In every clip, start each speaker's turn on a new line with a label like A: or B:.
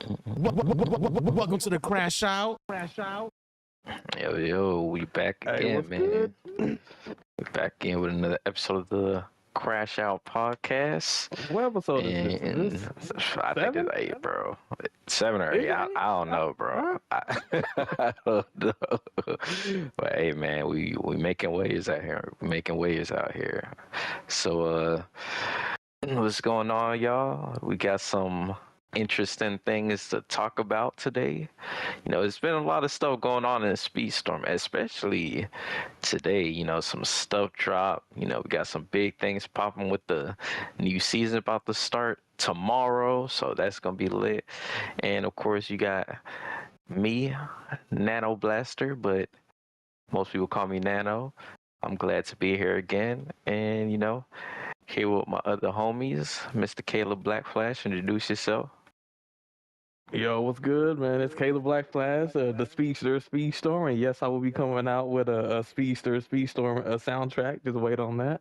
A: Welcome to the Crashout.
B: Yo, we back again, man. We back again with another episode of the Crashout podcast.
C: What episode is this?
B: I think it's 8, bro. 7 or 8. I don't know, bro. I don't know. But hey, man, we making waves out here. We're making waves out here. So, what's going on, y'all? We got some interesting things to talk about today. You know, there's been a lot of stuff going on in Speedstorm, especially today. You know, some stuff drop. You know, we got some big things popping with the new season about to start tomorrow, so that's gonna be lit. And of course, you got me, Nano Blaster, but most people call me Nano. I'm glad to be here again, and you know, here with my other homies, Mr. Caleb Blackflash. Introduce yourself.
C: Yo, what's good, man? It's Caleb Blackflash, the Speedster Speedstorm, and yes, I will be coming out with a Speedster Speedstorm soundtrack. Just wait on that.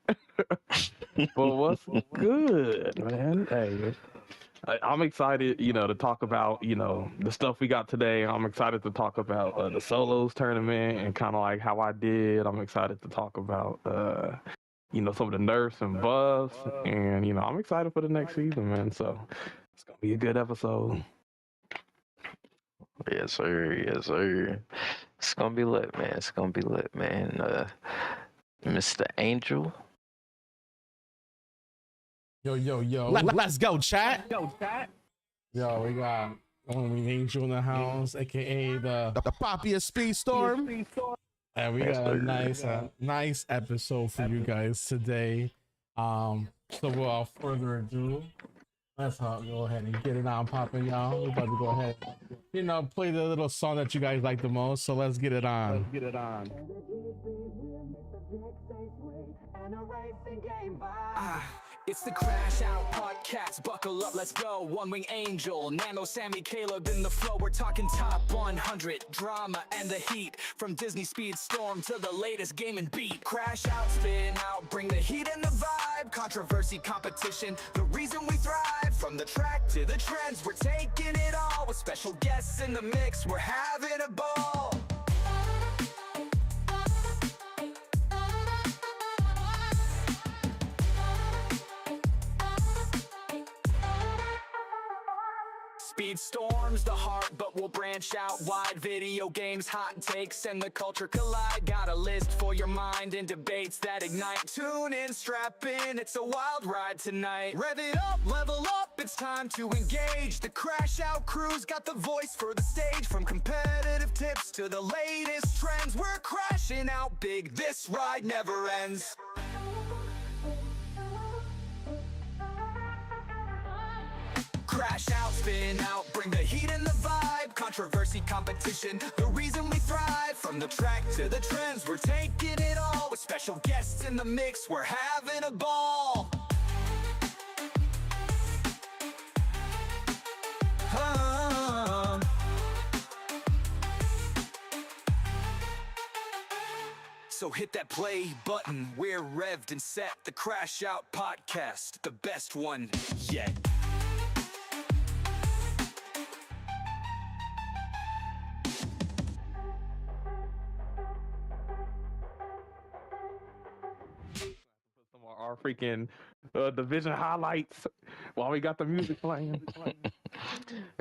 C: But what's good, man? Hey, I'm excited, you know, to talk about, you know, the stuff we got today. I'm excited to talk about the solos tournament and kind of like how I did. I'm excited to talk about, you know, some of the nerfs and buffs, and you know, I'm excited for the next season, man. So it's gonna be a good episode.
B: Yes, sir. Yes, sir. It's gonna be lit, man. It's gonna be lit, man. Mr. Angel.
A: Yo. Let's go, chat.
D: Yo, we got Only Angel in the house, aka the
A: Poppiest Speedstorm.
D: and we got a nice episode for you guys today. So without further ado, let's go ahead and get it on popping, y'all. We're about to go ahead, you know, play the little song that you guys like the most. So let's get it on.
E: It's the Crashout podcast. Buckle up, let's go. One Wing Angel, Nano, Sammy, Caleb in the flow. We're talking top 100 drama and the heat. From Disney Speedstorm to the latest game and beat. Crash out, spin out, bring the heat and the vibe. Controversy, competition, the reason we thrive. From the track to the trends, we're taking it all. With special guests in the mix, we're having a ball. Speedstorm's the heart, but we'll branch out wide. Video games, hot takes, and the culture collide. Got a list for your mind and debates that ignite. Tune in, strap in, it's a wild ride tonight. Rev it up, level up, it's time to engage. The Crashout crew's got the voice for the stage. From competitive tips to the latest trends, we're crashing out big, this ride never ends. Crash out, spin out, bring the heat and the vibe. Controversy, competition, the reason we thrive. From the track to the trends, we're taking it all. With special guests in the mix, we're having a ball. So hit that play button, we're revved and set. The Crashout podcast, the best one yet.
C: Our freaking division highlights while we got the music playing.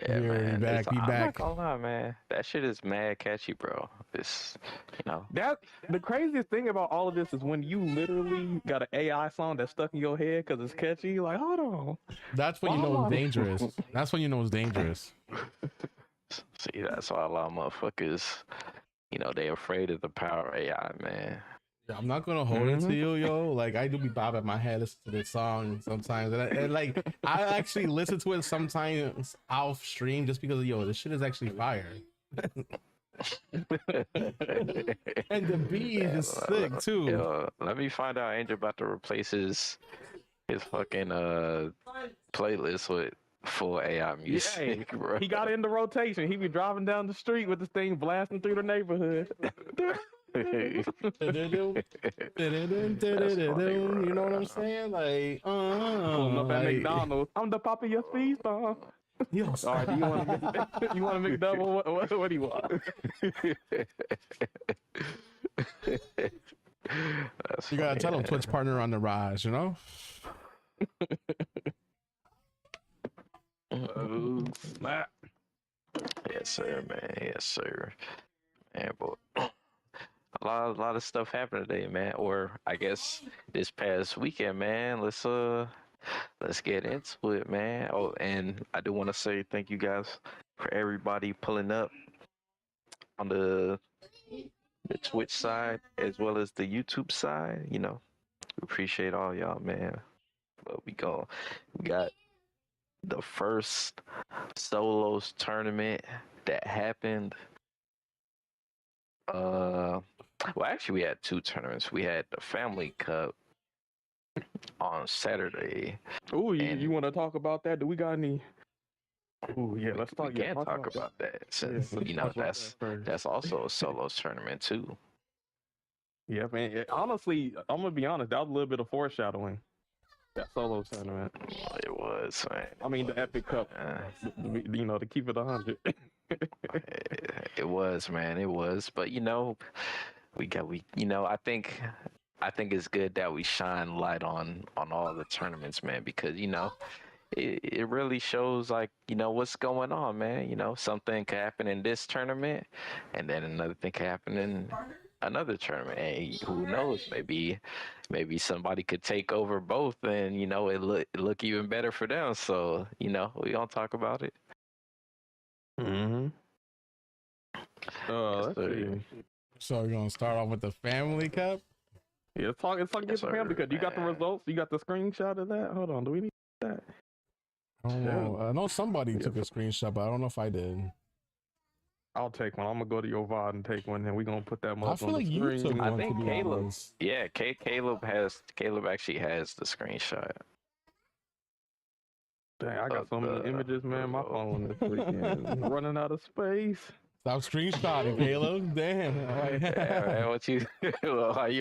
B: Yeah, man.
D: We
B: I'm not
D: back.
B: gonna lie, man. That shit is mad catchy, bro. It's, you know.
C: That the craziest thing about all of this is when you literally got an AI song that's stuck in your head because it's catchy. You're like, hold on.
D: That's when you know it's dangerous. That's when you know it's dangerous.
B: See, that's why a lot of motherfuckers, you know, they afraid of the power of AI, man.
D: Yeah, I'm not gonna hold it to you, yo. Like I do be bobbing my head listening to this song sometimes, and like I actually listen to it sometimes off stream just because yo, this shit is actually fire. And the beat is sick too.
B: Yo, let me find out Angel about to replace his fucking playlist with full AI music,
C: Yeah,
B: bro.
C: he got it in the rotation. He be driving down the street with this thing blasting through the neighborhood.
D: You know what I'm saying? Like,
C: Pulling up at
D: like,
C: McDonald's. I'm the pop of your speed star.
D: Yo,
C: All right, do you want to you want a McDouble? What do you want?
B: That's
D: you gotta
B: funny,
D: tell them
B: man.
D: Twitch partner on the rise, you know?
C: Oh, snap.
B: Yes, sir, man. Yes, sir. Man, but a lot of stuff happened today, man. Or I guess this past weekend, man. Let's get into it, man. Oh, and I do want to say thank you guys for everybody pulling up on the Twitch side as well as the YouTube side. You know, we appreciate all y'all, man. But we got the first solos tournament that happened. Well, actually, we had two tournaments. We had the Family Cup on Saturday.
C: Ooh, you want to talk about that? Do we got any? Ooh, yeah, let's talk.
B: We can talk
C: about
B: that since
C: let's
B: you know
C: talk about that first.
B: that's also a solos tournament too.
C: Yeah, man. Honestly, I'm gonna be honest. That was a little bit of foreshadowing. That solo tournament.
B: It was, man.
C: I mean, the Epic Cup. You know, to keep it 100.
B: It was, man. It was, but you know, you know, I think it's good that we shine light on all the tournaments, man, because you know, it really shows like, you know, what's going on, man. You know, something could happen in this tournament, and then another thing could happen in another tournament. And who knows? Maybe somebody could take over both, and you know, it look even better for them. So you know, we gonna talk about it.
C: Mm-hmm. Let's see.
D: So we're gonna start off with the Family Cup.
C: Yeah, let's talk about the family because you got the results. You got the screenshot of that. Hold on, do we need that?
D: I don't know. I know somebody took a screenshot, but I don't know if I did.
C: I'll take one. I'm gonna go to your VOD and take one, and we're gonna put that.
D: I feel like you took
B: I
D: one.
B: think
D: To be
B: Caleb.
D: honest.
B: Yeah, Caleb actually has the screenshot.
C: Dang, I got so many images, man. My phone is freaking running out of space.
D: Stop screenshotting, Caleb. Damn.
B: Yeah, man, what you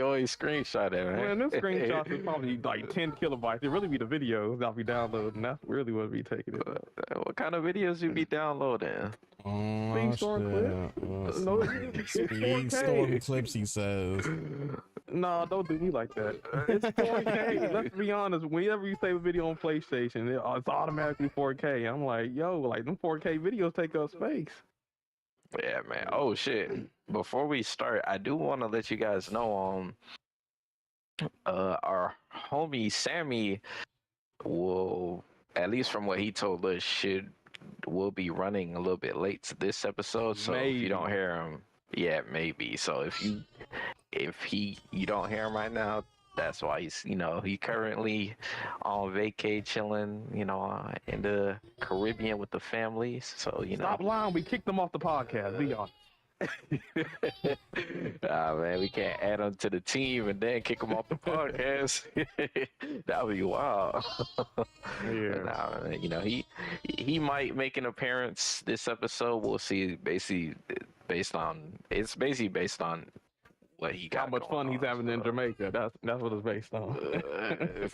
B: always screenshot it, man.
C: Man, this screenshot is probably like 10 kilobytes. It really be the videos I'll be downloading. That's really what be taking it.
B: What kind of videos you be downloading?
C: Speedstorm clips? No,
D: Speedstorm clips, he says.
C: No, don't do me like that. It's 4K. Let's be honest. Whenever you save a video on PlayStation, it's automatically 4K. I'm like, yo, like them 4K videos take up space.
B: Yeah, man. Oh shit. Before we start, I do want to let you guys know our homie Sammy will, at least from what he told us, will be running a little bit late to this episode. So if you don't hear him, yeah, maybe. So if you don't hear him right now, that's why he's, you know, he currently on vacay chilling, you know, in the Caribbean with the family. So, you know.
C: Stop lying. We kicked them off the podcast. Be honest.
B: Man, we can't add him to the team and then kick him off the podcast. That would be wild.
C: Yeah.
B: Man, you know, he might make an appearance this episode. We'll see. Basically based on what he got.
C: How much fun he's having in Jamaica. That's what it's based on.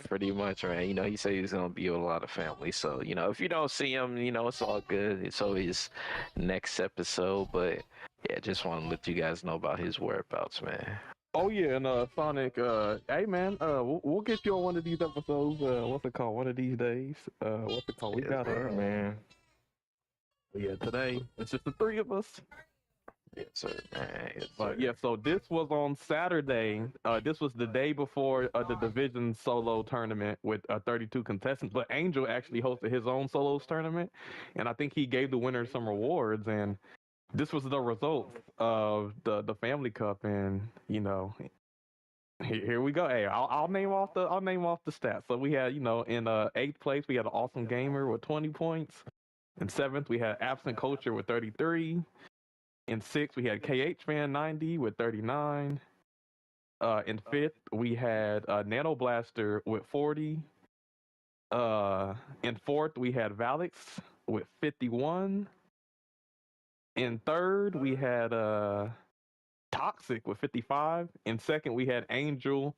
B: Pretty much, man. You know, he said he's gonna be with a lot of family. So, you know, if you don't see him, you know, it's all good. It's always next episode. But yeah, just want to let you guys know about his whereabouts, man.
C: Oh yeah, and Sonic, hey man, we'll get you on one of these episodes. What's it called? One of these days. What's it called? We got
B: man.
C: Yeah, today it's just the three of us.
B: Yes, sir, man. Yes,
C: But
B: sir.
C: yeah, so this was on Saturday. This was the day before the division solo tournament with 32 contestants. But Angel actually hosted his own solos tournament, and I think he gave the winners some rewards. And this was the results of the Family Cup. And you know, here we go. Hey, I'll name off the stats. So we had, you know, in 8th place we had an Awesome Gamer with 20 points. In 7th we had Absent Culture with 33. In 6th, we had KH Fan 90 with 39. In 5th, we had Nano Blaster with 40. In 4th, we had Valix with 51. In 3rd, we had Toxic with 55. In 2nd, we had Angel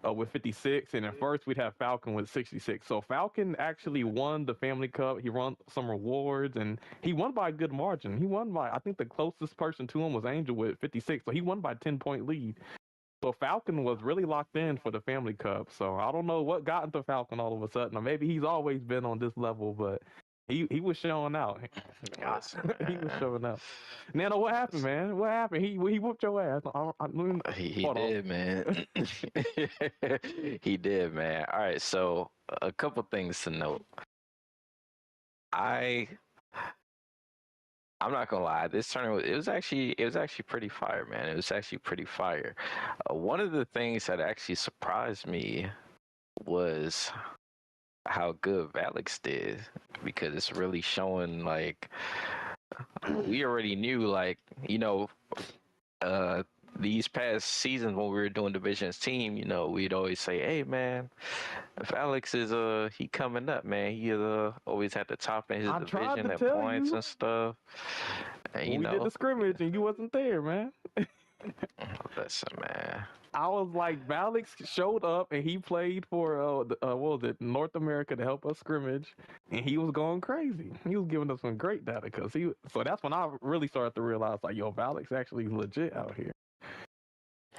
C: with 56, and at first we'd have Falcon with 66. So Falcon actually won the Family Cup. He won some rewards, and he won by a good margin. He won by, I think the closest person to him was Angel with 56. So he won by 10-point lead. So Falcon was really locked in for the Family Cup. So I don't know what got into Falcon all of a sudden. Or maybe he's always been on this level, but he was showing out.
B: Awesome,
C: He was showing out. Nano, what happened, man? What happened? He whooped your ass.
B: He did, man. He did, man. All right, so a couple things to note. I'm not gonna lie. This tournament, it was actually pretty fire, man. It was actually pretty fire. One of the things that actually surprised me was how good Valix did, because it's really showing, like, we already knew, like, you know, these past seasons when we were doing Divisions team, you know, we'd always say, hey man, if Alex is he coming up, man, he always had the top in his division at points and stuff. And
C: we did the scrimmage and you wasn't there, man.
B: Listen, man,
C: I was like, Valix showed up and he played for what was it, North America, to help us scrimmage, and he was going crazy. He was giving us some great data, so that's when I really started to realize, like, yo, Valix actually legit out here.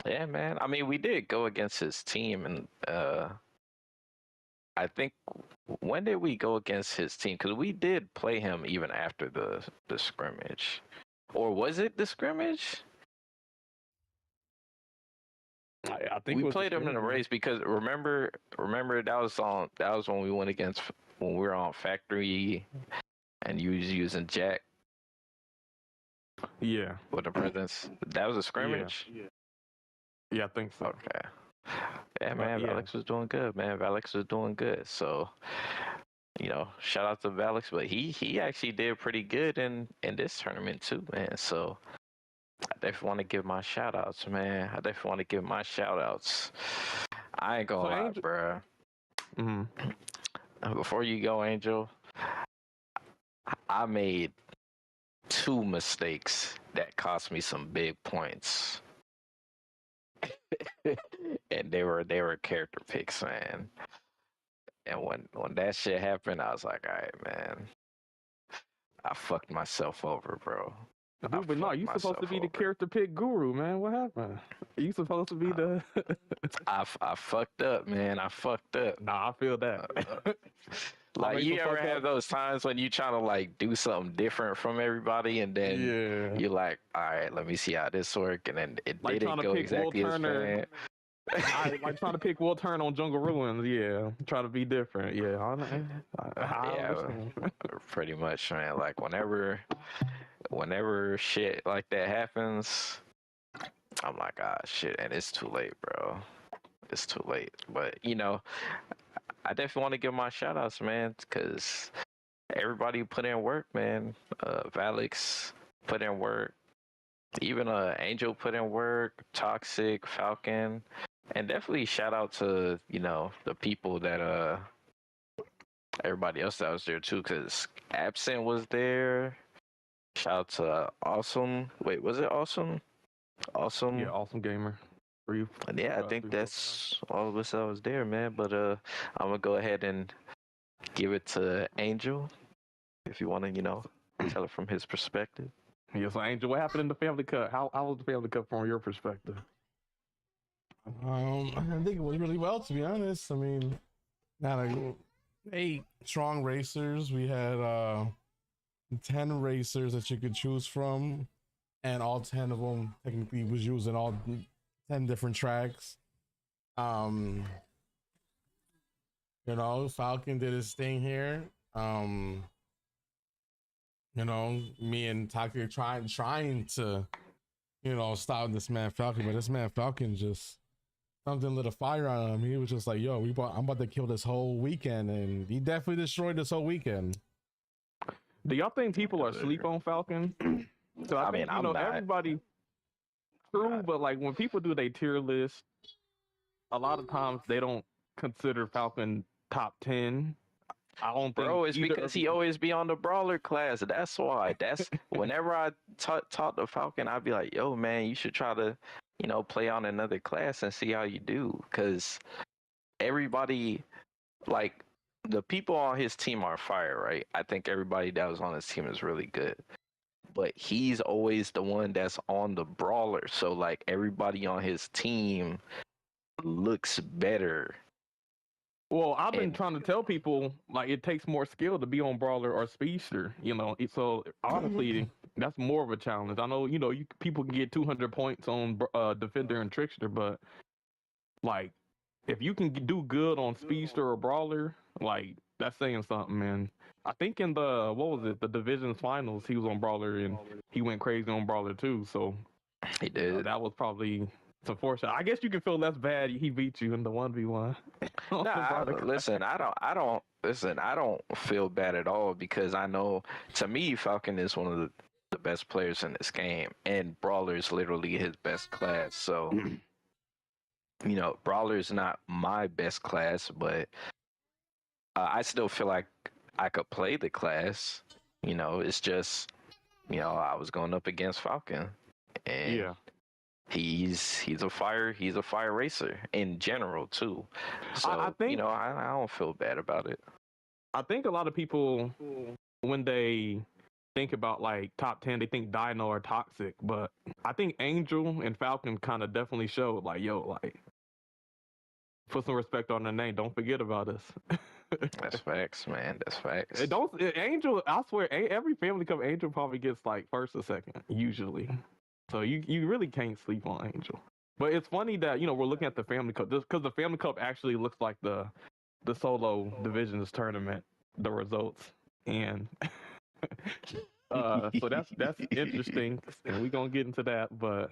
B: Yeah, man. I mean, we did go against his team, and I think, when did we go against his team? Because we did play him even after the scrimmage, or was it the scrimmage?
C: I think
B: we played him in a race, because remember that was when we went against, when we were on Factory, and you was using Jack.
C: Yeah.
B: With the presence. That was a scrimmage.
C: Yeah, I think so.
B: Okay. Yeah, man, Valix was doing good, man. Valix was doing good. So, you know, shout out to Valix, but he actually did pretty good in this tournament too, man. So I definitely want to give my shout outs, man. I ain't gonna lie,
C: Angel,
B: bro.
C: Mm-hmm.
B: Before you go, Angel, I made 2 mistakes that cost me some big points. And they were character picks, man. And when that shit happened, I was like, all right, man, I fucked myself over, bro.
C: Dude, but no, you supposed to be the character pick guru, man. What happened? You supposed to be the
B: I fucked up, man. I fucked up.
C: Nah, I feel that.
B: Like, you ever have those times when you trying to, like, do something different from everybody, and then you're like, all right, let me see how this work, and then it like didn't go exactly as planned.
C: Like trying to pick Will Turner on Jungle Ruins, try to be different,
B: pretty much, man. Like, whenever shit like that happens, I'm like, ah, shit, and it's too late, bro. It's too late. But, you know, I definitely want to give my shout outs, man, because everybody put in work, man. Valix put in work. Even Angel put in work. Toxic, Falcon. And definitely shout out to, you know, the people that, everybody else that was there too, because Absent was there. Shout out to Awesome. Wait, was it Awesome? Awesome.
C: Yeah, Awesome Gamer.
B: Yeah, I think that's all of us that was there, man. But I'm gonna go ahead and give it to Angel, if you want to, you know, tell it from his perspective.
C: Yeah, so Angel, what happened in the Family Cup? How was the Family Cup from your perspective?
D: I think it went really well, to be honest. I mean, not like 8 strong racers. We had 10 racers that you could choose from, and all 10 of them technically was using all 10 different tracks. You know, Falcon did his thing here. You know, me and Toxic trying to, you know, stop this man Falcon, but this man Falcon just something lit a fire on him. He was just like, yo, I'm about to kill this whole weekend, and he definitely destroyed this whole weekend.
C: Do y'all think people are asleep on Falcon? So I mean, you know, everybody. True, but like when people do their tier list, a lot of times they don't consider Falcon top 10. I don't think.
B: Bro, it's because he always be on the brawler class. That's why. That's whenever I talk to Falcon, I'd be like, yo, man, you should try to, play on another class and see how you do. Because everybody, like, the people on his team are fire, right? I think everybody that was on his team is really good. But he's always the one that's on the brawler. So, like, everybody on his team looks better.
C: Well, I've been trying to tell people, like, it takes more skill to be on brawler or speedster, So honestly, that's more of a challenge. I know, people can get 200 points on defender and trickster, but like, if you can do good on speedster or brawler, like, that's saying something, man. I think in the divisions finals, he was on brawler and he went crazy on brawler too. So
B: He did.
C: that was probably some foresight. I guess you can feel less bad. He beat you in the 1v1.
B: Nah, listen, I don't feel bad at all because I know, to me, Falcon is one of the best players in this game, and Brawler is literally his best class. So, Brawler is not my best class, but I still feel like I could play the class. It's just, I was going up against Falcon, and
C: Yeah.
B: he's a fire racer in general too. So
C: I think
B: I don't feel bad about it.
C: I think a lot of people, when they think about like top 10, they think Dino or Toxic, but I think Angel and Falcon kind of definitely showed like, yo, like, put some respect on their name. Don't forget about us.
B: That's facts, man. That's facts.
C: Angel, I swear, every Family Cup Angel probably gets like first or second usually. So you really can't sleep on Angel. But it's funny that we're looking at the Family Cup because the Family Cup actually looks like the solo divisions tournament, the results, and so that's interesting, and we're gonna get into that. But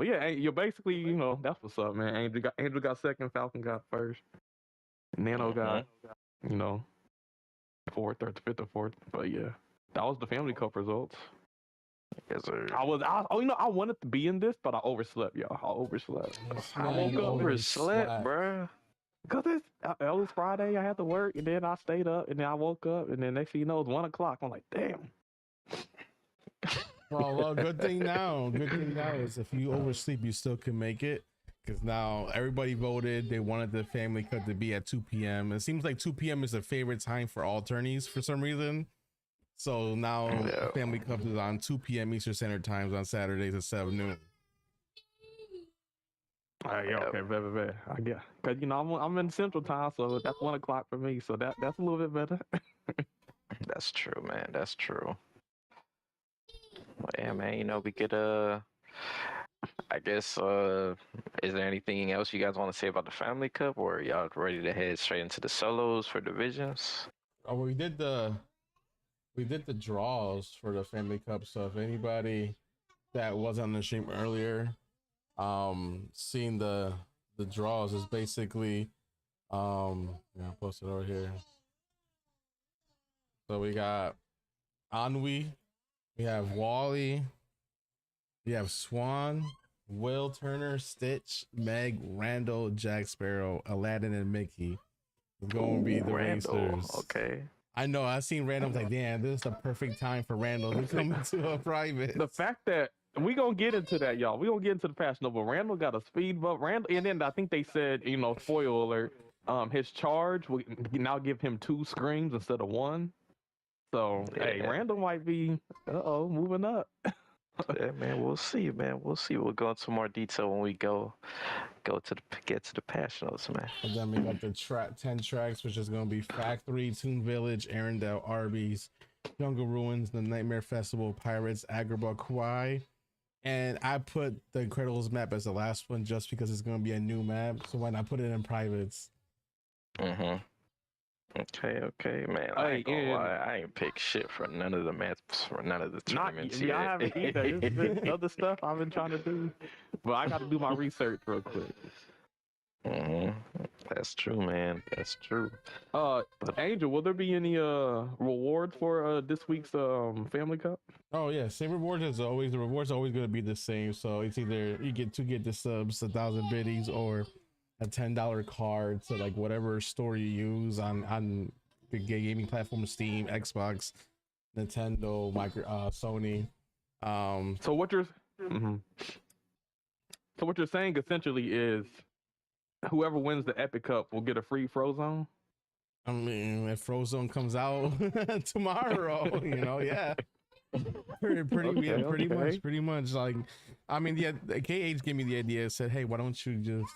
C: yeah, you're basically that's what's up, man. Angel got second, Falcon got first, Nano got fourth or fifth or fourth. But yeah, that was the Family Cup results.
B: Yes, sir.
C: I wanted to be in this, but I overslept, y'all. I overslept.
B: I woke up overslept, bro.
C: Because it was Friday, I had to work, and then I stayed up, and then I woke up, and then next thing you know, it's 1 o'clock. I'm like, damn.
D: Well, good thing now is if you oversleep, you still can make it. Because now everybody voted. They wanted the Family Cup to be at 2 p.m. It seems like 2 p.m. is a favorite time for all tourneys for some reason. So now Family Cup is on 2 p.m. Eastern Standard Times on Saturdays at 7 noon.
C: Okay, very. I get, because I'm in Central Time, so that's 1 o'clock for me. So that's a little bit better.
B: That's true, man. That's true. Well, yeah, man. We could I guess is there anything else you guys want to say about the Family Cup, or y'all ready to head straight into the solos for divisions?
D: Oh, we did the draws for the Family Cup. So if anybody that was on the stream earlier, seeing the draws is basically I'll post it over here. So we got Ennui, we have Wally, we have Swan, Will Turner, Stitch, Meg, Randall, Jack Sparrow, Aladdin, and Mickey. It's going to be the racers.
B: Okay.
D: I know. I seen Randall. Like, damn, this is the perfect time for Randall to come into a private.
C: The fact that we gonna get into that, y'all. We gonna get into the past. No, but Randall got a speed bump. Randall, and then I think they said, spoiler alert, his charge will now give him 2 screams instead of 1. So hey, Randall might be moving up.
B: Yeah, man, we'll see, man. We'll see. We'll go into more detail when we get to the patch notes, man.
D: And then we got the 10 tracks, which is going to be Factory, Toon Village, Arendelle, Arby's, Jungle Ruins, The Nightmare Festival, Pirates, Agrabah, Kauai. And I put the Incredibles map as the last one just because it's going to be a new map. So why not put it in privates?
B: Okay, man. I ain't gonna lie. I ain't picked shit for none of the maps for none of the tournaments yet.
C: I haven't either. There's been other stuff I've been trying to do, but I got to do my research real quick.
B: That's true, man. That's true.
C: Angel, will there be any rewards for this week's Family Cup?
D: Oh yeah, same rewards as always. The rewards are always going to be the same. So it's either you get the subs, 1,000 biddies, or a $10 card to like whatever store you use on the gaming platform, Steam, Xbox, Nintendo, Sony.
C: So what you're So what you're saying essentially is whoever wins the Epic Cup will get a free Frozone?
D: I mean, if Frozone comes out tomorrow, yeah. Pretty much. Like, I mean, yeah, KH gave me the idea, said, hey, why don't you just,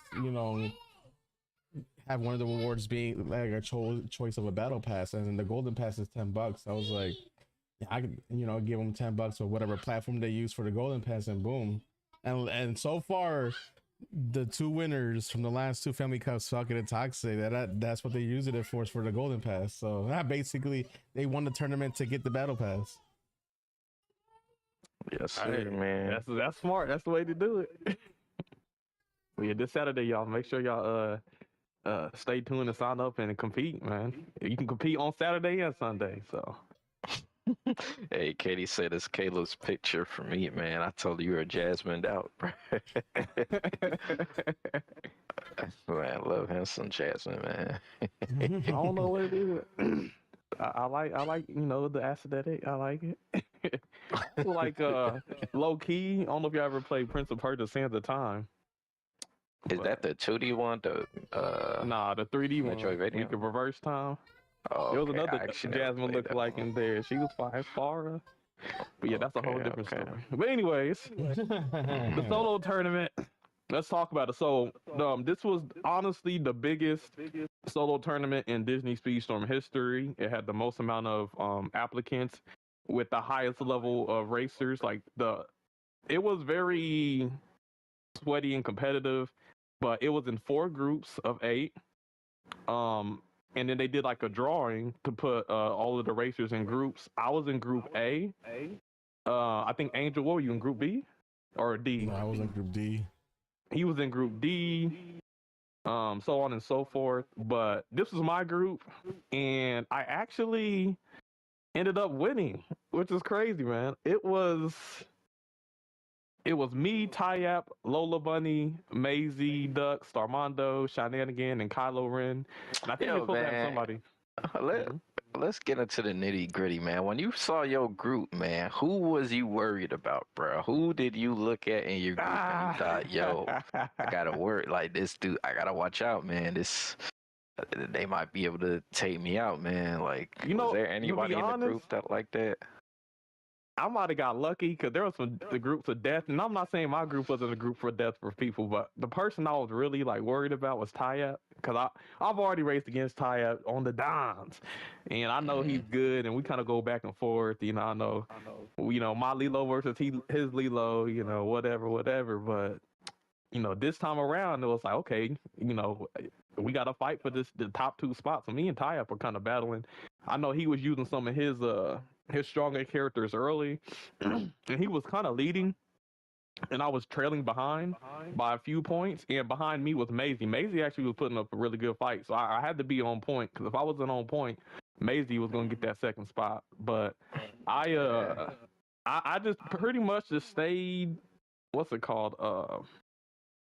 D: have one of the rewards being like a choice of a battle pass, and then the golden pass is $10. I was like, yeah, I could, give them $10 or whatever platform they use for the golden pass, and boom. And so far, the two winners from the last two Family Cups, Falcon and Toxic, that's what they used it for the golden pass. So basically, they won the tournament to get the battle pass.
B: Yes, sir, man.
C: That's smart. That's the way to do it. Well, yeah, this Saturday, y'all, make sure y'all stay tuned and sign up and compete, man. You can compete on Saturday and Sunday, so.
B: Hey, Katie said it's Caleb's picture for me, man. I told you were jasmined out, bro. Man, I love him some Jasmine, man.
C: I don't know what it is. I like the aesthetic. I like it. Like low key. I don't know if y'all ever played Prince of Persia: Sands of Time.
B: Is that the 2D one?
C: Nah, the 3D one.
B: Metroidvania?
C: We could reverse time.
B: Oh,
C: There was
B: okay.
C: another Jasmine look like in there. She was Farah. But yeah, that's a whole different story. But anyways, the solo tournament. Let's talk about it. So, this was honestly the biggest solo tournament in Disney Speedstorm history. It had the most amount of applicants with the highest level of racers. It was very sweaty and competitive, but it was in 4 groups of 8. And then they did like a drawing to put all of the racers in groups. I was in Group A. I think Angel, what were you in Group B or D?
D: No, I was in Group D.
C: He was in Group D, so on and so forth. But this was my group, and I actually ended up winning, which is crazy, man. It was me, Tyap, Lola Bunny, Maisie, Duck, Starmondo, Shenanigan, and Kylo Ren. And I think we're supposed to have somebody.
B: Let's get into the nitty gritty, man. When you saw your group, man, who was you worried about, bro? Who did you look at in your group and you thought, yo, I gotta work like this dude. I gotta watch out, man. They might be able to take me out, man. Like, was there anybody in the group that like that?
C: I might have got lucky because there was the groups of death, and I'm not saying my group wasn't a group for death for people, but the person I was really like worried about was Tyap, because I've already raced against Tyap on the Dons, and I know he's good, and we kind of go back and forth. I know, my Lilo versus his Lilo, whatever. But this time around, it was like, okay, we got to fight for the top 2 spots. So me and Tyap were kind of battling. I know he was using some of his stronger characters early, and he was kind of leading, and I was trailing behind by a few points, and behind me was Maisie. Maisie actually was putting up a really good fight, so I had to be on point, because if I wasn't on point, Maisie was going to get that second spot. But I just pretty much just stayed,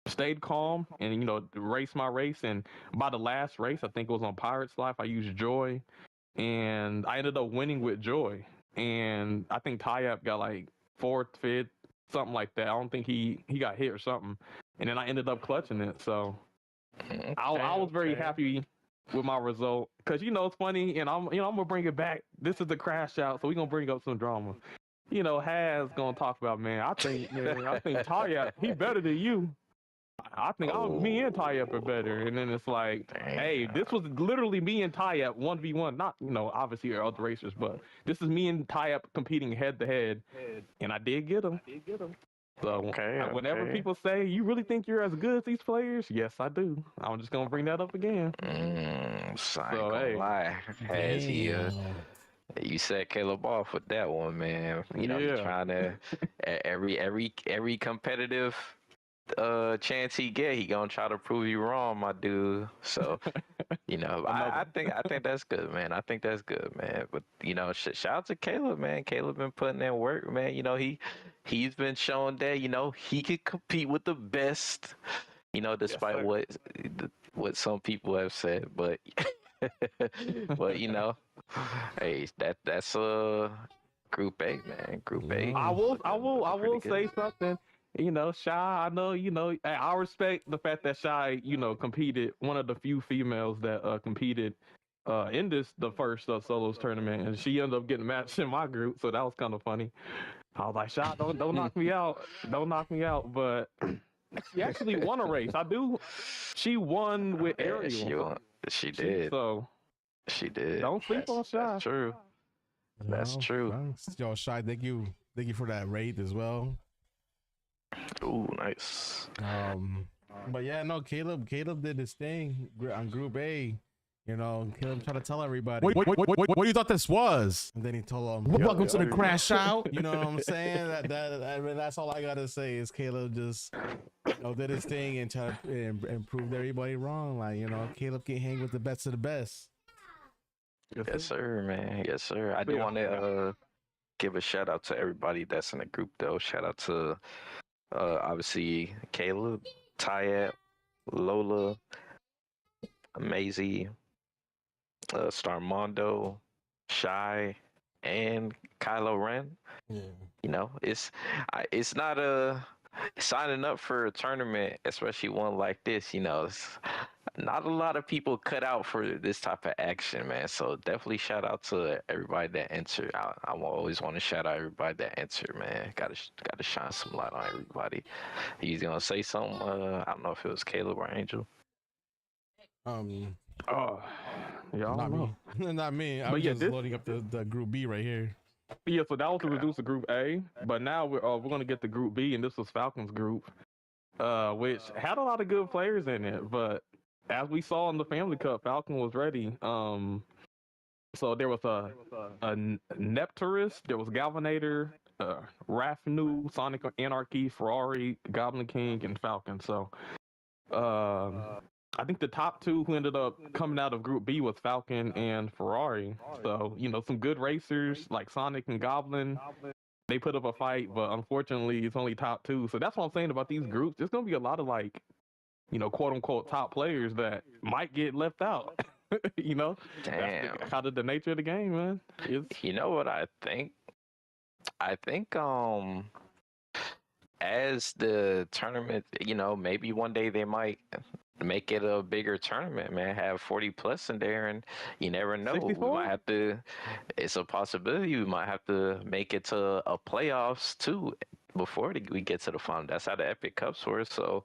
C: stayed calm and, race my race. And by the last race, I think it was on Pirate's Life, I used Joy, and I ended up winning with Joy. And I think Tyap got like 4th, 5th, something like that. I don't think he got hit or something. And then I ended up clutching it. So I was very happy with my result. Because, it's funny, and I'm going to bring it back. This is the crash out, so we're going to bring up some drama. Has going to talk about, man, I think Tyap, he better than you. I think me and Tyap are better. And then it's like, hey, this was literally me and Tyap 1v1. Not, obviously there are other racers, but this is me and Tyap competing head to head. And I did get him. So whenever people say, you really think you're as good as these players? Yes, I do. I'm just going to bring that up again.
B: So I ain't gonna lie. You set Caleb off with that one, man. He's trying to every competitive chance he get, he gonna try to prove you wrong, my dude. So I think that's good, man. I think that's good, man. But shout out to Caleb, man. Caleb been putting in work, man. He's been showing that he could compete with the best, despite what some people have said. But hey, that's Group A, man. Group A.
C: I will say something. You know, Shy. I know. You know, I respect the fact that Shy, you know, competed. One of the few females that competed in the first solos tournament, and she ended up getting matched in my group. So that was kind of funny. I was like, Shy, don't knock me out. Don't knock me out. But she actually won a race. She won with
B: Yeah,
C: Ariel.
B: she did.
C: So
B: She did.
C: don't sleep on Shy.
B: That's true. That's
D: Well,
B: true.
D: thanks. Yo, Shy, thank you for that raid as well.
B: Ooh, nice.
D: But yeah, no, Caleb did his thing on Group A. You know, Caleb tried to tell everybody.
A: What do you thought this was?
D: And then he told them,
A: Welcome to the crash out.
D: you know what I'm saying? That's all I gotta say is Caleb just, you know, did his thing and tried to and proved everybody wrong. Like, you know, Caleb can hang with the best of the best.
B: Yes, sir, man. Yes, sir. I do want to give a shout out to everybody that's in the group, though. Shout out to obviously Caleb, Tyat, Lola, Maisie, Starmondo, Shy, and Kylo Ren.
D: Yeah.
B: You know, it's not signing up for a tournament, especially one like this. You know, it's not a lot of people cut out for this type of action, man. So definitely shout out to everybody that entered. I will always want to shout out everybody that entered, man. Got to shine some light on everybody. He's gonna say something. I don't know if it was Caleb or Angel.
C: Oh, yeah,
D: Not me. Not me. I'm just loading up the Group B right here.
C: Yeah, so that was to reduce the Group A, but now we're going to get the Group B, and this was Falcon's group, which had a lot of good players in it. But as we saw in the Family Cup, Falcon was ready. So there was a Nepturus, there was Galvanator, Rafnu, Sonic Anarchy, Ferrari, Goblin King, and Falcon. So I think the top two who ended up coming out of Group B was Falcon and Ferrari. So, you know, some good racers like Sonic and Goblin. They put up a fight, but unfortunately, it's only top two. So that's what I'm saying about these groups. There's going to be a lot of, like, you know, quote unquote top players that might get left out. You know?
B: Damn.
C: That's kind of the nature of the game, man.
B: You know what I think? I think as the tournament, you know, maybe one day they might make it a bigger tournament, man. Have 40 plus in there, and you never know.
C: 64?
B: We might have to. It's a possibility. We might have to make it to a playoffs too before we get to the final. That's how the Epic Cups were. So,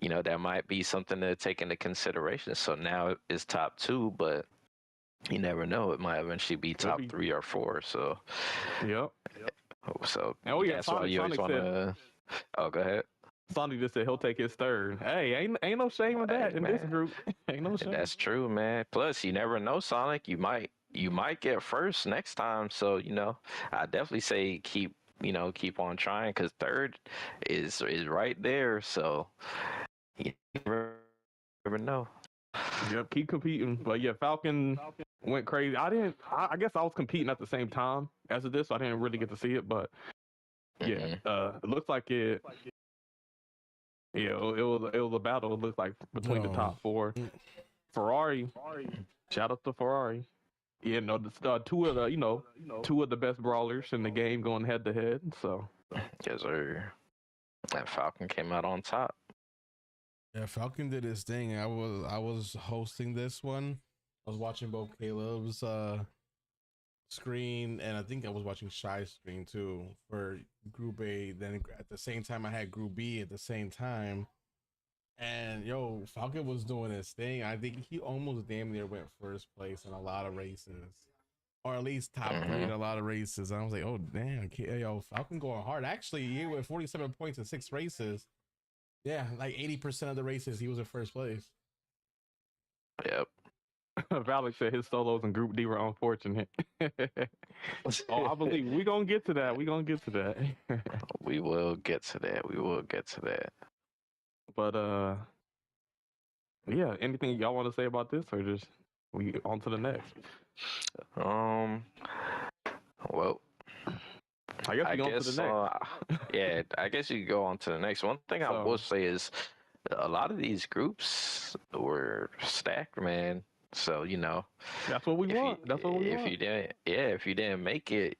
B: you know, that might be something to take into consideration. So now it's top two, but you never know. It might eventually be top 3 or 4. So,
C: Yep.
B: So
C: yeah,
B: that's why you always want to. Oh, go ahead.
C: Sonny just said he'll take his third. Hey, ain't no shame in that in this group. Ain't no shame.
B: That's true, man. Plus, you never know, Sonic. You might get first next time. So, you know, I definitely say keep on trying, because third is right there. So you never know.
C: Yep, keep competing. But yeah, Falcon went crazy. I guess I was competing at the same time as this, so I didn't really get to see it. But yeah, it looks like it. Yeah, it was a battle. It looked like between the top 4. Ferrari, shout out to Ferrari. Yeah, no, two of the best brawlers in the game going head to head. So
B: yes, sir. That Falcon came out on top.
D: Yeah, Falcon did his thing. I was hosting this one. I was watching both Caleb's screen, and I think I was watching Shy's screen too for Group A. Then at the same time, I had Group B at the same time. And yo, Falcon was doing his thing. I think he almost damn near went first place in a lot of races, or at least top 3 in a lot of races. And I was like, oh damn, yo, Falcon going hard. Actually, he went 47 points in 6 races. Yeah, like 80% of the races he was in first place.
B: Yep.
C: Valak said his solos in Group D were unfortunate. Oh, I believe we're gonna get to that. We will get to that.
B: We will get to that.
C: But yeah, anything y'all want to say about this, or just we on to the next?
B: Well,
C: I guess we go on to the next.
B: Yeah, I guess you could go on to the next. One thing I will say is a lot of these groups were stacked, man. So
C: That's what we
B: if
C: want. That's what we
B: if
C: want.
B: you didn't, yeah, if you didn't make it,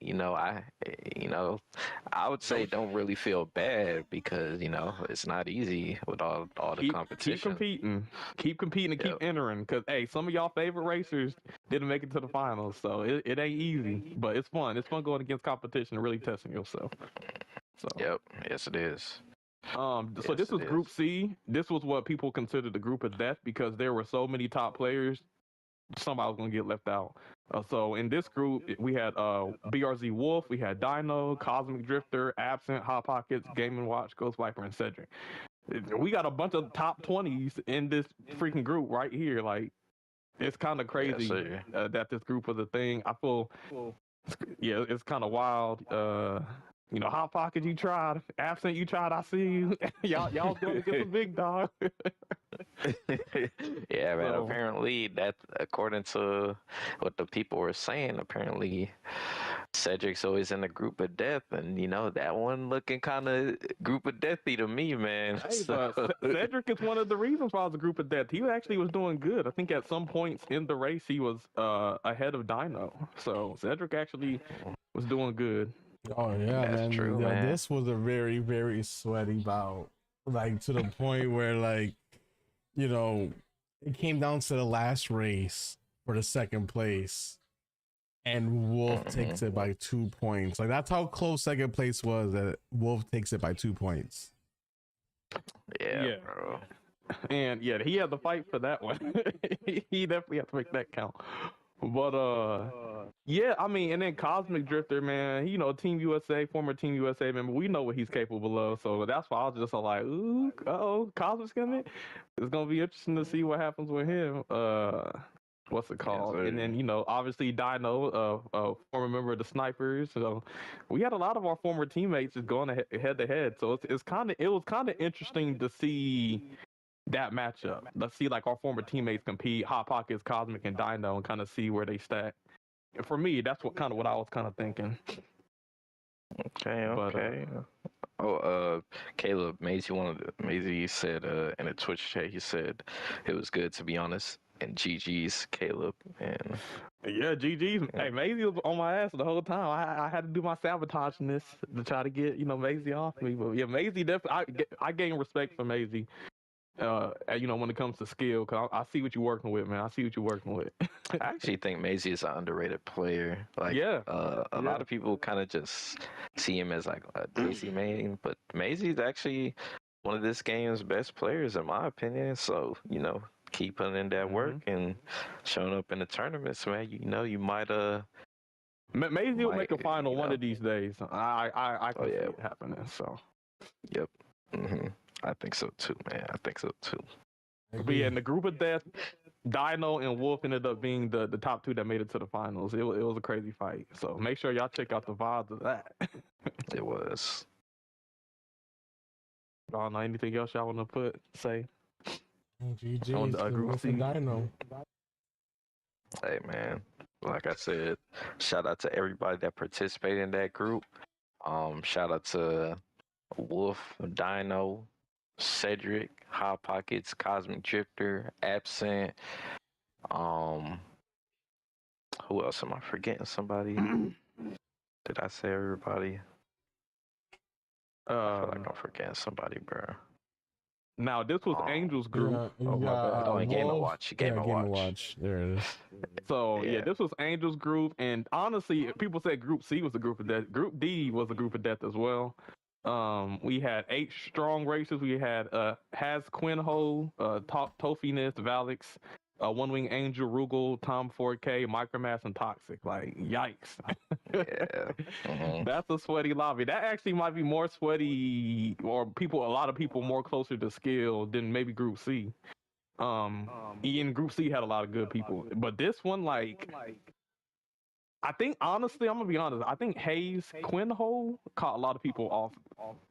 B: I would say don't really feel bad because it's not easy with all the
C: Keep
B: competition.
C: keep competing, and keep
B: Yep.
C: entering. Cause hey, some of y'all favorite racers didn't make it to the finals, so it ain't easy, but it's fun. It's fun going against competition and really testing yourself. So
B: Yep. Yes, it is.
C: so
B: Yes,
C: this was
B: it
C: Group
B: is.
C: C. This was what people considered the group of death because there were so many top players. Somebody was gonna get left out. So in this group, we had BRZ Wolf, we had Dino, Cosmic Drifter, Absent, Hot Pockets, Game and Watch, Ghost Viper, and Cedric. We got a bunch of top 20s in this freaking group right here. Like, it's kind of crazy
B: sir.
C: that this group was a thing. I feel, yeah, it's kind of wild. Hot Pocket, you tried. Absent, you tried. I see you. y'all was going to get the big dog.
B: Yeah, man.
C: So-
B: Apparently, that according to what the people were saying, apparently Cedric's always in a group of death, and that one looking kind of group of deathy to me, man.
C: Hey, but Cedric is one of the reasons why I was a group of death. He actually was doing good. I think at some points in the race he was ahead of Dino. So Cedric actually was doing good.
D: Oh yeah,
B: That's
D: man.
B: true,
D: Yo,
B: man.
D: this was a very, very sweaty bout. Like to the point where it came down to the last race for the second place. And Wolf takes it by 2 points. Like that's how close second place was. That Wolf takes it by 2 points.
B: Yeah, bro.
C: And yeah, he had to fight for that one. He definitely had to make that count. But yeah, I mean, and then Cosmic Drifter, man, Team USA, former Team USA member, we know what he's capable of. So that's why I was just like, ooh, Cosmic's gonna. It's gonna be interesting to see what happens with him. What's it called?
B: Yes,
C: And then obviously Dino, former member of the Snipers. So we had a lot of our former teammates just going head to head. So it was kind of interesting to see that matchup. Let's see like our former teammates compete, Hot Pockets, Cosmic, and Dino, and kind of see where they stack. And for me, that's what I was kind of thinking.
B: Okay, okay. Caleb, Maisie said in a Twitch chat, he said it was good to be honest. And GG's, Caleb. And
C: Yeah, GG's. Hey, Maisie was on my ass the whole time. I had to do my sabotaging this to try to get Maisie off me. But yeah, Maisie definitely. I gain respect for Maisie. When it comes to skill, because I see what you're working with, man. I see what you're working with.
B: I actually think Maisie is an underrated player. Like,
C: Yeah.
B: A lot of people kind of just see him as like a Daisy main, but Maisie's actually one of this game's best players, in my opinion. So, keep putting in that work and showing up in the tournaments, man. You might
C: Maisie will make a final one of these days. I can see
B: yeah.
C: it happening. So.
B: Yep. I think so too, man. I think so too.
C: But yeah, in the group of death, Dino and Wolf ended up being the top two that made it to the finals. It was a crazy fight. So make sure y'all check out the VODs of that.
B: It was.
C: I don't know anything else y'all want to say.
D: GG
C: On the group C.
D: Dino.
B: Hey, man. Like I said, shout out to everybody that participated in that group. Shout out to Wolf, Dino, Cedric, Hot Pockets, Cosmic Drifter, Absent. Who else am I forgetting? Somebody? Did I say everybody? I feel like I'm forgetting somebody, bro.
C: Now this was Angel's group.
B: Game and Watch. Game and Watch.
D: There it is.
C: So yeah, this was Angel's group, and honestly, people said Group C was a group of death. Group D was a group of death as well. We had 8 strong racers. We had Has Quinho, Tofiness, Valix, One Wing Angel, Rugal, Tom 4K, Micromass, and Toxic. Like, yikes.
B: Yeah.
C: That's a sweaty lobby. That actually might be more sweaty, or a lot of people more closer to skill than maybe Group C. In Group C had a lot of good people, but this one, like, I think honestly, I'm gonna be honest. I think Hayes Quinho caught a lot of people off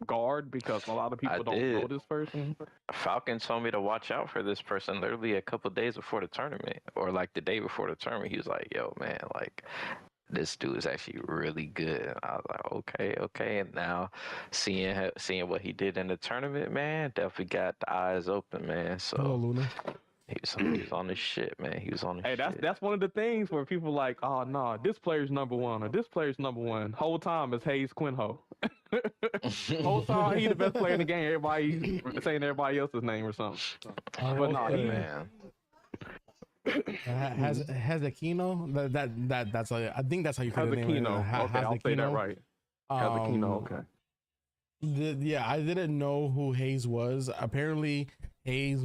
C: guard because a lot of people don't know this person.
B: Falcon told me to watch out for this person literally a couple days before the tournament, or like the day before the tournament. He was like, "Yo, man, like this dude is actually really good." And I was like, okay. And now seeing what he did in the tournament, man, definitely got the eyes open, man. So
D: Hello, Luna.
B: He was on this shit, man. He was on this
C: Hey,
B: shit.
C: that's one of the things where people like, oh no, this player's number one or this player's number one. Whole time is Hayes Quinho. Whole time he the best player in the game. Everybody saying everybody else's name or something. But no,
B: Yeah,
C: he,
B: man.
D: Has Aquino? That's I think that's how you say the name.
C: Hazakino. Okay, I'll say that right. Hazakino. Okay.
D: Yeah, I didn't know who Hayes was. Apparently, Hayes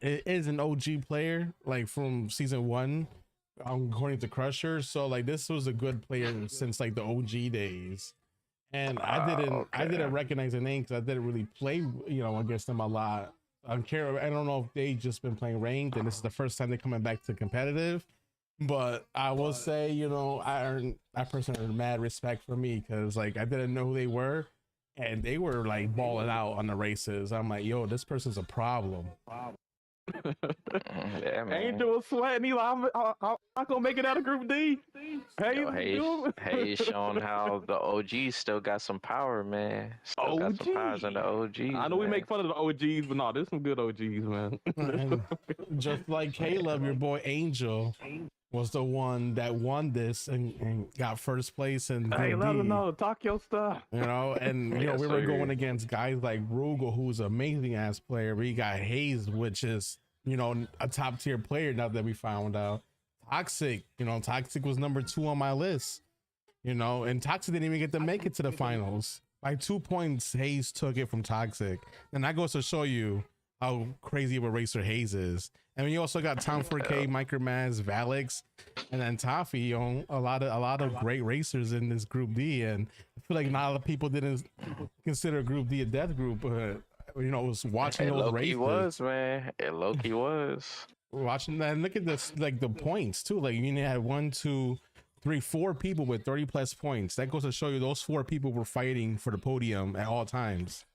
D: is an OG player, like from season 1, according to Crusher. So like this was a good player since like the OG days. And I didn't recognize the name because I didn't really play, against them a lot. I don't know if they just been playing ranked and this is the first time they're coming back to competitive. But I will say, that person earned mad respect for me because like I didn't know who they were, and they were like balling out on the races. I'm like, yo, this person's a problem.
B: Yeah, man.
C: Angel was sweating. He's like, I'm not gonna make it out of Group D.
B: Hayes showing how the OGs still got some power, man. Still got some powers in the OGs.
C: I know we make fun of the OGs, but no, there's some good OGs, man.
D: And just like Caleb, your boy Angel was the one that won this and got first place in
C: Hey,
D: Group
C: let
D: D.
C: them know. Talk your stuff.
D: And
B: Yes,
D: we were
B: sir.
D: going against guys like Rugal, who's an amazing ass player. We got Hayes, which is a top tier player now that we found out. Toxic, Toxic was number 2 on my list. And Toxic didn't even get to make it to the finals. By 2 points, Hayes took it from Toxic. And that goes to show you how crazy of a racer Hayes is. And you also got Tom 4K, Micromaz, Valix, and then Toffee. A lot of great racers in this Group D. And I feel like not a lot of people didn't consider Group D a death group, but was watching those races.
B: Low-key was, man. It low-key was.
D: Watching that, and look at this, like the points too. Like you had 1, 2, 3, 4 people with 30 plus points. That goes to show you those 4 people were fighting for the podium at all times.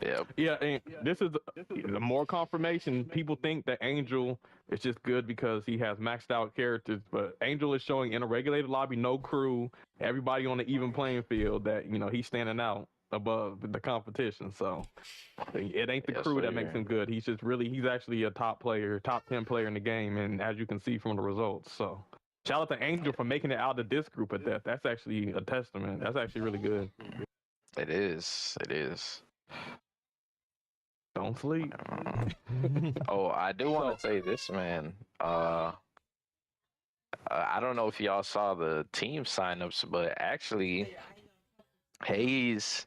B: Yep.
C: Yeah, and this is the more confirmation. People think that Angel is just good because he has maxed out characters, but Angel is showing in a regulated lobby, no crew, everybody on the even playing field, that he's standing out above the competition. So it ain't the
B: Yes,
C: crew that
B: sir.
C: makes him good. He's actually a top player, top 10 player in the game, and as you can see from the results. So shout out to Angel for making it out of this group of death. That's actually a testament. That's actually really good.
B: It is. It is.
C: Don't sleep.
B: Oh, I do want to say this, man. I don't know if y'all saw the team signups, but actually, Hayes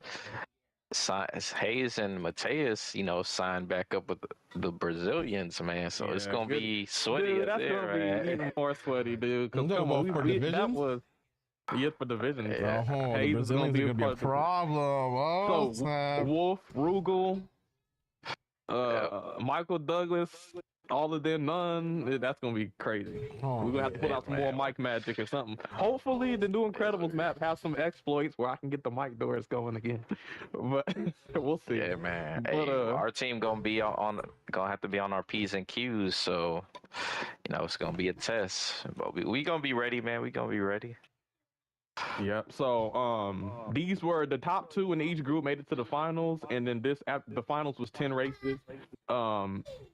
B: and Mateus, signed back up with the Brazilians, man. So it's
C: Yeah,
B: gonna
C: good.
B: be sweaty
C: Dude,
B: up
C: that's
B: there,
C: gonna
B: man.
C: be even more sweaty, dude. 'Cause
D: You talking
C: come on,
D: about for
C: that
D: divisions?
C: was for divisions.
B: Yeah.
D: Oh, the
C: Hayes is gonna
D: Brazilians are gonna be a
C: part of the-
D: problem. Oh,
C: So
D: snap.
C: Wolf, Rugal, Michael Douglas, all of them, none. That's gonna be crazy.
D: Oh,
C: We're gonna have to put out some more mic magic or something. Hopefully, the new Incredibles map has some exploits where I can get the mic doors going again. But we'll see.
B: Yeah, man.
C: But,
B: Hey, our team gonna have to be on our P's and Q's, so it's gonna be a test. But we gonna be ready, man. We gonna be ready.
C: Yep. So these were the top 2 in each group made it to the finals, and then the finals was 10 races.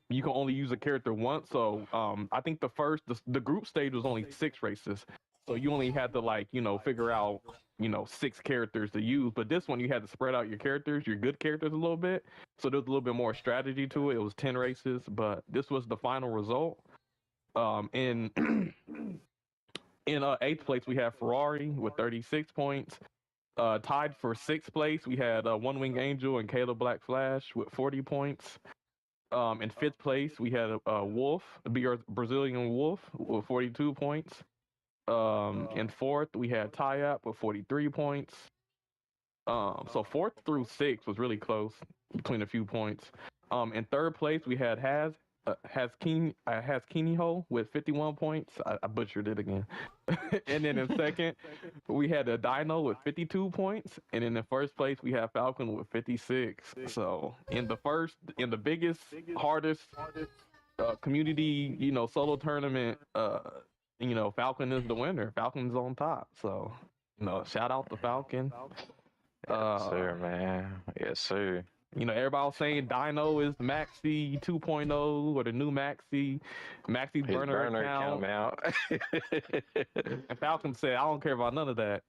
C: You can only use a character once. So I think the group stage was only 6 races. So you only had to figure out 6 characters to use. But this one you had to spread out your characters, your good characters a little bit. So there's a little bit more strategy to it. It was 10 races, but this was the final result. In 8th place, we have Ferrari with 36 points. Tied for 6th place, we had One Wing Angel and Caleb Black Flash with 40 points. In 5th place, we had Wolf, the Brazilian Wolf, with 42 points. In 4th, we had Tyap with 43 points. So 4th through 6th was really close between a few points. In 3rd place, we had Kiniho with 51 points. I butchered it again. And then in 2nd, we had a Dino with 52 points. And then in 1st place, we had Falcon with 56. So in the biggest, hardest community, solo tournament, Falcon is the winner. Falcon's on top. So, shout out to Falcon.
B: Yes, sir, man. Yes, sir.
C: Everybody was saying Dino is Maxi 2.0 or the new Maxi's
B: His
C: burner
B: burner
C: account.
B: count out.
C: And Falcon said, I don't care about none of that.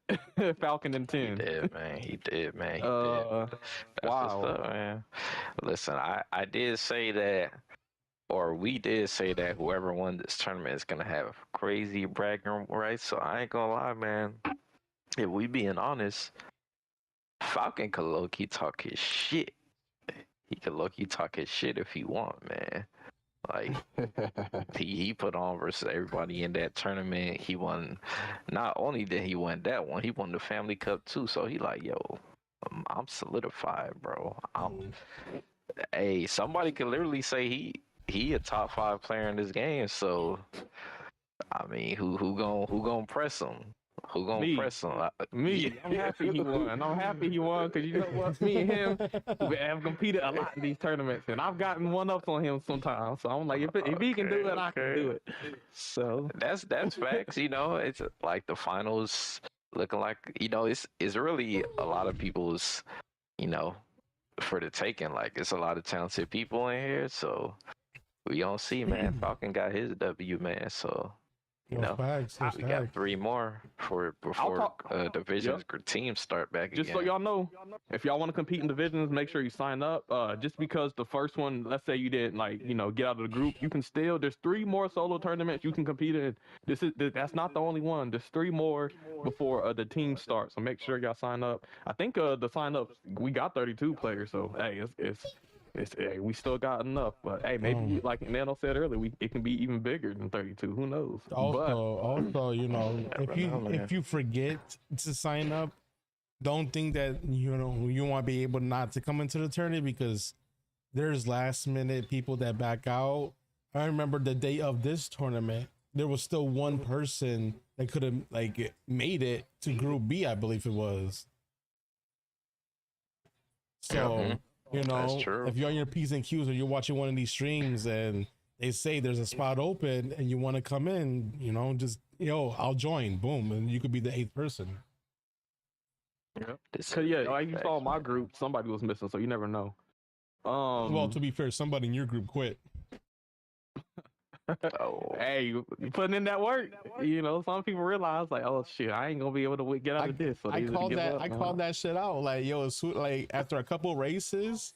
C: Falcon and
B: He
C: 10.
B: did, man. He did, man. He did.
C: Uh,
B: That's
C: wow.
B: what's up, man. Listen, I did say that, or we did say that whoever won this tournament is gonna have crazy bragging rights. So I ain't gonna lie, man. If we being honest, Falcon could low-key talk his shit. He could low-key talk his shit if he want, man. Like he put on versus everybody in that tournament. He won. Not only did he win that one, he won the Family Cup too. So he like, yo, I'm solidified, bro. Hey, somebody could literally say he a top 5 player in this game. So I mean, who gonna press him? Who gonna press him?
C: Me. I'm happy he won. I'm happy he won because you know what? Me and him have competed a lot in these tournaments, and I've gotten one-ups on him sometimes. So I'm like, if he can do it, I can do it. So
B: that's facts. It's like the finals looking like it's really a lot of people's for the taking. Like it's a lot of talented people in here, so we don't see, man. Falcon got his W, man. So. We got 3 more before divisions teams start back again.
C: Just so y'all know, if y'all want to compete in divisions, make sure you sign up. Just because the first one, let's say you didn't get out of the group, you can still. There's 3 more solo tournaments you can compete in. That's not the only one. There's 3 more before the team starts. So make sure y'all sign up. I think the sign ups we got 32 players. So hey, hey, we still got enough, but hey, maybe like Nano said earlier, it can be even bigger than 32. Who knows?
D: Also, if you forget to sign up, don't think that you want to be able not to come into the tournament because there's last minute people that back out. I remember the day of this tournament, there was still one person that could have made it to Group B, I believe it was. So. If you're on your P's and Q's or you're watching one of these streams and they say there's a spot open and you want to come in, just, I'll join. Boom. And you could be the 8th person.
C: Yep. Like you saw my group, somebody was missing, so you never know.
D: Well, to be fair, somebody in your group quit.
C: Hey, you putting in that work. Some people realize oh shit, I ain't gonna be able to get out of this. So
D: I called that shit out. Like after a couple races,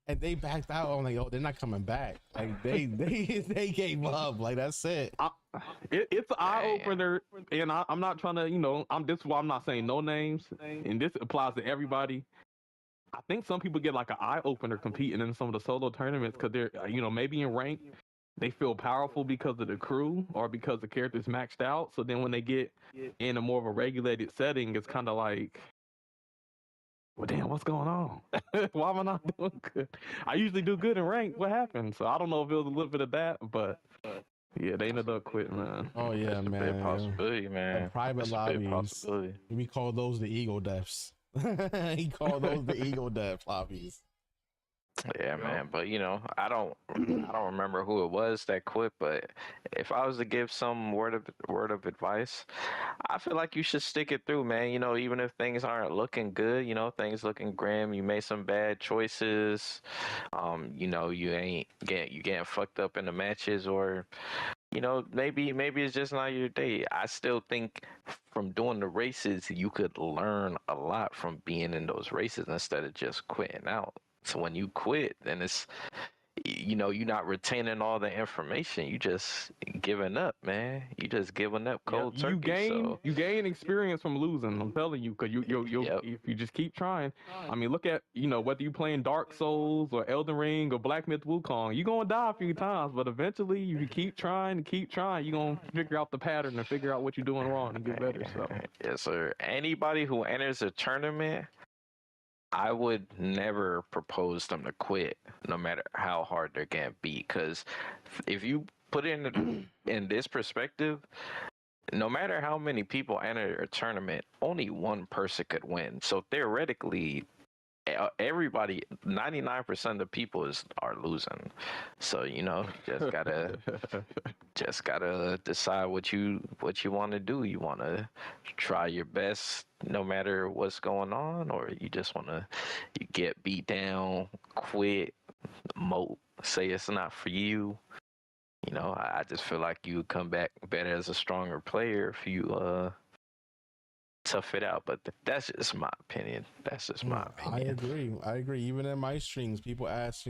D: and they backed out. I'm like, they're not coming back. Like they gave up. Like that's it.
C: It's an eye opener, and I'm not trying to. This is why I'm not saying no names, and this applies to everybody. I think some people get like an eye opener competing in some of the solo tournaments because they're maybe in rank. They feel powerful because of the crew or because the character's maxed out. So then when they get in a more of a regulated setting, it's kind of like, well, damn, what's going on? Why am I not doing good? I usually do good in rank. What happened? So I don't know if it was a little bit of that, but yeah, they ended up quitting, man.
D: Oh, yeah,
B: That's
D: man.
B: A big possibility, man.
D: The private lobbies. We call those the ego deaths. He called those the ego death lobbies.
B: Yeah, man, but I don't remember who it was that quit, but if I was to give some word of advice, I feel like you should stick it through, man. Even if things aren't looking good, things looking grim, you made some bad choices, you getting fucked up in the matches, or maybe it's just not your day. I still think from doing the races, you could learn a lot from being in those races instead of just quitting out. So when you quit, then it's, you're not retaining all the information. You just giving up, man. You just giving up cold turkey.
C: You gain experience from losing. I'm telling you, because if you just keep trying. I mean, look at whether you playing Dark Souls or Elden Ring or Black Myth Wukong, you're gonna die a few times, but eventually, if you keep trying, you're gonna figure out the pattern and figure out what you're doing wrong and get better. So
B: yes, sir. Anybody who enters a tournament, I would never propose them to quit, no matter how hard they're gonna be. Because if you put it in this perspective, no matter how many people enter a tournament, only one person could win. So theoretically, everybody, 99% of the people are losing. So just gotta decide what you want to do. You want to try your best no matter what's going on, or you just want to get beat down, quit, say it's not for you. I just feel like you would come back better as a stronger player if you tough it out. But that's just my opinion. That's just my opinion.
D: I agree. Even in my streams, people ask,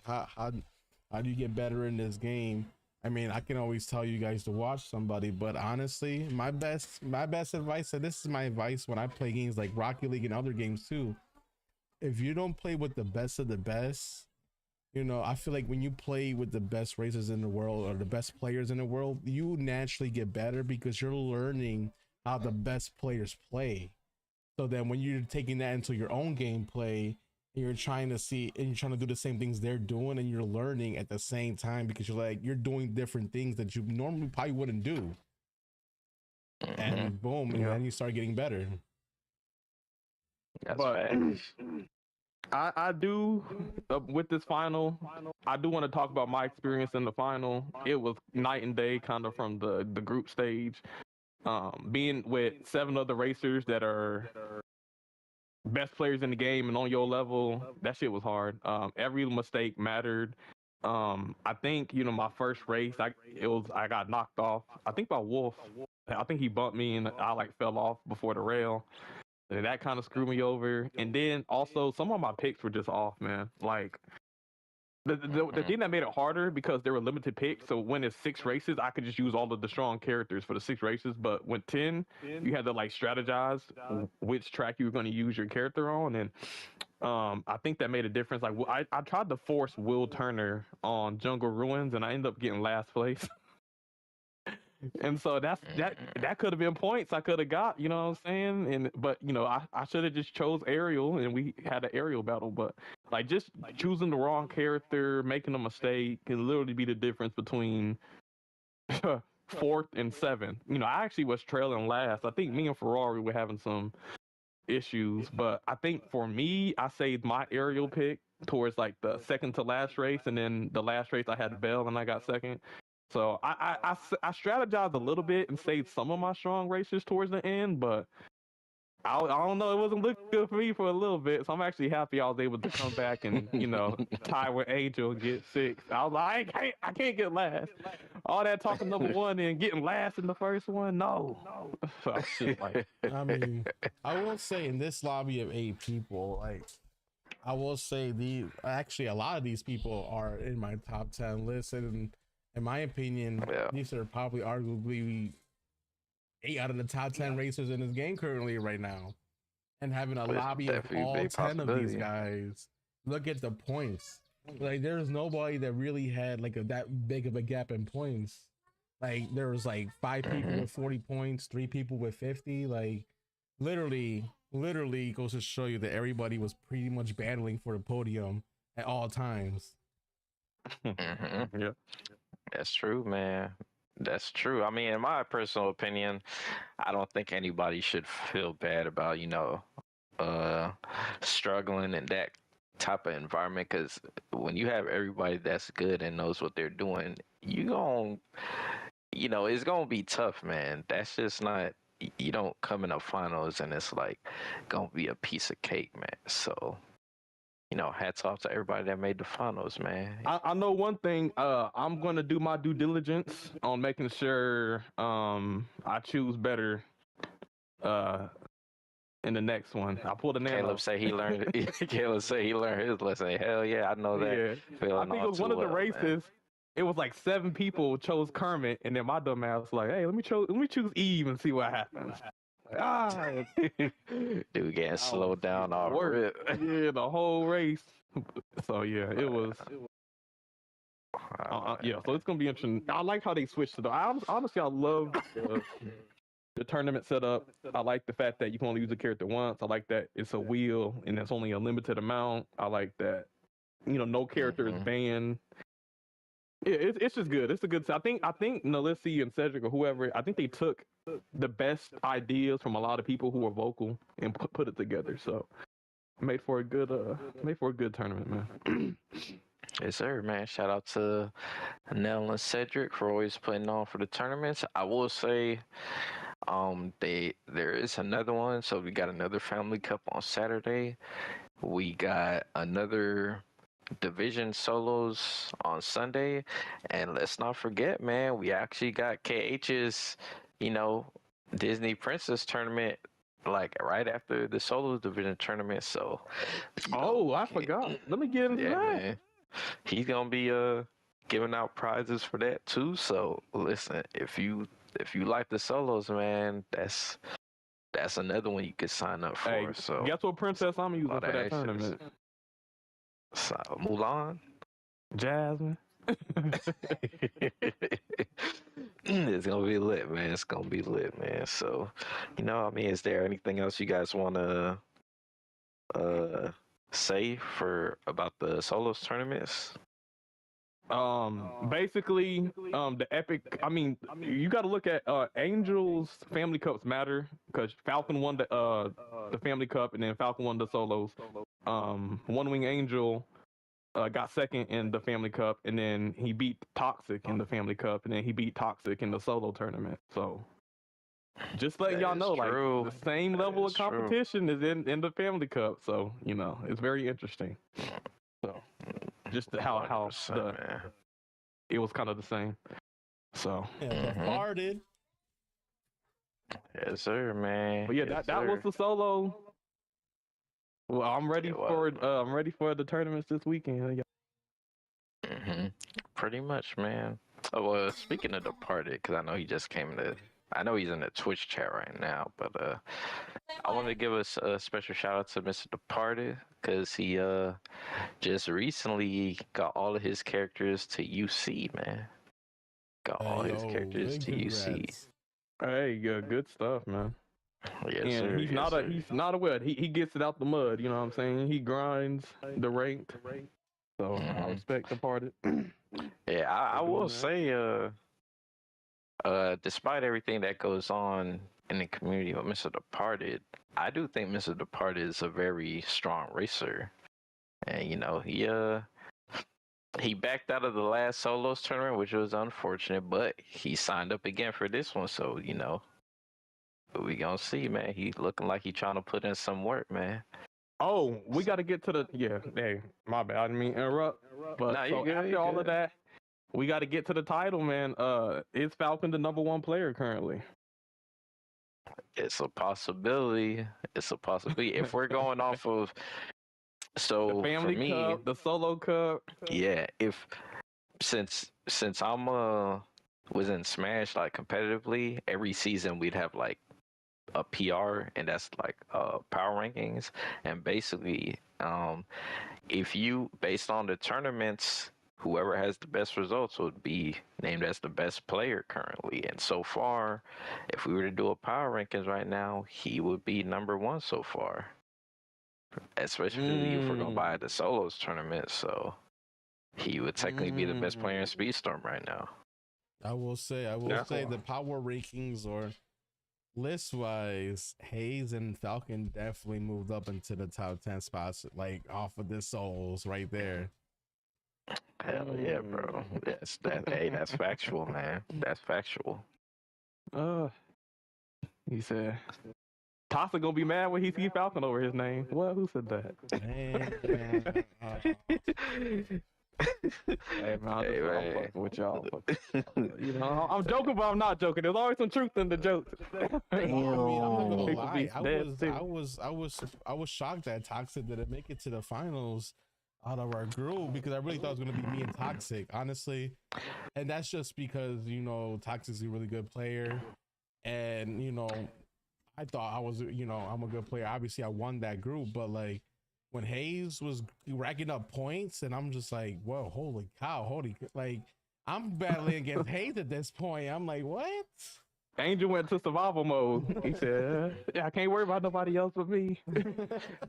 D: how do you get better in this game? I mean, I can always tell you guys to watch somebody, but honestly, my best advice, and this is my advice when I play games like Rocket League and other games too. If you don't play with the best of the best, I feel like when you play with the best racers in the world or the best players in the world, you naturally get better because you're learning how the best players play. So then when you're taking that into your own gameplay, and you're trying to do the same things they're doing, and you're learning at the same time because you're doing different things that you normally probably wouldn't do. And boom, and then you start getting better.
B: That's
C: But I do with this final. I do want to talk about my experience in the final. It was night and day, kind of from the group stage. Being with 7 other racers that are best players in the game and on your level, that shit was hard. Every mistake mattered. I think my first race, I got knocked off. I think by Wolf. I think he bumped me and I fell off before the rail. And that kind of screwed me over. And then also some of my picks were just off, man. The thing that made it harder because there were limited picks. So when it's 6 races, I could just use all of the strong characters for the 6 races. But when 10, you had to strategize which track you were going to use your character on. And I think that made a difference. I tried to force Will Turner on Jungle Ruins, and I ended up getting last place. And so that could have been points I could have got, you know what I'm saying? But I should have just chose Ariel and we had an aerial battle. But just choosing the wrong character, making a mistake can literally be the difference between 4th and 7th. I actually was trailing last. I think me and Ferrari were having some issues, but I think for me, I saved my aerial pick towards the second to last race, and then the last race I had Bell and I got second. So I strategized a little bit and saved some of my strong races towards the end, but I don't know. It wasn't looking good for me for a little bit. So I'm actually happy I was able to come back and tie with Angel and get 6. I was like, I can't get last. All that talking number 1 and getting last in the first one, no. So shit,
D: I mean, I will say in this lobby of 8 people, I will say a lot of these people are in my top 10 list, and in my opinion, these are probably arguably 8 out of the top 10 racers in this game currently right now. And having a lobby of all 10 of these guys, look at the points. There's nobody that really had that big of a gap in points. There was 5 people with 40 points, 3 people with 50. Literally goes to show you that everybody was pretty much battling for the podium at all times.
C: Yeah.
B: That's true, man. That's true. I mean, in my personal opinion, I don't think anybody should feel bad about, struggling in that type of environment, because when you have everybody that's good and knows what they're doing, it's going to be tough, man. That's just not, you don't come in the finals and it's going to be a piece of cake, man. So, hats off to everybody that made the finals, man.
C: I know one thing. I'm gonna do my due diligence on making sure I choose better in the next one. I pulled a nano.
B: Caleb say he learned. Caleb say he learned his lesson. Hell yeah, I know that.
C: Yeah. I think it was one of the races. Man. It was 7 people chose Kermit, and then my dumb ass was like, "Hey, let me choose Eve and see what happens."
B: Dude getting slowed down all rip.
C: Yeah, the whole race. So yeah, it was. Yeah, so it's gonna be interesting. I like how they switched it. Honestly, I love the tournament setup. I like the fact that you can only use a character once. I like that it's a wheel and it's only a limited amount. I like that no character is banned. Yeah, it's just good. It's a good. I think Nalissi and Cedric or whoever. I think they took the best ideas from a lot of people who were vocal and put it together. So made for a good tournament, man.
B: Yes, sir, man. Shout out to Nell and Cedric for always putting on for the tournaments. I will say, there is another one. So we got another Family Cup on Saturday. We got another Division Solos on Sunday, and let's not forget, man, we actually got KH's, Disney Princess tournament like right after the Solos Division tournament. So,
C: I forgot. Let me get into
B: yeah,
C: that.
B: man, he's gonna be giving out prizes for that too. So listen, if you like the Solos, man, that's another one you could sign up for.
C: Hey,
B: so
C: guess what princess I'm using for that
B: access.
C: tournament?
B: So Mulan.
C: Jasmine.
B: It's gonna be lit, man. It's gonna be lit, man. So, is there anything else you guys want to say about the solos tournaments?
C: Basically, the epic. I mean, you got to look at Angels Family Cups matter because Falcon won the Family Cup and then Falcon won the solos. One Wing Angel got second in the Family Cup, and then he beat Toxic in the Family Cup, and then he beat Toxic in the solo tournament. So, just letting y'all know, like the same level of competition is in the Family Cup. So it's very interesting. So, just how it was kind of the same. So
D: farted.
B: Yes, sir, man.
C: But yeah,
B: yes,
C: that was the solo. Well, I'm ready for the tournaments this weekend.
B: Pretty much, man. Oh, well, speaking of Departed, because I know he just came to. I know he's in the Twitch chat right now, but I want to give us a special shout out to Mr. Departed because he just recently got all of his characters to UC, man. Got all his characters to UC.
C: Hey, good stuff, man.
B: Yes,
C: and
B: sir.
C: he's not a wet. He gets it out the mud. You know what I'm saying? He grinds the ranked. So I respect Departed.
B: Yeah, I will say, despite everything that goes on in the community with Mr. Departed, I do think Mr. Departed is a very strong racer. And he backed out of the last solos tournament, which was unfortunate, but he signed up again for this one. So we gonna see, man. He's looking like he's trying to put in some work, man.
C: Oh, we got to get to the Hey, my bad. I didn't mean to interrupt. But
B: Nah,
C: so after all of that, we got to get to the title, man. Is Falcon the #1 player currently?
B: It's a possibility. It's a possibility. If we're going off of
C: The Family Cup, the Solo Cup.
B: Yeah, since I'm was in Smash like competitively, every season we'd have like a PR, and that's like power rankings, and basically if you based on the tournaments, whoever has the best results would be named as the best player currently. And so far, if we were to do a power rankings right now, he would be #1 so far, especially if we're gonna buy the solos tournament. So he would technically be the best player in Speedstorm right now.
D: I will say the power rankings or list wise, Hayes and Falcon definitely moved up into the top 10 spots, like off of the souls right there.
B: Hell yeah, bro. That's factual, man. That's factual.
C: He said Toxic gonna be mad when he see Falcon over his name. What? Who said that? Hey man, I'm fucking with y'all. I'm joking, but I'm not joking. There's always some truth in the jokes.
D: I mean, I'm not gonna lie. I was shocked that Toxic didn't make it to the finals out of our group because I really thought it was gonna be me and Toxic, honestly. And that's just because Toxic's a really good player, and I thought I was I'm a good player. Obviously, I won that group, but like when Hayes was racking up points, and I'm just like, whoa, holy cow, like I'm battling against Hayes at this point. I'm like, what?
C: Angel went to survival mode. He said, "Yeah, I can't worry about nobody else but me."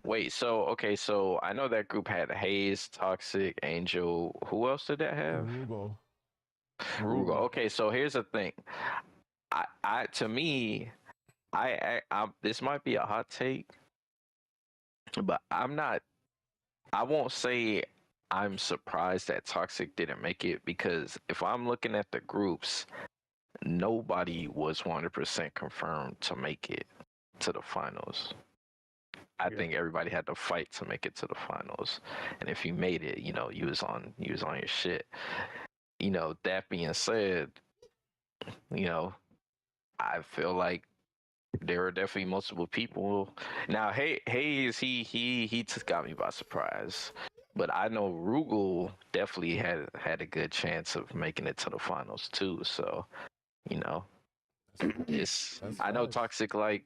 B: Wait, so I know that group had Hayes, Toxic, Angel. Who else did that have? Rugo. Okay, so here's the thing. To me, this might be a hot take. But I won't say I'm surprised that Toxic didn't make it, because if I'm looking at the groups, nobody was 100% confirmed to make it to the finals. I think everybody had to fight to make it to the finals. And if you made it, you know, you was on your shit. You know, that being said, you know, I feel like there were definitely multiple people. Now, Hayes, he just got me by surprise. But I know Rugal definitely had a good chance of making it to the finals too. So, you know, I know Toxic, like,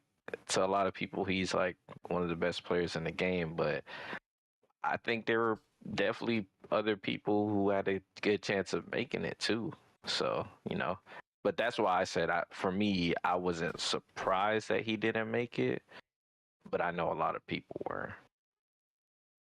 B: to a lot of people, he's like one of the best players in the game, but I think there were definitely other people who had a good chance of making it too. So, you know, but that's why I said, for me, I wasn't surprised that he didn't make it, but I know a lot of people were.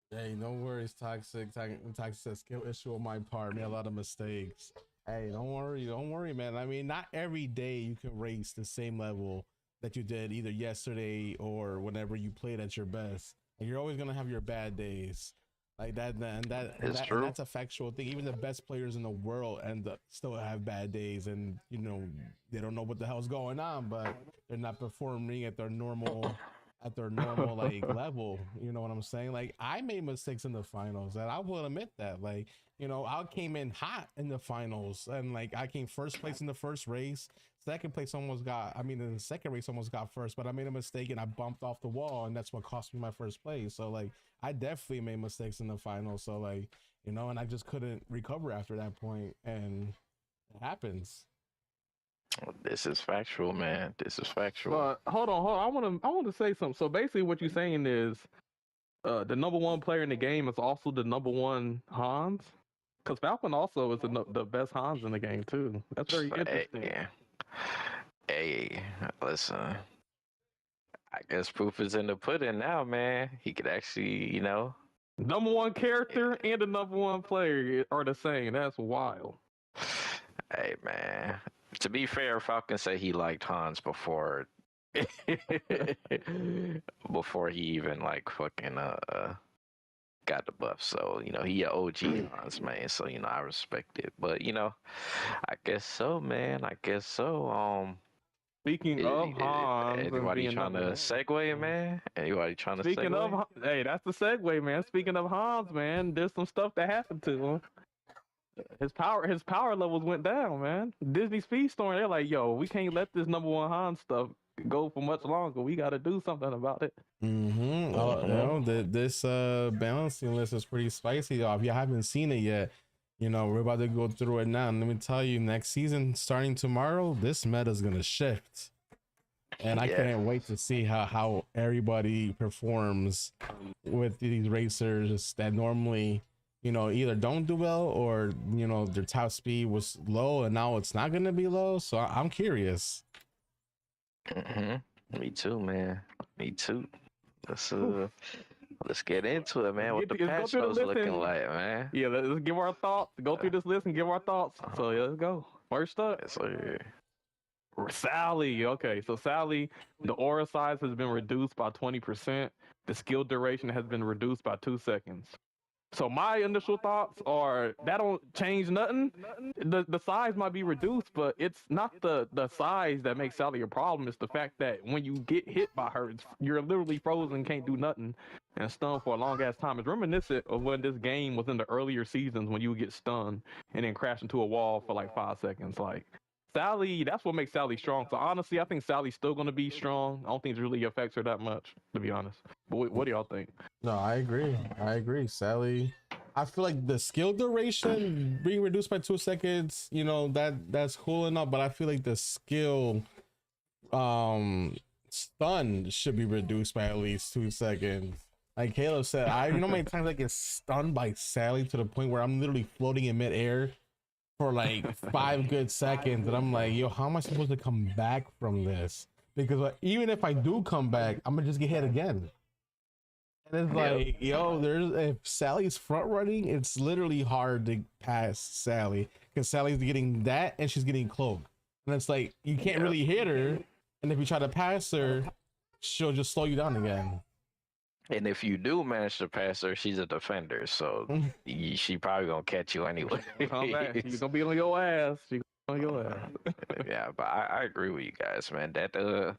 D: Hey, no worries, Toxic. Toxic says skill issue on my part. Made a lot of mistakes. Hey, don't worry, man. I mean, not every day you can race the same level that you did either yesterday or whenever you played at your best. And you're always gonna have your bad days, like that. And that's a factual thing. Even the best players in the world still have bad days, and you know they don't know what the hell's going on, but they're not performing at their normal like level. You know what I'm saying? Like, I made mistakes in the finals, and I will admit that. Like, you know, I came in hot in the finals, and like I came first place in the first race. Second place in the second race almost got first, but I made a mistake and I bumped off the wall, and that's what cost me my first place. So like, I definitely made mistakes in the finals. So like, you know, and I just couldn't recover after that point, and it happens.
B: This is factual, man. This is factual.
C: But hold on. I want to say something. So basically, what you're saying is, the number one player in the game is also the number one Hans, because Falcon also is the best Hans in the game too. That's very interesting.
B: Hey, listen. I guess proof is in the pudding now, man. He could actually, you know,
C: number one character and the number one player are the same. That's wild.
B: Hey, man. To be fair, Falcon said he liked Hans before he even like fucking got the buff. So, you know, he a OG Hans, man. So, you know, I respect it. But, you know, I guess so, man. I guess so.
C: Speaking of Hans,
B: anybody trying to segue, man? Anybody trying to
C: Speaking
B: segue?
C: of, hey, that's the segue, man. Speaking of Hans, man, there's some stuff that happened to him. His power levels went down, man. Disney Speedstorm, they're like, yo, we can't let this number one Hans stuff go for much longer. We got to do something about it.
D: Mm-hmm. Oh, no, this balancing list is pretty spicy, though. If you haven't seen it yet, you know, we're about to go through it now. And let me tell you, next season, starting tomorrow, this meta is going to shift. And I can't wait to see how everybody performs with these racers that normally, you know, either don't do well or, you know, their top speed was low and now it's not going to be low. So I'm curious.
B: Me too, man. Me too. Let's get into it, man. What the patch notes looking like, man?
C: Yeah, let's give our thoughts. Go through this list and give our thoughts. So yeah, let's go. First up, Sally. Okay, so Sally, the aura size has been reduced by 20%. The skill duration has been reduced by 2 seconds. So my initial thoughts are that don't change nothing. The size might be reduced, but it's not the size that makes Sally a problem. It's the fact that when you get hit by her, you're literally frozen, can't do nothing, and stunned for a long ass time. It's reminiscent of when this game was in the earlier seasons when you would get stunned and then crash into a wall for like 5 seconds. Like Sally, that's what makes Sally strong. So honestly, I think Sally's still going to be strong. I don't think it really affects her that much, to be honest. But what do y'all think?
D: No, I agree. Sally, I feel like the skill duration being reduced by 2 seconds, you know, that's cool enough, but I feel like the skill stun should be reduced by at least 2 seconds. Like Caleb said, you know how many times I get stunned by Sally to the point where I'm literally floating in midair for like 5 good seconds, and I'm like, yo, how am I supposed to come back from this? Because even if I do come back, I'm gonna just get hit again. And it's like, yo, if Sally's front running, it's literally hard to pass Sally because Sally's getting that and she's getting cloaked, and it's like you can't really hit her, and if you try to pass her, she'll just slow you down again.
B: And if you do manage to pass her, she's a defender, so she probably gonna catch you anyway.
C: Come back. She's gonna be on your ass. She's on your ass.
B: Yeah, but I agree with you guys, man. That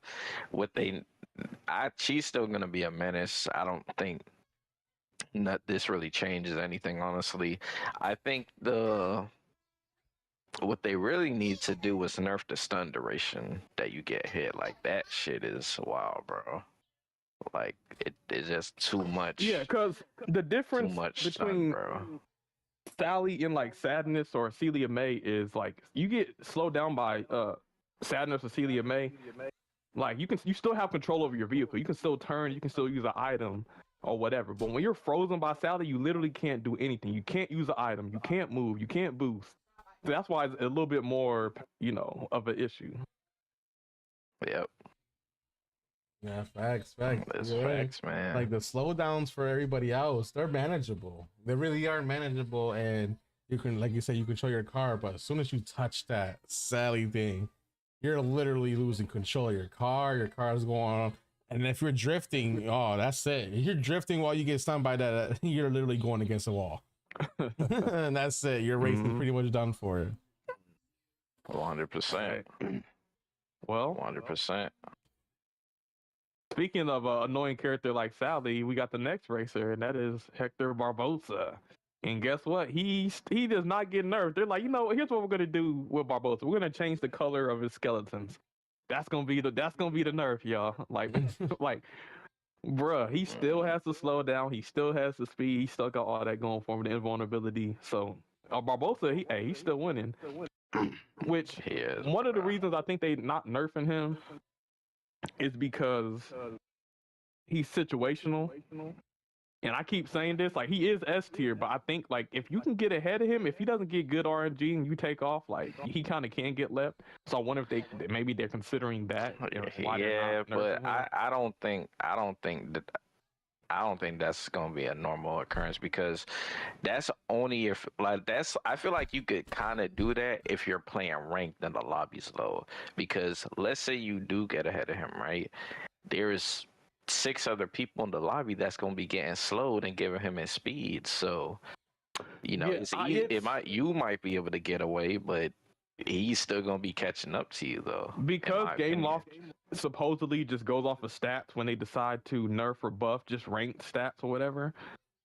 B: she's still gonna be a menace. I don't think that this really changes anything, honestly. I think what they really need to do is nerf the stun duration that you get hit. Like that shit is wild, bro. Like it's just too much.
C: Yeah, because the difference between Sally and like Sadness or Celia May is like you get slowed down by Sadness or Celia May. Like you still have control over your vehicle. You can still turn, you can still use an item or whatever. But when you're frozen by Sally, you literally can't do anything. You can't use an item, you can't move, you can't boost. So that's why it's a little bit more, of an issue.
B: Yep.
D: Yeah, facts.
B: That's facts, man.
D: Like the slowdowns for everybody else, they're manageable. They really are manageable, and you can, like you said, you control your car. But as soon as you touch that Sally thing, you're literally losing control of your car. Your car is going on, and if you're drifting, oh, that's it. If you're drifting while you get stunned by that, you're literally going against the wall, and that's it. Your race is pretty much done for it.
B: 100%.
C: Well,
B: 100%.
C: Speaking of an annoying character like Sally, we got the next racer, and that is Hector Barbosa. And guess what? He does not get nerfed. They're like, here's what we're gonna do with Barbosa. We're gonna change the color of his skeletons. That's gonna be the nerf, y'all. Like, bruh, he still has to slow down. He still has the speed. He still got all that going for him, the invulnerability. So Barbosa, he's still winning. Which one of the reasons I think they not nerfing him is because he's situational. And I keep saying this, like, he is S tier, but I think, like, if you can get ahead of him, if he doesn't get good RNG and you take off, like, he kind of can get left. So I wonder if maybe they're considering that.
B: Yeah, but I don't think that's gonna be a normal occurrence, because that's only if I feel like you could kind of do that if you're playing ranked and the lobby's low. Because let's say you do get ahead of him, right? There's 6 other people in the lobby that's gonna be getting slowed and giving him his speed. So you might be able to get away, but he's still gonna be catching up to you though.
C: Because Game Loft supposedly just goes off of stats when they decide to nerf or buff just ranked stats or whatever.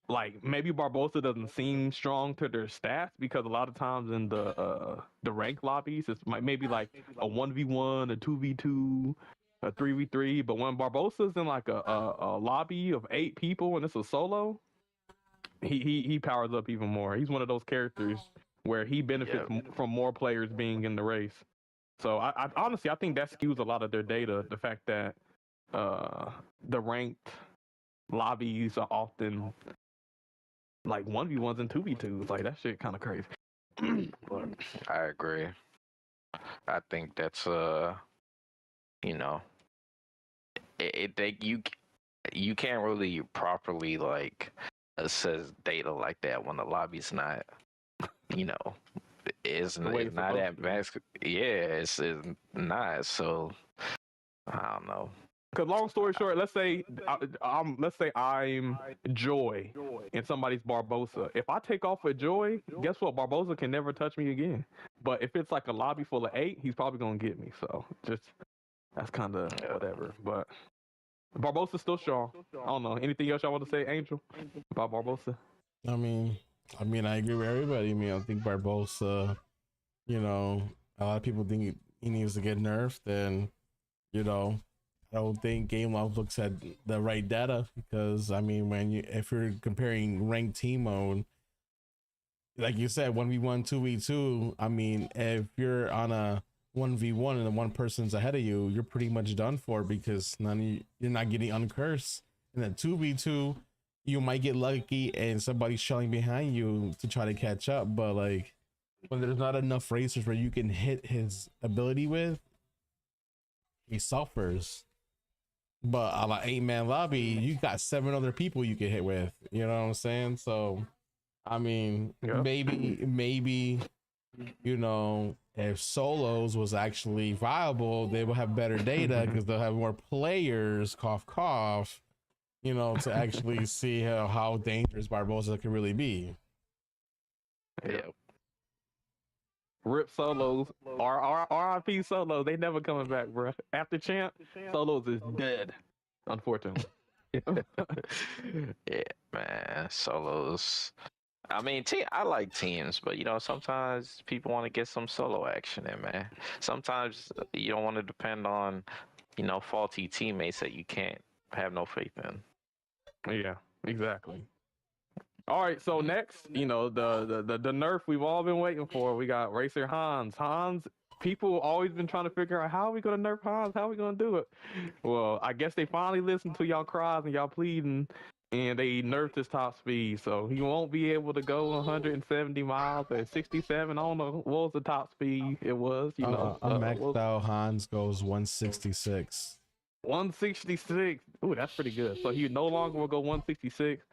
C: Like, maybe Barbosa doesn't seem strong to their stats because a lot of times in the ranked lobbies it's maybe like a 1v1, a 2v2, a 3v3. But when Barbosa's in like a lobby of 8 people and it's a solo, he powers up even more. He's one of those characters where he benefits from more players being in the race. So I honestly, I think that skews a lot of their data. The fact that the ranked lobbies are often like 1v1s and 2v2s. Like, that shit kind of crazy.
B: I agree. I think that's you can't really properly like assess data like that when the lobby's not, it's not advanced. Yeah, it's not. So I don't know.
C: Because long story short, let's say I'm Joy and somebody's Barbosa. If I take off with Joy, guess what? Barbosa can never touch me again. But if it's like a lobby full of 8, he's probably gonna get me. So that's kind of whatever. But Barbosa's still strong. I don't know. Anything else y'all want to say, Angel, about Barbosa?
D: I mean, I agree with everybody. I mean, I think Barbosa, a lot of people think he needs to get nerfed, and I don't think Game Loft looks at the right data, because I mean, if you're comparing ranked team mode, like you said, 1v1, 2v2, I mean, if you're on a 1v1 and the one person's ahead of you, you're pretty much done for, because you're not getting uncursed. And then 2v2, you might get lucky and somebody's shelling behind you to try to catch up, but like when there's not enough racers where you can hit his ability with, he suffers. But on an 8-man lobby, you got 7 other people you can hit with. You know what I'm saying? So, I mean, maybe, if solos was actually viable, they will have better data because they'll have more players, cough, cough, you know, to actually see how dangerous Barbosa can really be.
B: Yeah.
C: Rip solos, RIP solos. They never coming back, bro. After champ, solos is dead, unfortunately.
B: Yeah, man. Solos. I mean, I like teams, but you know, sometimes people want to get some solo action in, man. Sometimes you don't want to depend on, you know, faulty teammates that you can't have no faith in.
C: Yeah, exactly. All right, so next, you know, the nerf we've all been waiting for. We got Racer Hans. Hans, people always been trying to figure out how are we gonna nerf Hans? How are we gonna do it? Well, I guess they finally listened to y'all cries and y'all pleading, and they nerfed his top speed, so he won't be able to go 170 miles at 67. I don't know what was the top speed it was. You know,
D: A maxed out Hans goes 166.
C: 166. Ooh, that's pretty good. So he no longer will go 166.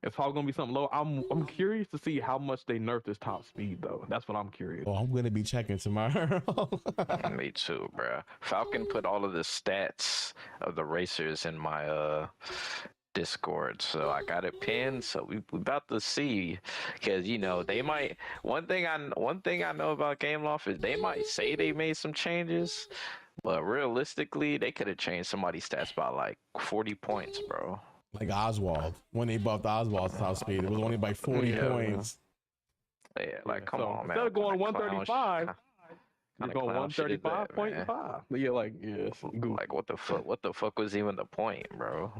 C: It's probably gonna be something low. I'm curious to see how much they nerfed his top speed though. That's what I'm curious.
D: Oh, I'm gonna be checking tomorrow.
B: Me too, bro. Falcon put all of the stats of the racers in my Discord, so I got it pinned. So we about to see, because you know they might. One thing I know about Game Loft is they might say they made some changes, but realistically they could have changed somebody's stats by like 40 points, bro.
D: Like Oswald, when they buffed Oswald's top speed, it was only by 40 points.
B: Yeah, like come on, man.
C: Instead of going 135,
B: you're
C: going 135.5. Yeah, like
B: like what the fuck? What the fuck was even the point, bro?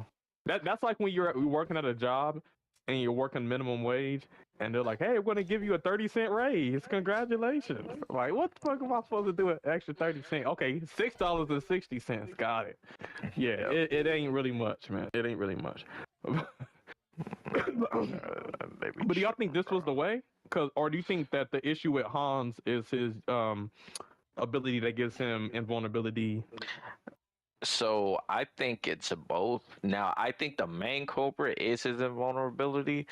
C: That's like when you're working at a job and you're working minimum wage, and they're like, "Hey, we're gonna give you a 30-cent raise. Congratulations!" Like, what the fuck am I supposed to do with extra 30 cents? Okay, $6.60. Got it. Yeah, it ain't really much, man. It ain't really much. But do y'all think this was the way? Or do you think that the issue with Hans is his ability that gives him invulnerability?
B: So I think it's both. Now I think the main culprit is his invulnerability,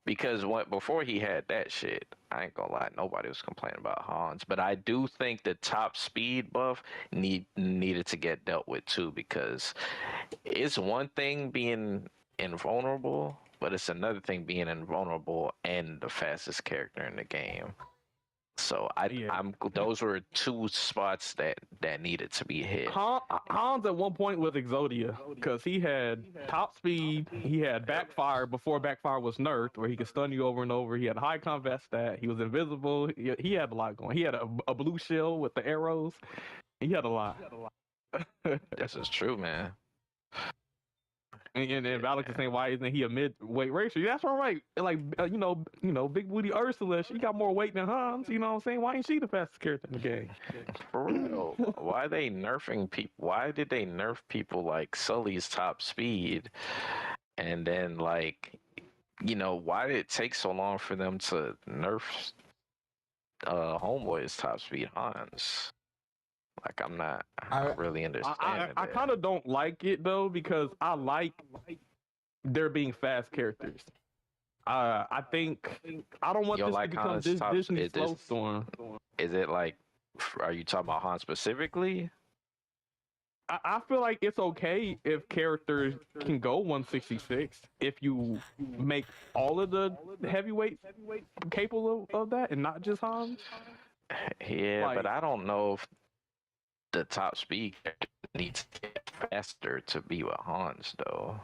B: because before he had that shit, I ain't gonna lie, nobody was complaining about Hans. But I do think the top speed buff needed to get dealt with too, because it's one thing being invulnerable, but it's another thing being invulnerable and the fastest character in the game. So those were two spots that needed to be hit.
C: Hans at one point was Exodia, because he had top speed, he had backfire before backfire was nerfed, where he could stun you over and over. He had high combat stat. He was invisible. He had a lot going. He had a blue shield with the arrows. He had a lot.
B: This is true, man.
C: And then Alex is saying, why isn't he a mid-weight racer? That's all right. Like, you know, big booty Ursula, she got more weight than Hans. You know what I'm saying? Why ain't she the fastest character in the game?
B: For real. Why are they nerfing people? Why did they nerf people like Sully's top speed? And then, like, you know, why did it take so long for them to nerf Homeboy's top speed Hans? Like, I'm not really understanding.
C: I kind of don't like it though, because I like there being fast characters. I think I don't want this to become Disney Speedstorm.
B: Is it like, are you talking about Han specifically?
C: I feel like it's okay if characters can go 166 if you make all of the heavyweights capable of that, and not just Hans.
B: Yeah, but I don't know if the top speed needs to get faster to be with Hans, though.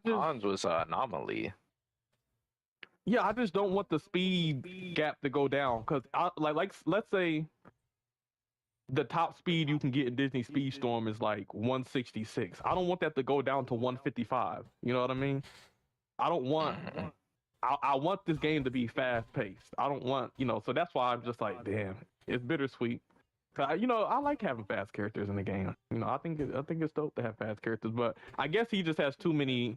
B: Hans was an anomaly.
C: Yeah, I just don't want the speed gap to go down, because like let's say the top speed you can get in Disney Speedstorm is like 166. I don't want that to go down to 155. You know what I mean? I don't want. I want this game to be fast paced. I don't want, you know. So that's why I'm just like, damn, it's bittersweet. You know, I like having fast characters in the game. You know, I think it's dope to have fast characters, but I guess he just has too many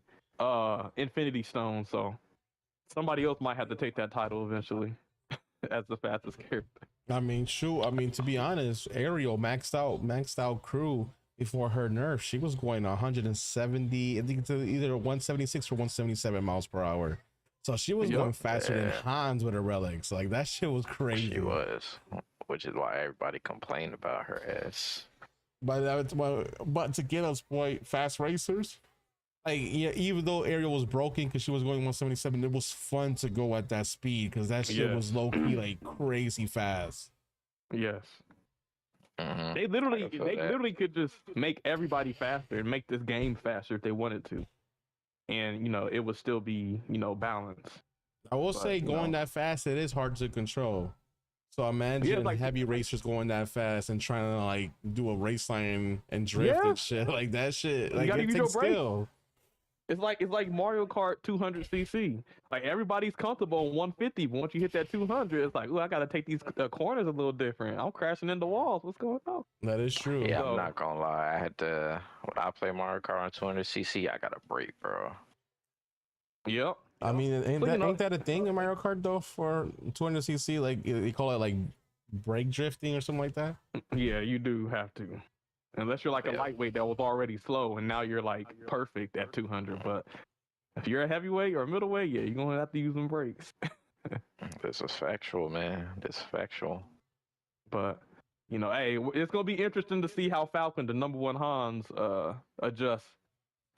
C: Infinity Stones, so somebody else might have to take that title eventually as the fastest character.
D: I mean, shoot. I mean, to be honest, Ariel maxed out crew before her nerf. She was going 170, I think it's either 176 or 177 miles per hour. So she was going faster than Hans with her relics. Like, that shit was crazy.
B: She was, which is why everybody complained about her ass.
D: But to get us fast racers, like, yeah, even though Ariel was broken because she was going 177, it was fun to go at that speed because that shit was low key like crazy fast.
C: Yes.
B: Mhm.
C: They
B: I
C: literally
B: feel
C: they
B: that.
C: literally could just make everybody faster and make this game faster if they wanted to. And it would still be, balanced.
D: I will
C: But,
D: say going that fast, it is hard to control. So imagine
C: like-
D: heavy racers going that fast and trying to like do a race line and drift and shit like that shit. Like
C: gotta
D: it
C: use your
D: takes
C: brakes.
D: skill.
C: It's like Mario Kart 200cc. Like everybody's comfortable on 150, but once you hit that 200, it's like, oh, I gotta take these corners a little different. I'm crashing into walls. What's going on?
D: That is true.
B: Yeah,
C: So-
B: I'm not gonna lie. I had to when I play Mario Kart on 200cc, I got a break, bro.
C: Yep.
D: I mean, ain't
C: Well,
D: that a thing in Mario Kart though for 200cc? Like they call it like brake drifting or something like that.
C: Yeah, you do have to. Unless you're like a
B: Yeah.
C: lightweight that was already slow and now you're like perfect at 200. But if you're a heavyweight or a middleweight, yeah, you're gonna have to use them brakes.
B: This is factual, man. This is factual.
C: But hey, it's gonna be interesting to see how Falcon, the #1 Hans, adjusts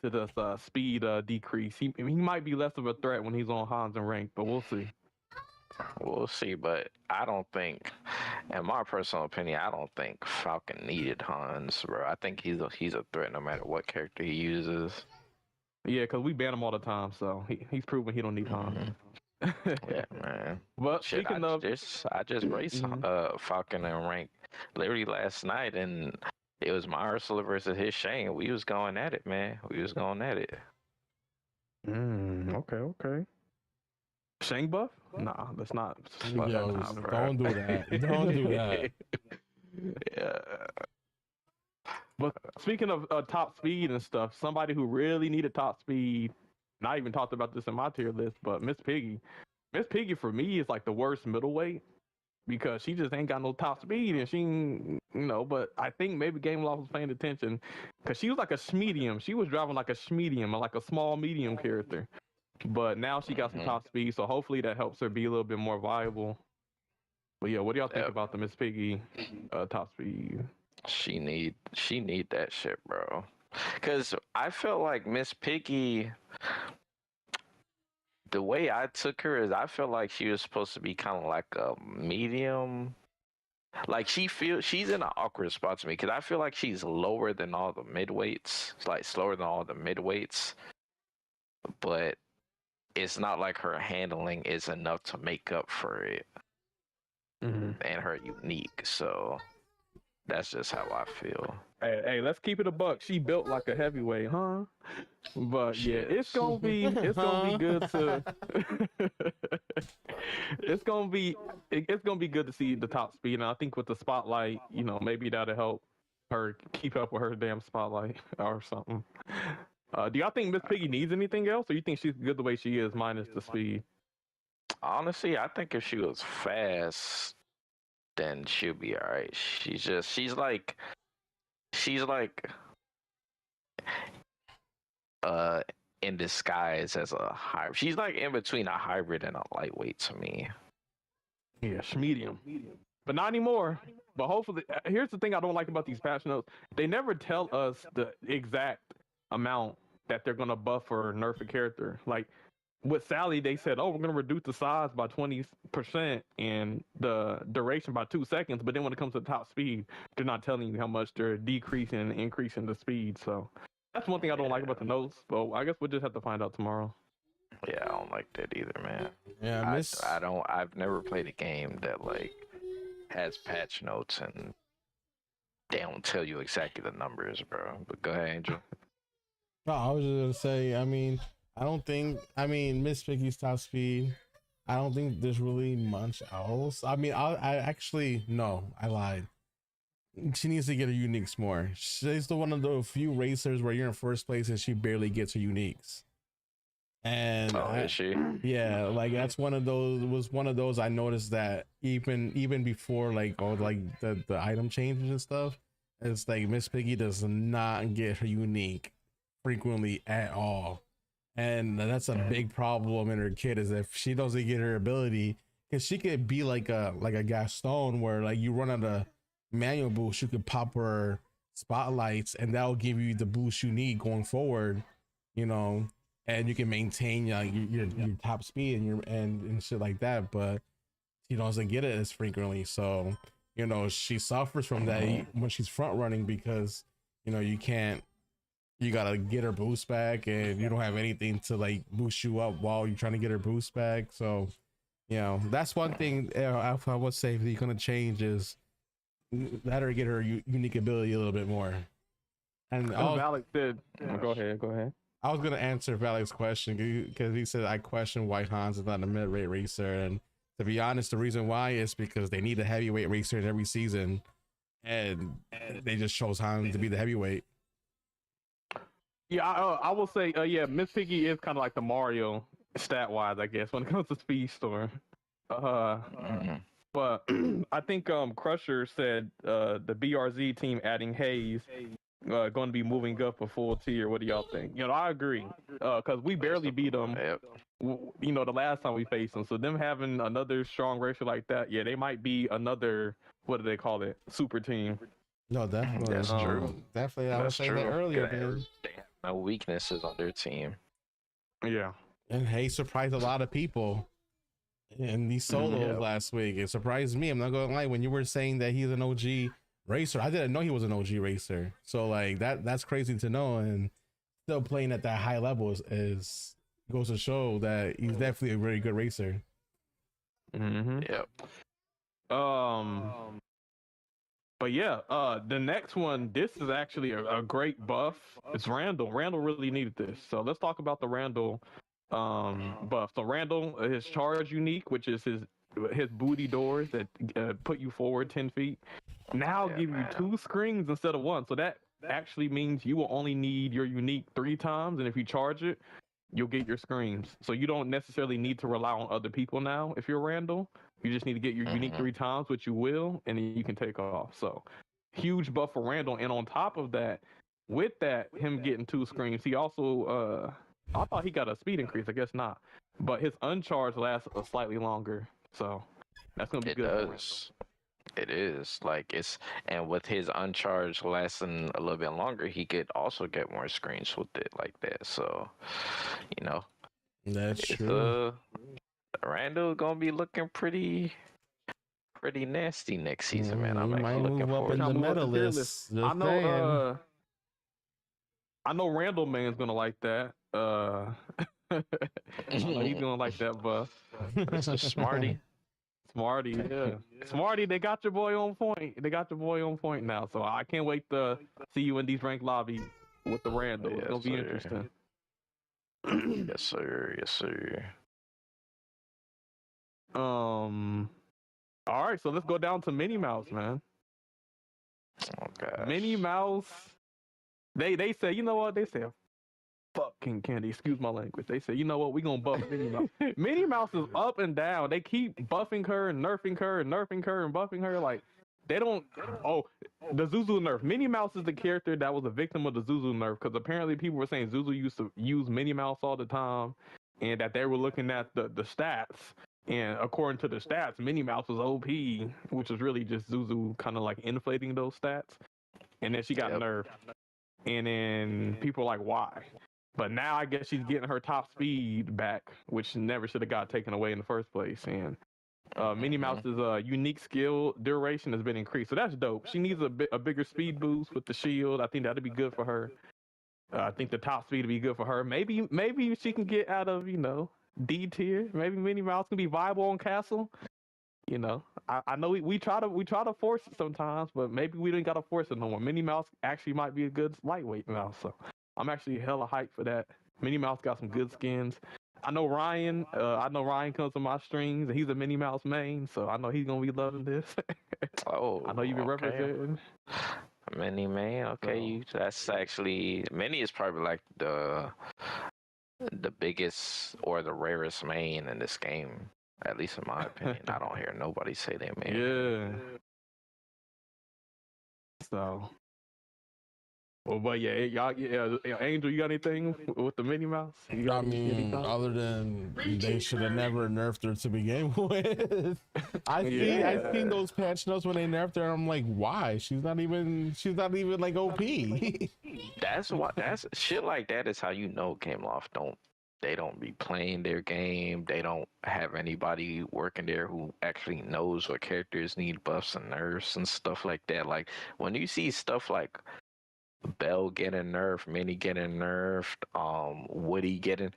C: to this speed decrease. He might be less of a threat when he's on Hans and rank, but we'll see.
B: We'll see, but I don't think, in my personal opinion, I don't think Falcon needed Hans, bro. I think he's a threat no matter what character he uses.
C: Yeah, because we ban him all the time, so he's proven he don't need Hans.
B: Yeah, man.
C: But
B: Shit,
C: speaking
B: I
C: of,
B: just raced
C: Mhm.
B: Falcon in rank literally last night, and it was my Ursula versus his Shane. We was going at it, man. We was going at it.
C: okay. Shang buff? Nah, that's not.
D: Yo,
C: nah, bro.
D: don't do that. Don't do that.
B: Yeah.
C: But speaking of top speed and stuff, somebody who really needed top speed, and I even talked about this in my tier list, but Miss Piggy. Miss Piggy for me is like the worst middleweight because she just ain't got no top speed and she, but I think maybe Game Loft was paying attention because she was like a schmedium. She was driving like a schmedium, like a small medium character. But now she got some top speed, so hopefully that helps her be a little bit more viable. But yeah, what do y'all think
B: Yep.
C: about the Miss Piggy top speed?
B: She need that shit, bro. Cause I felt like Miss Piggy, the way I took her is I felt like she was supposed to be kind of like a medium. Like she's in an awkward spot to me because I feel like she's lower than all the midweights, like slower than all the midweights, but it's not like her handling is enough to make up for it and her unique. So that's just how I feel.
C: Hey, let's keep it a buck. She built like a heavyweight, huh? But yeah, it's gonna be good to it's gonna be good to see the top speed. And I think with the spotlight, maybe that'll help her keep up with her damn spotlight or something. Do y'all think Miss Piggy needs anything else, or you think she's good the way she is minus the speed?
B: Honestly, I think if she was fast, then she'll be all right. She's like in disguise as a hybrid. She's like in between a hybrid and a lightweight to me.
C: Yeah, medium. But not anymore. But hopefully, here's the thing I don't like about these patch notes. They never tell us the exact amount that they're gonna buff or nerf a character. Like with Sally, they said, "Oh, we're gonna reduce the size by 20% and the duration by 2 seconds." But then when it comes to top speed, they're not telling you how much they're decreasing and increasing the speed. So that's one thing I don't like about the notes. But I guess we'll just have to find out tomorrow.
B: Yeah, I don't like that either, man.
D: Yeah, Miss.
B: I've never played a game that like has patch notes and they don't tell you exactly the numbers, bro. But go ahead, Angel.
D: No, I was just gonna say. I mean, Miss Piggy's top speed. I don't think there's really much else. I mean, I actually no, I lied. She needs to get her uniques more. She's the one of the few racers where you're in first place and she barely gets her uniques. And
B: Is she?
D: yeah, like that's one of those I noticed that even before like all like the item changes and stuff, it's like Miss Piggy does not get her unique frequently at all. And that's a big problem in her kit is if she doesn't get her ability, because she could be like a Gaston where like you run out of manual boost, you could pop her spotlights and that'll give you the boost you need going forward. you know, and you can maintain your top speed and and shit like that, but she doesn't get it as frequently. So, you know, she suffers from that when she's front running because, you know, you gotta get her boost back and you don't have anything to like boost you up while you're trying to get her boost back. So, you know, that's one thing I would say that you're gonna change is let her get her unique ability a little bit more. And
C: Alex said, go ahead.
D: I was gonna answer Valek's question because he said I question why Hans is not a mid-rate racer, and to be honest, the reason why is because they need a heavyweight racer in every season, and they just chose Hans to be the heavyweight.
C: Yeah, I will say, yeah, Miss Piggy is kind of like the Mario stat-wise, I guess, when it comes to Speedstorm. But I think Crusher said the BRZ team adding Hayes going to be moving up a full tier. What do y'all think? You know, I agree because we barely beat them. You know, the last time we faced them. So them having another strong racer like that, yeah, they might be another, what do they call it? Super team.
D: No, definitely.
B: That's true.
D: Definitely. I was saying that earlier, man.
B: They have no weaknesses on their team.
C: Yeah.
D: And Hayes surprised a lot of people in these solos last week. It surprised me. I'm not going to lie. When you were saying that he's an OG racer, I didn't know he was an OG racer. So like that's crazy to know, and still playing at that high level is goes to show that he's definitely a very good racer.
B: Yep.
C: But yeah, the next one, this is actually a great buff. It's Randall. Randall really needed this. So let's talk about the Randall buff. So Randall, his charge unique, which is his booty doors that put you forward 10 feet, now give you 2 screens instead of 1. So that actually means you will only need your unique 3 times, and if you charge it, you'll get your screens. So you don't necessarily need to rely on other people now if you're Randall. You just need to get your unique 3 times, which you will, and then you can take off. So huge buff for Randall. And on top of that, with that, him getting 2 screens, he also, I thought he got a speed increase. I guess not. But his uncharge lasts slightly longer. So that's going to be good.
B: It does. It is. Like, and with his uncharged lasting a little bit longer, he could also get more screens with it like that. So, you know.
D: That's true.
B: Randall gonna be looking pretty nasty next season, man. I'm actually looking forward
D: to the meta list.
C: I know Randall man's gonna like that. He's gonna like that buff.
B: This is Smarty.
C: Smarty, yeah. Smarty, they got your boy on point. They got your boy on point now. So I can't wait to see you in these ranked lobbies with the Randall. It's gonna be interesting.
B: Yes, sir. Yes, sir.
C: All right, so let's go down to Minnie Mouse, man.
B: Oh gosh.
C: Minnie Mouse. They say, you know what? They say, fuck King Candy. Excuse my language. They say, you know what? We gonna buff Minnie Mouse. Minnie Mouse is up and down. They keep buffing her and nerfing her and nerfing her and buffing her. Like they don't. Oh, the Zuzu nerf. Minnie Mouse is the character that was a victim of the Zuzu nerf because apparently people were saying Zuzu used to use Minnie Mouse all the time, and that they were looking at the stats. And according to the stats, Minnie Mouse was OP, which was really just Zuzu kind of like inflating those stats. And then she got nerfed. And then people were like, why? But now I guess she's getting her top speed back, which never should have got taken away in the first place. And Minnie Mouse's unique skill duration has been increased. So that's dope. She needs a bigger speed boost with the shield. I think that'd be good for her. I think the top speed would be good for her. Maybe she can get out of, D tier. Maybe Minnie Mouse can be viable on Castle. I know we try to force it sometimes, but maybe we didn't gotta force it no more. Minnie Mouse actually might be a good lightweight mouse, so I'm actually hella hyped for that. Minnie Mouse got some good skins. I know Ryan. Comes to my streams, and he's a Minnie Mouse main, so I know he's gonna be loving this. I know you've been representing.
B: Minnie, man. Okay, that's actually Minnie is probably like the biggest or the rarest main in this game, at least in my opinion. I don't hear nobody say that, man.
C: Yeah. So Well, but yeah, Angel, you got anything with the Minnie Mouse? You
D: I
C: got
D: mean, other than they should have never nerfed her to begin with. I've seen those patch notes when they nerfed her. I'm like, why? She's not even like OP.
B: That's shit like that is how you know Game Loft they don't be playing their game. They don't have anybody working there who actually knows what characters need buffs and nerfs and stuff like that. Like when you see stuff like Bell getting nerfed, Minnie getting nerfed, Woody getting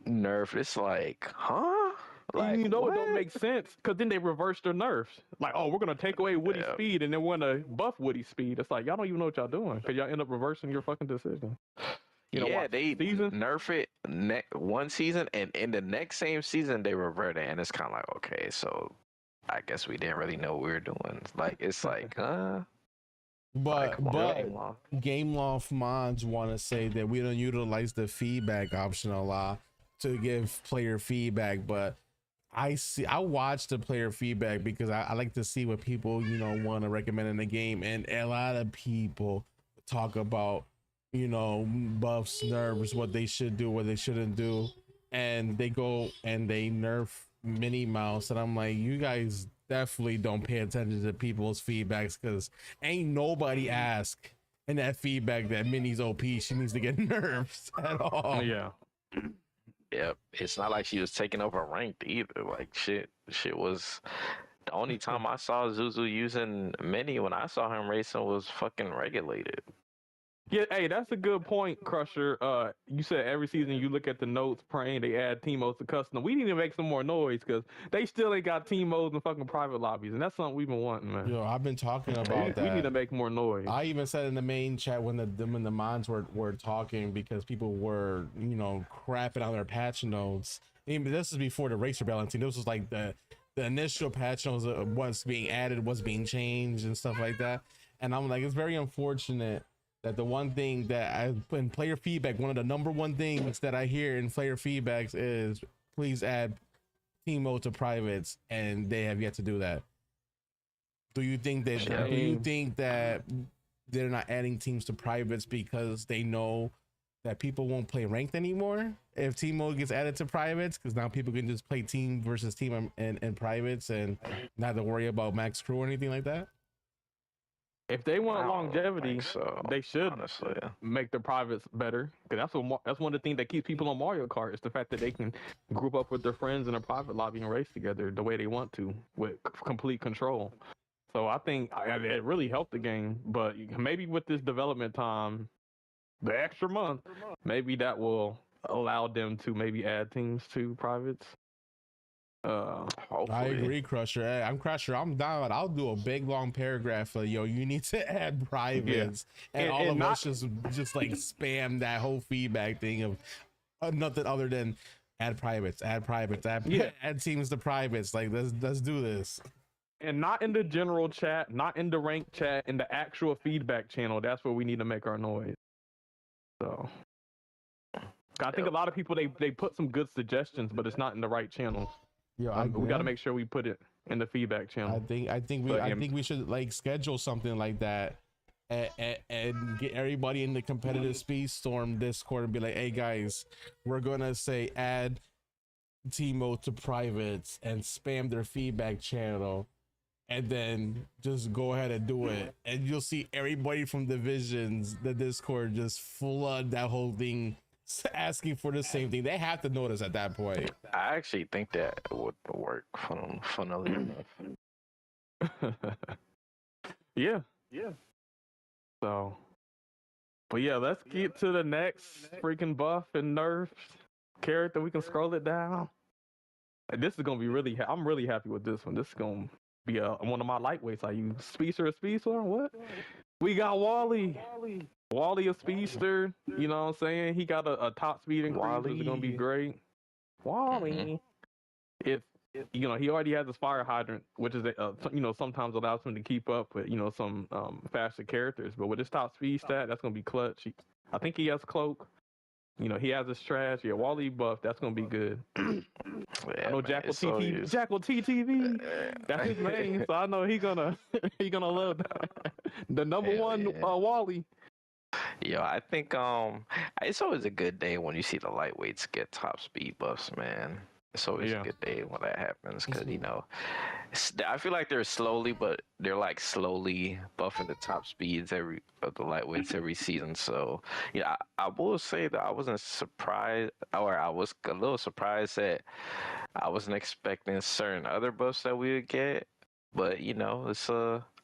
B: nerfed, it's like, huh? Like,
C: it don't make sense because then they reverse their nerfs. Like, oh, we're gonna take away Woody's speed and then we're gonna buff Woody's speed. It's like y'all don't even know what y'all doing because y'all end up reversing your fucking decision.
B: They nerf it one season, and in the next same season they revert it, and it's kind of like, okay, so I guess we didn't really know what we were doing. Like, it's like, huh?
D: But Game Loft mods want to say that we don't utilize the feedback option a lot to give player feedback, but I watch the player feedback because I like to see what people want to recommend in the game, and a lot of people talk about buffs, nerfs, what they should do, what they shouldn't do, and they go and they nerf Minnie Mouse, and I'm like, you guys definitely don't pay attention to people's feedbacks because ain't nobody ask in that feedback that Minnie's OP, she needs to get nerfs at all.
C: Yeah.
B: Yep. It's not like she was taking over ranked either. Like shit was the only time I saw Zuzu using Minnie when I saw him racing was fucking regulated.
C: Yeah, hey, that's a good point, Crusher. You said every season you look at the notes praying they add team modes to custom. We need to make some more noise because they still ain't got team modes in fucking private lobbies, and that's something we've been wanting, man.
D: Yo, I've been talking about that.
C: We need to make more noise.
D: I even said in the main chat when the mods were talking because people were crapping on their patch notes. Even this is before the racer balancing. This was like the initial patch notes of what's being added, what's being changed, and stuff like that. And I'm like, it's very unfortunate that the one thing that in player feedback, one of the number one things that I hear in player feedbacks is please add team mode to privates, and they have yet to do that. Do you think that they're not adding teams to privates because they know that people won't play ranked anymore if team mode gets added to privates? Because now people can just play team versus team and privates and not have to worry about max crew or anything like that.
C: If they want longevity, they should make the privates better. Because that's one of the things that keeps people on Mario Kart is the fact that they can group up with their friends in a private lobby and race together the way they want to with complete control. So I think it really helped the game. But maybe with this development time, the extra month, maybe that will allow them to maybe add teams to privates.
D: I agree, Crusher. Hey, I'm Crusher. I'm down. I'll do a big long paragraph of you need to add privates, and all of us just like spam that whole feedback thing of nothing other than add privates, add teams to privates. Like let's do this.
C: And not in the general chat, not in the ranked chat, in the actual feedback channel. That's where we need to make our noise. So I think a lot of people they put some good suggestions, but it's not in the right channel.
D: Yo,
C: we got to make sure we put it in the feedback channel.
D: I think we should like schedule something like that and get everybody in the competitive Speedstorm Discord and be like, hey guys, we're gonna say add team mode to privates and spam their feedback channel, and then just go ahead and do it, and you'll see everybody from divisions, the Discord just flood that whole thing asking for the same thing. They have to notice at that point.
B: I actually think that would work funnily enough.
C: Yeah. So, but yeah, let's get to the next freaking buff and nerf character. We can scroll it down. And this is gonna be I'm really happy with this one. This is gonna be one of my lightweights. I use Speedstorm. What? We got Wally. Wally a speedster, you know what I'm saying? He got a top speed increase, which is gonna be great. Wally, if he already has his fire hydrant, which is sometimes allows him to keep up with some faster characters. But with his top speed stat, that's gonna be clutch. I think he has cloak. He has his trash. Yeah, Wally buff. That's gonna be good. I know Jackal TTV. That's his name, so I know he gonna love that. The number one Wally.
B: Yo, I think it's always a good day when you see the lightweights get top speed buffs, man. It's always a
C: Yeah.
B: good day when that happens because I feel like they're slowly, but they're like slowly buffing the top speeds of the lightweights every season. So yeah, I will say that I wasn't surprised, or I was a little surprised that I wasn't expecting certain other buffs that we would get. But it's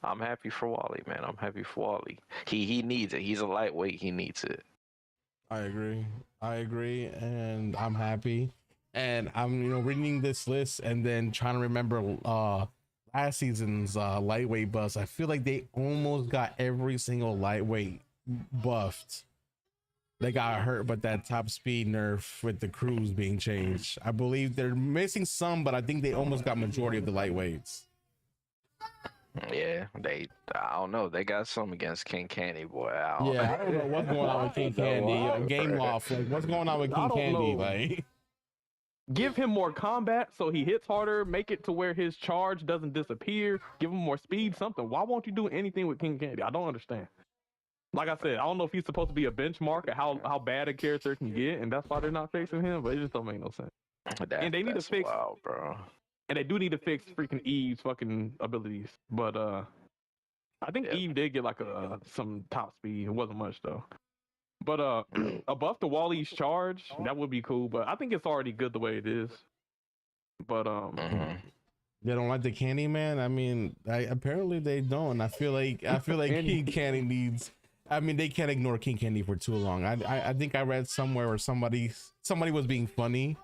B: I'm happy for Wally, man. I'm happy for Wally. He needs it. He's a lightweight. He needs it.
D: I agree. I agree, and I'm happy. And I'm reading this list and then trying to remember last season's lightweight buffs. I feel like they almost got every single lightweight buffed. They got hurt, but that top speed nerf with the crews being changed. I believe they're missing some, but I think they almost got majority of the lightweights.
B: Yeah, I don't know. They got some against King Candy, boy.
D: I don't know what's going on with King Candy. Game Loft, like what's going on with King Candy? Like,
C: give him more combat so he hits harder. Make it to where his charge doesn't disappear. Give him more speed. Something. Why won't you do anything with King Candy? I don't understand. Like I said, I don't know if he's supposed to be a benchmark of how bad a character can get, and that's why they're not fixing him. But it just don't make no sense. And they need to fix.
B: Wild, bro.
C: And they do need to fix freaking Eve's fucking abilities. But I think Eve did get like some top speed. It wasn't much though. But a buff to Wally's charge, that would be cool. But I think it's already good the way it is. But
D: they don't like the Candy Man. I mean, apparently they don't. I feel like King Candy needs. I mean, they can't ignore King Candy for too long. I think I read somewhere where somebody was being funny,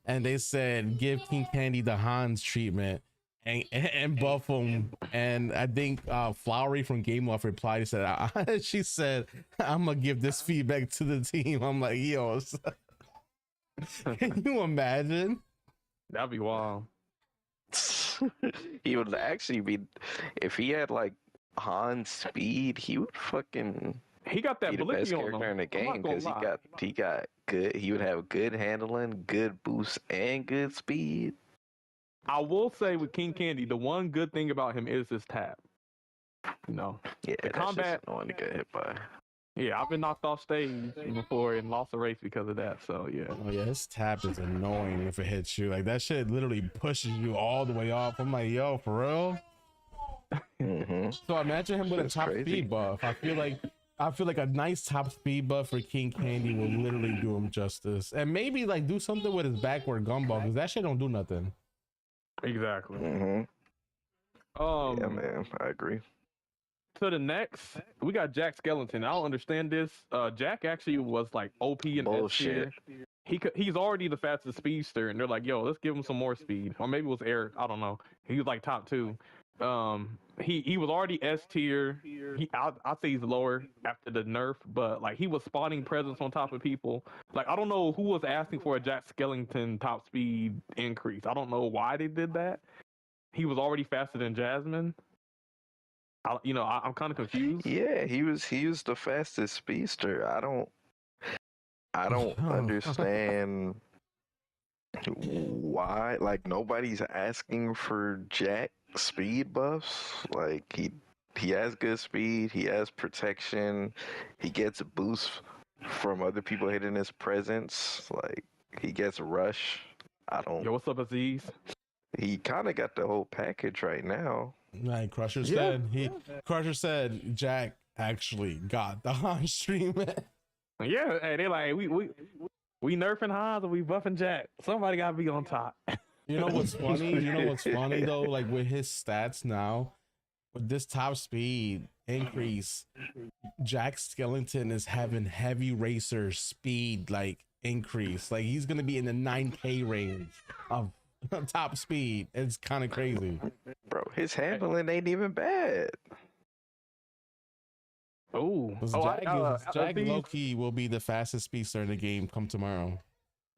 D: and they said give King Candy the Hans treatment and buff him. And I think Flowery from Game Loft replied, she said, I'm gonna give this feedback to the team. I'm like, yo, can you imagine?
C: that'd be wild.
B: He would actually be, if he had like Han's speed, he would fucking
C: He got that
B: be the best
C: Blippi on
B: character in
C: him.
B: the
C: I'm not
B: game
C: gonna
B: because
C: lie.
B: he got good. He would have good handling, good boost, and good speed.
C: I will say with King Candy, the one good thing about him is his tap.
B: Yeah,
C: the
B: that's
C: combat.
B: just annoying to get hit by.
C: Yeah, I've been knocked off stage before and lost a race because of that. So yeah.
D: Oh yeah, his tap is annoying if it hits you. Like that shit literally pushes you all the way off. I'm like, yo, for real? So imagine him with a top speed buff. I feel like a nice top speed buff for King Candy will literally do him justice. And maybe like do something with his backward gumball, because that shit don't do nothing.
C: Exactly.
B: Yeah, man, I agree.
C: To the next, we got Jack Skellington. I don't understand this. Jack actually was like OP in
B: Bullshit.
C: S tier. He's already the fastest speedster, and they're like, yo, let's give him some more speed. Or maybe it was Eric. I don't know. He was like top 2. He was already S tier. I'd say he's lower after the nerf, but like he was spotting presence on top of people. Like I don't know who was asking for a Jack Skellington top speed increase. I don't know why they did that. He was already faster than Jasmine. I'm kind of confused.
B: Yeah, he was the fastest speedster. I don't understand why. Like nobody's asking for Jack speed buffs. Like he has good speed. He has protection. He gets a boost from other people hitting his presence. Like he gets rush.
C: Yo, what's up, Aziz?
B: He kind of got the whole package right now.
D: Like Crusher said Jack actually got the Han stream.
C: Yeah, hey, they like we nerfing Hans or we buffing Jack. Somebody gotta be on top.
D: You know what's funny though? Like with his stats now, with this top speed increase, Jack Skellington is having heavy racer speed like increase. Like he's gonna be in the 9K range of top speed. It's kind of crazy.
B: Bro, his handling ain't even bad.
D: Jack Loki will be the fastest speedster in the game come tomorrow.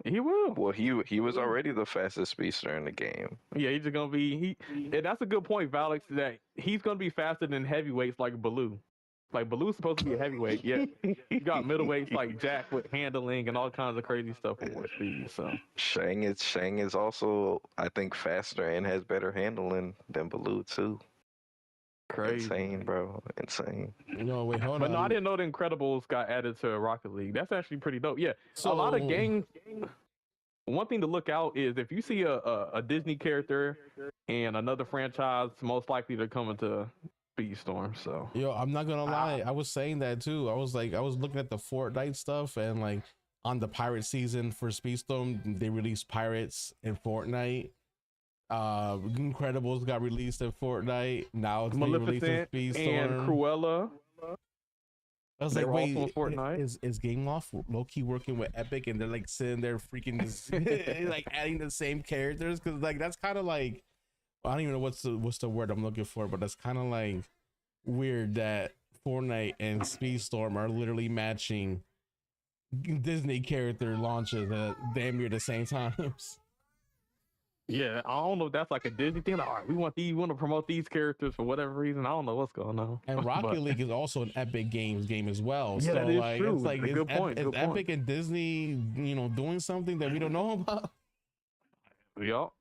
C: He will.
B: Well, he was already the fastest speedster in the game.
C: Yeah, he's just gonna be and that's a good point, Valix, that he's gonna be faster than heavyweights like Baloo. Like Baloo's supposed to be a heavyweight, yeah. You got middleweights like Jack with handling and all kinds of crazy stuff with more speed. So
B: Shang is also, I think, faster and has better handling than Baloo too.
C: Crazy.
B: Insane, bro. Insane.
D: No, wait, hold
C: But
D: on.
C: no, I didn't know the Incredibles got added to Rocket League. That's actually pretty dope. Yeah, a lot of games. One thing to look out is if you see a Disney character and another franchise, most likely they're coming to Speedstorm. So
D: Yo, I'm not gonna lie. I was saying that too. I was looking at the Fortnite stuff, and like on the pirate season for Speedstorm, they released pirates in Fortnite. Incredibles got released in Fortnite. Now it's being released in
C: Maleficent
D: Speedstorm.
C: and Cruella.
D: I was
C: They
D: like,
C: were
D: wait,
C: also in Fortnite.
D: is Game Loft low key working with Epic, and they're like sitting there freaking just, like adding the same characters? Because like that's kind of like, I don't even know what's the word I'm looking for, but that's kind of like weird that Fortnite and Speedstorm are literally matching Disney character launches at damn near the same times.
C: Yeah, I don't know if that's like a Disney thing. Like, all right, we want to promote these characters for whatever reason. I don't know what's going on.
D: And Rocket
C: But-
D: League is also an Epic Games game as well.
C: Yeah,
D: so
C: that is
D: like
C: true.
D: it's like
C: Good point,
D: is
C: good
D: Epic
C: point.
D: and Disney, doing something that we don't know about?
C: Yup.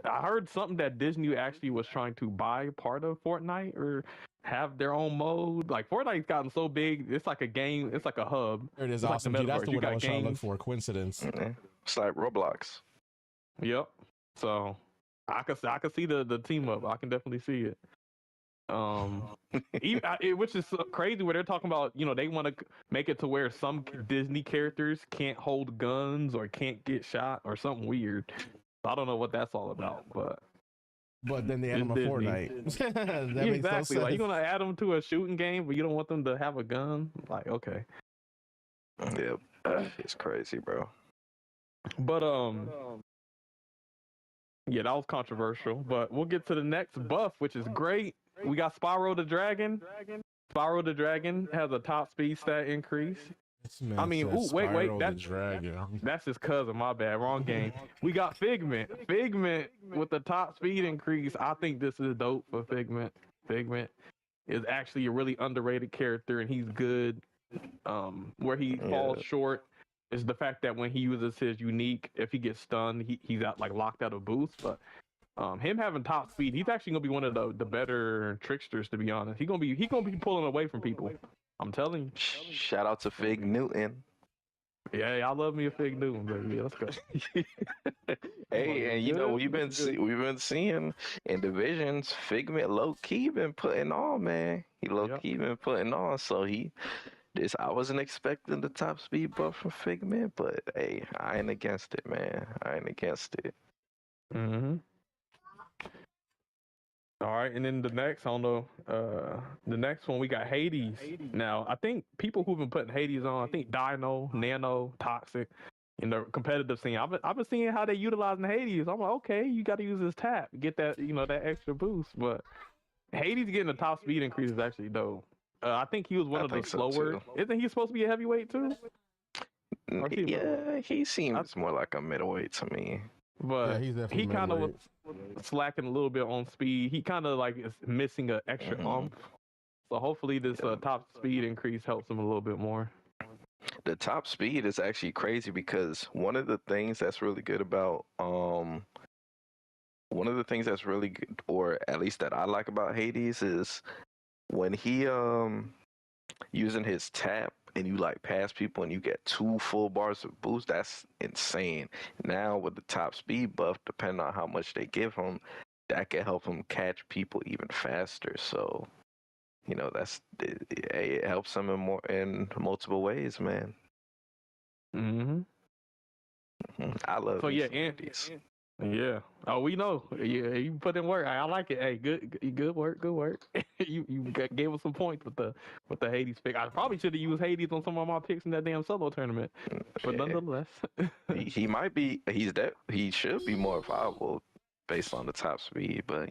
C: I heard something that Disney actually was trying to buy part of Fortnite or have their own mode. Like Fortnite's gotten so big, it's like a game. It's like a hub.
D: There it is.
C: It's like
D: Awesome.
C: the
D: Dude, that's
C: metaverse.
D: the
C: You
D: word I
C: got
D: was trying to look
C: games.
D: for. Coincidence.
B: Yeah. It's like Roblox.
C: Yep. So I could see the team up. I can definitely see it. Which is so crazy where they're talking about, they want to make it to where some Disney characters can't hold guns or can't get shot or something weird. I don't know what that's all about, but
D: But then they add them a
C: Disney.
D: Fortnite. That
C: yeah,
D: makes no
C: exactly. Like
D: sense.
C: you're gonna add them to a shooting game, but you don't want them to have a gun. Like, okay.
B: Yep. It's crazy, bro.
C: But yeah, that was controversial. But we'll get to the next buff, which is great. We got Spyro the Dragon. Spyro the Dragon has a top speed stat increase.
D: This man
C: I mean,
D: says
C: wait,
D: Spyro the
C: that-
D: Dragon.
C: That's his cousin. My bad, wrong game. We got Figment. Figment with the top speed increase. I think this is dope for Figment. Figment is actually a really underrated character, and he's good. Where he falls short is the fact that when he uses his unique, if he gets stunned, he's out like locked out of boost. But him having top speed, he's actually gonna be one of the better tricksters, to be honest. He's gonna be pulling away from people. I'm telling you.
B: Shout out to Fig Newton.
C: Yeah, I love me a Fig Newton, baby. Let's go.
B: Hey, and we've been seeing in divisions, Figment low key been putting on, man. He low key been putting on. So I wasn't expecting the top speed buff from Figment, but hey, I ain't against it, man. I ain't against it.
C: Mm-hmm. All right, and then the next, I don't know, the next one we got Hades. Now, I think people who've been putting Hades on, I think Dino, Nano, Toxic, in the competitive scene. I've been seeing how they utilizing Hades. I'm like, okay, you got to use this tap, get that that extra boost. But Hades getting the top speed increase is actually dope. I think he was one of the slower. Isn't he supposed to be a heavyweight too?
B: Yeah, he seems more like a middleweight to me.
C: But
D: Yeah, he's definitely
C: he kind of was
D: middleweight.
C: slacking a little bit on speed. He kind of like is missing an extra oomph. So hopefully this top speed increase helps him a little bit more.
B: The top speed is actually crazy because one of the things that's really good about one of the things that's really good, or at least that I like about Hades, is when he using his tap and you like pass people and you get 2 full bars of boost. That's insane. Now with the top speed buff, depending on how much they give him, that can help him catch people even faster. So it helps him in multiple ways, man.
C: Mm-hmm.
B: I love
C: So yeah,
B: Hades.
C: Yeah. Oh, we know. Yeah, you put in work. I like it. Hey, good work. Good work. you gave us some points with the Hades pick. I probably should have used Hades on some of my picks in that damn solo tournament. But nonetheless,
B: he might be. He should be more viable based on the top speed. But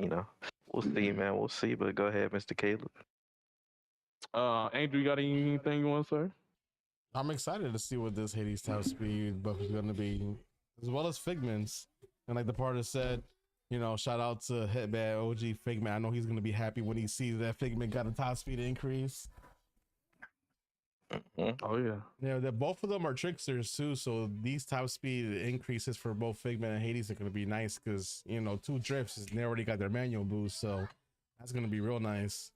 B: we'll see, man. We'll see. But go ahead, Mr. Caleb.
C: Andrew, you got anything you want to say?
D: I'm excited to see what this Hades top speed buff is going to be, as well as Figment's. And like the partner said, shout out to Headbad OG Figment. I know he's going to be happy when he sees that Figment got a top speed increase.
C: Oh yeah.
D: Yeah, both of them are tricksters too. So these top speed increases for both Figment and Hades are going to be nice because 2 drifts, they already got their manual boost. So that's going to be real nice.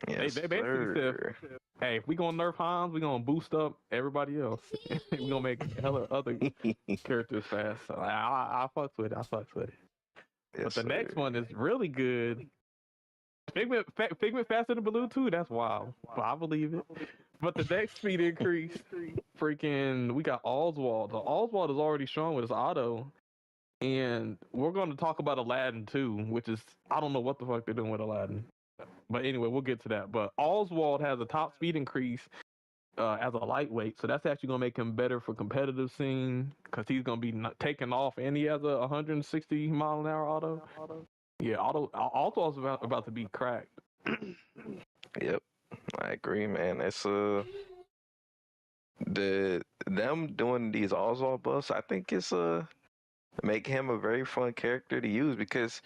B: Yes,
C: they basically said,
B: sir.
C: hey, if we gonna nerf Hans, we gonna boost up everybody else. We gonna make hella other characters fast. So I fucks with it. I fucks with it.
B: Yes,
C: But the next
B: sir.
C: one is really good. Figment faster than Baloo too. That's wild. But I believe it. But the next speed increase, freaking, we got Oswald. Oswald is already strong with his auto, and we're going to talk about Aladdin too, which is I don't know what the fuck they're doing with Aladdin. But anyway, we'll get to that. But Oswald has a top speed increase as a lightweight, so that's actually going to make him better for competitive scene because he's going to be taking off, and he has a 160-mile-an-hour auto. Yeah, Oswald's about to be cracked.
B: Yep, I agree, man. It's them doing these Oswald buffs. I think it's make him a very fun character to use because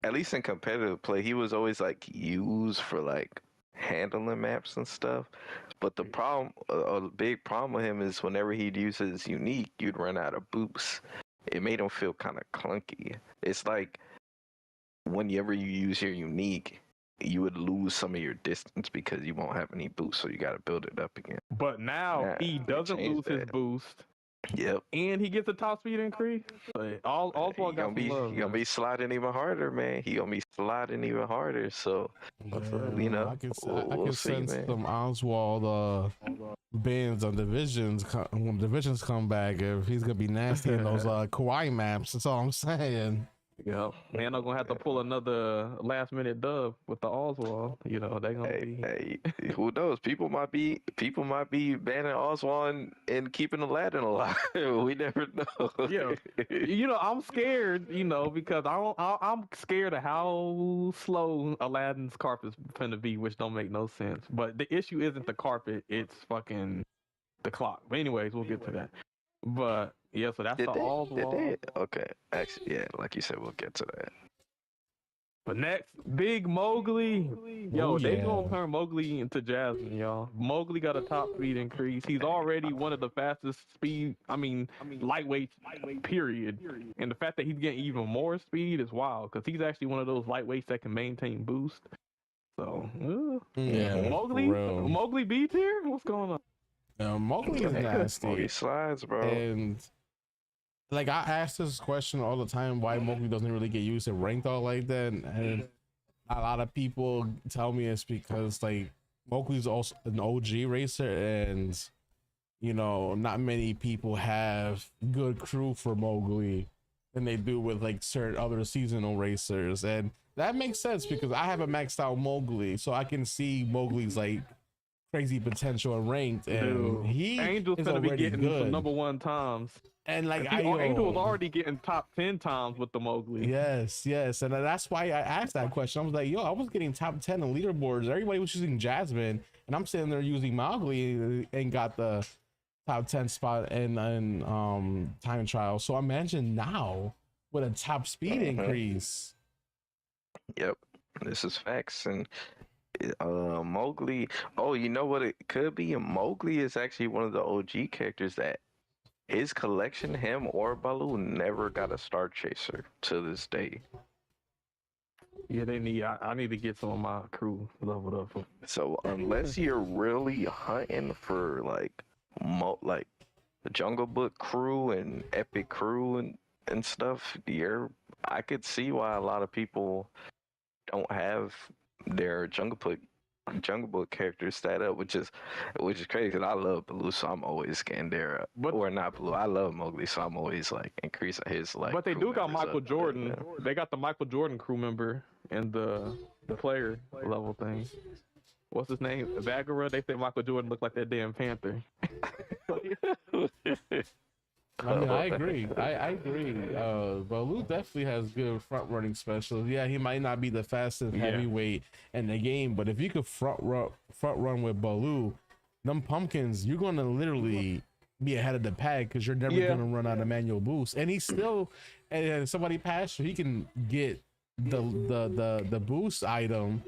B: at least in competitive play, he was always like used for like handling maps and stuff. But the problem, a big problem with him is whenever he'd use his unique, you'd run out of boosts. It made him feel kind of clunky. It's like whenever you use your unique, you would lose some of your distance because you won't have any boost, so you got to build it up again.
C: But now he doesn't lose his boost.
B: Yep.
C: And he gets a top speed increase. But Oswald got some love.
B: He gonna be sliding even harder, man. He gonna be sliding even harder. So, you know,
D: I can
B: we'll see,
D: sense
B: man.
D: some Oswald bins on divisions when divisions come back. If he's gonna be nasty in those Kauai maps, that's all I'm saying.
C: Yep. They're not gonna have to pull another last minute dub with the Oswald. You know, they're gonna be.
B: Hey, who knows? People might be banning Oswald and keeping Aladdin alive. We never know.
C: Yeah, you know, I'm scared. You know, because I'm scared of how slow Aladdin's carpet's gonna be, which don't make no sense. But the issue isn't the carpet; it's fucking the clock. But anyways, we'll get to that. But yeah, so that's Oswald.
B: Okay, actually, yeah, like you said, we'll get to that.
C: But next, Big Mowgli. Yo,
D: Ooh,
C: they
D: yeah.
C: gonna turn Mowgli into Jasmine, y'all. Mowgli got a top speed increase. He's already one of the fastest lightweights, period. And the fact that he's getting even more speed is wild, because he's actually one of those lightweights that can maintain boost. So,
D: Yeah,
C: Mowgli B tier? What's going on?
D: Mowgli is nasty.
B: Mowgli slides, bro.
D: And like I ask this question all the time, why Mowgli doesn't really get used in ranked all like that, and a lot of people tell me it's because like Mowgli's also an OG racer, and you know not many people have good crew for Mowgli than they do with like certain other seasonal racers, and that makes sense because I have a maxed out Mowgli, so I can see Mowgli's like crazy potential and ranked, and he
C: Angel's
D: is
C: gonna be
D: already
C: getting
D: good.
C: some number 1 times.
D: And like
C: Angel was already getting top 10 times with the Mowgli.
D: Yes, and that's why I asked that question. I was like, yo, I was getting top 10 in leaderboards. Everybody was using Jasmine, and I'm sitting there using Mowgli and got the top 10 spot in time trial. So imagine now with a top speed increase.
B: Yep, this is facts. And Mowgli, oh, you know what it could be? Mowgli is actually one of the OG characters that his collection, him or Baloo, never got a star chaser to this day.
C: Yeah, they need. I need to get some of my crew leveled up.
B: So unless you're really hunting for like the Jungle Book crew and epic crew and stuff, I could see why a lot of people don't have their Jungle Book characters stat up, which is crazy because I love Baloo, so I'm always getting there. Or not Baloo, I love Mowgli, so I'm always like increasing his like.
C: But they do got Michael
B: up,
C: Jordan. They got the Michael Jordan crew member and the player level thing. What's his name? Bagheera. They say Michael Jordan looked like that damn panther.
D: I mean, I agree. I agree. Baloo definitely has good front running specials. Yeah, he might not be the fastest heavyweight in the game, but if you could front run with Baloo, them pumpkins, you're gonna literally be ahead of the pack because you're never gonna run out of manual boost. And he's still, and somebody passed, he can get the boost item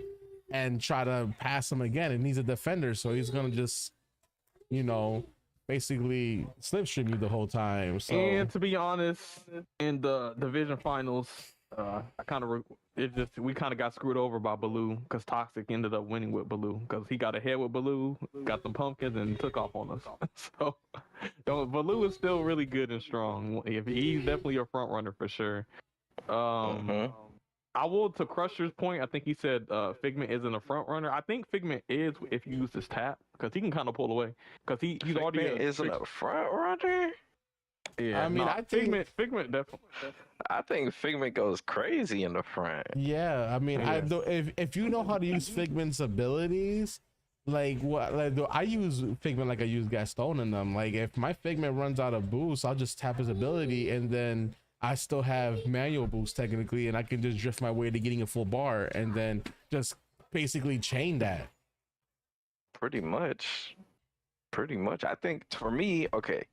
D: and try to pass him again. And he's a defender, so he's gonna just, you know, basically slipstream you the whole time. So,
C: and to be honest, in the division finals, it just we kind of got screwed over by Baloo because Toxic ended up winning with Baloo because he got ahead with Baloo, got some pumpkins, and took off on us. So, Baloo is still really good and strong. He's definitely a front runner for sure. I will, to Crusher's point, I think he said Figment isn't a front runner. I think Figment is if you use his tap because he can kind of pull away because he's
B: Figment
C: already
B: isn't a front runner.
C: Yeah,
D: I mean, I think
C: Figment definitely.
B: I think Figment goes crazy in the front.
D: Yeah, I mean,
C: Yeah.
D: if you know how to use Figment's abilities, like I use Figment like I use Gaston in them. Like if my Figment runs out of boost, I'll just tap his ability, and then I still have manual boost technically, and I can just drift my way to getting a full bar, and then just basically chain that.
B: Pretty much. I think for me, okay.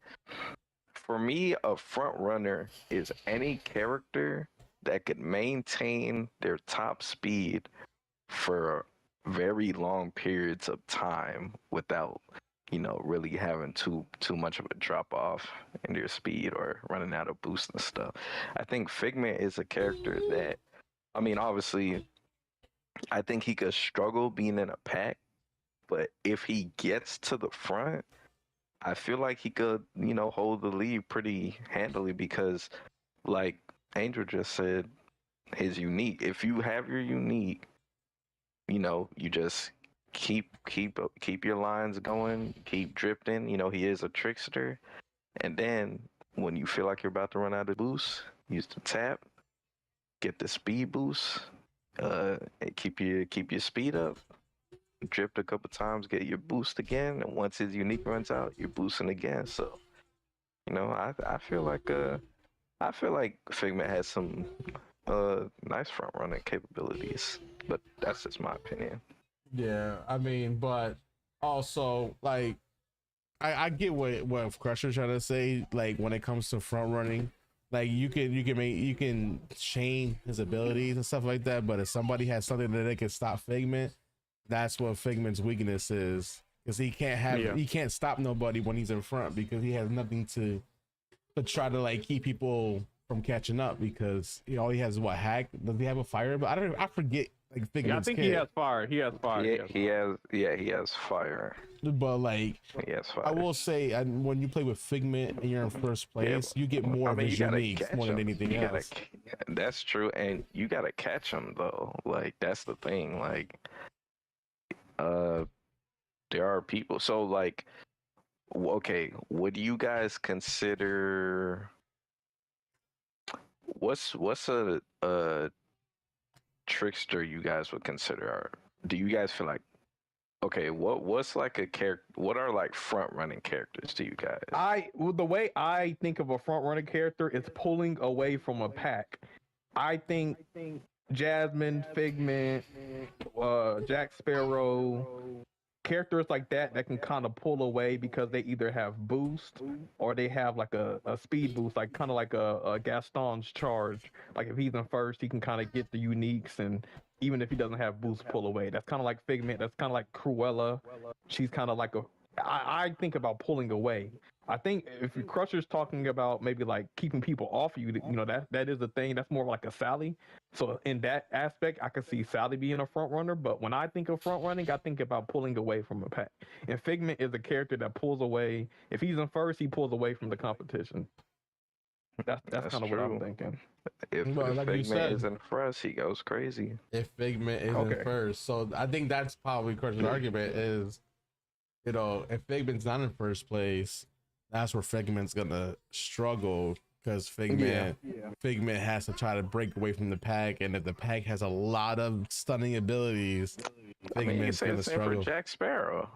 B: For me, a front runner is any character that could maintain their top speed for very long periods of time without, really having too much of a drop off in their speed or running out of boost and stuff. I think Figment is a character that, I mean, obviously, I think he could struggle being in a pack, but if he gets to the front, I feel like he could, hold the lead pretty handily because, like Angel just said, his unique. If you have your unique, you just keep your lines going, keep drifting. He is a trickster, and then when you feel like you're about to run out of boost, use the tap, get the speed boost, and keep your speed up. Drift a couple times, get your boost again, and once his unique runs out, you're boosting again. So, I feel like Figment has some nice front running capabilities, but that's just my opinion.
D: Yeah, I mean, but also like I get what Crusher's trying to say. Like when it comes to front running, like you can chain his abilities and stuff like that. But if somebody has something that they can stop Figment, that's what Figment's weakness is, because he can't stop nobody when he's in front because he has nothing to try to like keep people from catching up because all he has is what hack. Does he have a fire? But I forget like Figment's
C: I think he has fire. He has fire.
B: Yeah, he has fire.
D: But like
B: He has fire.
D: I will say, when you play with Figment and you're in first place, you get more of his uniques more than anything else.
B: That's true, and you gotta catch him though. Like that's the thing. Like, there are people. So like, okay, what do you guys consider? What's a trickster you guys would consider? Do you guys feel like? Okay, what's like a character? What are like front running characters to you guys?
C: The way I think of a front running character is pulling away from a pack. I think Jasmine, Figment, Jack Sparrow, characters like that can kind of pull away because they either have boost or they have like a speed boost, like kind of like a Gaston's charge. Like if he's in first, he can kind of get the uniques, and even if he doesn't have boost, pull away. That's kind of like Figment. That's kind of like Cruella. She's kind of like I think about pulling away. I think if Crusher's talking about maybe like keeping people off of you, that is a thing. That's more like a Sally. So in that aspect, I could see Sally being a front runner. But when I think of front running, I think about pulling away from a pack. And Figment is a character that pulls away. If he's in first, he pulls away from the competition. That's kind of what I'm thinking.
B: If
D: like you
B: Figment
D: said,
B: is in first, he goes crazy.
D: If Figment is in first, so I think that's probably Crusher's argument is, if Figment's not in first place, that's where Figment's gonna struggle because Figment has to try to break away from the pack, and if the pack has a lot of stunning abilities, Figment's gonna struggle.
B: For Jack Sparrow.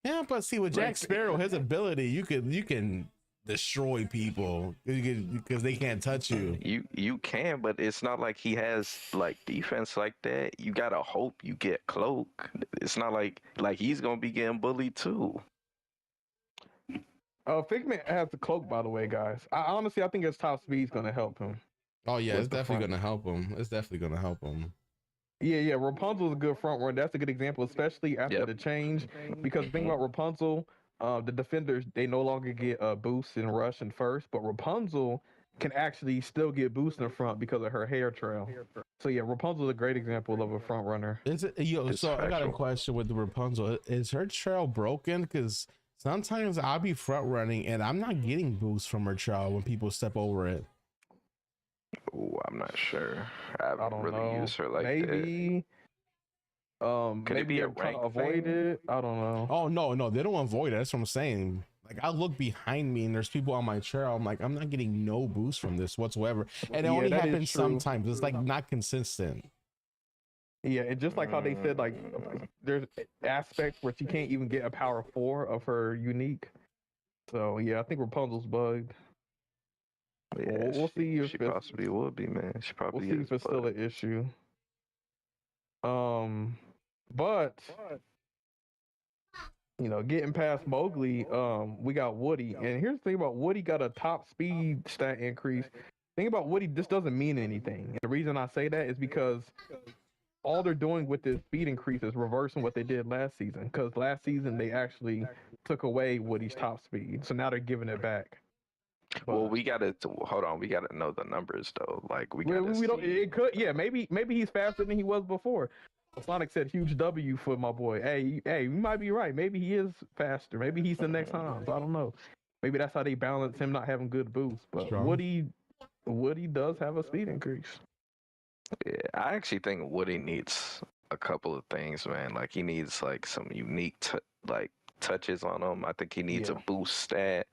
D: Yeah, but see, with Jack Sparrow, his ability, you can destroy people because they can't touch you.
B: You can, but it's not like he has like defense like that. You gotta hope you get cloak. It's not like he's gonna be getting bullied too.
C: Figment has the cloak, by the way, guys. I think his top speed's gonna help him.
D: Oh yeah, it's definitely gonna help him.
C: Yeah. Rapunzel's a good front runner. That's a good example, especially after the change. Because the thing about Rapunzel, the defenders, they no longer get boosts and rush and first, but Rapunzel can actually still get boost in the front because of her hair trail. So yeah, Rapunzel's a great example of a front runner.
D: Is it, yo,
B: It's
D: so I got a
B: factual.
D: question with the Rapunzel. Is her trail broken? Because sometimes I'll be front running and I'm not getting boost from her trail when people step over it.
B: Ooh, I'm not sure. I
C: I
B: haven't
C: don't
B: really
C: know.
B: used her like that.
C: Maybe.
B: Could it
C: Maybe
B: be a
C: they're trying to
B: rank
C: avoid
B: thing?
C: it. I don't know.
D: Oh no, they don't avoid it. That's what I'm saying. Like I look behind me and there's people on my trail. I'm like, I'm not getting no boost from this whatsoever. And it
C: Yeah,
D: only
C: that is
D: happens
C: true.
D: sometimes. It's like not consistent.
C: Yeah, and just like how they said, like there's aspects where she can't even get a power 4 of her unique. So yeah, I think Rapunzel's bugged.
B: Yeah,
C: We'll see if
B: she
C: it's-
B: possibly would be, man. She
C: We'll
B: probably
C: see
B: is.
C: if it's
B: but
C: still an issue. But you know, getting past Mowgli, we got Woody, and here's the thing about Woody got a top speed stat increase. Thing about Woody, this doesn't mean anything. And the reason I say that is because all they're doing with this speed increase is reversing what they did last season. Because last season they actually took away Woody's top speed, so now they're giving it back.
B: Well,
C: But-
B: we gotta hold on. We gotta know the numbers though. Like we
C: we
B: gotta
C: don't.
B: see.
C: It could, yeah. Maybe he's faster than he was before. Sonic said, "Huge W for my boy." Hey, you might be right. Maybe he is faster. Maybe he's the next Hans. I don't know. Maybe that's how they balance him not having good boosts. But
D: Strong.
C: Woody does have a speed increase.
B: Yeah, I actually think Woody needs a couple of things, man. Like he needs like some unique like touches on him. I think he needs
C: Yeah.
B: a boost stat,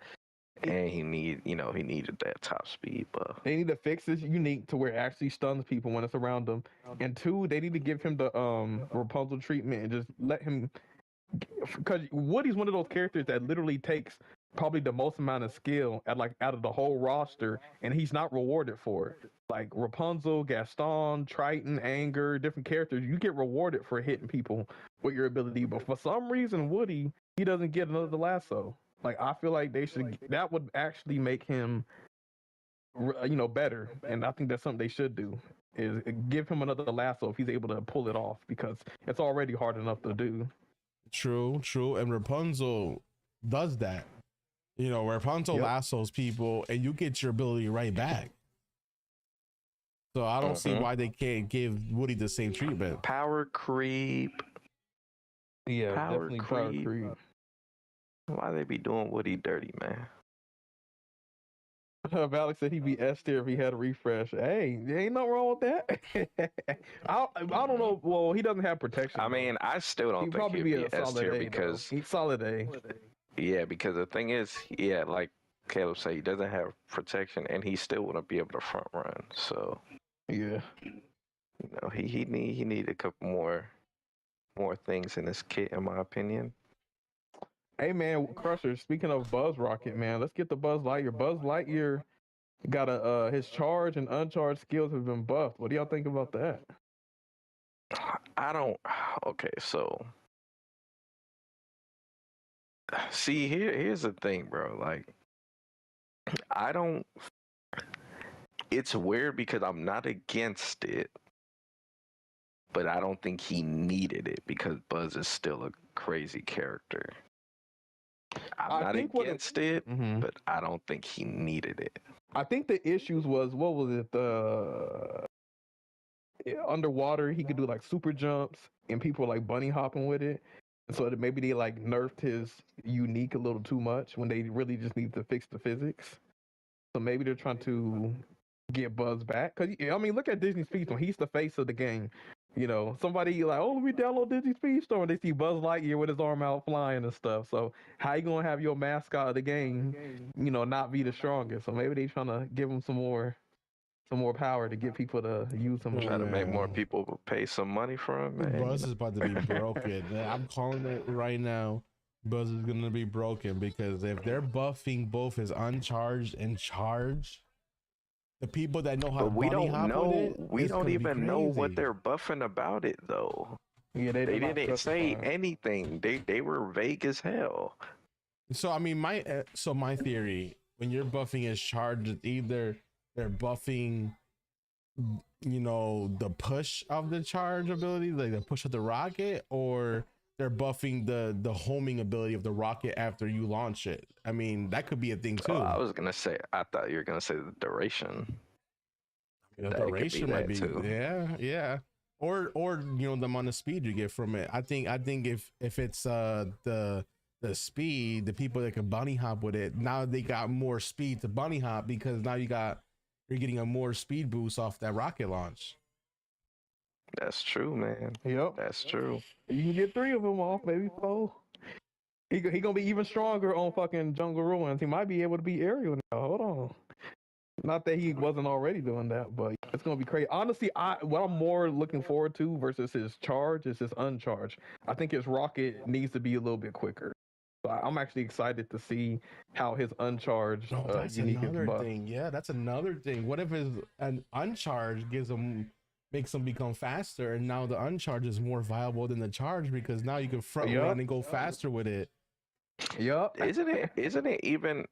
B: and he needed that top speed buff.
C: They need to fix this unique to where it actually stuns people when it's around them. And 2, they need to give him the Rapunzel treatment and just let him, because Woody's one of those characters that literally takes probably the most amount of skill out of the whole roster, and he's not rewarded for it. Like Rapunzel, Gaston, Triton, Anger, different characters, you get rewarded for hitting people with your ability. But for some reason, Woody, he doesn't get another lasso. Like I feel like that would actually make him, better. And I think that's something they should do, is give him another lasso if he's able to pull it off, because it's already hard enough to do.
D: True. And Rapunzel does that. You know, Rapunzel
C: Yep.
D: lassos people and you get your ability right back. So I don't see why they can't give Woody the same treatment.
B: Power creep.
C: Yeah,
B: Power
C: definitely power
B: creep.
C: creep.
B: Why they be doing Woody dirty, man?
C: Alex said he'd be S tier if he had a refresh. Hey, there ain't nothing wrong with that. I don't know. Well, he doesn't have protection.
B: I mean, I still don't
C: he'd
B: think
C: probably
B: he'd
C: be
B: be
C: a
B: S
C: solid
B: tier
C: A.
B: because
C: He's solid A.
B: yeah, because the thing is, yeah, like Caleb said, he doesn't have protection, and he still wouldn't be able to front run. So
C: Yeah.
B: he need a couple more things in his kit, in my opinion.
C: Hey man, Crusher. Speaking of Buzz Rocket, man, let's get the Buzz Lightyear. Buzz Lightyear got his charge and uncharged skills have been buffed. What do y'all think about that?
B: I don't. Okay, so see, here's the thing, bro. Like, I don't. It's weird because I'm not against it, but I don't think he needed it because Buzz is still a crazy character. I'm
C: I
B: not
C: think what
B: against it,
C: Mhm.
B: but I don't think he needed it.
C: I think the issues was, what was it? Underwater, he could do like super jumps, and people were like bunny hopping with it. So that maybe they like nerfed his unique a little too much when they really just need to fix the physics. So maybe they're trying to get Buzz back. Cause I mean, look at Disney Speedstorm. He's the face of the game. You know, somebody like, oh, let me download Disney Speedstorm. They see Buzz Lightyear with his arm out flying and stuff. So how you gonna have your mascot of the game, not be the strongest? So maybe they trying to give him some more power to get people to use him.
B: Try to make more
D: Man.
B: people pay some money for him, man.
D: Buzz is about to be broken. I'm calling it right now. Buzz is gonna be broken because if they're buffing both his uncharged and charged, the people that know how to
B: But we
D: bunny
B: don't
D: hop
B: know.
D: with it,
B: We
D: it's
B: don't
D: gonna be
B: even know what
D: crazy.
B: they're buffing about it, though.
C: Yeah,
B: They
C: they're not
B: didn't say
C: specifying.
B: anything. They were vague as hell.
D: So I mean, my theory, when you're buffing his charge, it's either they're buffing, the push of the charge ability, like the push of the rocket, or they're buffing the homing ability of the rocket after you launch it. I mean, that could be a thing too.
B: Oh, I was gonna say. I thought you were gonna say the duration.
D: The
B: That it could be
D: duration might
B: that
D: be,
B: too.
D: yeah. Or the amount of speed you get from it. I think if it's the speed, the people that can bunny hop with it, now they got more speed to bunny hop because now you're getting a more speed boost off that rocket launch.
B: That's true, man.
C: Yep.
B: That's true.
C: You can get 3 of them off, maybe 4. He gonna be even stronger on fucking Jungle Ruins. He might be able to beat Ariel now. Hold on. Not that he wasn't already doing that, but it's gonna be crazy. Honestly, what I'm more looking forward to versus his charge is his uncharge. I think his rocket needs to be a little bit quicker. So I'm actually excited to see how his uncharged
D: That's
C: unique is
D: another
C: buffed.
D: thing. Yeah, that's another thing. What if an uncharge makes them become faster, and now the uncharge is more viable than the charge because now you can front run and go faster with it.
C: Yep.
B: Isn't it even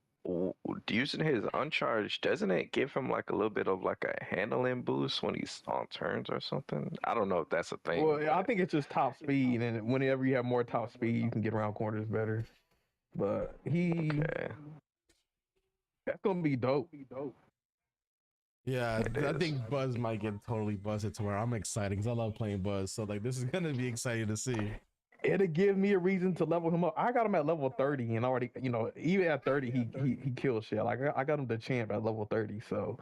B: using his uncharged? Doesn't it give him like a little bit of like a handling boost when he's on turns or something? I don't know if that's a thing.
C: Well, I think it's just top speed, and whenever you have more top speed, you can get around corners better. But
B: Okay.
C: that's gonna be dope.
D: Yeah,
B: It
D: I
B: is.
D: think Buzz might get totally buzzed tomorrow. I'm excited because I love playing Buzz. So like, this is gonna be exciting to see.
C: It'll give me a reason to level him up. I got him at level 30, and already, even at 30, he kills shit. Like I got him the champ at level 30. So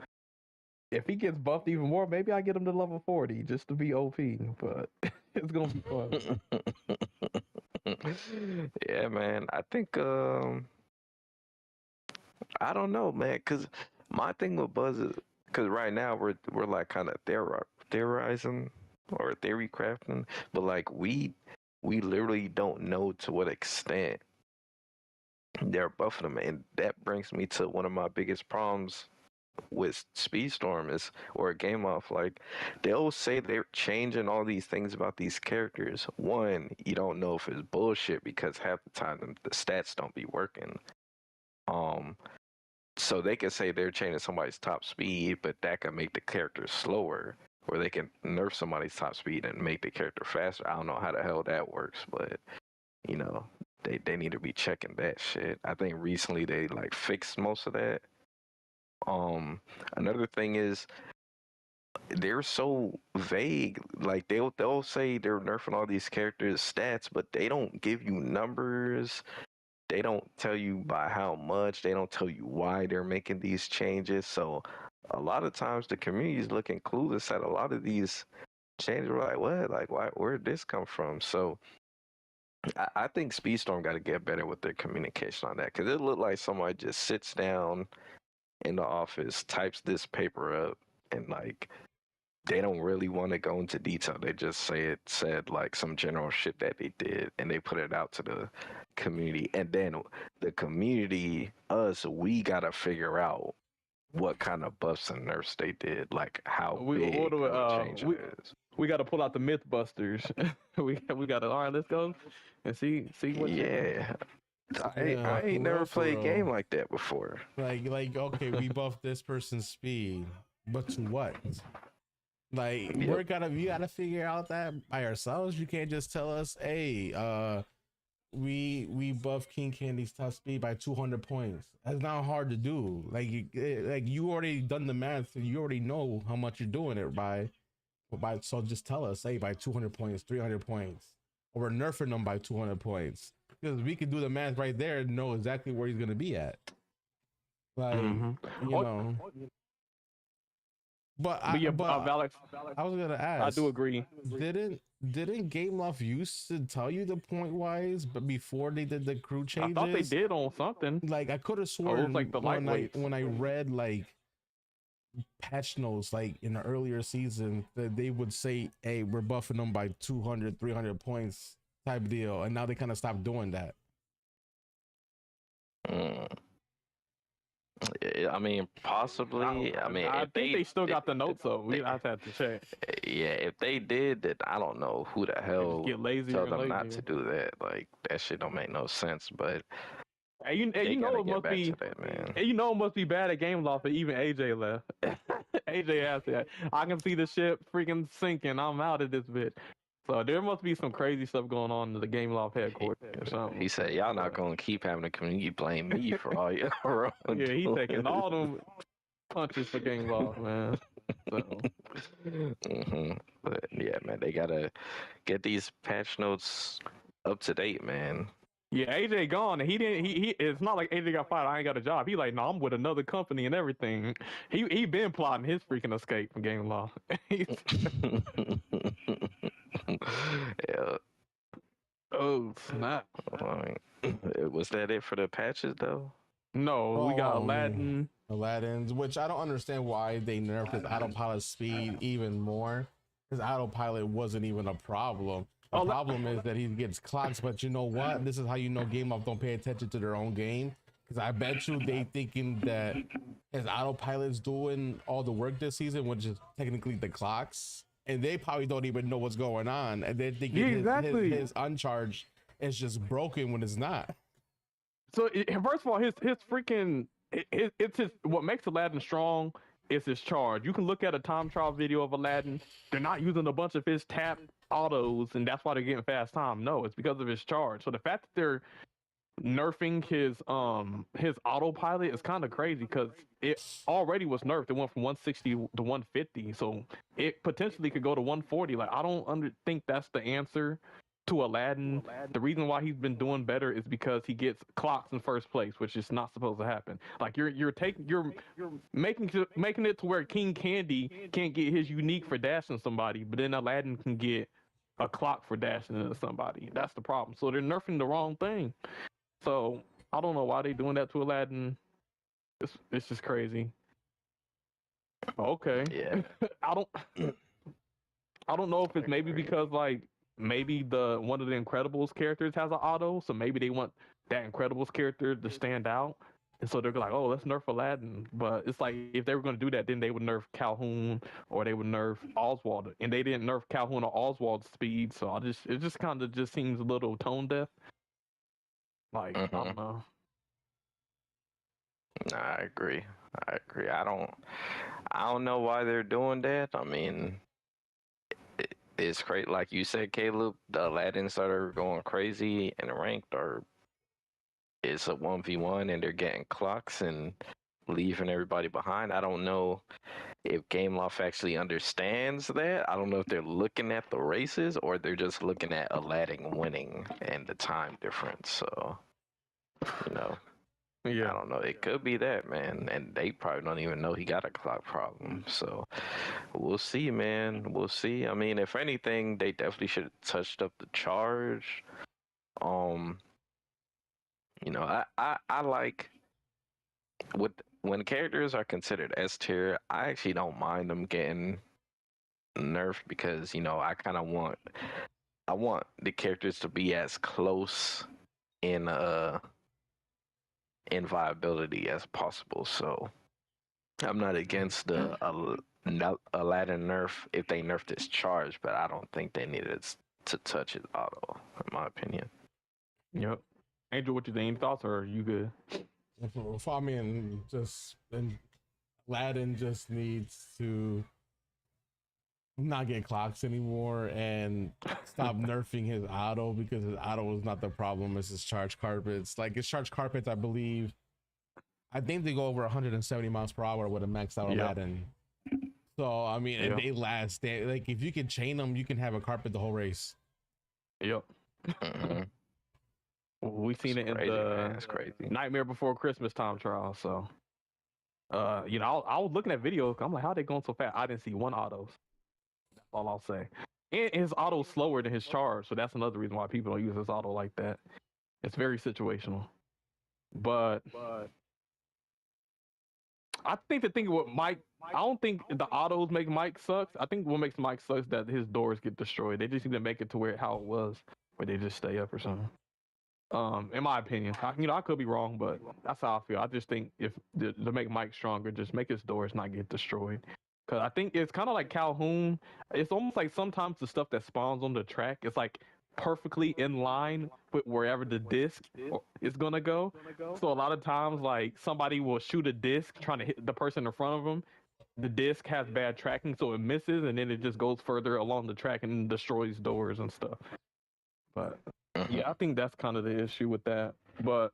C: if he gets buffed even more, maybe I get him to level 40 just to be OP. But it's gonna be fun.
B: Yeah, man. I think I don't know, man, because my thing with Buzz is because right now we're like kind of theorizing or theory crafting, but like we literally don't know to what extent they're buffing them, and that brings me to one of my biggest problems with Speedstorm is, or a game off, like they'll say they're changing all these things about these characters. One, you don't know if it's bullshit because half the time the stats don't be working. So they can say they're changing somebody's top speed, but that can make the character slower, or they can nerf somebody's top speed and make the character faster. I don't know how the hell that works, but they need to be checking that shit. I think recently they like fixed most of that. Another thing is they're so vague. Like they'll say they're nerfing all these characters' stats, but they don't give you numbers. They don't tell you by how much. They don't tell you why they're making these changes. So a lot of times the community is looking clueless at a lot of these changes. We're like, what? Like, why? Where'd this come from? So I think Speedstorm got to get better with their communication on that, because it looked like somebody just sits down in the office, types this paper up, and like they don't really want to go into detail. They just said like some general shit that they did, and they put it out to the community. And then the community, we gotta figure out what kind of buffs and nerfs they did, like how big of a change it is.
C: We got to pull out the Mythbusters. we got to, all right, let's go and see what.
B: Yeah. I ain't never played a game like that before.
D: Like okay, we buffed this person's speed, but to what? Like we gotta figure out that by ourselves. You can't just tell us, hey, we buff King Candy's top speed by 200 points. That's not hard to do. Like you already done the math, and you already know how much you're doing it by. So just tell us, hey, by 200 points, 300 points, or we're nerfing them by 200 points. Because we can do the math right there and know exactly where he's gonna be at. Like you know. But I was gonna ask.
C: I do agree.
D: Didn't Game Loft used to tell you the point wise, but before they did the crew changes?
C: I thought they did on something.
D: Like I could have sworn
C: like the
D: when I read like patch notes like in the earlier season that they would say, hey, we're buffing them by 200, 300 points type deal, and now they kind of stopped doing that.
B: I mean, possibly. I mean,
C: I think they still got the notes though. I've had to check.
B: Yeah, if they did, then I don't know who the hell
C: get lazier
B: tell
C: and
B: them not
C: lazier.
B: to do that. Like that shit don't make no sense. But
C: You know it must be. You know it must be bad at Game Loft, but even AJ left. AJ asked that. I can see the ship freaking sinking. I'm out of this bit. So there must be some crazy stuff going on in the Game Loft headquarters or something.
B: He said, "Y'all not gonna keep having the community blame me for all your wrong."
C: Yeah, he taking all them punches for Game Loft, man. So.
B: But yeah, man, they gotta get these patch notes up to date, man.
C: Yeah, AJ gone, and he didn't. He. It's not like AJ got fired. I ain't got a job. He like, no, I'm with another company and everything. He been plotting his freaking escape from Game Law.
B: Yeah.
C: Oh snap!
B: Was that it for the patches though?
C: No, we got Aladdin.
D: Aladdin's, which I don't understand why they nerfed his autopilot speed even more. His autopilot wasn't even a problem. The problem is that he gets clocks, but you know what? This is how you know Game Off don't pay attention to their own game. Because I bet you they thinking that his autopilot's doing all the work this season, which is technically the clocks. And they probably don't even know what's going on. And they're thinking his uncharged is just broken when it's not.
C: So first of all, his freaking it's his what makes Aladdin strong is his charge. You can look at a time trial video of Aladdin. They're not using a bunch of his tap autos, and that's why they're getting fast time. No, it's because of his charge. So the fact that they're nerfing his autopilot is kind of crazy because it already was nerfed. It went from 160 to 150, so it potentially could go to 140. Like I don't think that's the answer to Aladdin. The reason why he's been doing better is because he gets clocks in first place, which is not supposed to happen. Like you're making it to where King Candy can't get his unique for dashing somebody, but then Aladdin can get a clock for dashing into somebody. That's the problem. So they're nerfing the wrong thing. So I don't know why they're doing that to Aladdin. It's just crazy. Okay.
B: Yeah.
C: I don't know if it's maybe because like maybe one of the Incredibles characters has an auto, so maybe they want that Incredibles character to stand out, and so they're like, oh, let's nerf Aladdin. But it's like if they were going to do that, then they would nerf Calhoun or they would nerf Oswald, and they didn't nerf Calhoun or Oswald's speed, so it just kind of just seems a little tone deaf. Like I don't know.
B: Nah, I agree. I don't know why they're doing that. I mean, it's great, like you said, Caleb. The Aladdin started going crazy in ranked, or it's a 1v1 and they're getting clocks and leaving everybody behind. I don't know if Game Loft actually understands that. I don't know if they're looking at the races or they're just looking at Aladdin winning and the time difference. So, you know. Yeah, I don't know. It could be that, man. And they probably don't even know he got a clock problem. So we'll see, man. We'll see. I mean, if anything, they definitely should have touched up the charge. You know, I like when characters are considered S tier, I actually don't mind them getting nerfed because, you know, I want the characters to be as close in viability as possible. So I'm not against the Aladdin nerf if they nerfed his charge, but I don't think they needed to touch his auto, in my opinion.
C: Yep. Angel, what you think? Any thoughts, or are you good?
D: I mean, Aladdin just needs to not get clocks anymore and stop nerfing his auto, because his auto is not the problem. It's his charge carpets. Like his charge carpets, I think they go over 170 miles per hour with a maxed out Aladdin. So I mean, and they last. Like if you can chain them, you can have a carpet the whole race.
C: Yep. We've seen it in the Nightmare Before Christmas time trial. So, you know, I was looking at videos. I'm like, how are they going so fast? I didn't see one autos. That's all I'll say. And his auto's slower than his charge, so that's another reason why people don't use his auto like that. It's very situational. But I think the thing with Mike, I don't think the autos make Mike sucks. I think what makes Mike sucks is that his doors get destroyed. They just need to make it to how it was, where they just stay up or something. In my opinion, I could be wrong, but that's how I feel. I just think if to make Mike stronger, just make his doors not get destroyed. Because I think it's kind of like Calhoun. It's almost like sometimes the stuff that spawns on the track, it's like perfectly in line with wherever the disc is gonna go. So a lot of times, like somebody will shoot a disc trying to hit the person in front of them. the disc has bad tracking, so it misses, and then it just goes further along the track and destroys doors and stuff. But yeah, I think that's kind of the issue with that. But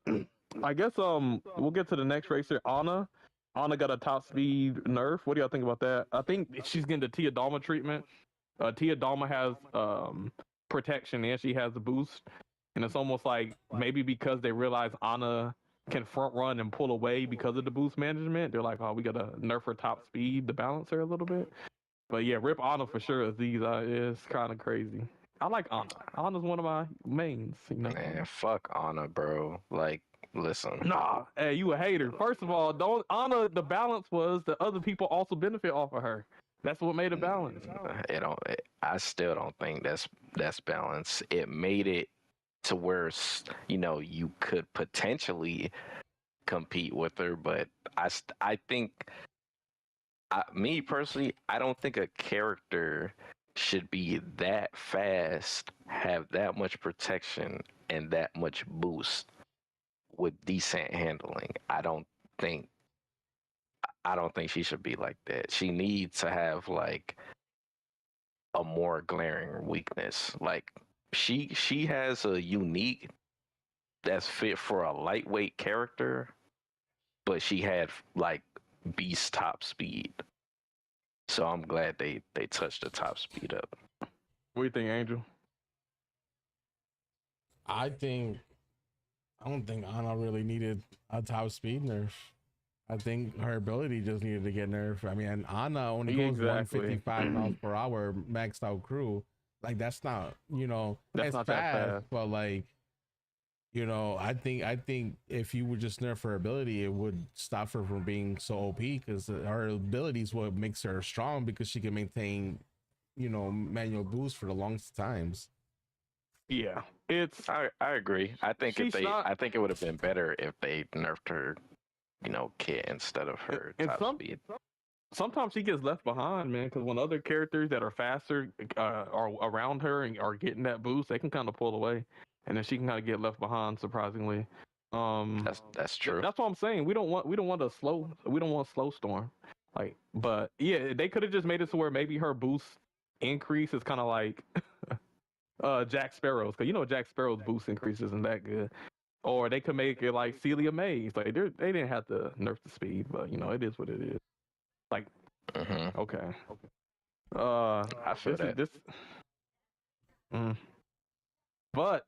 C: I guess we'll get to the next racer, Anna. Anna got a top speed nerf. What do y'all think about that? I think she's getting the Tia Dalma treatment. Tia Dalma has protection and she has the boost, and it's almost like maybe because they realize Anna can front run and pull away because of the boost management, they're like, oh, we gotta nerf her top speed to balance her a little bit. But yeah, rip Anna for sure. Aziz is kind of crazy. I like Anna. Anna's one of my mains. You know?
B: Man, fuck Anna, bro. Like, listen.
C: Nah, hey, you a hater. First of all, don't Anna. The balance was that other people also benefit off of her. That's what made it balance.
B: I still don't think that's balance. It made it to where, you know, you could potentially compete with her, but I think, me personally, I don't think a character should be that fast, have that much protection, and that much boost with decent handling. I don't think she should be like that. She needs to have like a more glaring weakness. Like she has a unique that's fit for a lightweight character, but she had like beast top speed. So I'm glad they touched the top speed up.
C: What do you think, Angel?
D: I don't think Anna really needed a top speed nerf. I think her ability just needed to get nerfed. I mean, and Anna only goes 155 miles per hour maxed out crew. Like that's not, you know,
C: That's not that fast.
D: But like, you know, I think if you would just nerf her ability, it would stop her from being so OP, because her ability is what makes her strong, because she can maintain, you know, manual boost for the longest times.
C: Yeah,
B: I agree. I think I think it would have been better if they nerfed her, you know, kit instead of her top speed.
C: Sometimes she gets left behind, man, because when other characters that are faster are around her and are getting that boost, they can kind of pull away, and then she can kind of get left behind. Surprisingly,
B: that's true.
C: That's what I'm saying. We don't want slow storm. Like, but yeah, they could have just made it to where maybe her boost increase is kind of like Jack Sparrow's, because you know Jack Sparrow's boost increase isn't that good. Or they could make it like Celia May's. Like they didn't have to nerf the speed, but you know it is what it is. Like, okay.
B: I feel that.
C: But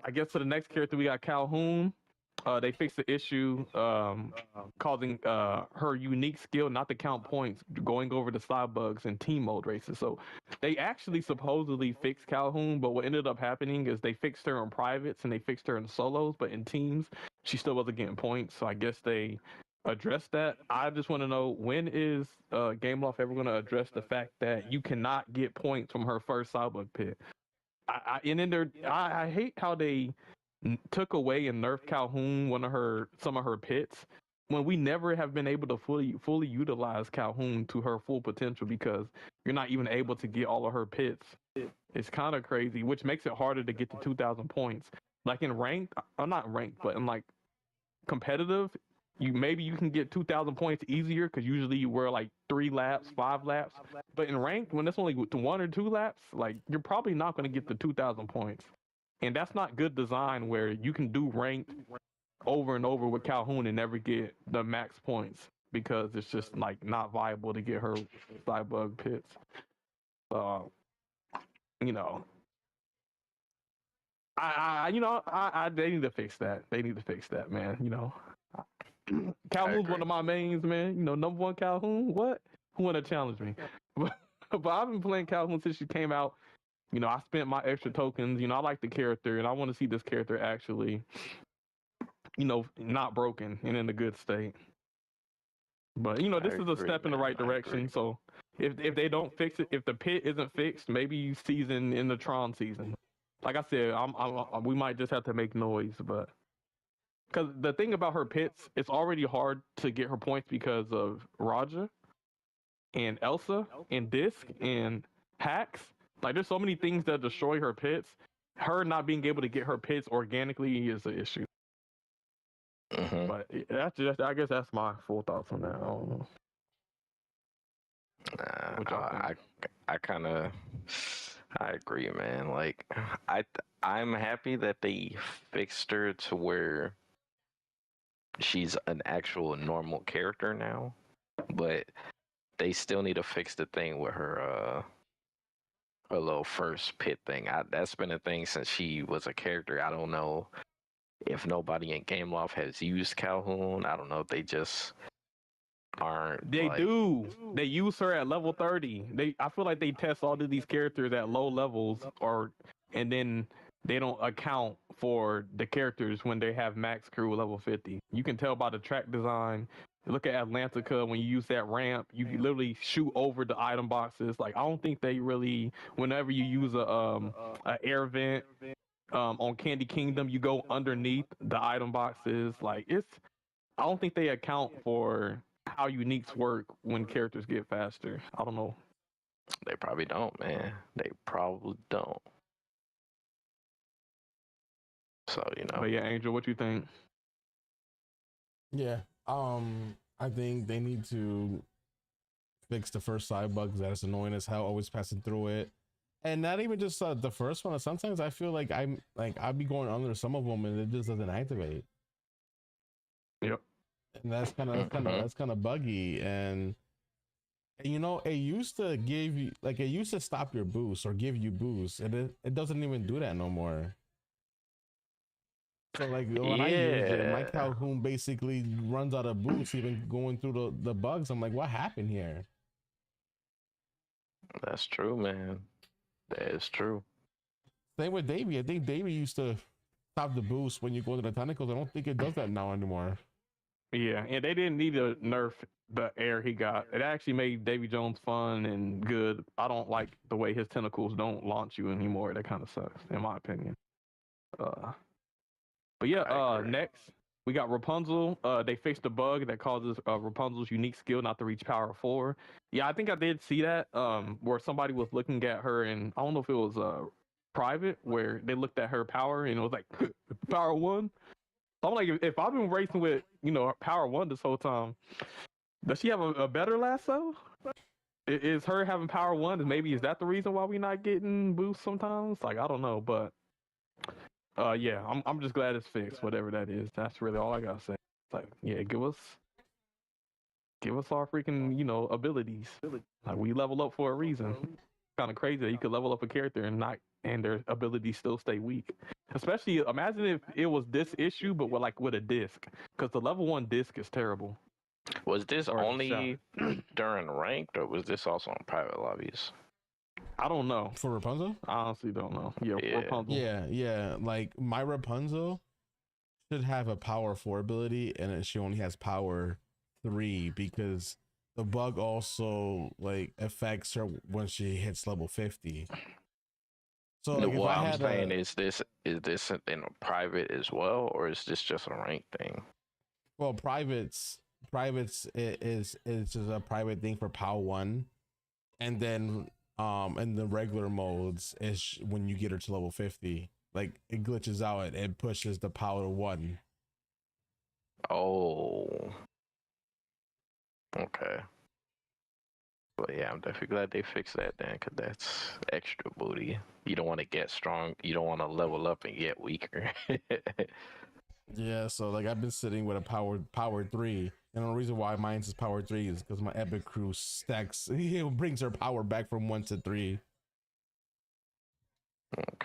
C: I guess for the next character we got Calhoun. They fixed the issue causing her unique skill not to count points going over the side bugs in team mode races. So they actually supposedly fixed Calhoun, but what ended up happening is they fixed her in privates and they fixed her in solos, but in teams she still wasn't getting points. So I guess they addressed that. I just want to know, when is Gameloft ever going to address the fact that you cannot get points from her first side bug pit? I hate how they took away and nerfed Calhoun some of her pits when we never have been able to fully utilize Calhoun to her full potential, because you're not even able to get all of her pits. It's kind of crazy, which makes it harder to get to 2,000 points. Like in ranked, I'm not ranked, but in like competitive, you can get 2,000 points easier because usually you wear like 3 laps, 5 laps. But in ranked, when it's only 1 or 2 laps, like you're probably not going to get the 2,000 points. And that's not good design, where you can do ranked over and over with Calhoun and never get the max points, because it's just like not viable to get her side bug pits. You know, they need to fix that. They need to fix that, man. You know, Calhoun's one of my mains, man. You know, number 1 Calhoun. What? Who want to challenge me? But I've been playing Calhoun since she came out. You know, I spent my extra tokens. You know, I like the character, and I want to see this character actually, you know, not broken and in a good state. But, you know, this is a step in the right direction. So if they don't fix it, if the pit isn't fixed, maybe season in the Tron season. Like I said, we might just have to make noise. But because the thing about her pits, it's already hard to get her points because of Raja and Elsa and Disc and Hacks. Like, there's so many things that destroy her pits. Her not being able to get her pits organically is an issue. But I guess that's my full thoughts on that. I don't know. What y'all think?
B: I agree, man. Like I'm happy that they fixed her to where she's an actual normal character now, but they still need to fix the thing with her little first pit thing. That's been a thing since she was a character. I don't know if nobody in Game Loft has used Calhoun. I don't know if they just aren't.
C: They
B: like,
C: do. They use her at level 30. I feel like they test all of these characters at low levels, and then they don't account for the characters when they have max crew level 50. You can tell by the track design. Look at Atlantica, when you use that ramp, you literally shoot over the item boxes. Like, I don't think they really, whenever you use a air vent on Candy Kingdom, you go underneath the item boxes. Like, I don't think they account for how uniques work when characters get faster. I don't know.
B: They probably don't, man. They probably don't. So,
C: But yeah, Angel, what you think?
D: Yeah. I think they need to fix the first side bugs that's annoying as hell, always passing through it. And not even just the first one. Sometimes I feel like I'll be going under some of them and it just doesn't activate.
C: Yep.
D: And that's kind of buggy. And it used to give you, like, it used to stop your boost or give you boost, and it doesn't even do that no more. So like when I use it, my Calhoun basically runs out of boost, even going through the bugs. I'm like, what happened here?
B: That's true, man. That is true.
D: Same with Davey. I think Davey used to stop the boost when you go to the tentacles. I don't think it does that now anymore.
C: Yeah, and they didn't need to nerf the air he got. It actually made Davy Jones fun and good. I don't like the way his tentacles don't launch you anymore. That kind of sucks, in my opinion. But yeah, next we got Rapunzel. They fixed the bug that causes Rapunzel's unique skill not to reach power 4. Yeah, I think I did see that where somebody was looking at her, and I don't know if it was private, where they looked at her power and it was like power 1. So I'm like, if I've been racing with power 1 this whole time, does she have a better lasso? Is her having power 1? Maybe is that the reason why we not getting boosts sometimes? Like, I don't know, but. Yeah, I'm just glad it's fixed, whatever that is. That's really all I gotta say. Like, yeah, give us our freaking, abilities. Like, we level up for a reason. Kind of crazy that you could level up a character and their abilities still stay weak. Especially, imagine if it was this issue, but with a disc, because the level 1 disc is terrible.
B: Was this only during ranked, or was this also on private lobbies?
C: I don't know.
D: For Rapunzel?
C: I honestly don't know. Yeah, Rapunzel.
D: Yeah. Like, my Rapunzel should have a power 4 ability, and she only has power 3 because the bug also like affects her when she hits level 50. So like,
B: what I'm saying is this in a private as well, or is this just a ranked thing?
D: Well, privates is just a private thing for power 1, and then in the regular modes is when you get her to level 50, like it glitches out, it pushes the power 1.
B: Oh, okay. But yeah, I'm definitely glad they fixed that then, because that's extra booty. You don't want to get strong, you don't want to level up and get weaker.
D: Yeah, so like I've been sitting with a power 3, and the reason why mine is power 3 is because my epic crew stacks, it brings her power back from 1 to 3.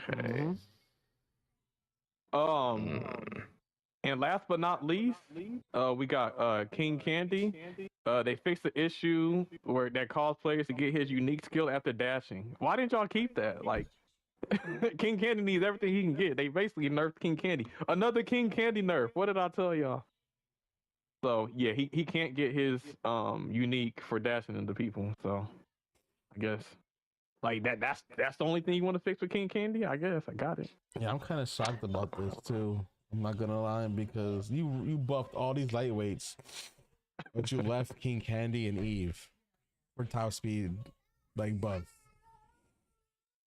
B: Okay.
C: And last but not least, we got King Candy. They fixed the issue where that caused players to get his unique skill after dashing. Why didn't y'all keep that? Like, King Candy needs everything he can get. They basically nerfed King Candy. Another King Candy nerf. What did I tell y'all? So yeah, he can't get his unique for dashing into people. So I guess like that's the only thing you want to fix with King Candy. I guess I got it.
D: Yeah, I'm kind of shocked about this too. I'm not gonna lie, because you buffed all these lightweights, but you left King Candy and Eve for top speed like buff.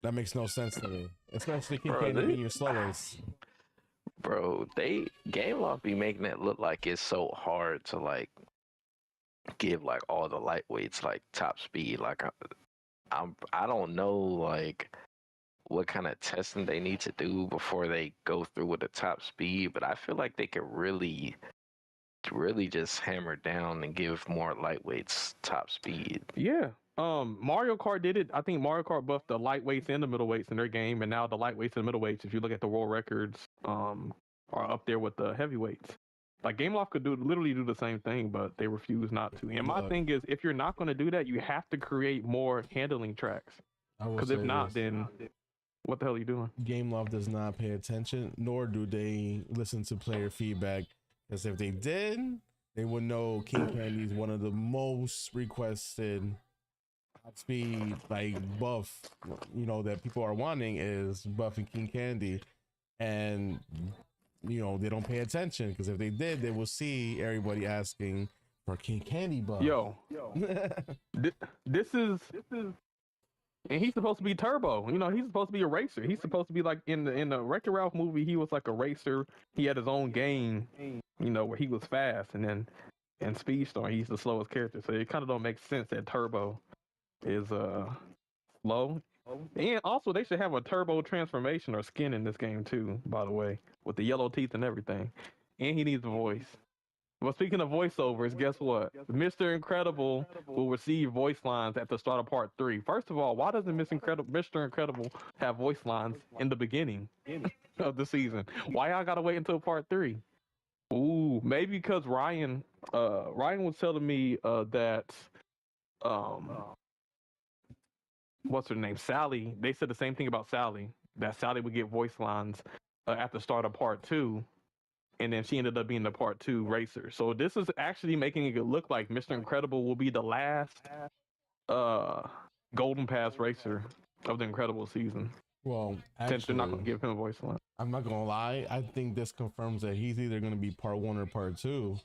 D: That makes no sense to me, especially King Candy being your slowest.
B: Bro, Game Loft be making it look like it's so hard to like give like all the lightweights like top speed. Like I don't know like what kind of testing they need to do before they go through with the top speed, but I feel like they could really just hammer down and give more lightweights top speed.
C: Yeah. Mario Kart did it. I think Mario Kart buffed the lightweights and the middleweights in their game, and now the lightweights and the middleweights, if you look at the world records, are up there with the heavyweights. Like Gameloft could literally do the same thing, but they refuse not to. And my thing is, if you're not going to do that, you have to create more handling tracks. Because if not, then what the hell are you doing?
D: Gameloft does not pay attention, nor do they listen to player feedback. Because if they did, they would know King Candy is one of the most requested speed like buff, that people are wanting is buffing King Candy, and they don't pay attention, because if they did, they will see everybody asking for King Candy buff.
C: Yo, this is, and he's supposed to be Turbo. He's supposed to be a racer. He's supposed to be like in the Wreck-It Ralph movie. He was like a racer. He had his own game, where he was fast, and then in Speedstorm he's the slowest character. So it kind of don't make sense that Turbo is slow. And also they should have a turbo transformation or skin in this game too, by the way, with the yellow teeth and everything. And he needs a voice. Well, speaking of voiceovers, guess what? Mr. Incredible will receive voice lines at the start of part 3. First of all, why doesn't Mr. Incredible have voice lines in the beginning of the season? Why y'all gotta wait until part 3? Ooh, maybe because Ryan was telling me that what's her name? Sally. They said the same thing about Sally, that Sally would get voice lines at the start of part 2, and then she ended up being the part 2 racer. So this is actually making it look like Mr. Incredible will be the last Golden Pass racer of the Incredible season.
D: Well,
C: since they're not going to give him a voice line.
D: I'm not gonna lie, I think this confirms that he's either gonna be part 1 or part 2.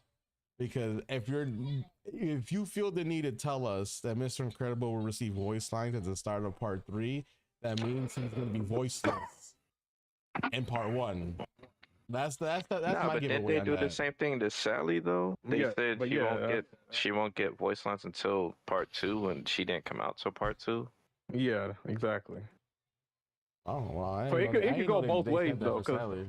D: Because if you feel the need to tell us that Mr. Incredible will receive voice lines at the start of part 3, that means he's going to be voiceless in part 1. That's my
B: but
D: giveaway.
B: Didn't they do the same thing to Sally though? They said she won't get voice lines until part 2, and she didn't come out till part 2.
C: Yeah, exactly.
D: Oh well,
C: so it could go both ways though, because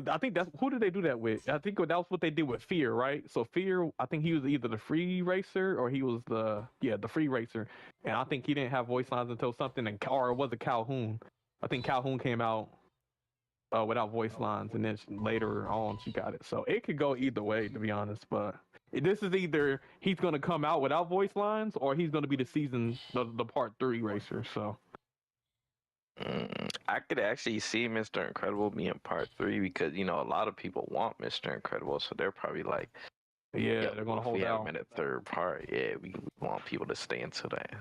C: I think who did they do that with? I think that was what they did with Fear, right? So Fear, I think he was either the free racer or he was the free racer, and I think he didn't have voice lines until something, or it was a Calhoun. I think Calhoun came out without voice lines, and then later on she got it. So it could go either way, to be honest. But this is either he's going to come out without voice lines, or he's going to be the part 3 racer. So.
B: I could actually see Mr. Incredible being part 3 because a lot of people want Mr. Incredible, so they're probably like,
C: they're gonna hold out.
B: We have him in a third part. Yeah, we want people to stay into that.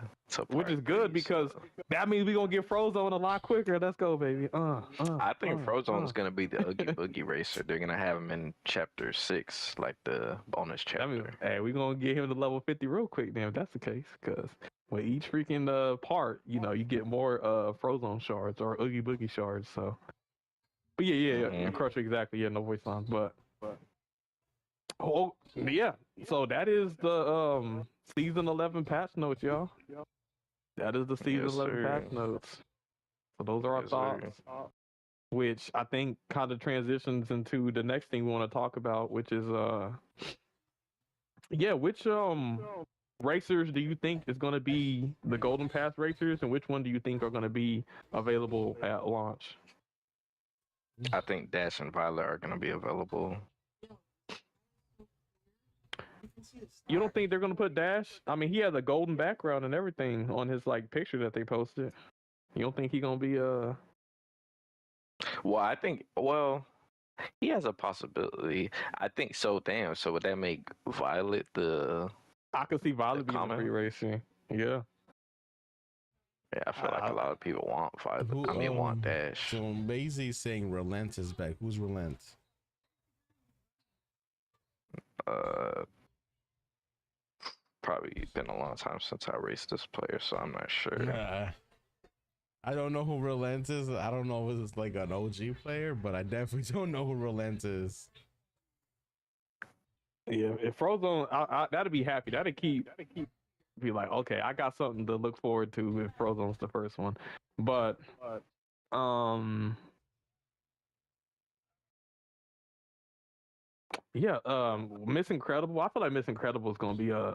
C: Which is good because that means we're gonna get Frozone a lot quicker. Let's go, baby.
B: I think Frozone's gonna be the Oogie Boogie racer. They're gonna have him in chapter 6, like the bonus chapter.
C: Hey, we're gonna get him to level 50 real quick, then, if that's the case, because with each freaking part, you get more Frozone shards or Oogie Boogie shards. So, but and Crusher, exactly. Yeah, no voice lines, but So that is the season 11 patch notes, y'all. That is the season 11 patch notes. So those are our thoughts, which I think kind of transitions into the next thing we want to talk about, which is which racers do you think is going to be the Golden Pass racers, and which one do you think are going to be available at launch?
B: I think Dash and Violet are going to be available.
C: You don't think they're going to put Dash? I mean, he has a golden background and everything on his picture that they posted. You don't think he's going to be
B: Well, he has a possibility. I think so. Damn. So would that make Violet the?
C: I could see Violet being the free racing. Yeah.
B: Yeah, I feel like a lot of people want Violet. Want Dash.
D: So Maisie saying Relent is back. Who's Relent?
B: Probably been a long time since I raced this player, so I'm not sure.
D: I don't know who Relent is. I don't know if it's like an OG player, but I definitely don't know who Relent is.
C: Yeah, if Frozone, that'd be happy. That'd keep be like, okay, I got something to look forward to if Frozone's the first one. But yeah, Miss Incredible. I feel like Miss Incredible is gonna be a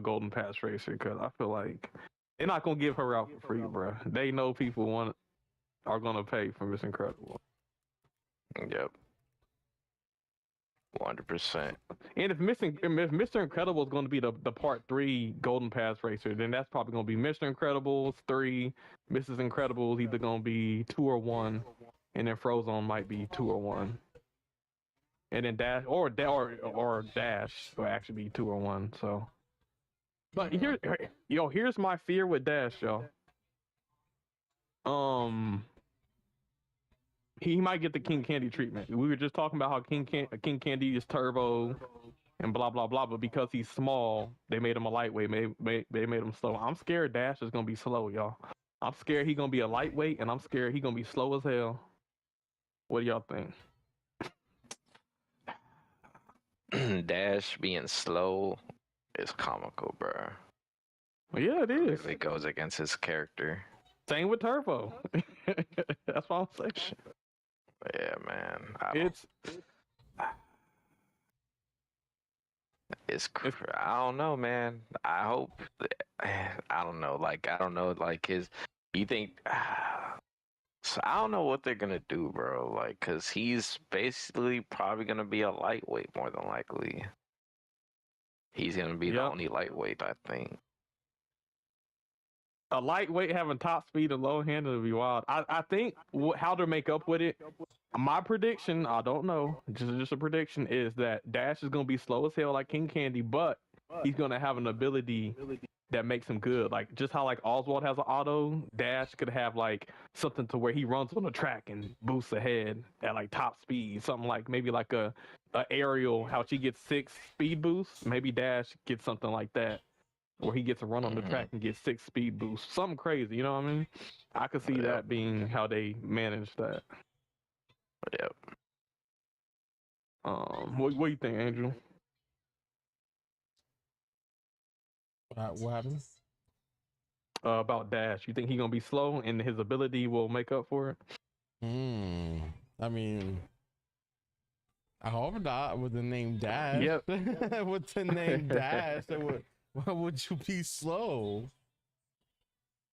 C: Golden Pass racer because I feel like they're not gonna give her out for free, bro. They know people are gonna pay for Miss Incredible.
B: Yep. 100%.
C: And if Mr. Incredible is going to be the part 3 Golden Pass racer, then that's probably going to be Mr. Incredible's 3, Mrs. Incredible is either going to be 2 or 1, and then Frozone might be 2 or 1, and then Dash or Dash will actually be 2 or 1. So, but here's my fear with Dash, y'all. He might get the King Candy treatment. We were just talking about how King Candy is turbo and blah blah blah, but because he's small, they made him a lightweight. They made him slow. I'm scared Dash is gonna be slow, y'all. I'm scared he's gonna be a lightweight, and I'm scared he's gonna be slow as hell. What do y'all think?
B: Dash being slow is comical, bro.
C: Well, yeah, it is.
B: It goes against his character.
C: Same with Turbo. That's what I'm saying.
B: Yeah, man. I don't know, man. I hope. I don't know. Like, I don't know. Like, you think? So I don't know what they're gonna do, bro. Like, cause he's basically probably gonna be a lightweight more than likely. He's gonna be the only lightweight, I think.
C: A lightweight having top speed and low hand would be wild. I think how to make up with it. My prediction, I don't know, just a prediction, is that Dash is gonna be slow as hell like King Candy, but he's gonna have an ability that makes him good. Like just how like Oswald has an auto, Dash could have like something to where he runs on the track and boosts ahead at like top speed. Something like maybe like a Ariel, how she gets 6 speed boosts. Maybe Dash gets something like that, where he gets a run on the track and gets 6 speed boosts. Something crazy, you know what I mean? I could see that being how they manage that.
B: Yep.
C: What do you think, Andrew?
D: What happens?
C: About Dash. You think he's gonna be slow and his ability will make up for it?
D: I mean, I hope not with the name Dash.
C: Yep.
D: With the name Dash, why would you be slow?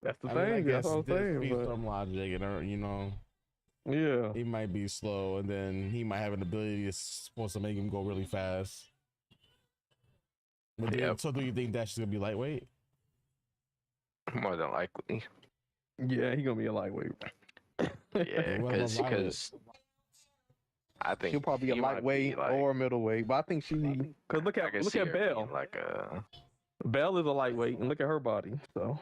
C: That's the thing. That's what I'm saying.
D: Speedstorm logic, and you know,
C: yeah,
D: he might be slow, and then he might have an ability that's supposed to make him go really fast. So, do you think Dash is gonna be lightweight?
B: More than likely.
C: Yeah, he's gonna be a lightweight.
B: Yeah, because I think
C: he'll probably be a lightweight or a middleweight. But I think because look at Belle. Belle is a lightweight, and look at her body. So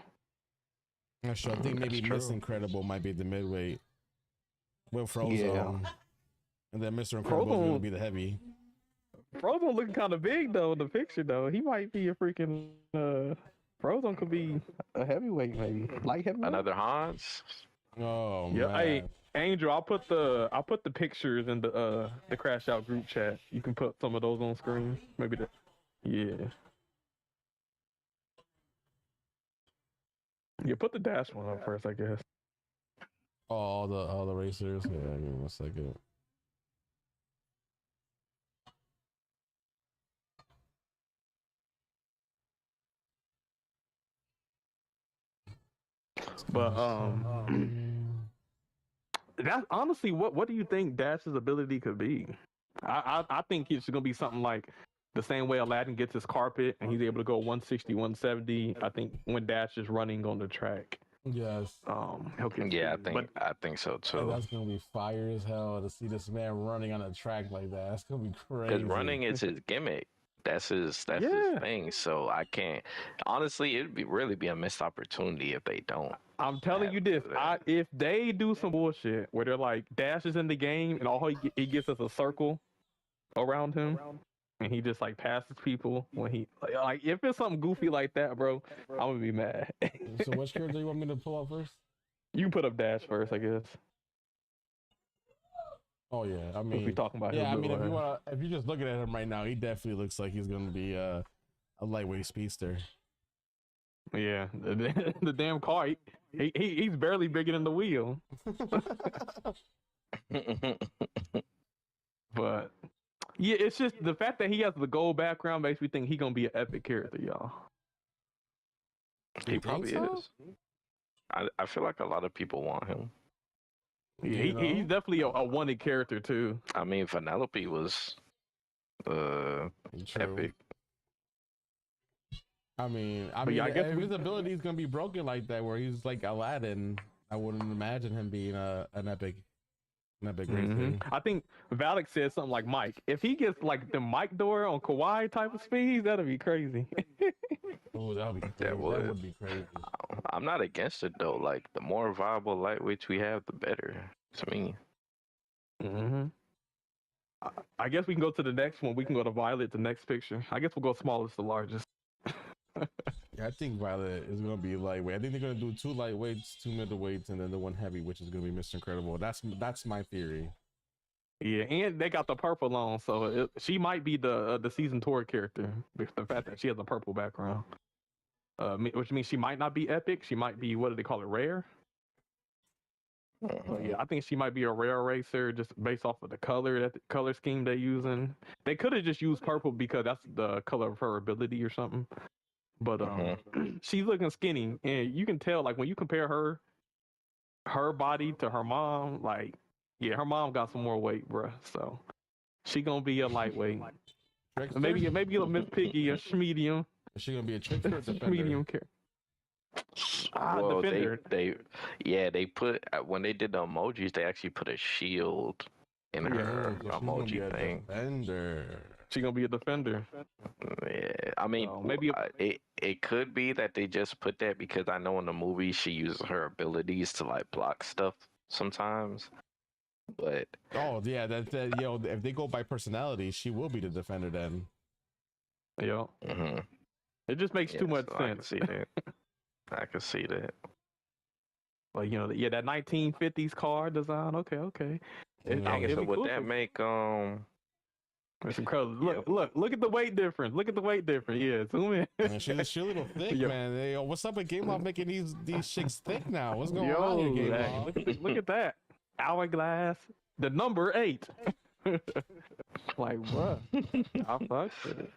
D: I think maybe Miss Incredible might be the midweight with Frozone, and then Mr. Incredible is gonna be the heavy.
C: Frozone looking kind of big though in the picture though. He might be a freaking Frozone could be a heavyweight, maybe light heavyweight.
B: Another Hans.
D: Oh
C: yeah,
D: man.
C: hey Angel, I'll put the pictures in the Crashout group chat. You can put some of those on screen. Maybe Yeah, put the Dash one up first, I guess.
D: All the racers. Yeah, give me 1 second.
C: But that's honestly what do you think Dash's ability could be? I think it's gonna be something like the same way Aladdin gets his carpet and he's able to go 160, 170. I think when Dash is running on the track.
D: Yes.
C: He'll get
B: I think so too.
D: That's gonna be fire as hell to see this man running on a track like that. That's gonna be crazy.
B: Because running is his gimmick. That's his thing. So I can't. Honestly, it'd really be a missed opportunity if they don't.
C: I'm telling you this. If they do some bullshit where they're like Dash is in the game and all he gets is a circle around him, and he just like passes people when he like if it's something goofy like that, bro, I'm gonna be mad.
D: So which character do you want me to pull up first?
C: You can put up Dash first, I guess.
D: Oh yeah, I
C: If
D: mean,
C: we talking about
D: yeah,
C: his
D: I mean,
C: little
D: if you're just looking at him right now, he definitely looks like he's gonna be a lightweight speedster.
C: yeah, the damn car, he's barely bigger than the wheel. But yeah, it's just the fact that he has the gold background makes me think he gonna be an epic character, y'all.
B: He probably
D: so?
B: is. I feel like a lot of people want him.
C: Yeah,
D: You know?
C: he's definitely a wanted character too.
B: I mean, Vanellope was
D: True.
B: epic.
D: I mean,
C: yeah, I guess
D: if his ability is gonna be broken like that, where he's like Aladdin, I wouldn't imagine him being an epic racer.
C: I think Valak said something like Mike. If he gets like the Mike door on Kawhi type of speeds, that'd be crazy.
D: Oh, that would be crazy.
B: That would.
D: Be crazy.
B: I'm not against it though. Like the more viable lightweights we have, the better to me.
C: I guess we can go to the next one. We can go to Violet, the next picture. I guess we'll go smallest to largest.
D: Yeah, I think Violet is gonna be lightweight. I think they're gonna do 2 lightweights, 2 middleweights, and then the 1 heavy, which is gonna be Mr. Incredible. That's my theory.
C: Yeah, and they got the purple on, so she might be the season tour character with the fact that she has a purple background. Which means she might not be epic. She might be, what do they call it, rare? Yeah, I think she might be a rare racer just based off of the color scheme they're using. They could have just used purple because that's the color of her ability or something. But she's looking skinny, and you can tell like when you compare her body to her mom, like yeah, her mom got some more weight, bruh. So she gonna be a lightweight.
D: Trickster?
C: Maybe a Miss Piggy, a medium.
D: Is she gonna be a trickster or defender?
C: Medium character.
B: Well,
C: Defender.
B: they put when they did the emojis, they actually put a shield in her
D: So she's gonna
B: emoji
D: be a
B: thing.
D: defender.
C: She gonna be a defender.
B: Yeah, I mean,
C: maybe
B: it could be that they just put that because I know in the movie she uses her abilities to like block stuff sometimes. But
D: Oh yeah, that yo, if they go by personality, she will be the defender then.
C: Yeah.
B: mhm.
C: It just makes too much
B: So I can
C: sense.
B: see that. I can see that.
C: Like, you know, yeah, that 1950s car design. Okay.
D: Yeah.
B: Dang it,
C: it'd
B: so
C: be
B: would
C: cool
B: that
C: if-
B: make
C: It's incredible. Look at the weight difference. Look at the weight difference. Yeah, zoom in.
D: Man, she's a little thick,
C: Yo.
D: man. Hey, yo, what's up with Game Law making these chicks thick now? What's going
C: Yo,
D: on here, Game
C: hey,
D: Law?
C: look at that. Hourglass. The number 8. Like, bruh. I fuck with it.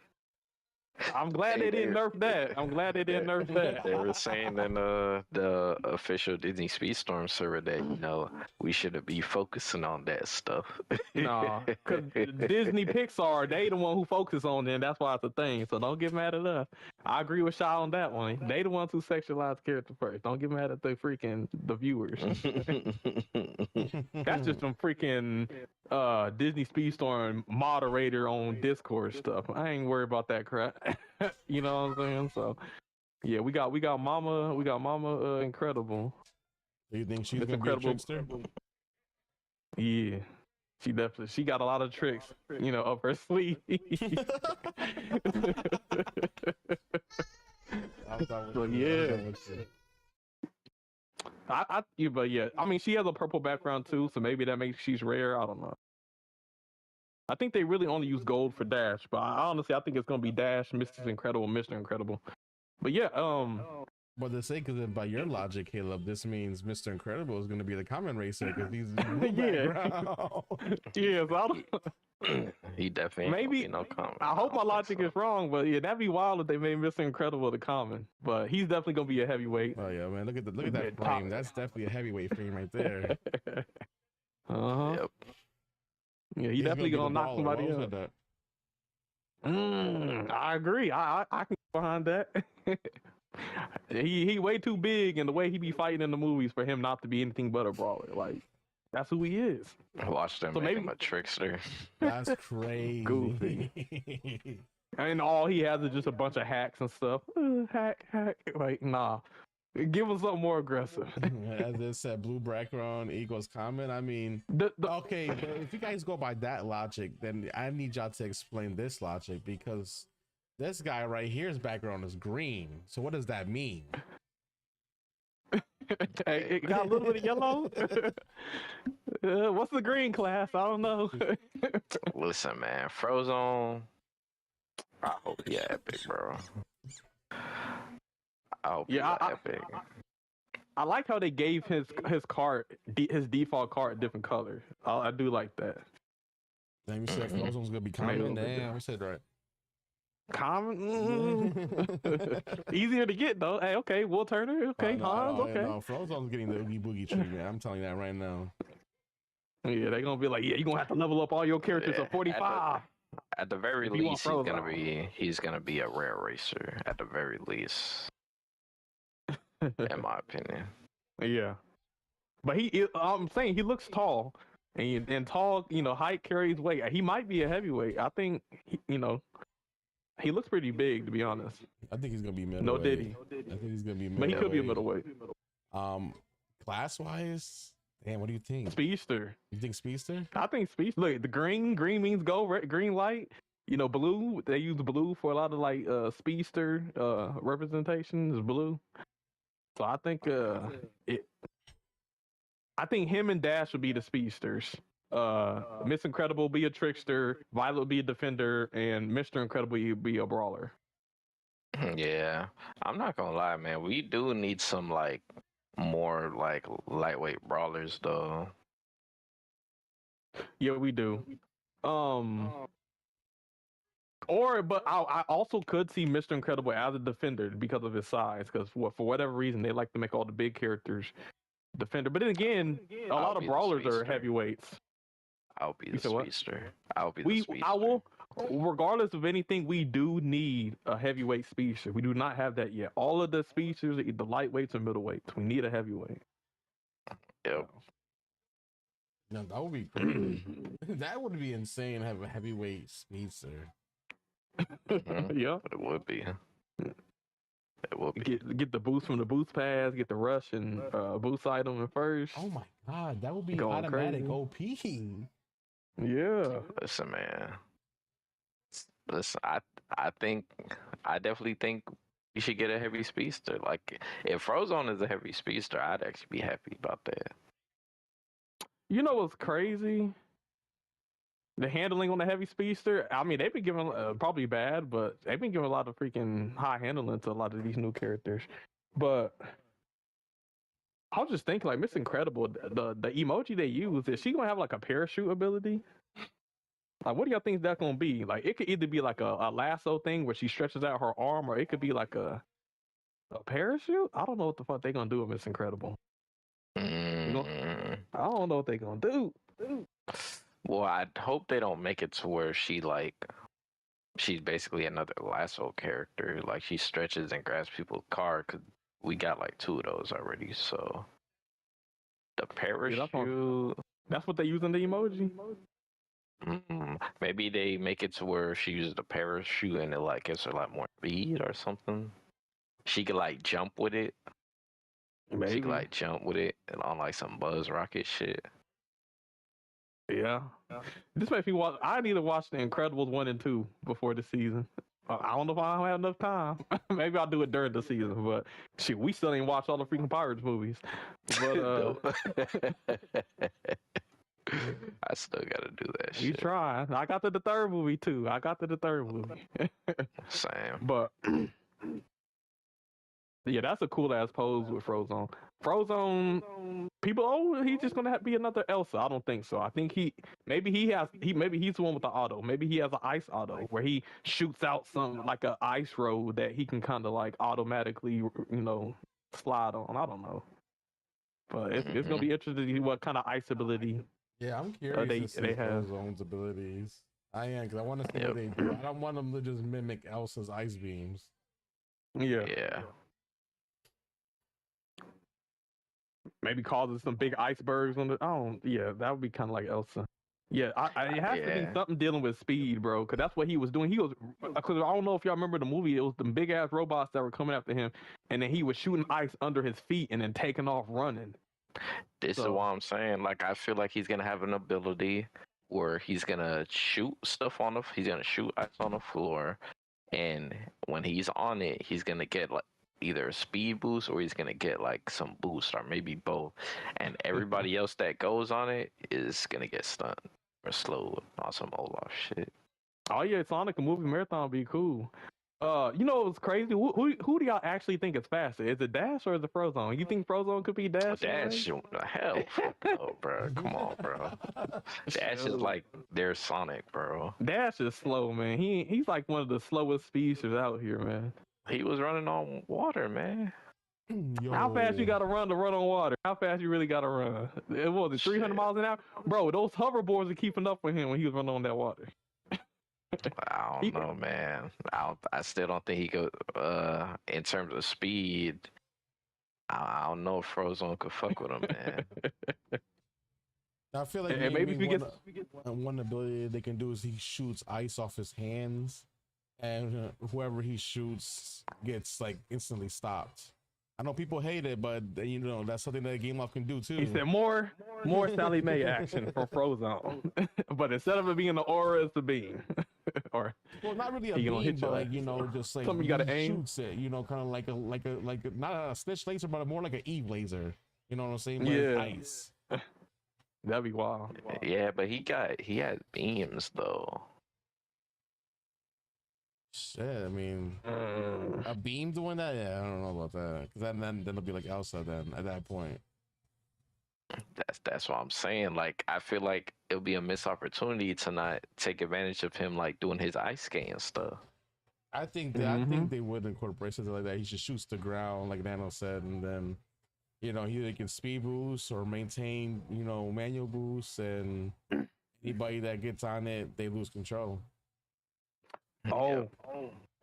C: I'm glad
B: Hey,
C: they didn't
B: there-
C: nerf that. I'm glad they didn't nerf that.
B: They were saying in the official Disney Speedstorm server that, you know, we shouldn't be focusing on that stuff.
C: Nah, because Disney Pixar, they the one who focus on it, and that's why it's a thing. So don't get mad at us. I agree with Shaw on that one. They the ones who sexualize character first. Don't get mad at the viewers. That's just some freaking Disney Speedstorm moderator on Discord stuff. I ain't worried about that crap. You know what I'm saying? So yeah, we got Mama Incredible.
D: Do you think she's
C: It's
D: gonna be a
C: incredible.
D: trickster?
C: Yeah. She got a lot of tricks, you know, up her sleeve. So, yeah. But yeah, I mean, she has a purple background too, so maybe that makes she's rare. I don't know. I think they really only use gold for Dash, but honestly, I think it's gonna be Dash, Mrs. Incredible, Mr. Incredible. But yeah,
D: But the sake of it, by your logic, Caleb, this means Mr. Incredible is gonna be the common racer because he's blue
C: Yeah.
D: background.
C: yeah, so I don't.
B: He definitely ain't
C: Maybe-
B: gonna be no comment.
C: I hope my
B: don't think
C: logic
B: so.
C: is wrong, but yeah, that'd be wild if they made Mr. Incredible the common. But he's definitely gonna be a heavyweight.
D: Oh yeah, man, look at
C: Yeah,
D: that
C: top.
D: frame. That's definitely a heavyweight frame right there.
C: Uh-huh.
B: Yep.
C: Yeah, he
D: He's
C: definitely
D: be the
C: gonna knock
D: baller.
C: somebody
D: What was
C: up.
D: that?
C: I agree. I can get behind that. he way too big, and the way he be fighting in the movies for him not to be anything but a brawler. Like that's who he is.
B: Watch them
C: So
B: make
C: maybe-
B: him a trickster.
D: That's crazy.
C: Goofy. And all he has is just a bunch of hacks and stuff. Hack. Like nah, give him something more aggressive.
D: As it said, blue background equals common. I mean,
C: The-
D: okay, but if you guys go by that logic, then I need y'all to explain this logic because this guy right here's background is green. So what does that mean?
C: it got a little bit of yellow. What's the green class? I don't know.
B: Listen, man, Frozone. I hope he epic, bro. I hope he epic.
C: I like how they gave his card, his default card, a different color. I do like that.
D: Damn, you said Frozone's gonna be common. Damn, I said right.
C: Common, easier to get though. Hey, okay, Will Turner, okay, Hans, okay.
D: No, Frozone's getting the Oogie Boogie treatment. I'm telling you that right now.
C: Yeah, they're gonna be like, yeah, you're gonna have to level up all your characters to 45.
B: At the very least, he's gonna be a rare racer. At the very least, in my opinion.
C: Yeah, but I'm saying he looks tall, and tall, height carries weight. He might be a heavyweight. I think, he looks pretty big, to be honest.
D: I think he's gonna be middleweight.
C: No diddy.
D: I think he's gonna be middleweight.
C: But he could be a middleweight.
D: Class wise, damn, what do you think?
C: Speedster.
D: You think Speedster?
C: I think Speedster. Look, the green means go, red, green light. Blue. They use blue for a lot of like Speedster representations. Blue. So I think I think him and Dash would be the Speedsters. Miss Incredible will be a trickster, Violet will be a defender, and Mr. Incredible will be a brawler.
B: Yeah, I'm not gonna lie, man. We do need some like more like lightweight brawlers, though.
C: Yeah, we do. But I also could see Mr. Incredible as a defender because of his size. Because for whatever reason, they like to make all the big characters defender. But then again, a lot of brawlers are heavyweights.
B: I'll be the speedster. I'll be the speedster.
C: I will. Regardless of anything, we do need a heavyweight speedster. We do not have that yet. All of the speedsters are either lightweights or middleweights. We need a heavyweight.
B: Yep.
D: No, that would be crazy. That would be insane to have a heavyweight speedster.
C: Yeah,
B: it would be. It will be.
C: Get the boost from the boost pass, get the rush and boost item in first.
D: Oh my god, that would be
C: Going
D: automatic
C: crazy.
D: OP.
C: Yeah.
B: Listen, man. Listen, I definitely think you should get a heavy speedster. Like, if Frozone is a heavy speedster, I'd actually be happy about that.
C: You know what's crazy? The handling on the heavy speedster. I mean, they've been giving probably bad, but they've been giving a lot of freaking high handling to a lot of these new characters. But I was just thinking, like, Miss Incredible, the emoji they use, is she gonna have like a parachute ability? Like, what do y'all think that's gonna be? Like, it could either be like a lasso thing where she stretches out her arm, or it could be like a parachute. I don't know what the fuck they gonna do with Miss Incredible. I don't know what they gonna do.
B: Well, I hope they don't make it to where she's basically another lasso character. Like, she stretches and grabs people's car, because we got like 2 of those already. So the parachute.
C: That's what they use in the emoji.
B: Maybe they make it to where she uses the parachute and it like gives her like more speed or something. She could like jump with it.
C: Maybe.
B: She could like jump with it and on like some Buzz Rocket shit.
C: Yeah. This makes me watch. I need to watch The Incredibles 1 and 2 before the season. I don't know if I have enough time. Maybe I'll do it during the season, but shit, we still ain't watched all the freaking Pirates movies. But
B: I still gotta do that shit.
C: You try. I got to the 3rd movie too.
B: Same.
C: But yeah, that's a cool ass pose with Frozone. Frozone, people, he's just gonna be another Elsa. I don't think so. I think maybe he's the one with the auto. Maybe he has an ice auto where he shoots out some like a ice road that he can kind of like automatically, slide on. I don't know, but it's gonna be interesting to see what kind of ice ability.
D: Yeah, I'm curious to see Frozone's abilities. I am, because I want to see what they do. I don't want them to just mimic Elsa's ice beams.
C: Yeah. Maybe causes some big icebergs on the. That would be kind of like Elsa. Yeah, it has to be something dealing with speed, bro. Because that's what he was doing. Because I don't know if y'all remember the movie. It was the big ass robots that were coming after him, and then he was shooting ice under his feet and then taking off running.
B: This is what I'm saying. Like, I feel like he's gonna have an ability where he's gonna shoot stuff he's gonna shoot ice on the floor, and when he's on it, he's gonna get like either a speed boost or he's gonna get like some boost or maybe both. And everybody else that goes on it is gonna get stunned or slowed on some Olaf shit.
C: Oh yeah, Sonic a movie marathon would be cool. You know what's crazy? Who do y'all actually think is faster? Is it Dash or is it Frozone? You think Frozone could be Dash?
B: Dash, hell, fuck no, bro. Come on, bro. Dash is like their Sonic, bro.
C: Dash is slow, man. He's like one of the slowest speedsters out here, man.
B: He was running on water, man.
D: Yo.
C: How fast you gotta run on water? How fast you really gotta run? It was 300 miles an hour, bro. Those hoverboards are keeping up with him when he was running on that water.
B: I don't know, man. I still don't think he could. In terms of speed, I don't know if Frozone could fuck with him, man.
D: I feel like
C: And maybe if he
D: one ability they can do is he shoots ice off his hands, and whoever he shoots gets like instantly stopped. I know people hate it, but you know that's something that Game Loft can do too.
C: He said more Sally Mae action from Frozone, but instead of it being the aura, it's the beam. Or
D: well, not really a
C: he gonna
D: beam,
C: hit
D: but
C: your
D: like
C: ass.
D: you know, just like
C: Something you gotta
D: he
C: aim.
D: shoots it. You know, kind of like a not a Stitch laser, but more like an Eve laser. You know what I'm saying? But it's
C: Yeah.
D: ice.
C: That'd be wild.
B: Yeah, but he had beams though.
D: Shit, I mean, a beam doing that? Yeah, I don't know about that. Because then it'll be like Elsa then at that point.
B: That's what I'm saying. Like, I feel like it'll be a missed opportunity to not take advantage of him, like doing his ice skating stuff.
D: I think they would incorporate something like that. He just shoots the ground, like Nano said, and then you know he either can speed boost or maintain, you know, manual boosts, and anybody that gets on it, they lose control.
C: Oh,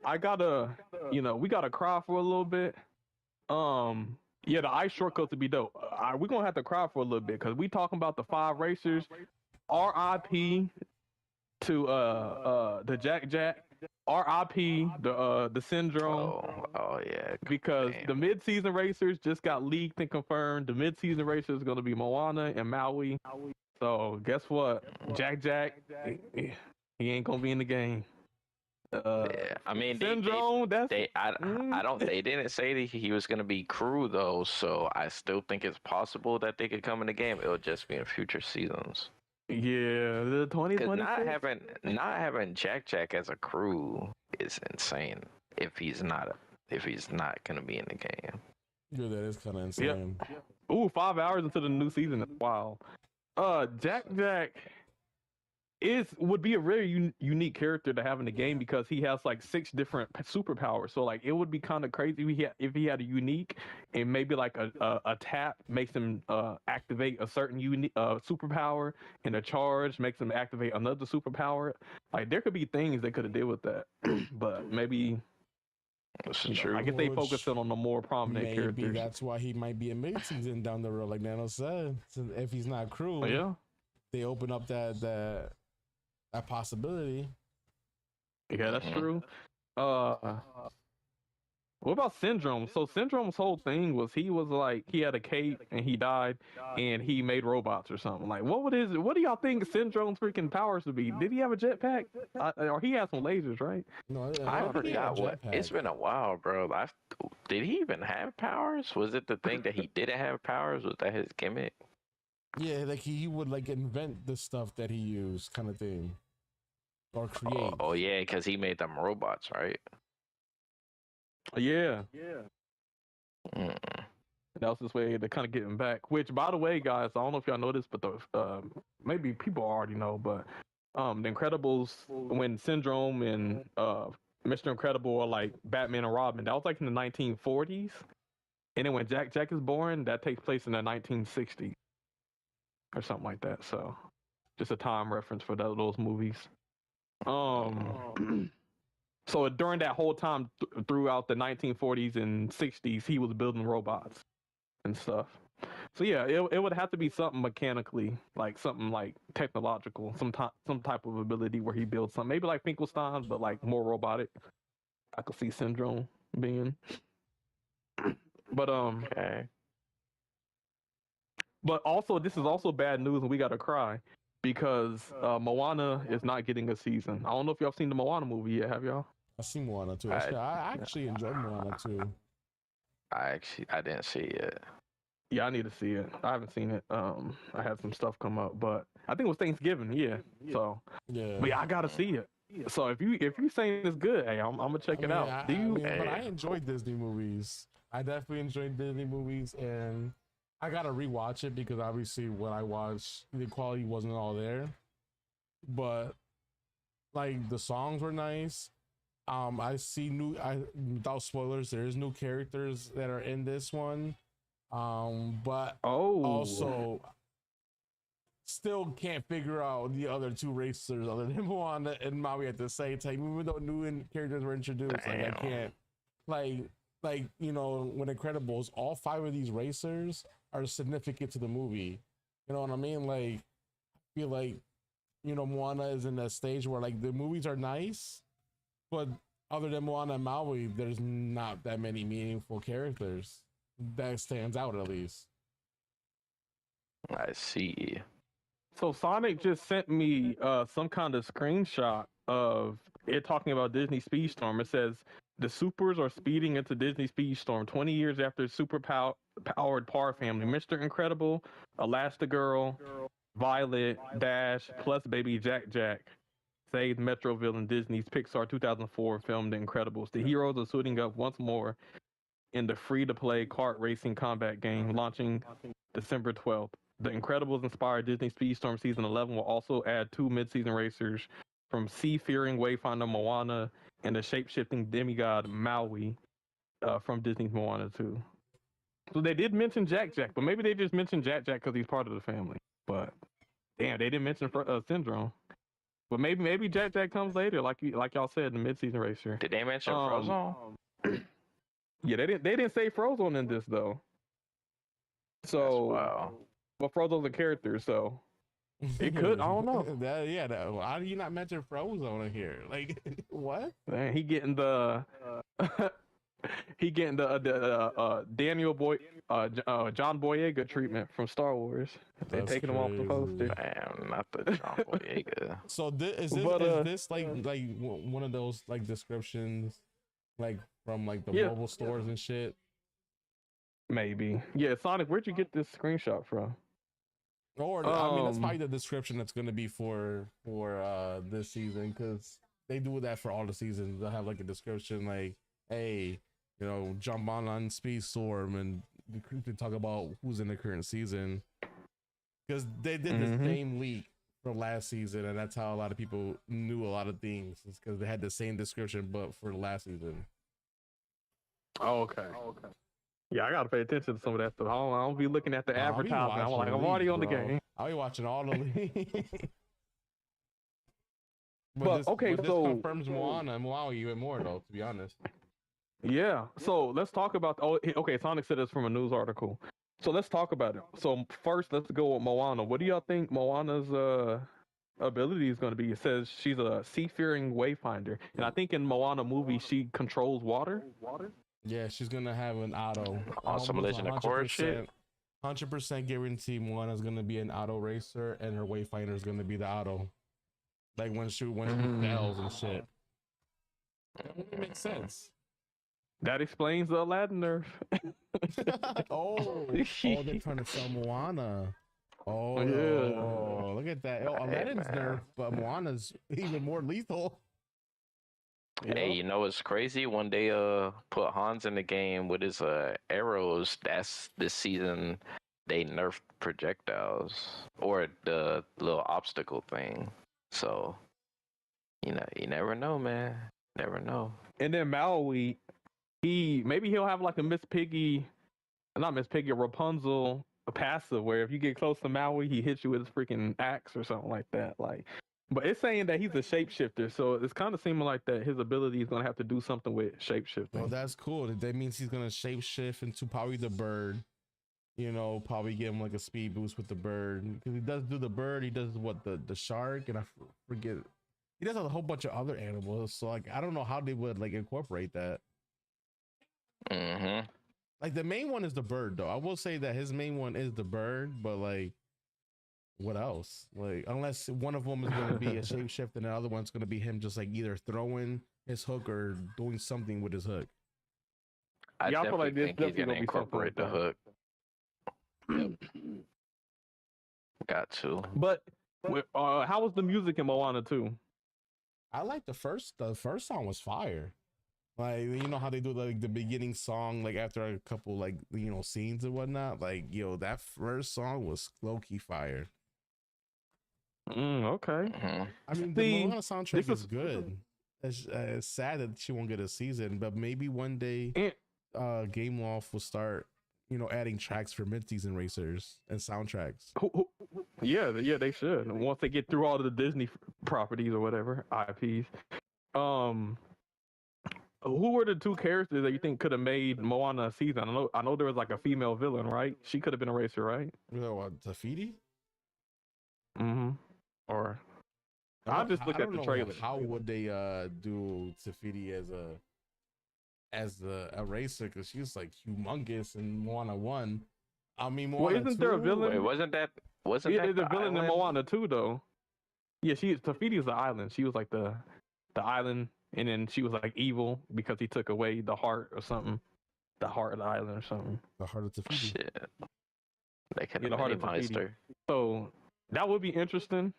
C: I gotta, you know, we gotta cry for a little bit. Yeah, the ice shortcuts would be dope. We're gonna have to cry for a little bit because we talking about the 5 racers. R.I.P. to the Jack. R.I.P. the Syndrome.
B: Oh yeah.
C: Because
B: Damn.
C: the Midseason Racers just got leaked and confirmed. The Midseason Racers is gonna be Moana and Maui. So guess what? Jack, he ain't gonna be in the game.
B: Yeah, I mean,
C: Syndrome.
B: they didn't say that he was gonna be crew though, so I still think it's possible that they could come in the game. It'll just be in future seasons.
C: Yeah, the 2020.
B: Not having Jack as a crew is insane. If he's not gonna be in the game.
D: Yeah, that is kind of insane.
C: Ooh, 5 hours into the new season. Wow. Jack would be a very unique character to have in the game because he has like 6 different superpowers. So like it would be kind of crazy if he had a unique and maybe like a tap makes him activate a certain unique superpower, and a charge makes him activate another superpower. Like there could be things they could have did with that, but maybe.
B: That's true.
C: I guess they focus on the more prominent
D: Maybe
C: characters.
D: that's why he might be a mid-season down the road, like Nano said. So if he's not crew,
C: Yeah.
D: they open up that possibility.
C: Yeah, that's true. What about Syndrome? So Syndrome's whole thing was he was like he had a cape and he died and he made robots or something. Like what do y'all think Syndrome's freaking powers would be? Did he have a jetpack? Or he had some lasers, right?
D: No,
B: I forgot what. It's been a while, bro. Did he even have powers? Was it the thing that he didn't have powers? Was that his gimmick?
D: Yeah, like he would like invent the stuff that he used, kind of thing, or create.
B: Oh yeah, because he made them robots, right?
C: Yeah.
B: Mm.
C: That was his way to kind of get him back. Which, by the way, guys, I don't know if y'all know this, but maybe people already know, but the Incredibles, when Syndrome and Mr. Incredible are like Batman and Robin, that was like in the 1940s, and then when Jack is born, that takes place in the 1960s or something like that. So, just a time reference for those movies. So during that whole time, throughout the 1940s and 60s, he was building robots and stuff. So yeah, it would have to be something mechanically, like something like technological, some type of ability where he builds something, maybe like Finkelstein, but like more robotic. I could see Syndrome being. But
B: Okay.
C: But also, this is also bad news, and we gotta cry because Moana is not getting a season. I don't know if y'all seen the Moana movie yet. Have y'all?
D: I seen Moana too. I actually enjoyed Moana too.
B: I didn't see it yet.
C: Yeah, I need to see it. I haven't seen it. I had some stuff come up, but I think it was Thanksgiving. Yeah. So,
D: Yeah.
C: but yeah, I gotta see it. So if you saying it's good, hey, I'm gonna check it out.
D: But I enjoy Disney movies. I definitely enjoy Disney movies, and I gotta rewatch it because obviously when I watched, the quality wasn't all there. But like the songs were nice. I see without spoilers, there is new characters that are in this one. But also still can't figure out the other two racers other than Moana and Maui at the same time, even though new characters were introduced. Like I can't, like you know, when Incredibles, all 5 of these racers are significant to the movie. You know what I mean? Like, I feel like, you know, Moana is in that stage where like the movies are nice, but other than Moana and Maui, there's not that many meaningful characters that stands out, at least.
B: I see.
C: So Sonic just sent me some kind of screenshot of it talking about Disney Speedstorm. It says the Supers are speeding into Disney Speedstorm 20 years after super powered Par family. Mr. Incredible, Elastigirl, Violet, Dash, plus baby Jack Jack saved Metroville in Disney's Pixar 2004 film The Incredibles. The heroes are suiting up once more in the free-to-play kart racing combat game launching December 12th. The Incredibles-inspired Disney Speedstorm Season 11 will also add 2 Midseason Racers from sea-fearing Wayfinder Moana and the shape-shifting demigod Maui from Disney's Moana 2. So they did mention Jack Jack, but maybe they just mentioned Jack Jack because he's part of the family. But damn, they didn't mention Syndrome. But maybe Jack Jack comes later, like y'all said, the Midseason Racer.
B: Did they mention Frozone?
C: Yeah, they didn't say Frozone in this though. So
B: Wow.
C: But Frozone's a character, so it could. I don't know.
D: How do you not mention Frozone in here? Like, what?
C: Man, he getting the Daniel John Boyega treatment from Star Wars. They're taking him off the poster.
B: Damn, not the John Boyega.
D: So is this like one of those like descriptions like from like the mobile stores and shit?
C: Maybe. Yeah, Sonic, where'd you get this screenshot from?
D: Or I mean, that's probably the description that's going to be for this season, because they do that for all the seasons. They'll have like a description like, hey, you know, jump on Speedstorm, and they talk about who's in the current season, because they did the same leak from last season, and that's how a lot of people knew a lot of things, because they had the same description but for the last season.
C: Oh, okay. Yeah, I gotta pay attention to some of that stuff. I don't be looking at the advertisement. I'm like, I'm already on the game.
D: I'll be watching all the leagues.
C: But okay,
D: this confirms Moana and Maui even more, though, to be honest.
C: Yeah. So let's talk about. Okay. Sonic said this from a news article. So let's talk about it. So first, let's go with Moana. What do y'all think Moana's ability is going to be? It says she's a sea-faring wayfinder, and I think in Moana movie she controls water.
D: Yeah, she's gonna have an auto.
B: Awesome Legend of Korra shit.
D: 100% guarantee Moana's gonna be an auto racer, and her wayfinder is gonna be the auto. Like when she fails and shit. It makes sense.
C: That explains the Aladdin nerf.
D: Oh, they're trying to sell Moana. Oh, yeah. Look at that. Aladdin's nerf, but Moana's even more lethal.
B: Hey, you know what's crazy? When they put Hans in the game with his arrows, that's this season they nerfed projectiles or the little obstacle thing. So, you never know, man. Never know.
C: And then Maui, he'll have like a Rapunzel passive where if you get close to Maui, he hits you with his freaking axe or something like that. Like, but it's saying that he's a shapeshifter, so it's kind of seeming like that his ability is gonna have to do something with shapeshifting.
D: Well, that's cool. That means he's gonna shapeshift into probably the bird. You know, probably give him like a speed boost with the bird, because he does do the bird. He does the shark, and I forget. He does a whole bunch of other animals. So like, I don't know how they would like incorporate that. Like the main one is the bird, though. I will say that his main one is the bird, but like, what else? Like, unless one of them is going to be a shapeshift and the other one's going to be him just like either throwing his hook or doing something with his hook.
B: I
C: Yeah, I feel like
B: definitely
C: this
B: think he's
C: definitely
B: gonna
C: gonna be something
B: incorporate the
C: like
B: hook. Yep. Got to.
C: But how was the music in Moana 2?
D: I like the first song was fire. Like, you know how they do like the beginning song, like after a couple like, you know, scenes and whatnot. Like, yo, that first song was low key fire.
C: Okay.
B: Mhm.
D: I mean,
C: See,
D: the Moana soundtrack
C: this
D: is good. It's sad that she won't get a season, but maybe one day,
C: And
D: Game Loft will start, you know, adding tracks for Midseason Racers and soundtracks.
C: yeah, they should. Once they get through all of the Disney properties or whatever IPs. Who were the two characters that you think could have made Moana a season? I know there was like a female villain, right? She could have been a racer, right?
D: You know what, Tafiti?
C: Mm-hmm. Or I just looked at the trailer.
D: How would they do Tafiti as a racer? Because she's like humongous in Moana 1. I mean, Moana
C: Well, isn't there a
D: 2,
C: villain?
B: Wait, wasn't that
C: There's
B: the
C: a villain in
B: island?
C: Moana 2 though. Yeah, Tafiti was the island. She was like the island, and then she was like evil because he took away the heart or something. The heart of the island or something.
D: the heart of Tafiti.
B: Shit. They could
C: Yeah, the
B: have
C: heart of
B: minimized
C: Tafiti.
B: her.
C: So that would be interesting.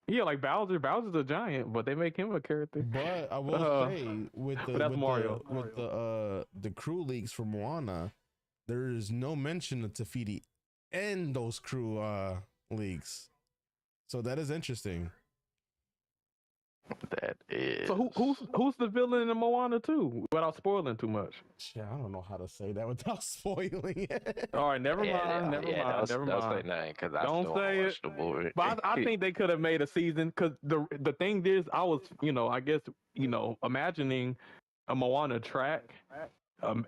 C: Yeah, like Bowser's a giant, but they make him a character.
D: But I will say with
C: but that's Mario.
D: The crew leaks for Moana, there is no mention of Tafiti in those crew leaks. So that is interesting.
B: That is.
C: So who's the villain in Moana 2? Without spoiling too much.
D: Shit, I don't know how to say that without spoiling it.
C: All right, never mind. Never mind.
B: Don't say nothing because I
C: Don't
B: still
C: say
B: watch the movie.
C: But I think they could have made a season because the thing is, I was, I guess, imagining a Moana track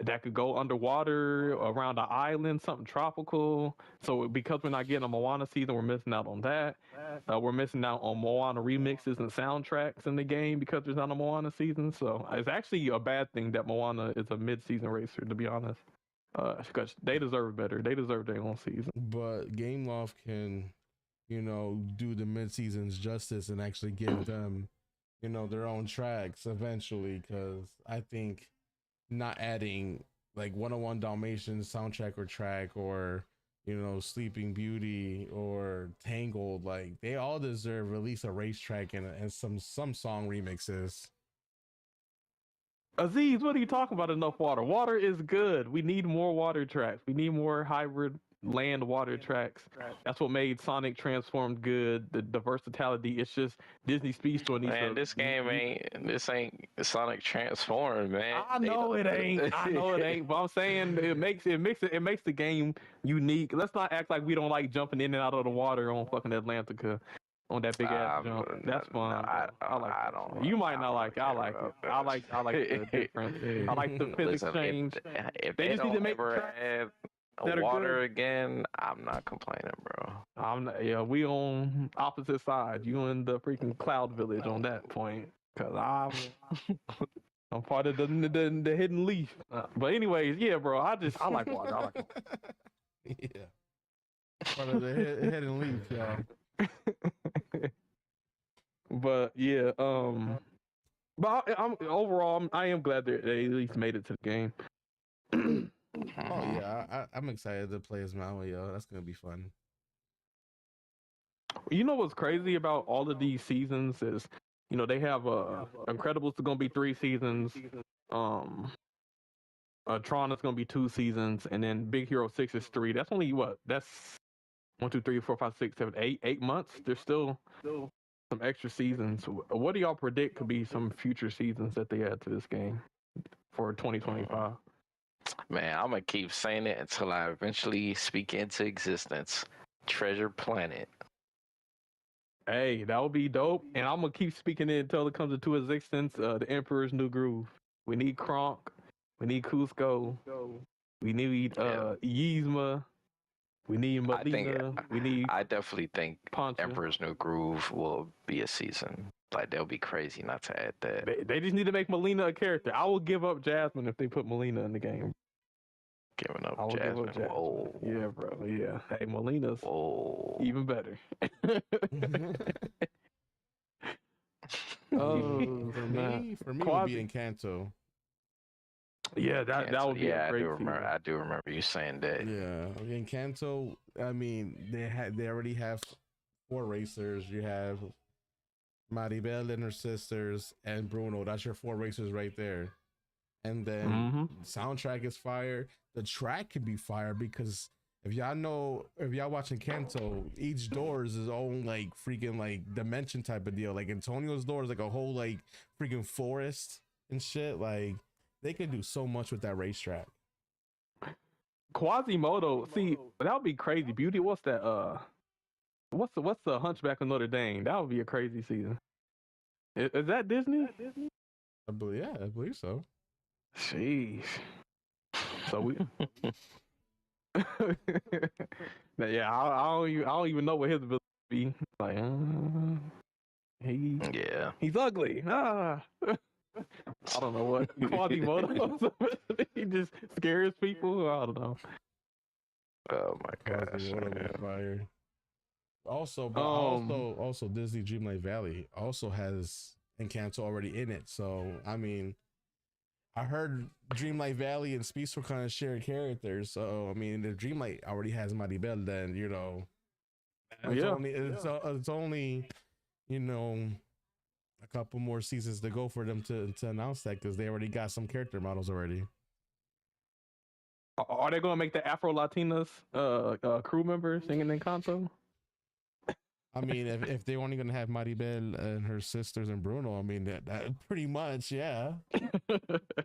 C: that could go underwater around an island, something tropical. So because we're not getting a Moana season, we're missing out on that. We're missing out on Moana remixes and soundtracks in the game because there's not a Moana season. So it's actually a bad thing that Moana is a mid-season racer, to be honest. Because they deserve better. They deserve their own season.
D: But Game Loft can, do the mid-seasons justice and actually give them, their own tracks eventually. Because I think not adding like 101 Dalmatians soundtrack or track or Sleeping Beauty or Tangled, like they all deserve at least a racetrack and some song remixes.
C: Aziz, what are you talking about? Enough water. Water is good. We need more water tracks. We need more hybrid land water tracks. That's what made Sonic Transformed good. The versatility. It's just Disney Speedstorm needs
B: Man, this ain't Sonic Transformed, man.
C: I know it ain't. I know it ain't. But I'm saying it makes the game unique. Let's not act like we don't like jumping in and out of the water on fucking Atlantica. On that big ass jump, that's fun. I like. I don't. You might not like it. I like it. I like the difference. I like the physics change.
B: If
C: They
B: they
C: just need to
B: don't
C: make
B: ever
C: tracks
B: add water again, I'm not complaining, bro.
C: I'm not, yeah. We on opposite sides. You in the freaking Cloud Village on that point, cause I'm part of the hidden leaf. But anyways, yeah, bro. I like water. I like water.
D: Yeah. Part of the hidden leaf, y'all.
C: But yeah, but I am glad they at least made it to the game.
D: Oh yeah, I'm excited to play as Maui, yo. That's gonna be fun.
C: You know what's crazy about all of these seasons is, they have Incredibles is gonna be 3 seasons, Tron is gonna be 2 seasons, and then Big Hero 6 is 3. That's only that's 1, 2, 3, 4, 5, 6, 7, 8 months. There's still some extra seasons. What do y'all predict could be some future seasons that they add to this game for 2025?
B: Man, I'm gonna keep saying it until I eventually speak into existence. Treasure Planet.
C: Hey, that would be dope. And I'm gonna keep speaking it until it comes into existence. The Emperor's New Groove. We need Kronk. We need Cusco. We need Yzma. We need Melina.
B: I definitely think
C: Poncha.
B: Emperor's New Groove will be a season. Like, they'll be crazy not to add that.
C: They just need to make Melina a character. I will give up Jasmine if they put Melina in the game.
B: Giving up Jasmine. Whoa.
C: Yeah, bro. Yeah. Hey, Melina's even better.
D: For me, it would be Encanto.
C: Yeah, that would be
B: yeah,
C: a great
B: I do remember you saying that.
D: Yeah, in Kanto, I mean, they already have 4 racers. You have Maribel and her sisters and Bruno. That's your 4 racers right there. And then soundtrack is fire. The track could be fire because if y'all watching Kanto, each door is his own like freaking like dimension type of deal. Like Antonio's door is like a whole like freaking forest and shit. Like they could do so much with that racetrack.
C: Quasimodo, see, that would be crazy. Beauty, what's that? What's the Hunchback of Notre Dame? That would be a crazy season. Is that Disney?
D: I believe so.
C: Jeez. So we. Yeah, I don't even know what his ability be. Like, he's ugly. I don't know what Quasimodo. He just scares people. I don't know.
B: Oh my gosh.
D: Fire. Also Disney Dreamlight Valley also has Encanto already in it. So I mean, I heard Dreamlight Valley and Speedstorm kind of share characters. So I mean, if Dreamlight already has Maribel, then it's only a couple more seasons to go for them to announce that because they already got some character models already.
C: Are they gonna make the Afro Latinas crew members singing Encanto?
D: I mean, if they're only gonna have Maribel and her sisters and Bruno, I mean that pretty much, yeah.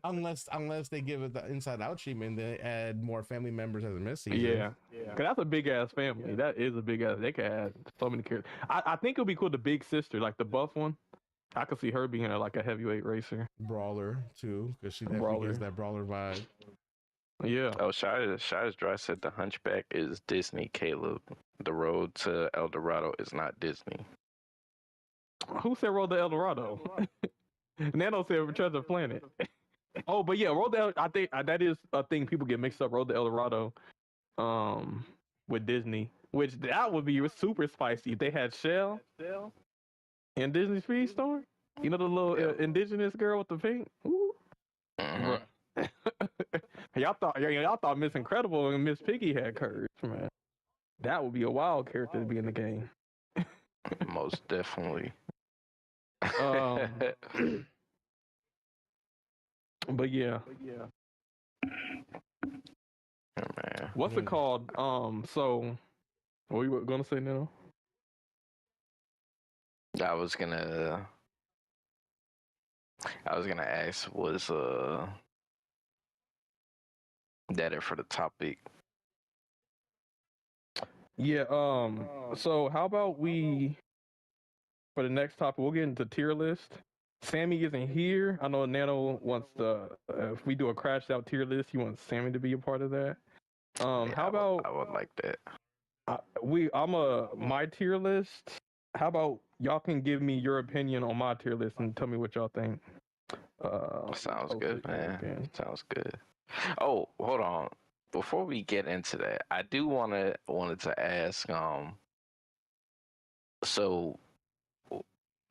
D: unless they give it the inside out treatment, they add more family members as a Midseason.
C: Yeah. Cause that's a big ass family. Yeah. That is a big ass. They could add so many characters. I think it'll be cool. The big sister, like the buff one. I could see her being like a heavyweight racer.
D: Brawler too, because she definitely gives that brawler vibe.
C: Yeah.
B: Oh, Shire's Dry said the Hunchback is Disney, Caleb. The Road to El Dorado is not Disney.
C: Who said Road to El Dorado? Nano said Return to the Planet. Oh, but yeah, Road to El, I think that is a thing people get mixed up. Road to El Dorado, with Disney, which that would be super spicy if they had Shell and Disney Speedstorm. You know the little indigenous girl with the pink. Ooh.
B: Mm-hmm.
C: Y'all thought Miss Incredible and Miss Piggy had curves, man. That would be a wild character to be in the game.
B: Most definitely.
C: But yeah.
B: Oh, man.
C: What's it called? So what were you gonna say now?
B: I was gonna ask, was that it for the topic?
C: Yeah, so how about we, for the next topic, we'll get into tier list. Sammy isn't here. I know Nano wants if we do a Crashout tier list, he wants Sammy to be a part of that. How about
B: I would like that.
C: My tier list. How about y'all can give me your opinion on my tier list and tell me what y'all think.
B: Sounds good, man. Sounds good. Oh, hold on. Before we get into that, I do wanted to ask, so,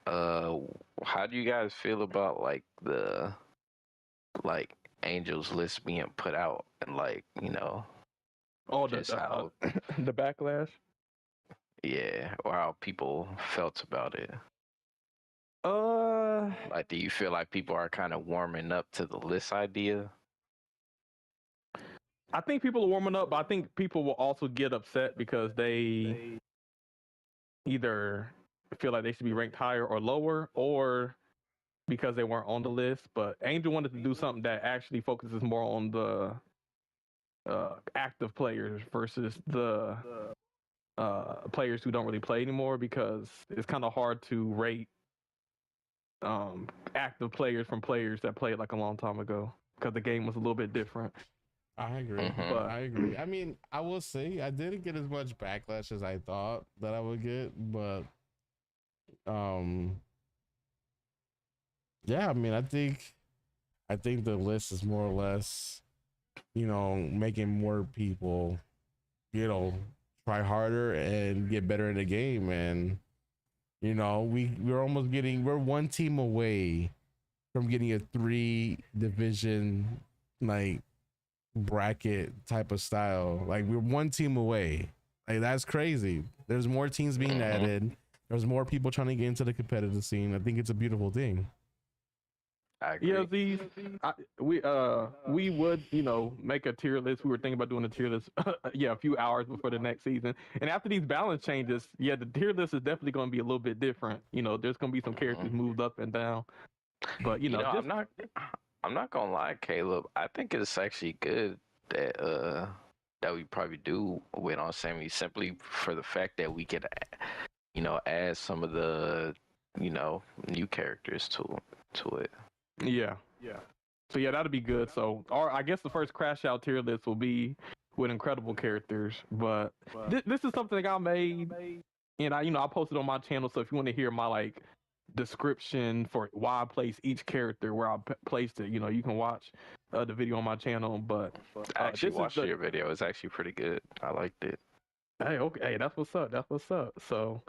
B: how do you guys feel about like the Angels list being put out and
C: the backlash?
B: Yeah, or how people felt about it. Like, do you feel like people are kind of warming up to the list idea?
C: I think people are warming up, but I think people will also get upset because they either feel like they should be ranked higher or lower, or because they weren't on the list. But Angel wanted to do something that actually focuses more on the active players versus the players who don't really play anymore, because it's kind of hard to rate active players from players that played like a long time ago because the game was a little bit different.
D: I agree. But I agree. I mean, I will say I didn't get as much backlash as I thought that I would get, but yeah, I mean, I think the list is more or less, making more people, try harder and get better in the game. And we're one team away from getting a 3 division like bracket type of style. Like we're one team away. Like that's crazy. There's more teams being added. There's more people trying to get into the competitive scene. I think it's a beautiful thing.
B: I agree.
C: Yeah, we would, make a tier list. We were thinking about doing a tier list, a few hours before the next season. And after these balance changes, the tier list is definitely going to be a little bit different. There's going to be some characters moved up and down. But
B: I'm not gonna lie, Caleb. I think it's actually good that we probably do win on Sammy simply for the fact that we could, add some of the, new characters to it.
C: Yeah. So that'd be good. So, I guess the first Crashout tier list will be with incredible characters. But this is something that I made, and I posted on my channel. So if you want to hear my description for why I place each character, where I placed it, you can watch the video on my channel. But
B: I actually watched your video. It's actually pretty good. I liked it.
C: Hey, okay, hey, that's what's up. So,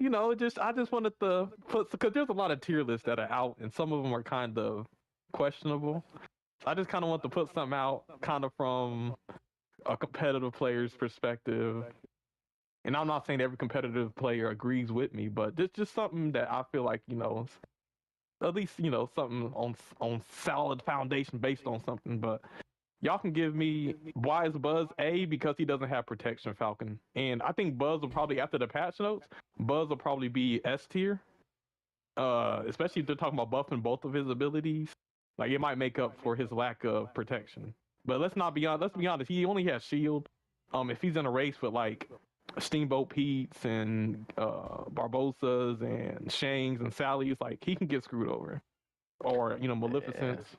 C: I just wanted to put, because there's a lot of tier lists that are out, and some of them are kind of questionable. I just kind of want to put something out, kind of from a competitive player's perspective. And I'm not saying every competitive player agrees with me, but just something that I feel like, at least, something on solid foundation based on something. But y'all can give me, why is Buzz A? Because he doesn't have protection, Falcon. And I think Buzz will probably, after the patch notes, Buzz will probably be S tier. Especially if they're talking about buffing both of his abilities. Like, it might make up for his lack of protection. But let's be honest, he only has shield. If he's in a race with Steamboat Pete's and Barbosas and Shangs and Sally's, he can get screwed over. Or, Maleficent's.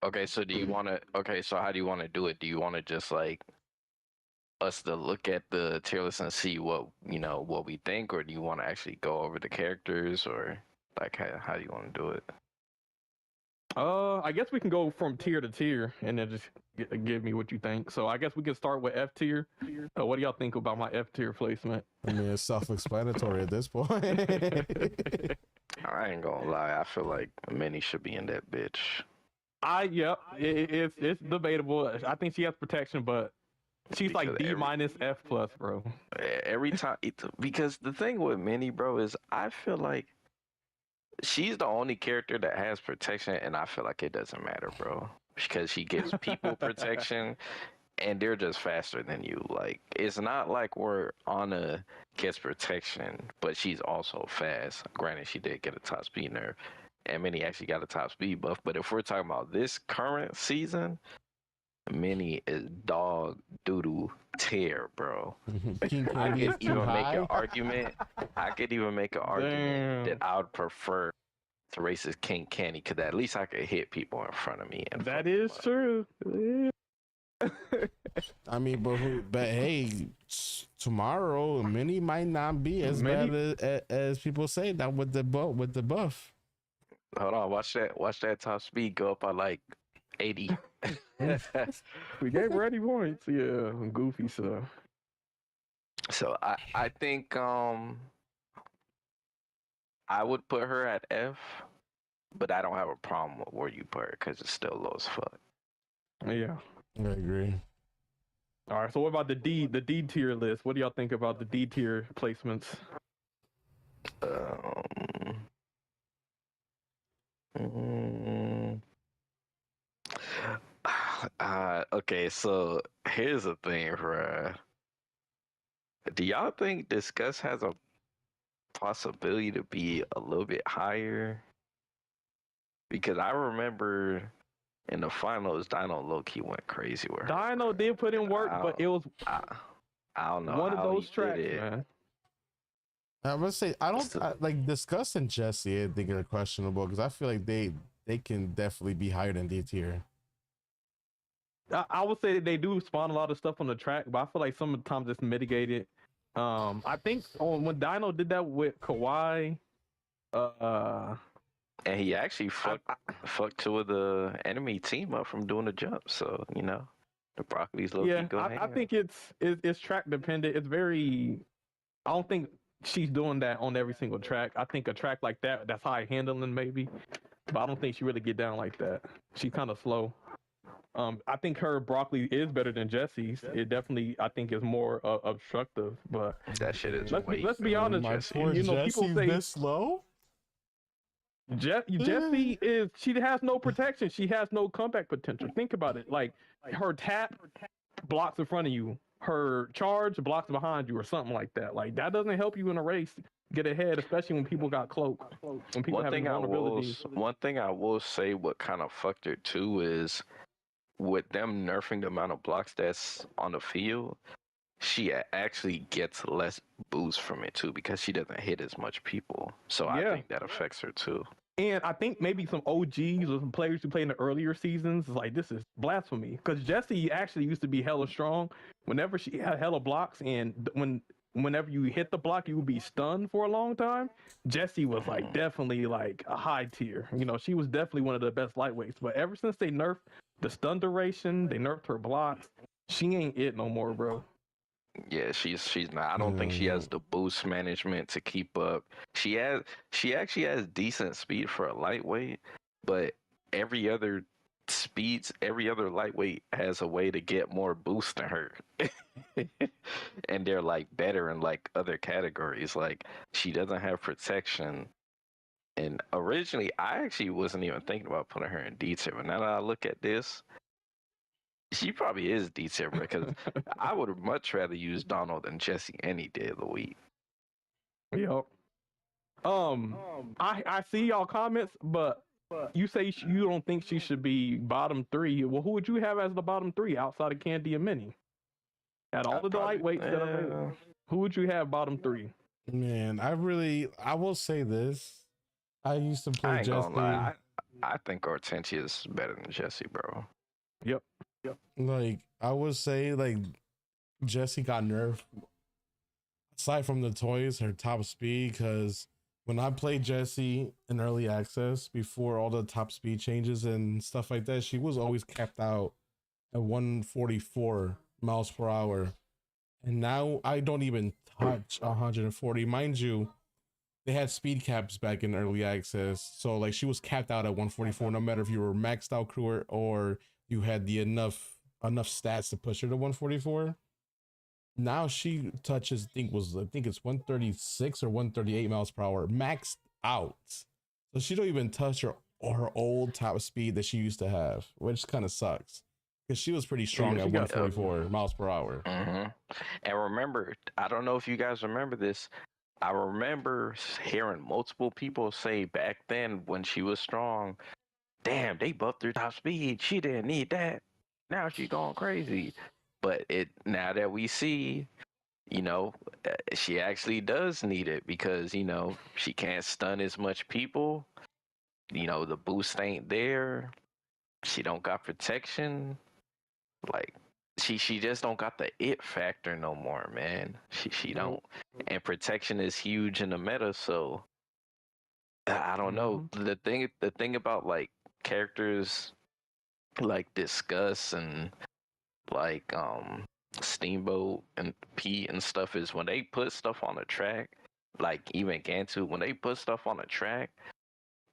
B: Okay, so how do you want to do it? Do you want to just us to look at the tier list and see what we think, or do you want to actually go over the characters, or how do you want to do it?
C: I guess we can go from tier to tier and then just give me what you think. So I guess we can start with F tier. What do y'all think about my F tier placement?
D: I mean, it's self-explanatory at this point.
B: I ain't gonna lie. I feel like Minnie should be in that bitch.
C: It's debatable. I think she has protection, but she's
B: Because
C: D minus F plus, bro.
B: Every time, because the thing with Minnie, bro, is I feel like she's the only character that has protection, and I feel like it doesn't matter, bro, because she gives people protection, and they're just faster than you. It's not like where Anna gets protection, but she's also fast. Granted, she did get a top speed nerf, and Minnie actually got a top speed buff. But if we're talking about this current season, Minnie is dog doodoo tier, bro. I could even make an argument.
C: Damn.
B: That I would prefer to race as King Candy, because at least I could hit people in front of me.
C: That is true.
D: I mean, but hey, tomorrow Minnie might not be as bad as people say that with the buff.
B: Hold on, watch that top speed go up by 80.
C: We gave ready points. Yeah, goofy stuff.
B: So I think I would put her at F, but I don't have a problem with where you put her because it's still low as fuck.
C: Yeah,
D: I agree.
C: All right, so what about the D tier list? What do y'all think about the D tier placements?
B: Okay, so here's the thing, bruh. Do y'all think Discuss has a possibility to be a little bit higher? Because I remember in the finals, Dino low-key went crazy with her.
C: Dino did put in work, but it was
B: I don't know
C: one of
B: how
C: those
B: he
C: tracks,
B: did it.
C: man.
D: I would say Discuss and Jesse, I think are questionable because I feel like they can definitely be higher than D tier.
C: I would say that they do spawn a lot of stuff on the track, but I feel like sometimes it's mitigated. I think when Dino did that with Kawhi,
B: and he actually fucked two of the enemy team up from doing the jump. So the Broccoli's low key go
C: I think it's track dependent. It's very. I don't think she's doing that on every single track. I think a track like that's high handling maybe, but I don't think she really get down like that. She's kind of slow. I think her broccoli is better than Jesse's. It definitely, I think, is more obstructive. But
B: That shit is
C: let's be honest.
D: My poor
C: You know, people
D: Jesse's
C: say
D: this slow.
C: Jessie she has no protection. She has no comeback potential. Think about it. Like her tap blocks in front of you. Her charge blocks behind you or something like that. Like that doesn't help you in a race get ahead, especially when people got cloak. When people have vulnerabilities.
B: One thing I will say what kind of fucked her too is with them nerfing the amount of blocks that's on the field, she actually gets less boost from it too because she doesn't hit as much people. So I think that affects her too.
C: And I think maybe some OGs or some players who played in the earlier seasons is like, this is blasphemy. Because Jessie actually used to be hella strong. Whenever she had hella blocks, and whenever you hit the block, you would be stunned for a long time. Jessie was like definitely like a high tier. You know, she was definitely one of the best lightweights. But ever since they nerfed the stun duration, they nerfed her blocks, she ain't it no more, bro.
B: Yeah, she's not. I don't think she has the boost management to keep up. She actually has decent speed for a lightweight, but every other lightweight has a way to get more boost than her. And they're like better in like other categories. Like she doesn't have protection. And originally I actually wasn't even thinking about putting her in D tier, but now that I look at this, she probably is D tier because I would much rather use Donald than Jessie any day of the week.
C: Yep. I see y'all comments, but you say you don't think she should be bottom 3. Well, who would you have as the bottom 3 outside of Candy and Minnie? At all of the lightweights that are available, who would you have bottom 3?
D: Man, I will say this. I used to play Jessie.
B: I think Hortensia is better than Jessie, bro.
C: Yep.
D: Like I would say, like Jessie got nerfed. Aside from the toys, her top speed, because when I played Jessie in early access before all the top speed changes and stuff like that, she was always capped out at 144 miles per hour. And now I don't even touch 140. Mind you, they had speed caps back in early access. So like she was capped out at 144, no matter if you were maxed out crewer or you had the enough stats to push her to 144. Now she touches, I think it's 136 or 138 miles per hour maxed out. So she don't even touch her old top speed that she used to have, which kind of sucks because she was pretty strong at 144 miles per hour.
B: Mm-hmm. And remember, I don't know if you guys remember this. I remember hearing multiple people say back then when she was strong, damn, they buffed her top speed. She didn't need that. Now she's going crazy. But now that we see, you know, she actually does need it because, you know, she can't stun as much people. You know, the boost ain't there. She don't got protection. Like, she just don't got the it factor no more, man. She don't. And protection is huge in the meta, so I don't know. The thing about like characters like Discuss and like Steamboat and Pete and stuff is when they put stuff on the track, like even Gantu, when they put stuff on the track,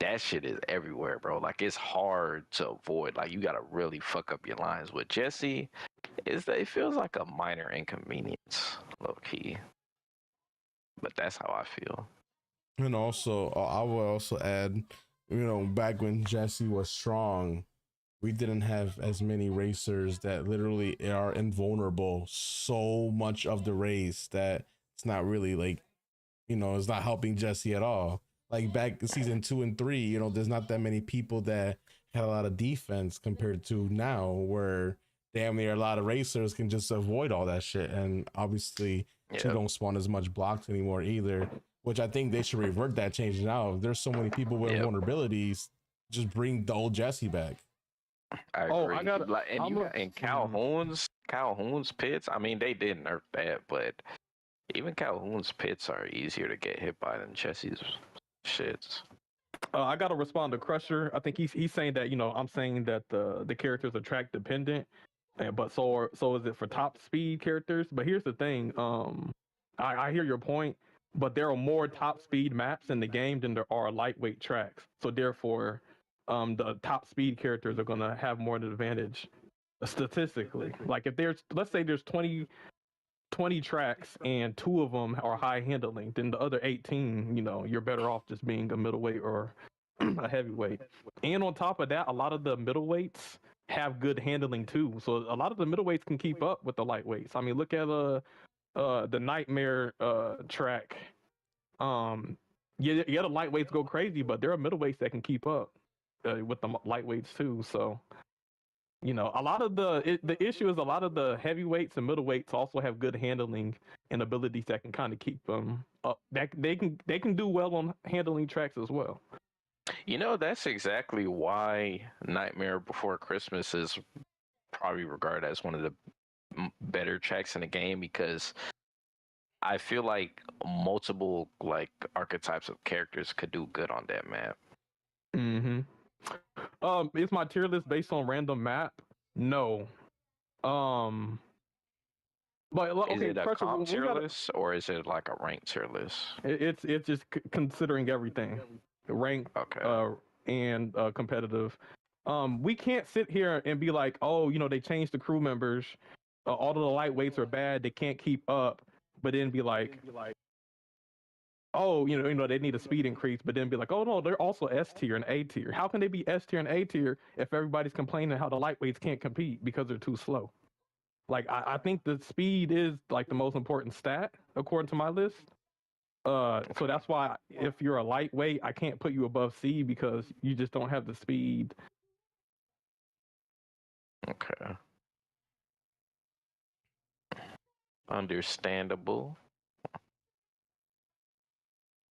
B: that shit is everywhere, bro. Like it's hard to avoid. Like you gotta really fuck up your lines. With Jessie, it feels like a minor inconvenience, low key. But that's how I feel.
D: And also, I will also add, you know, back when Jessie was strong, we didn't have as many racers that literally are invulnerable so much of the race that it's not really like, you know, it's not helping Jessie at all. Like back in season 2 and 3, you know, there's not that many people that had a lot of defense compared to now where damn near a lot of racers can just avoid all that shit. And obviously she don't spawn as much blocks anymore either, which I think they should revert that change now. If there's so many people with vulnerabilities, just bring the old Jessie back.
B: I agree. I got like, and Calhoun's pits. I mean, they did nerf that, but even Calhoun's pits are easier to get hit by than Jessie's shits.
C: I gotta respond to Crusher. I think he's saying that, you know, I'm saying that the characters are track dependent, but so is it for top speed characters. But here's the thing. I hear your point, but there are more top speed maps in the game than there are lightweight tracks. So therefore, the top speed characters are going to have more of an advantage statistically. Like if there's, let's say there's 20 tracks and 2 of them are high handling, then the other 18, you're better off just being a middleweight or a heavyweight. And on top of that, a lot of the middleweights have good handling too. So a lot of the middleweights can keep up with the lightweights. I mean, look at the Nightmare track. Yeah, the lightweights go crazy, but there are middleweights that can keep up with the lightweights too. So, a lot of the issue is a lot of the heavyweights and middleweights also have good handling and abilities that can kind of keep them up. That they can do well on handling tracks as well.
B: That's exactly why Nightmare Before Christmas is probably regarded as one of the better tracks in the game, because I feel like multiple archetypes of characters could do good on that map.
C: Mm-hmm. Is my tier list based on random map? No. But okay,
B: is it a comp tier list or is it like a ranked tier list?
C: It's just considering everything, rank,
B: okay,
C: and competitive. We can't sit here and be like, oh, they changed the crew members. All of the lightweights are bad. They can't keep up. But then be like, oh, they need a speed increase. But then be like, oh no, they're also S tier and A tier. How can they be S tier and A tier if everybody's complaining how the lightweights can't compete because they're too slow? Like I think the speed is like the most important stat according to my list. So that's why if you're a lightweight, I can't put you above C because you just don't have the speed.
B: Okay. Understandable.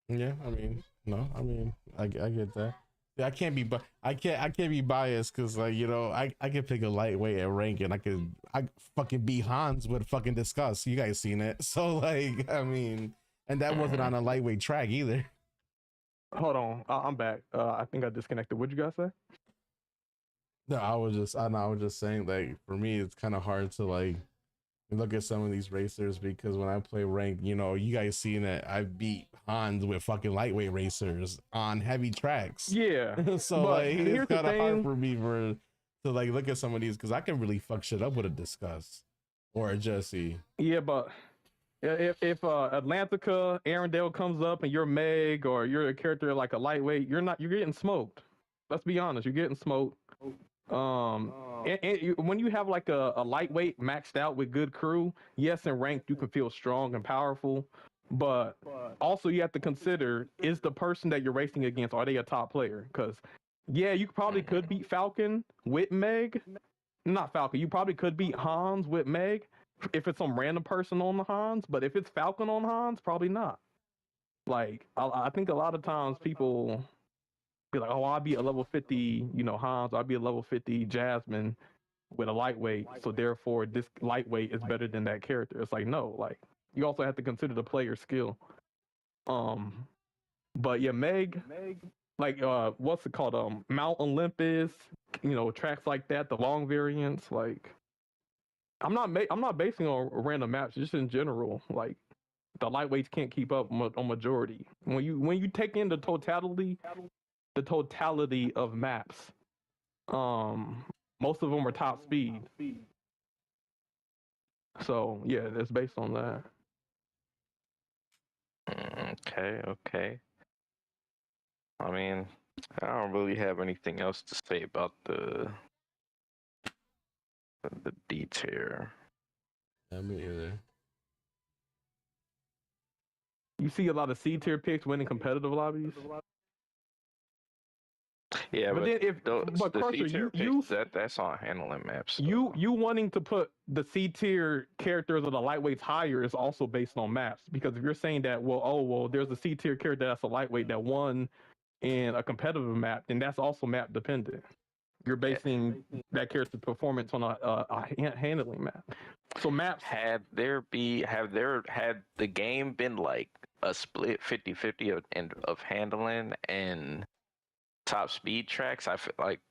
D: Yeah, I get that. Yeah, I can't be biased because I can pick a lightweight at rank and I fucking beat Hans with fucking disgust. You guys seen it? So and that wasn't on a lightweight track either.
C: Hold on, I'm back. I think I disconnected. What'd you guys say?
D: No, I was just saying for me it's kind of hard to look at some of these racers because when I play ranked, you guys seen it. I beat Hans with fucking lightweight racers on heavy tracks.
C: Yeah.
D: So it's kind of hard for me to look at some of these because I can really fuck shit up with a Discuss or a Jesse.
C: Yeah, but if Atlantica, Arendelle comes up and you're Meg or you're a character like a lightweight, you're getting smoked. Let's be honest, you're getting smoked. And when you have like a lightweight maxed out with good crew, yes, in ranked you can feel strong and powerful, but also you have to consider, is the person that you're racing against, are they a top player? Because yeah, you probably could beat Falcon with Meg. Not Falcon, you probably could beat Hans with Meg if it's some random person on the Hans, but if it's Falcon on Hans, probably not. Like I think a lot of times people be like, oh, I'll be a level 50, Hans, I'll be a level 50 Jasmine with a lightweight, so therefore this lightweight is better than that character. It's like, no, you also have to consider the player skill. But yeah, Meg, what's it called? Mount Olympus, tracks like that, the long variants, I'm not basing on random maps, just in general, the lightweights can't keep up on majority. When you take in the totality of maps, most of them are top speed. So yeah, that's based on that.
B: Okay. I don't really have anything else to say about the D tier.
D: Me either.
C: You see a lot of C tier picks winning competitive lobbies.
B: Yeah, but
C: but Crusher,
B: that's on handling maps. So.
C: You wanting to put the C tier characters or the lightweights higher is also based on maps, because if you're saying that, there's a C tier character that's a lightweight that won in a competitive map, then that's also map dependent. You're basing that character's performance on a handling map. So maps
B: had the game been like a split 50-50 of handling and top speed tracks, I feel like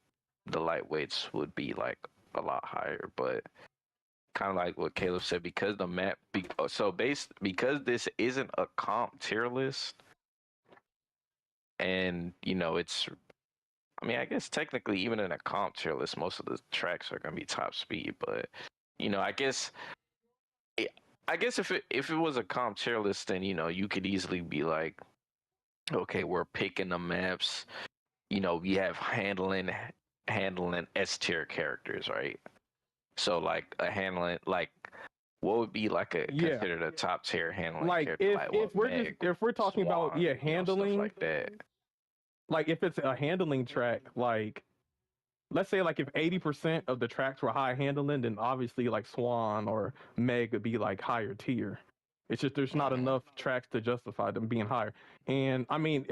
B: the lightweights would be like a lot higher, but kind of like what Caleb said, because the map because this isn't a comp tier list, and it's I mean, I guess technically, even in a comp tier list, most of the tracks are gonna be top speed. But I guess, if it was a comp tier list, then you could easily be like, okay, we're picking the maps. We have handling S tier characters, right? So like a handling, like what would be like a considered a top tier handling character?
C: If we're talking about handling,
B: stuff like that.
C: Like if it's a handling track, like let's say like if 80% of the tracks were high handling, then obviously like Swan or Meg would be like higher tier. It's just there's not enough tracks to justify them being higher. And I mean,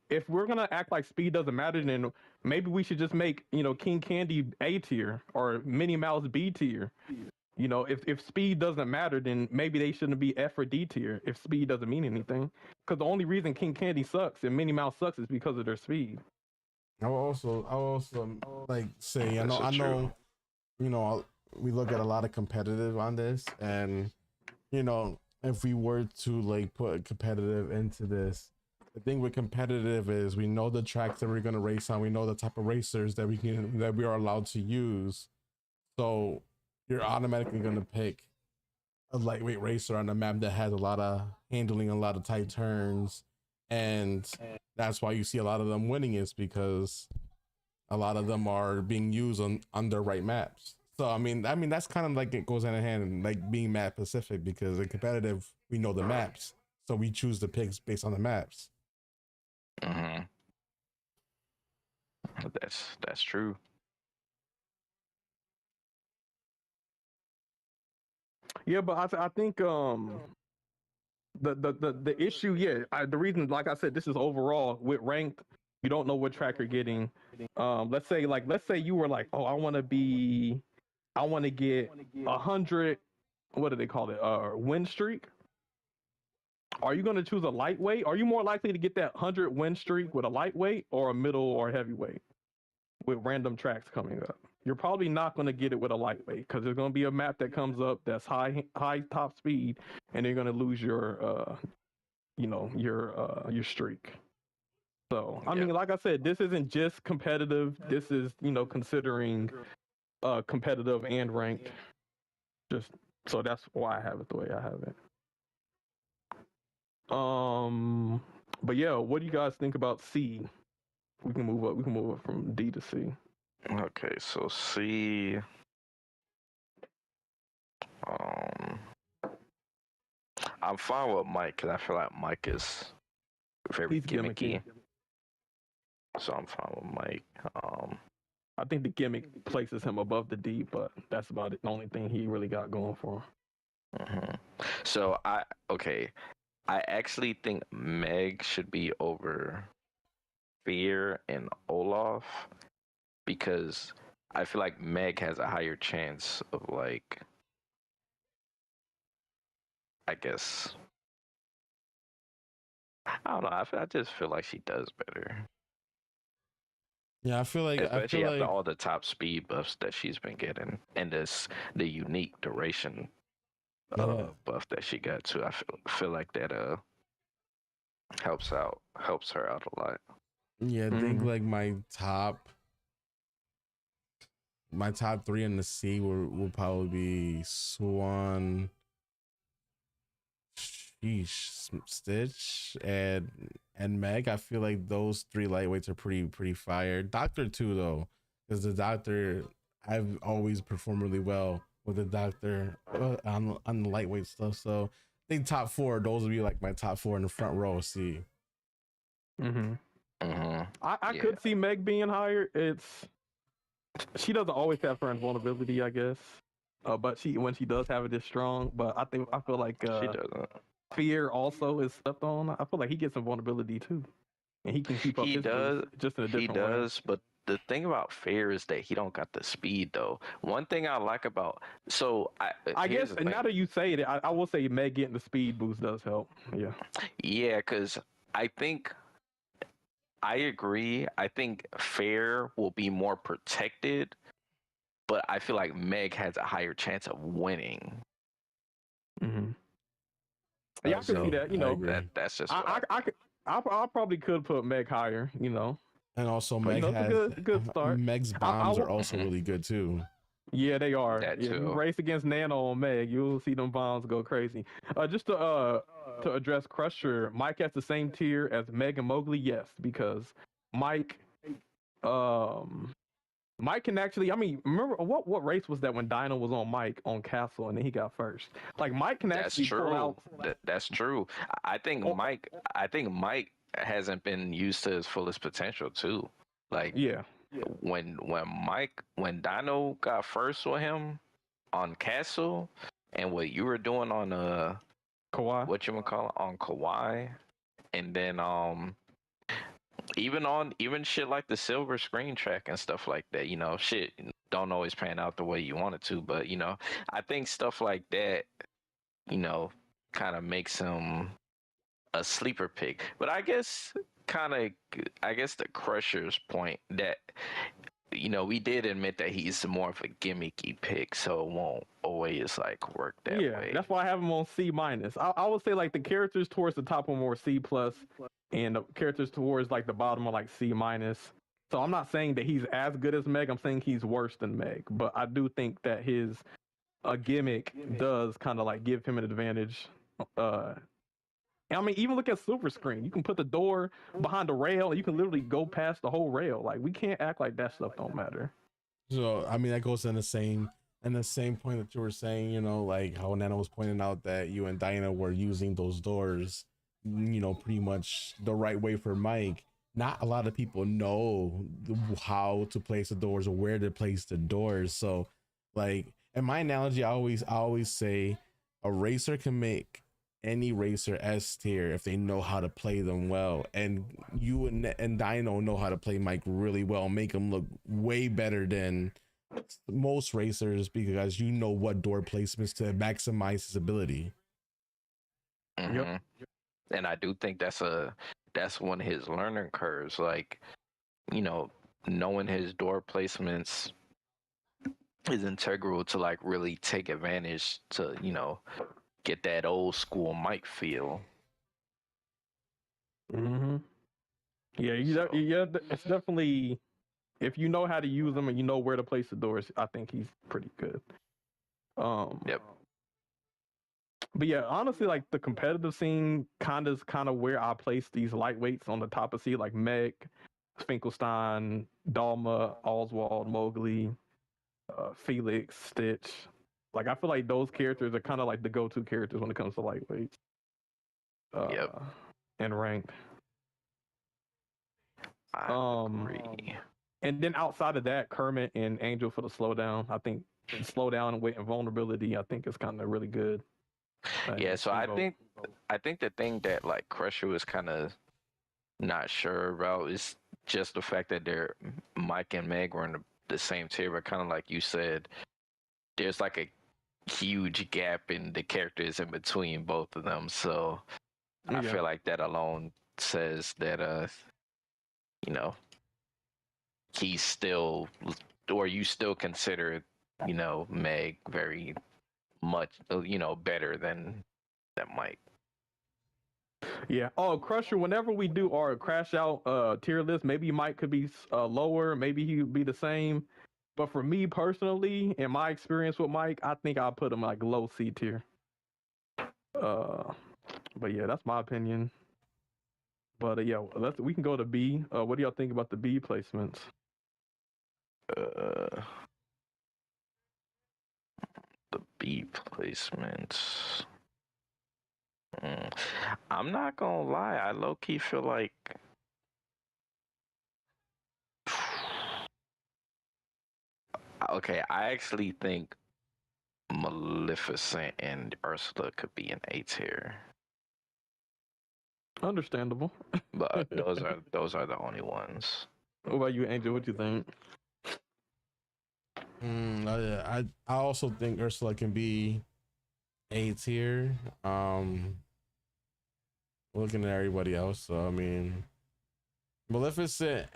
C: if we're gonna act like speed doesn't matter, then maybe we should just make King Candy A tier or Minnie Mouse B tier. If speed doesn't matter, then maybe they shouldn't be F or D tier if speed doesn't mean anything. Because the only reason King Candy sucks and Minnie Mouse sucks is because of their speed.
D: I will also like say, I know, we look at a lot of competitive on this, and if we were to like put competitive into this, the thing with competitive is we know the tracks that we're gonna race on, we know the type of racers that we are allowed to use, so you're automatically going to pick a lightweight racer on a map that has a lot of handling, a lot of tight turns. And that's why you see a lot of them winning, is because a lot of them are being used on the right maps. So, I mean, that's kind of like it goes hand in hand, like being map specific, because in competitive, we know the maps. So we choose the picks based on the maps.
B: Mm-hmm. That's true.
C: Yeah, but I think the issue, the reason, like I said, this is overall with ranked, you don't know what track you're getting. Let's say you were like, oh, I want to get 100, what do they call it? Win streak. Are you going to choose a lightweight? Are you more likely to get that 100 win streak with a lightweight or a middle or heavyweight with random tracks coming up? You're probably not going to get it with a lightweight because there's going to be a map that comes up that's high top speed, and you're going to lose your streak. So I mean, like I said, this isn't just competitive. This is considering competitive and ranked. Just so that's why I have it the way I have it. But yeah, what do you guys think about C? We can move up from D to C.
B: Okay, so C. I'm fine with Mike because I feel like Mike is very gimmicky. So I'm fine with Mike.
C: I think the gimmick places him above the D, but that's about it. The only thing he really got going for him.
B: Mm-hmm. So I actually think Meg should be over Fear and Olaf, because I feel like Meg has a higher chance of, like, I guess, I don't know. I just feel like she does better.
D: Yeah, I feel like
B: especially after all the top speed buffs that she's been getting, and the unique duration buff that she got too. I feel like that helps her out a lot.
D: Yeah, I think like my top 3 in the C will probably be Swan, Stitch, and Meg. I feel like those 3 lightweights are pretty fire. Doctor too, though, because the Doctor, I've always performed really well with the Doctor on the lightweight stuff. So I think top 4, those would be like my top 4 in the front row. C.
C: I could see Meg being higher. She doesn't always have her invulnerability, I guess. But when she does have it, it's strong. But I feel like
B: she doesn't.
C: Fear also is slept on. I feel like he gets some vulnerability too, and he can keep up. He does, just in a different way.
B: He does, but the thing about Fear is that he don't got the speed though. One thing I like about
C: I guess now that you say it, I will say Meg getting the speed boost does help.
B: Yeah, because I think I agree. I think Fair will be more protected, but I feel like Meg has a higher chance of winning.
C: Yeah, I can see that.
B: That's just
C: I probably could put Meg higher.
D: And also
C: But,
D: Meg
C: it's
D: has
C: a good start.
D: Meg's bombs are also really good too.
C: Yeah, they are.
B: That
C: Yeah, you
B: too.
C: race against Nano on Meg, you'll see them bombs go crazy. Just to address Crusher, Mike has the same tier as Meg and Mowgli, yes, because Mike Mike can actually, I mean, remember what race was that when Dino was on Mike on Castle and then he got first? Like Mike can
B: That's
C: actually pull
B: true.
C: out.
B: That's true. I think Mike. I think Mike hasn't been used to his fullest potential too. Like
C: Yeah.
B: when Dino got first with him on Castle, and what you were doing on
C: Kawhi.
B: what you call it on Kawhi, and then even shit like the silver screen track and stuff like that, shit don't always pan out the way you want it to, but I think stuff like that, kind of makes him a sleeper pick. But I guess the Crusher's point that we did admit that he's more of a gimmicky pick, so it won't always like work that way.
C: That's why I have him on C minus. I would say like the characters towards the top are more C plus, and the characters towards like the bottom are like C minus. So I'm not saying that he's as good as Meg. I'm saying he's worse than Meg. But I do think that his gimmick does kind of like give him an advantage. I mean, even look at Silver Screen. You can put the door behind the rail, and you can literally go past the whole rail. Like we can't act like that stuff don't matter.
D: So I mean, that goes in the same point that you were saying, like how Nana was pointing out that you and Diana were using those doors, pretty much the right way for Mike. Not a lot of people know how to place the doors or where to place the doors. So like in my analogy, I always say a racer can make any racer S tier if they know how to play them well, and you and Dino know how to play Mike really well, make him look way better than most racers because you know what door placements to maximize his ability.
B: Yep. And I do think that's one of his learning curves, like knowing his door placements is integral to like really take advantage to get that old school Mike feel.
C: Yeah, it's definitely, if you know how to use them and you know where to place the doors, I think he's pretty good.
B: Yep.
C: But yeah, honestly, like the competitive scene kind of where I place these lightweights on the top of C, like Meg, Finkelstein, Dalma, Oswald, Mowgli, Felix, Stitch. Like I feel like those characters are kind of like the go-to characters when it comes to lightweights. And ranked.
B: I agree.
C: And then outside of that, Kermit and Angel for the slowdown. I think slowdown and weight and vulnerability, I think is kind of really good.
B: So I think the thing that like Crusher was kind of not sure about is just the fact that Mike and Meg were in the same tier, but kind of like you said, there's like a huge gap in the characters in between both of them. So I feel like that alone says that he's still, or you still consider Meg very much better than Mike.
C: Yeah. Oh, Crusher, whenever we do our crash out tier list, maybe Mike could be lower, maybe he would be the same. But for me personally, in my experience with Mike, I think I'll put him like low C tier. But yeah, that's my opinion. But yeah, we can go to B. What do y'all think about the B placements?
B: The B placements. I'm not gonna lie, I low-key feel like okay, I actually think Maleficent and Ursula could be an A tier.
C: Understandable.
B: But those are the only ones.
C: What about you, Angel? What do you think?
D: I also think Ursula can be A tier. Looking at everybody else, so I mean, Maleficent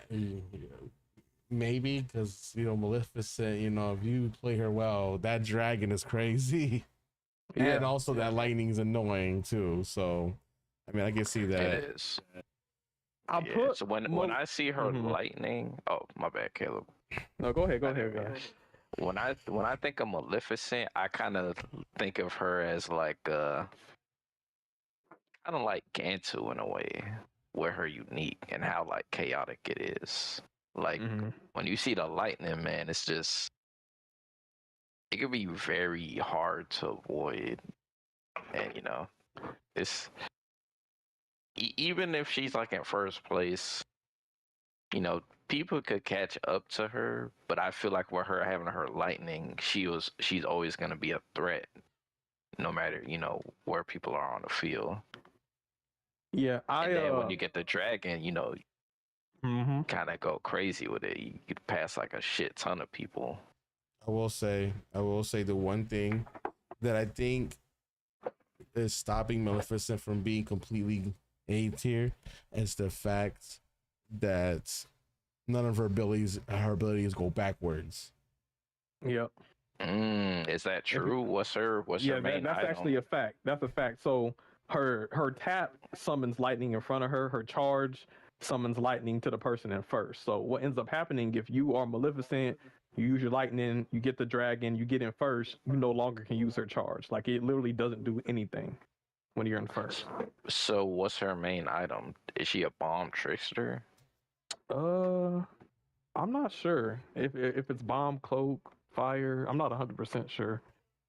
D: maybe, because Maleficent, if you play her well, that dragon is crazy, and also that lightning is annoying too. So I mean, I can see that.
B: It is.
C: put
B: so when I see her lightning, oh my bad, Caleb.
C: No, go ahead. Go ahead.
B: When I think of Maleficent, I kind of think of her as like kind of like Gantu in a way, where her unique and how like chaotic it is. Like when you see the lightning, man, it's just it can be very hard to avoid, and it's even if she's like in first place, people could catch up to her, but I feel like with her having her lightning, she's always gonna be a threat, no matter where people are on the field.
C: Yeah,
B: And then when you get the dragon, kind of go crazy with it. You could pass like a shit ton of people.
D: I will say the one thing that I think is stopping Maleficent from being completely A tier is the fact that none of her abilities go backwards.
C: Yep.
B: Is that true? What's her main
C: that's
B: item?
C: actually a fact. That's a fact. So her tap summons lightning in front of her. Her charge summons lightning to the person in first. So what ends up happening if you are Maleficent, you use your lightning, you get the dragon, you get in first, you no longer can use her charge. Like it literally doesn't do anything when you're in first.
B: So what's her main item? Is she a bomb trickster?
C: I'm not sure if it's bomb, cloak, fire. I'm not 100% sure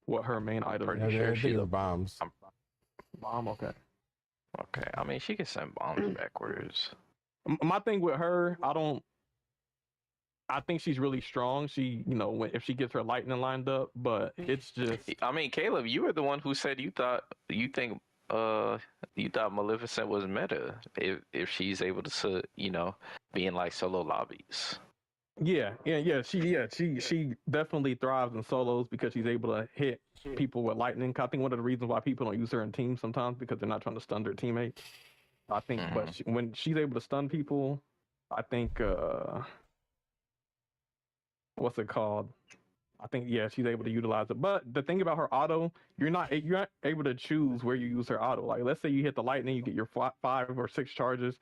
C: what her main item is.
B: Pretty sure
D: she's bombs.
C: Bomb, okay.
B: Okay, I mean she can send bombs backwards.
C: My thing with her, I think she's really strong. She, if she gets her lightning lined up, but it's just.
B: I mean, Caleb, you were the one who said you think Maleficent was meta if she's able to, be in like solo lobbies.
C: Yeah. She definitely thrives in solos because she's able to hit people with lightning. I think one of the reasons why people don't use her in teams sometimes because they're not trying to stun their teammates. I think, but when she's able to stun people, I think. What's it called? I think she's able to utilize it. But the thing about her auto, you're not able to choose where you use her auto. Like let's say you hit the lightning, you get your 5 or 6 charges.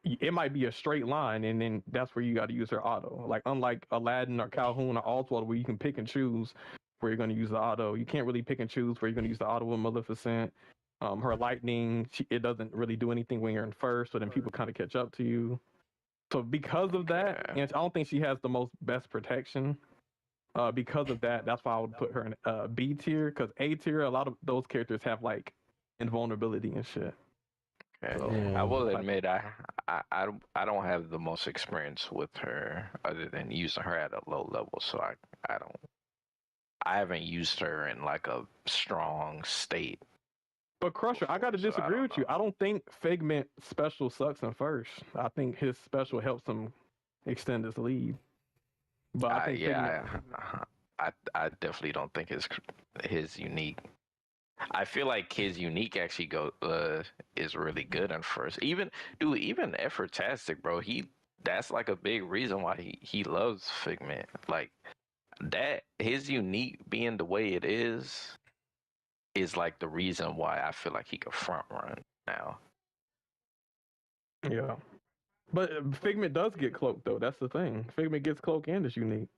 C: It might be a straight line, and then that's where you got to use her auto. Like unlike Aladdin or Calhoun or Oswald, where you can pick and choose where you're going to use the auto. You can't really pick and choose where you're going to use the auto with Maleficent. Her lightning, it doesn't really do anything when you're in first, so then people kind of catch up to you. So because of that, and I don't think she has the best protection. Because of that, that's why I would put her in B tier. Because A tier, a lot of those characters have like invulnerability and shit.
B: Okay. So, I will admit, I don't have the most experience with her other than using her at a low level. So I haven't used her in like a strong state.
C: But Crusher, I gotta disagree with you. I don't think Figment special sucks in first. I think his special helps him extend his lead. But I think
B: I definitely don't think his unique. I feel like his unique actually is really good in first. Even Effortastic, bro. That's like a big reason why he loves Figment. Like that, his unique being the way it is like the reason why I feel like he could front run now.
C: Yeah. But Figment does get cloaked though. That's the thing. Figment gets cloak and is unique.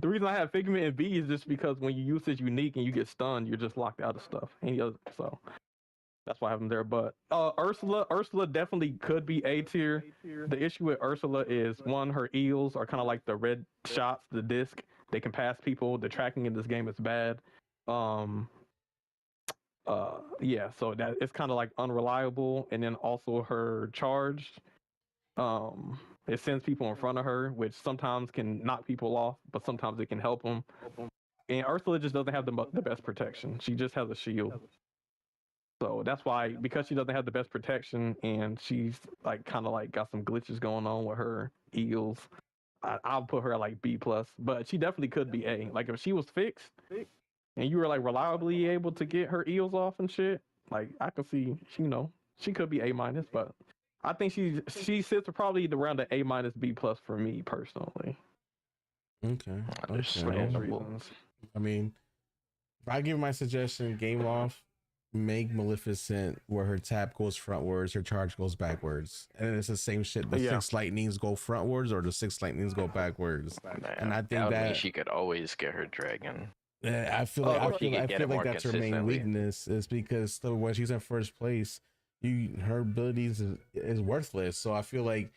C: The reason I have Figment in B is just because when you use his unique and you get stunned, you're just locked out of stuff. So that's why I have him there. But Ursula definitely could be A tier. The issue with Ursula is one, her eels are kind of like the red shots, the disc. They can pass people. The tracking in this game is bad. So that it's kind of like unreliable. And then also her charge. It sends people in front of her, which sometimes can knock people off, but sometimes it can help them. And Ursula just doesn't have the best protection. She just has a shield. So that's why, because she doesn't have the best protection and she's like kind of like got some glitches going on with her eagles, I'll put her at like B+, but she definitely could be A. Like if she was fixed and you were like reliably able to get her eels off and shit, like I could see, she could be A-, but I think she sits probably around the A-, B+ for me personally.
D: Okay.
C: For those reasons.
D: I mean, if I give my suggestion, game off, make Maleficent where her tap goes frontwards, her charge goes backwards, and it's the same shit. The six lightnings go frontwards or the six lightnings go backwards.
B: Man,
D: and I think
B: would mean
D: that
B: she could always get her dragon.
D: I feel like I feel like that's her main weakness is because when she's in first place, her abilities is worthless. So I feel like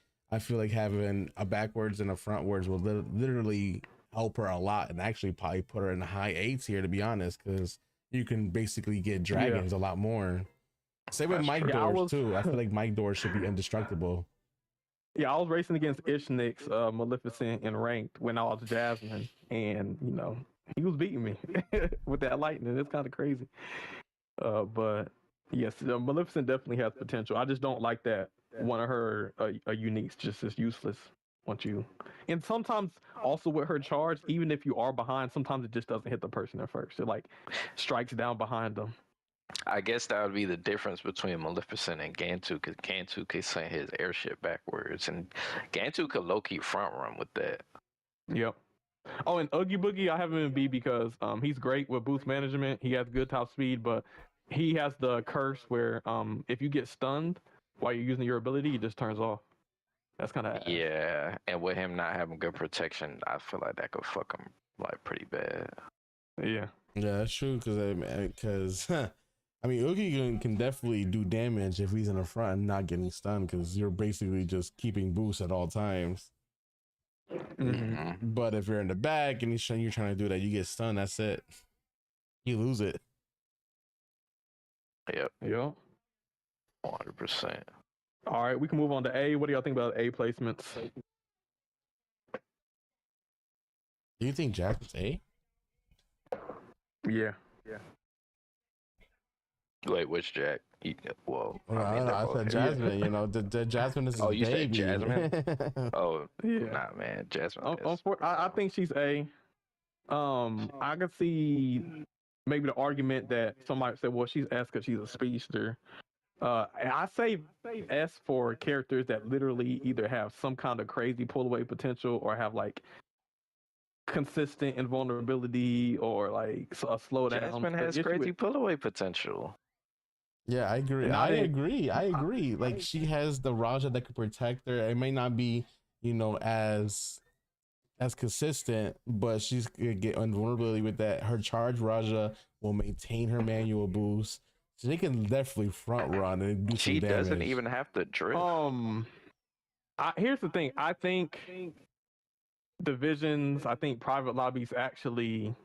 D: having a backwards and a frontwards will literally help her a lot and actually probably put her in the high A tier, to be honest, because you can basically get dragons a lot more. Same with Mike Doors too. I feel like Mike Doors should be indestructible.
C: Yeah, I was racing against Ishnix's Maleficent in ranked when I was Jasmine, and you know he was beating me with that lightning. It's kind of crazy. But yes, Maleficent definitely has potential. I just don't like that one of her uniques just is useless once you. And sometimes also with her charge, even if you are behind, sometimes it just doesn't hit the person at first. It like strikes down behind them.
B: I guess that would be the difference between Maleficent and Gantu, because Gantu could send his airship backwards, and Gantu could low-key front run with that.
C: Yep. Oh, and Oogie Boogie, I have him in B because he's great with boost management. He has good top speed, but he has the curse where if you get stunned while you're using your ability, it just turns off. That's kind of
B: yeah. And with him not having good protection, I feel like that could fuck him like pretty bad.
C: Yeah.
D: Yeah, that's true. Because I mean, Oogie can definitely do damage if he's in the front and not getting stunned, because you're basically just keeping boost at all times.
C: Mm-hmm.
D: But if you're in the back and you're trying to do that, you get stunned. That's it. You lose it.
B: Yep. 100%.
C: All right, we can move on to A. What do y'all think about A placements?
D: Do you think Jackson's A?
C: Yeah.
B: Wait, which Jack? Well,
D: I said Jasmine. You know, the Jasmine is.
B: Oh, you
D: baby.
B: said Jasmine? Oh,
C: yeah.
B: Nah, man, Jasmine.
C: I think she's A. I could see maybe the argument that somebody said, well, she's S because she's a speedster. I say S for characters that literally either have some kind of crazy pull away potential or have like consistent invulnerability or like a slowdown.
B: Jasmine has crazy pull away potential.
D: Yeah, I agree. I agree. Like she has the Raja that could protect her. It may not be, you know, as consistent, but she's gonna get invulnerability with that. Her charge Raja will maintain her manual boost. So they can definitely front run and do some damage. She
B: doesn't even have to drift.
C: Here's the thing. I think divisions, I think private lobbies actually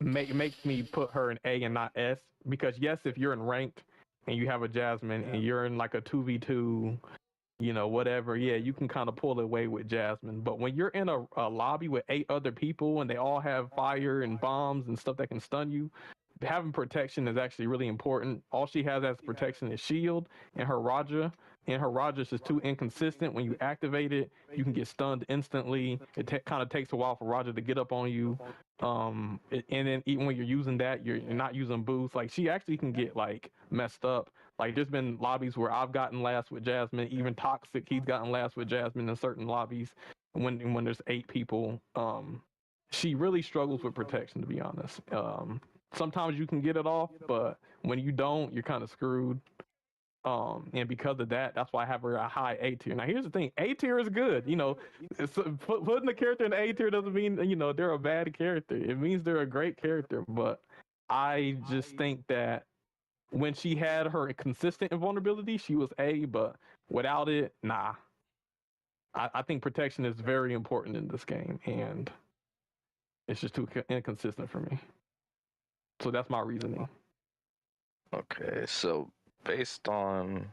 C: makes me put her in A and not S, because yes, if you're in ranked and you have a Jasmine and you're in like a 2v2, you know, whatever, yeah, you can kind of pull away with Jasmine. But when you're in a lobby with 8 other people and they all have fire and bombs and stuff that can stun you, having protection is actually really important. All she has as protection is shield and her Raja. And her Raja is just too inconsistent. When you activate it, you can get stunned instantly. It kind of takes a while for Raja to get up on you. And then even when you're using that, you're not using boost. Like she actually can get like messed up. Like there's been lobbies where I've gotten last with Jasmine. Even Toxic, he's gotten last with Jasmine in certain lobbies when there's 8 people. She really struggles with protection, to be honest. Sometimes you can get it off, but when you don't, you're kind of screwed. And because of that, that's why I have her a high A tier. Now, here's the thing: A tier is good. You know, putting a character in A tier doesn't mean, you know, they're a bad character. It means they're a great character. But I just think that when she had her consistent invulnerability, she was A. But without it, nah. I think protection is very important in this game, and it's just too inconsistent for me. So that's my reasoning.
B: Okay, so based on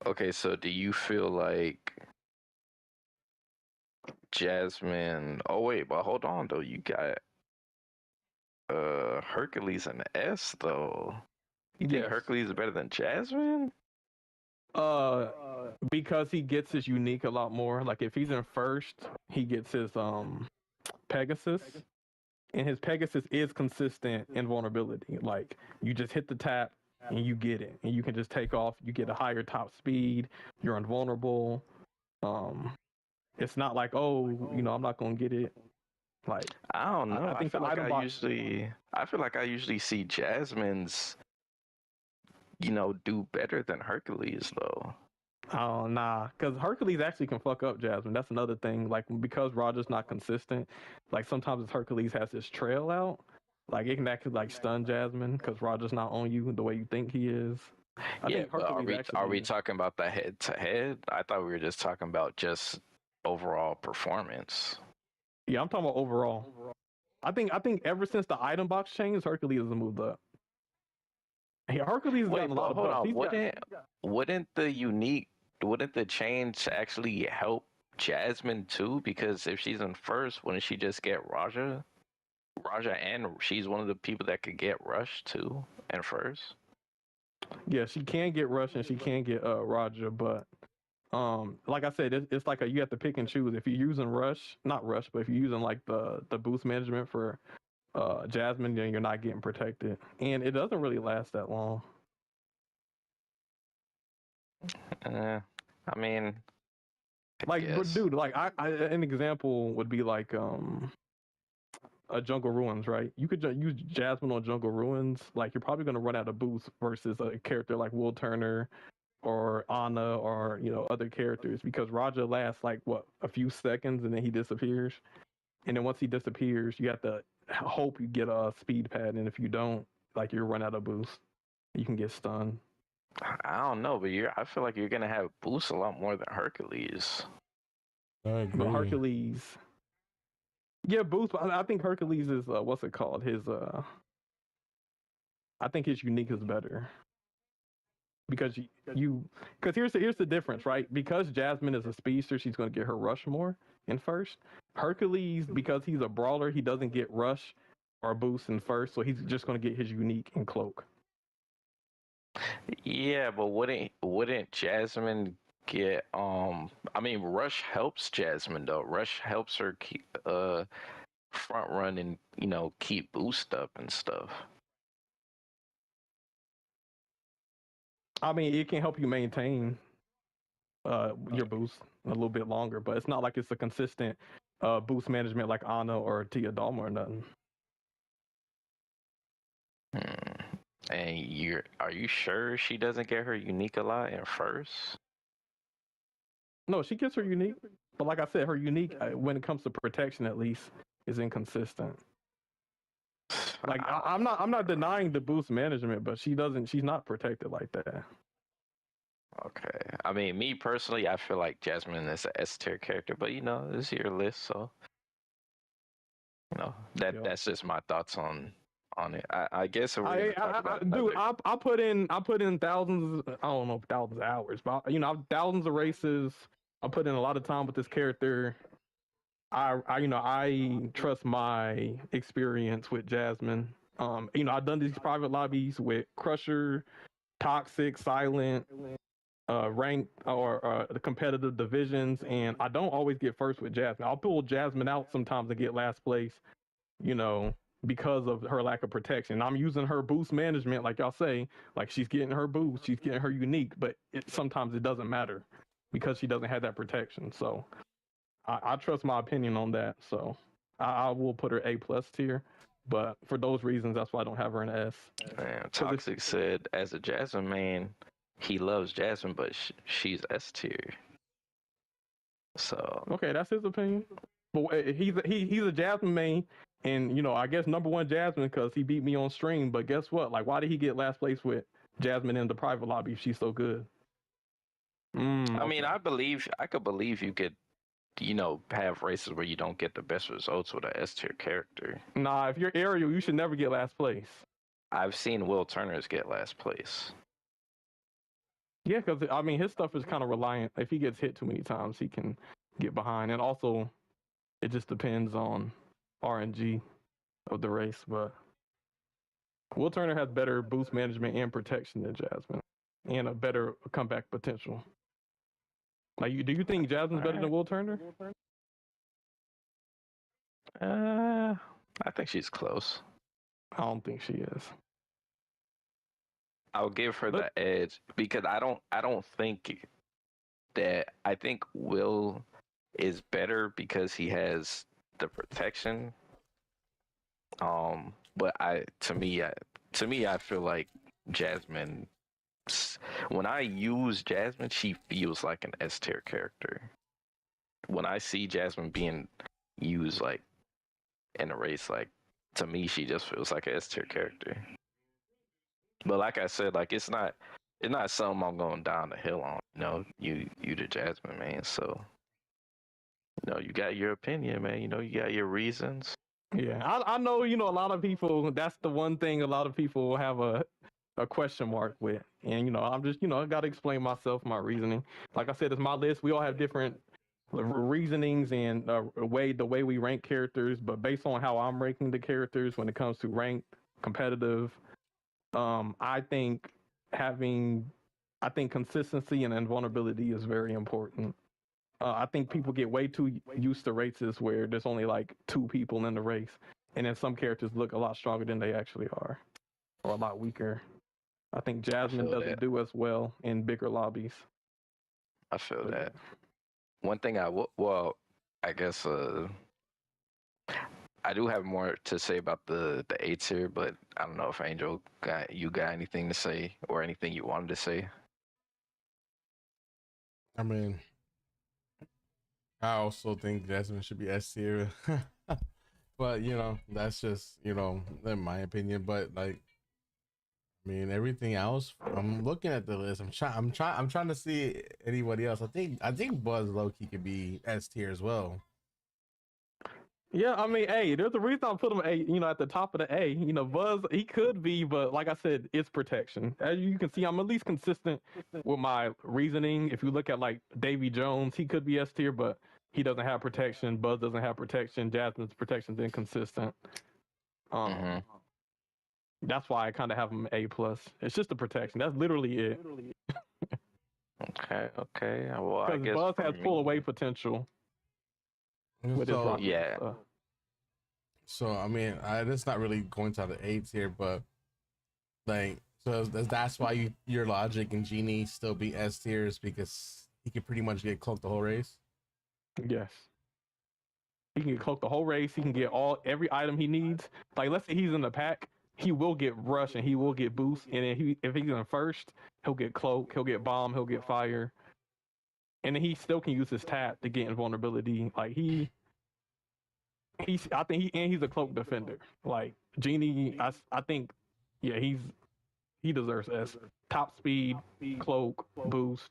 B: okay, so do you feel like Jasmine, oh wait, but hold on though, you got Hercules and S though. You think Hercules is better than Jasmine?
C: Because he gets his unique a lot more. Like if he's in first, he gets his Pegasus, and his Pegasus is consistent in vulnerability. Like you just hit the tap and you get it, and you can just take off. You get a higher top speed. You're invulnerable. It's not like, oh, you know, I'm not gonna get it. Like,
B: I don't know.
C: I
B: I
C: think
B: feel
C: the
B: like
C: item box.
B: I feel like I usually see Jasmine's, do better than Hercules though.
C: Oh nah, because Hercules actually can fuck up Jasmine. That's another thing. Like because Roger's not consistent, like sometimes Hercules has his trail out. Like it can actually like stun Jasmine because Roger's not on you the way you think he is. I
B: Yeah,
C: think
B: but
C: Hercules
B: are we
C: actually.
B: talking about the head to head? I thought we were just talking about just overall performance.
C: Yeah, I'm talking about overall. I think ever since the item box changed, Hercules has moved up. Hey, Hercules has
B: Wait,
C: gotten a
B: but
C: lot of
B: hold
C: buffs.
B: on. Wouldn't the change actually help Jasmine too? Because if she's in first, wouldn't she just get Raja? Raja, and she's one of the people that could get rushed too in first.
C: Yeah, she can get Rush and she can get Roger, but like I said, it's like you have to pick and choose. If you're using Rush, not Rush, but if you're using like the boost management for Jasmine, then you're not getting protected, and it doesn't really last that long.
B: I mean, I
C: Like,
B: guess.
C: dude, like an example would be like a Jungle Ruins, right? You could use Jasmine on Jungle Ruins. Like, you're probably gonna run out of boost versus a character like Will Turner or Anna or other characters because Raja lasts like what a few seconds and then he disappears. And then once he disappears, you have to hope you get a speed pad, and if you don't, like you run out of boost. You can get stunned.
B: I don't know, but I feel like you're gonna have boosts a lot more than Hercules.
D: I agree.
C: But Hercules, yeah, boost. But I think Hercules is what's it called? I think his unique is better because because here's the difference, right? Because Jasmine is a speedster, she's going to get her rush more in first. Hercules, because he's a brawler, he doesn't get rush or boost in first, so he's just going to get his unique and cloak.
B: Yeah, but wouldn't Jasmine get I mean Rush helps Jasmine though. Rush helps her keep front run and keep boost up and stuff.
C: I mean, it can help you maintain your boost a little bit longer, but it's not like it's a consistent boost management like Ana or Tia Dalma or nothing.
B: And are you sure she doesn't get her unique a lot in first?
C: No, she gets her unique, but like I said, her unique when it comes to protection at least is inconsistent. Like I'm not denying the boost management, but she's not protected like that.
B: Okay. I mean, me personally, I feel like Jasmine is an S tier character, but this is your list, so that's just my thoughts on it. I guess
C: I put in thousands. I don't know if thousands of hours, but thousands of races. I put in a lot of time with this character. I trust my experience with Jasmine. I've done these private lobbies with Crusher, Toxic, Silent, ranked or the competitive divisions, and I don't always get first with Jasmine. I'll pull Jasmine out sometimes and get last place, because of her lack of protection. I'm using her boost management, like y'all say, like she's getting her boost, she's getting her unique, but sometimes it doesn't matter because she doesn't have that protection. So I trust my opinion on that. So I will put her A+ tier, but for those reasons, that's why I don't have her in S.
B: Man, Toxic said, as a Jasmine main, he loves Jasmine, but she's S tier. So
C: okay, that's his opinion. But he's a Jasmine main, and I guess #1 Jasmine because he beat me on stream. But guess what? Like, why did he get last place with Jasmine in the private lobby if she's so good?
B: I mean, I could believe you could, have races where you don't get the best results with an S tier character.
C: Nah, if you're Ariel, you should never get last place.
B: I've seen Will Turners get last place.
C: Yeah, because I mean, his stuff is kind of reliant. If he gets hit too many times, he can get behind, and also it just depends on RNG of the race. But Will Turner has better boost management and protection than Jasmine, and a better comeback potential. Like, do you think Jasmine's better than Will Turner?
B: I think she's close.
C: I don't think she is.
B: I'll give her the edge because I don't think that. I think Will is better because he has the protection. But to me, I feel like Jasmine. When I use Jasmine, she feels like an S tier character. When I see Jasmine being used like in a race, like to me, she just feels like an S tier character. But like I said, like it's not something I'm going down the hill on. You know, you the Jasmine man, so you know you got your opinion, man. You know you got your reasons.
C: Yeah, I know, a lot of people, that's the one thing a lot of people have a question mark with. And, I'm just, I got to explain myself, my reasoning. Like I said, it's my list. We all have different reasonings and the way we rank characters. But based on how I'm ranking the characters when it comes to ranked, competitive, I think consistency and invulnerability is very important. I think people get way too used to races where there's only like 2 people in the race, and then some characters look a lot stronger than they actually are, or a lot weaker. I think Jasmine doesn't do as well in bigger lobbies.
B: I feel that. One thing I guess I do have more to say about the A tier, but I don't know if Angel got anything to say or anything you wanted to say.
D: I mean, I also think Jasmine should be S tier, but that's just in my opinion. But like, I mean, everything else. I'm looking at the list. I'm trying to see anybody else. I think Buzz Loki could be S tier as well.
C: Yeah, I mean, hey, there's a reason I put him at the top of the A. Buzz, he could be, but like I said, it's protection. As you can see, I'm at least consistent with my reasoning. If you look at like Davy Jones, he could be S tier, but he doesn't have protection. Buzz doesn't have protection. Jasmine's protection's inconsistent. That's why I kind of have him A plus. It's just the protection. That's literally it.
B: Okay. Well, I guess
C: Buzz has pull away potential. With his rocket stuff.
D: So I mean, it's not really going to the A tier, but like, so that's why your logic and Genie still be S tiers, because he can pretty much get cloaked the whole race.
C: Yes. He can get cloaked the whole race. He can get every item he needs. Like, let's say he's in the pack, he will get rush and he will get boost. And then if he's in first, he'll get cloak, he'll get bomb, he'll get fire. And then he still can use his tap to get invulnerability. Like he's a cloak defender. Like Genie, I think, yeah, he deserves S. Top speed, cloak, boost,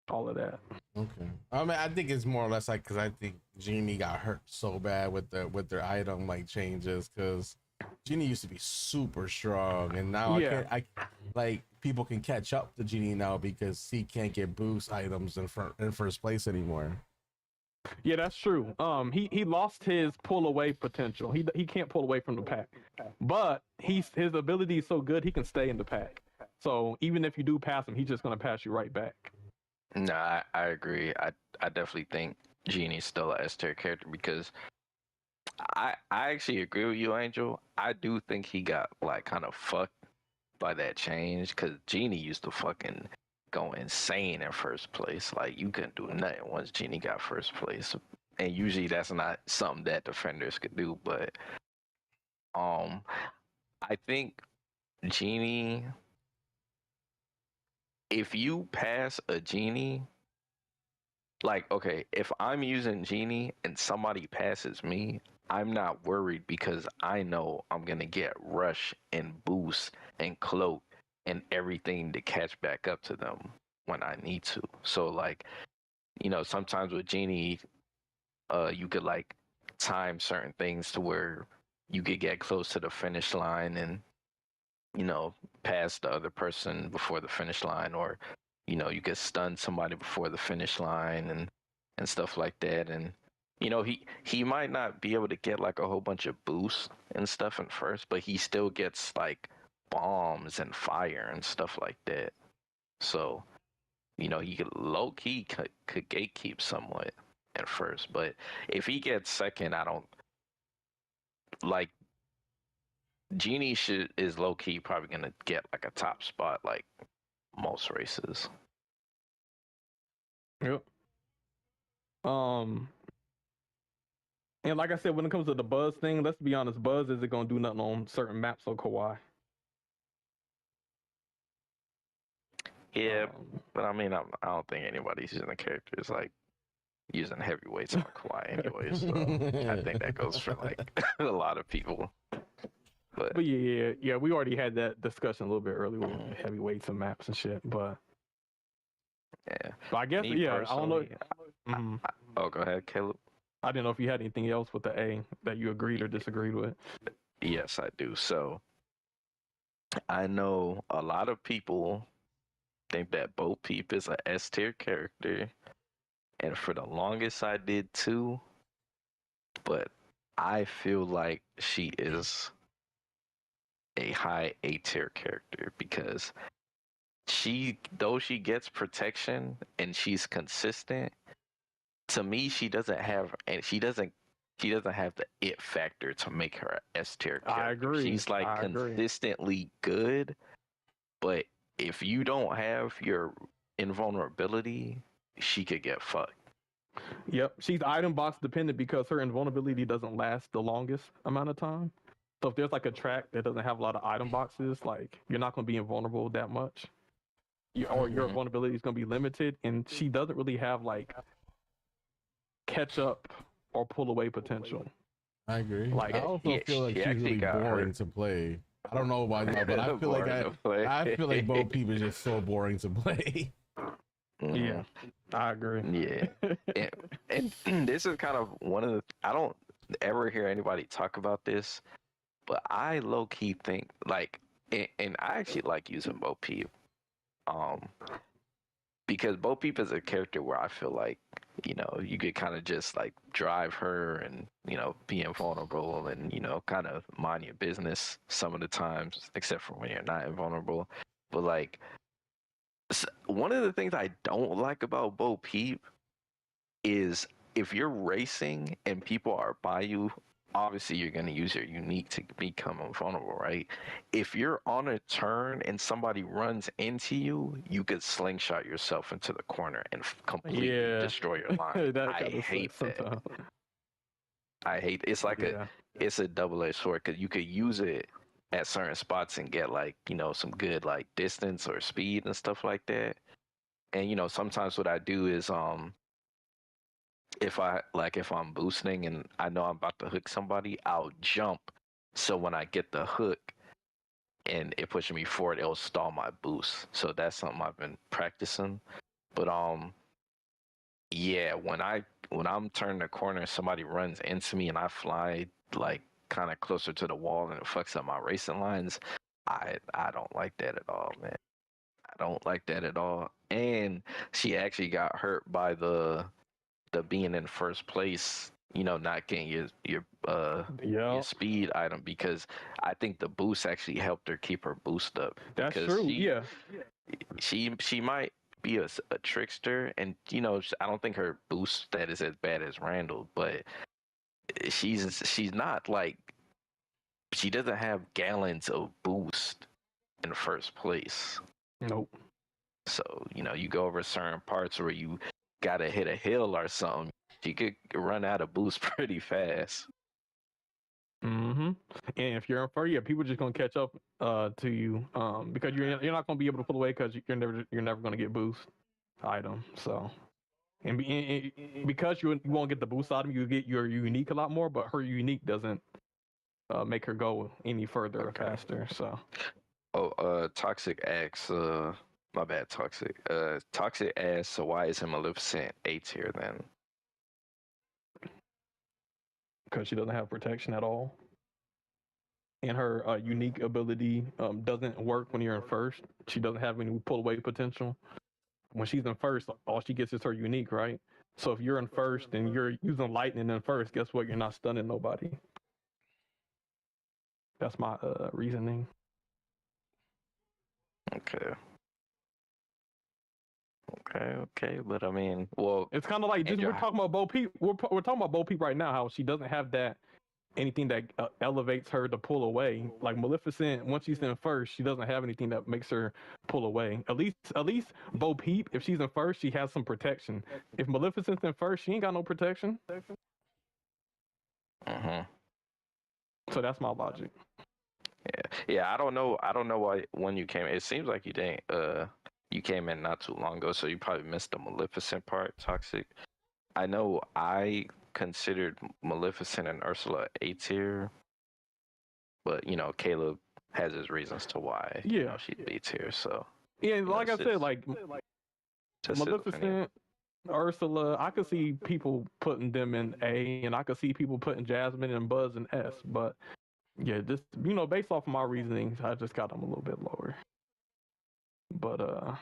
C: all of that.
D: Okay. I mean, I think it's more or less like, because I think Genie got hurt so bad with their item like changes, because Genie used to be super strong, and now I like people can catch up to Genie now because he can't get boost items in first place anymore.
C: Yeah, that's true. He lost his pull away potential. He can't pull away from the pack, but his ability is so good he can stay in the pack. So even if you do pass him, he's just gonna pass you right back.
B: No, I agree. I definitely think Genie's still a S tier character, because I actually agree with you, Angel. I do think he got like kind of fucked by that change, because Genie used to fucking go insane in first place. Like you couldn't do nothing once Genie got first place, and usually that's not something that defenders could do. But I think Genie, if you pass a Genie, like, okay, if I'm using Genie and somebody passes me, I'm not worried, because I know I'm gonna get rush and boost and cloak and everything to catch back up to them when I need to. So like, sometimes with Genie, you could like time certain things to where you could get close to the finish line and pass the other person before the finish line, or you could stun somebody before the finish line and stuff like that. And he might not be able to get like a whole bunch of boosts and stuff in first, but he still gets like bombs and fire and stuff like that. So he could low-key could gatekeep somewhat at first. But if he gets second, I don't like, Genie is low-key probably gonna get like a top spot like most races.
C: Yep. And like I said, when it comes to the Buzz thing, let's be honest, Buzz isn't gonna do nothing on certain maps on Kauai.
B: Yeah, but I mean, I don't think anybody's using the characters like using heavyweights on Kauai anyway. So I think that goes for like a lot of people.
C: But yeah, we already had that discussion a little bit earlier with heavyweights and maps and shit. But
B: yeah,
C: but I guess
B: Me
C: I don't know.
B: personally, oh, go ahead, Caleb.
C: I didn't know if you had anything else with the A that you agreed or disagreed with.
B: Yes, I do. So I know a lot of people think that Bo Peep is a S tier character, and for the longest I did too. But I feel like she is a high A tier character because though she gets protection and she's consistent, to me she doesn't have the it factor to make her a S tier character.
C: I agree.
B: She's like consistently good, but if you don't have your invulnerability, she could get fucked.
C: Yep, she's item box dependent because her invulnerability doesn't last the longest amount of time. So if there's like a track that doesn't have a lot of item boxes, like you're not going to be invulnerable that much, or your vulnerability is going to be limited. And she doesn't really have like catch up or pull away potential.
D: I agree.
C: Like,
D: I also feel like she's really boring to play. I don't know why, but I feel like I feel like Bo Peep is just so boring to play.
C: Yeah, I agree.
B: Yeah, and this is kind of one of the. I don't ever hear anybody talk about this, but I low key think like, and I actually like using Bo Peep, because Bo Peep is a character where I feel like you could kind of just like drive her and be invulnerable and kind of mind your business some of the times, except for when you're not invulnerable, but like. One of the things I don't like about Bo Peep is if you're racing and people are by you, obviously you're going to use your unique to become invulnerable, right? If you're on a turn and somebody runs into you, you could slingshot yourself into the corner and completely destroy your line. I hate that. I hate it. It's like it's a double-edged sword because you could use it at certain spots and get like some good like distance or speed and stuff like that. And sometimes what I do is if I'm boosting and I know I'm about to hook somebody, I'll jump so when I get the hook and it pushes me forward, it'll stall my boost. So that's something I've been practicing. But yeah, when I'm turning the corner and somebody runs into me and I fly like kind of closer to the wall and it fucks up my racing lines, I don't like that at all, man. I don't like that at all. And she actually got hurt by the being in first place, not getting your speed item, because I think the boost actually helped her keep her boost up.
C: That's true.
B: She might be a trickster, and I don't think her boost stat is as bad as Randall, but she's not like, she doesn't have gallons of boost in first place.
C: Nope.
B: So you go over certain parts where you gotta hit a hill or something, you could run out of boost pretty fast.
C: And if you're in first, people are just gonna catch up to you because you're not gonna be able to pull away because you're never gonna get boost item. So and because you won't get the boost item, you get your unique a lot more, but her unique doesn't make her go any further or faster. So
B: Toxic asks, my bad, Toxic. Toxic asks, so why isn't Maleficent A tier then?
C: Because she doesn't have protection at all. And her unique ability doesn't work when you're in first. She doesn't have any pull away potential. When she's in first, all she gets is her unique, right? So if you're in first and you're using lightning in first, guess what? You're not stunning nobody. That's my reasoning.
B: Okay, but I mean, well,
C: it's kind of like just, we're talking about Bo Peep. We're talking about Bo Peep right now. How she doesn't have that anything that elevates her to pull away. Like Maleficent, once she's in first, she doesn't have anything that makes her pull away. At least Bo Peep, if she's in first, she has some protection. If Maleficent's in first, she ain't got no protection.
B: Mm-hmm.
C: So that's my logic.
B: Yeah. I don't know why when you came. It seems like you didn't. You came in not too long ago, so you probably missed the Maleficent part. Toxic. I know I considered Maleficent and Ursula A tier, but you know Caleb has his reasons to why.
C: Yeah.
B: You know, she's B tier. So
C: Yeah, like I said, like
B: just his opinion.
C: Maleficent, Ursula, I could see people putting them in A, and I could see people putting Jasmine and Buzz in S. But yeah, just based off of my reasonings, I just got them a little bit lower. But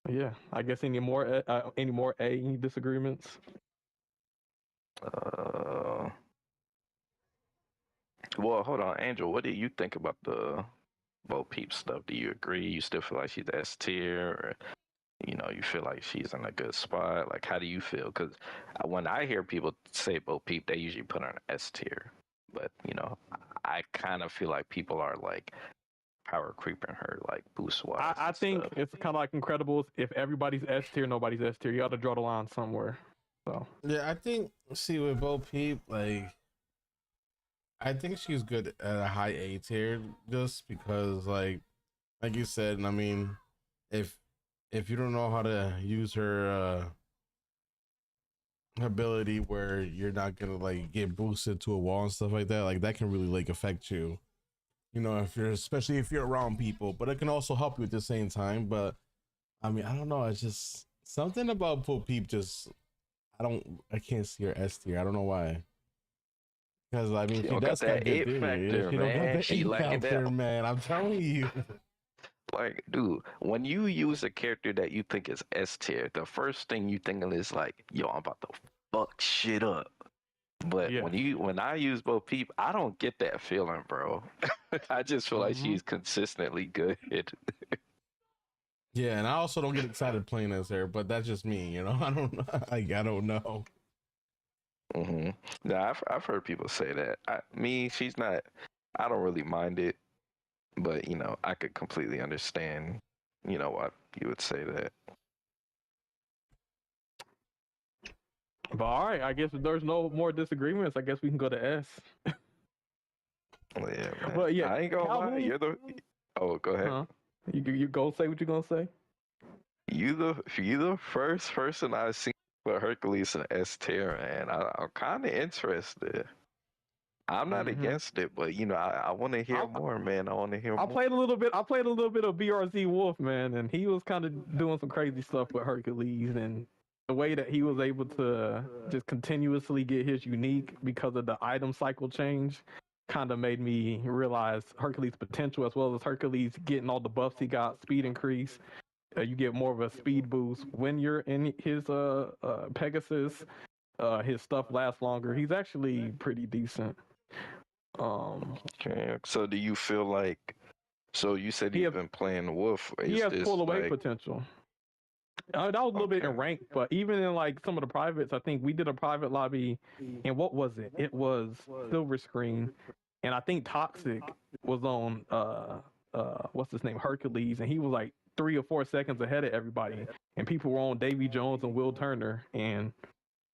C: yeah, I guess any more A disagreements?
B: Well, hold on, Angel. What do you think about the Bo Peep stuff? Do you agree? You still feel like she's S tier, or you feel like she's in a good spot? Like, how do you feel? Because when I hear people say Bo Peep, they usually put her in S tier. But I kind of feel like people are like power creeping her, like boost wise.
C: I think it's kind of like Incredibles. If everybody's S tier, nobody's S tier. You got to draw the line somewhere. So
D: yeah, I think with Bo Peep, like I think she's good at a high A tier, just because like you said. I mean, if you don't know how to use her ability where you're not gonna like get boosted to a wall and stuff like that can really like affect you. Especially if you're around people, but it can also help you at the same time. But I mean, I don't know. It's just something about Bo Peep. I can't see her S tier. I don't know why. Because I mean, she does got good
B: factor,
D: she
B: man.
D: don't got the
B: She
D: it
B: lacking
D: factor,
B: that.
D: man. I'm telling you.
B: Like, dude, when you use a character that you think is S tier, the first thing you think of is like, yo, I'm about to fuck shit up. But
C: yeah.
B: when I use Bo Peep, I don't get that feeling, bro. I just feel like she's consistently good.
D: Yeah, and I also don't get excited playing as her, but that's just me, I don't know. I don't know.
B: Mm-hmm. Yeah, I've heard people say that. She's not. I don't really mind it, but I could completely understand. Why you would say that.
C: But all right, I guess if there's no more disagreements, I guess we can go to S.
B: Well, yeah, man.
C: Well, yeah,
B: I ain't gonna lie.
C: Calhoun-
B: You're the. Oh, go ahead.
C: Huh? You go say what you're gonna say.
B: You the first person I've seen put Hercules in S tier, and I'm kind of interested. I'm not against it, but I want to hear more, man. I want to hear more.
C: I played a little bit of BRZ Wolf, man, and he was kind of doing some crazy stuff with Hercules, and the way that he was able to just continuously get his unique because of the item cycle change kind of made me realize Hercules' potential, as well as Hercules getting all the buffs he got, speed increase. You get more of a speed boost when you're in his Pegasus. His stuff lasts longer. He's actually pretty decent.
B: Okay, so do you feel like? So you said you've been playing Wolf.
C: He has pull away potential. That was a little bit in rank, but even in like some of the privates, I think we did a private lobby, and what was it? It was Silver Screen, and I think Toxic was on what's his name, Hercules, and he was like 3 or 4 seconds ahead of everybody, and people were on Davy Jones and Will Turner, and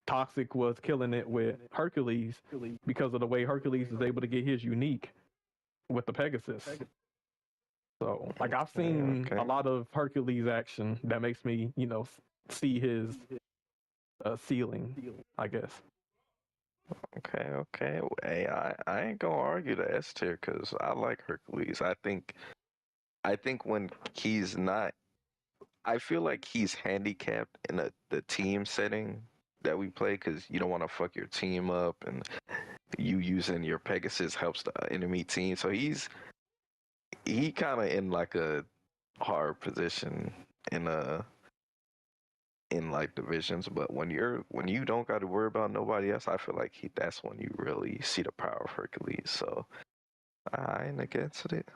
C: Toxic was killing it with Hercules because of the way Hercules is able to get his unique with the Pegasus. So, like, I've seen a lot of Hercules action that makes me, see his ceiling, I guess.
B: Okay. Hey, I ain't gonna argue the S tier because I like Hercules. I think when he's not, I feel like he's handicapped in the team setting that we play because you don't want to fuck your team up, and you using your Pegasus helps the enemy team. So he kind of in like a hard position in like divisions, but when you don't got to worry about nobody else, I feel like that's when you really see the power of Hercules. So I ain't against it.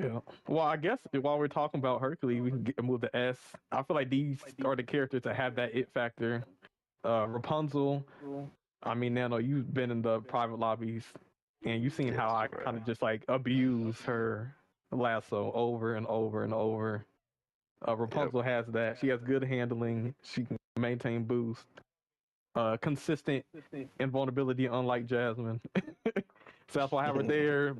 C: Yeah. Well, I guess while we're talking about Hercules, we can move to S. I feel like these are the characters that have that it factor. Rapunzel. I mean, Nano, you've been in the private lobbies, and you've seen how I kind of just like abuse her lasso over and over and over. Rapunzel has that. She has good handling. She can maintain boost. consistent invulnerability, unlike Jasmine. So that's why I have her there.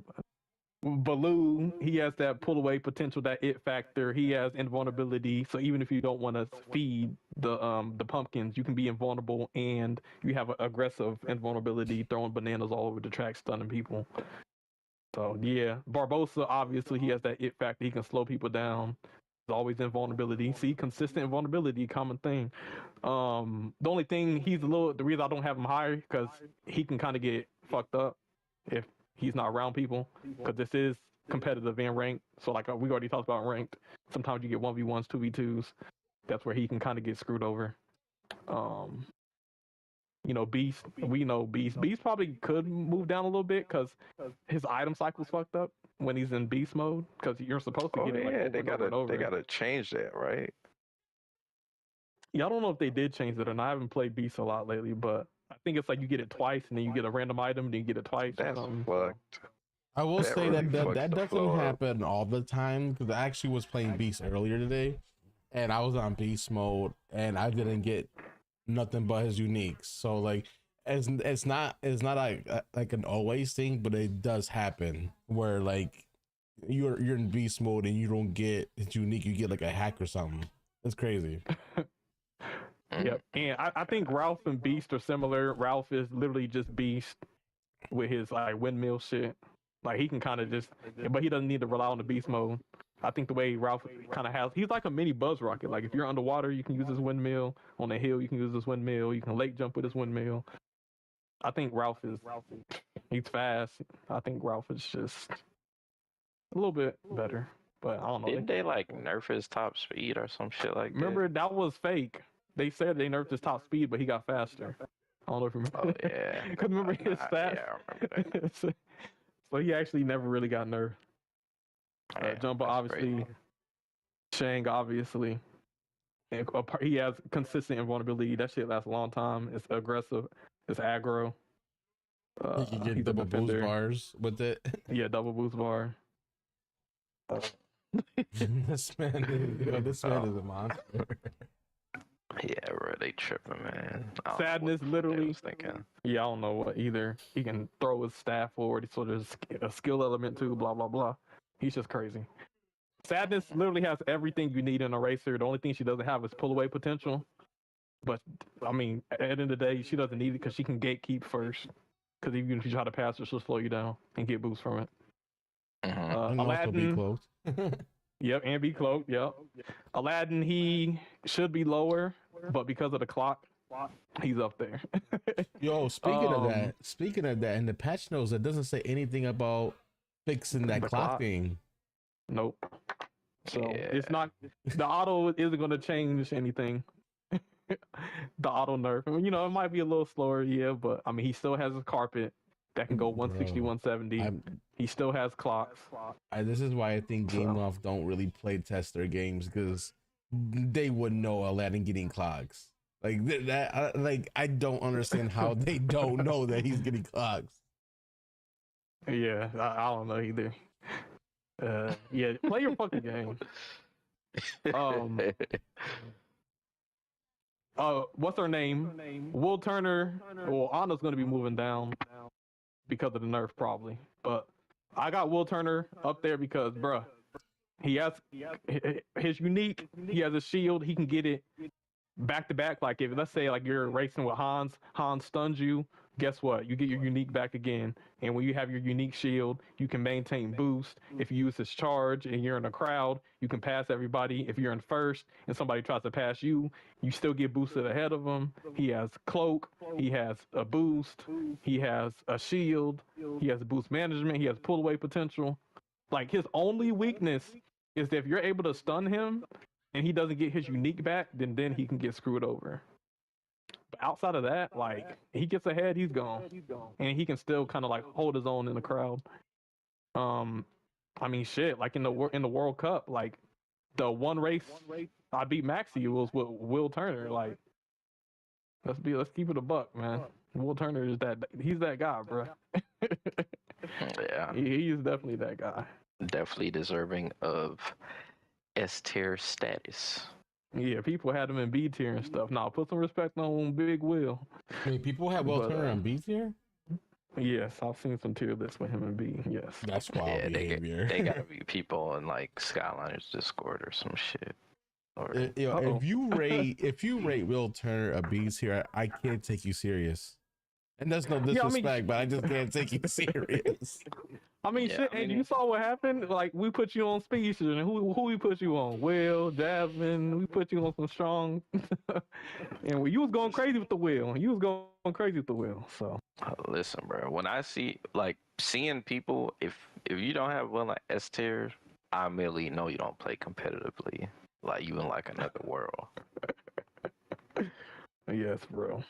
C: Baloo, he has that pull away potential, that it factor. He has invulnerability, so even if you don't want to feed the pumpkins, you can be invulnerable, and you have aggressive invulnerability, throwing bananas all over the track, stunning people. So yeah, Barbosa, obviously he has that it factor. He can slow people down. There's always invulnerability. See, consistent invulnerability, common thing. The only thing the reason I don't have him higher, because he can kind of get fucked up if he's not around people, because this is competitive and ranked. So like we already talked about ranked. Sometimes you get 1v1s, 2v2s. That's where he can kind of get screwed over. Beast, we know Beast. Beast probably could move down a little bit because his item cycle's fucked up when he's in Beast mode, because you're supposed to get it like over.
F: They gotta change that, right?
C: Yeah, I don't know if they did change it, and I haven't played Beast a lot lately, but I think it's like you get it twice, and then you get a random item, and then you get it twice.
F: That's fucked.
D: I will
F: That
D: say
F: really
D: that
F: fucks
D: that
F: the
D: doesn't
F: flow up.
D: happen all the time, because I actually was playing Beast earlier today, and I was on Beast mode, and I didn't get nothing but his uniques. So like, it's not like an always thing, but it does happen where like you're in Beast mode and you don't get his unique, you get like a hack or something. It's crazy.
C: Yep, and I think Ralph and Beast are similar. Ralph is literally just Beast with his like windmill shit. Like he can kind of just, but he doesn't need to rely on the Beast mode. I think the way Ralph kind of he's like a mini buzz rocket. Like if you're underwater, you can use his windmill. On a hill, you can use his windmill. You can lake jump with his windmill. I think Ralph he's fast. I think Ralph is just a little bit better, but I don't know.
B: Didn't they like nerf his top speed or some shit like
C: Remember, that was fake. They said they nerfed his top speed, but he got faster. I don't know if you remember.
B: Oh yeah.
C: Because remember his stats.
B: Yeah, I remember that.
C: So he actually never really got nerfed.
B: Yeah,
C: Jumbo,
B: that's
C: obviously.
B: crazy.
C: Shang, obviously. And he has consistent invulnerability. That shit lasts a long time. It's aggressive. It's aggro.
D: You can get
C: he's a
D: double boost
C: defender.
D: bars with it.
C: Yeah, double boost bar.
D: this man is a monster.
B: Yeah, bro, they tripping, man. I don't know
C: Sadness,
B: what they
C: literally.
B: was thinking.
C: Yeah, I don't know what either. He can throw his staff forward, so there's a skill element too, blah, blah, blah. He's just crazy. Sadness literally has everything you need in a racer. The only thing she doesn't have is pull away potential. But, I mean, at the end of the day, she doesn't need it because she can gatekeep first. Because even if you try to pass her, she'll slow you down and get boost from it.
B: Mhm.
D: And also be
C: Aladdin.
D: close.
C: Yep, and be cloaked, yep. Aladdin, he should be lower, but because of the clock, he's up there.
D: Yo, speaking of that, in the patch notes, it doesn't say anything about fixing that
C: The
D: clock
C: clock.
D: thing.
C: Nope. So
B: Yeah.
C: it's not, the auto isn't going to change anything. The auto nerf, it might be a little slower, yeah, but I mean, he still has his carpet that can go 160,
D: Bro,
C: 170. He still has clocks.
D: This is why I think Game Loft don't really play test their games, because they would know Aladdin getting clogs. Like I don't understand how they don't know that he's getting clogs.
C: Yeah, I don't know either. Yeah, play your fucking game. What's her name? Will Turner. Well, Anna's going to be moving down because of the nerf, probably. But I got Will Turner up there because, bruh, he has his unique. He has a shield. He can get it back to back. Like if let's say like you're racing with Hans stuns you. Guess what? You get your unique back again. And when you have your unique shield, you can maintain boost. If you use his charge and you're in a crowd, you can pass everybody. If you're in first and somebody tries to pass you, you still get boosted ahead of them. He has cloak. He has a boost. He has a shield. He has boost management. He has pull away potential. Like his only weakness is that if you're able to stun him and he doesn't get his unique back, then he can get screwed over. But outside of that, like he gets ahead, he's gone, and he can still kind of like hold his own in the crowd. I mean, shit, like in the World Cup, like the one race I beat Maxie was with Will Turner. Like, let's keep it a buck, man. Will Turner he's that guy, bro.
B: Yeah,
C: He is definitely that guy.
B: definitely deserving of S tier status.
C: Yeah, people had him in B tier and stuff. Now put some respect on Big Will.
D: I mean, people have Will
C: But,
D: Turner on B tier.
C: Yes, I've seen some tier lists with him in B. Yes.
D: That's wild
B: Yeah,
D: behavior.
B: they gotta be people in like Skyliner's Discord or some shit. Or
D: You know,
C: Uh-oh.
D: if you rate Will Turner a B tier, I can't take you serious. And that's no
C: Yeah, I mean-
D: disrespect, but I just can't take you serious.
C: I mean,
B: Yeah,
C: shit,
B: I
C: and
B: mean-
C: you saw what happened. Like, we put you on Speedster, and who we put you on? Will, Jasmine. We put you on some strong, and you was going crazy with the Will. You was going crazy with the Will. So
B: Listen, bro. When I see like seeing people, if you don't have one like S tier, I immediately know you don't play competitively. Like you in like another world.
C: yes, bro.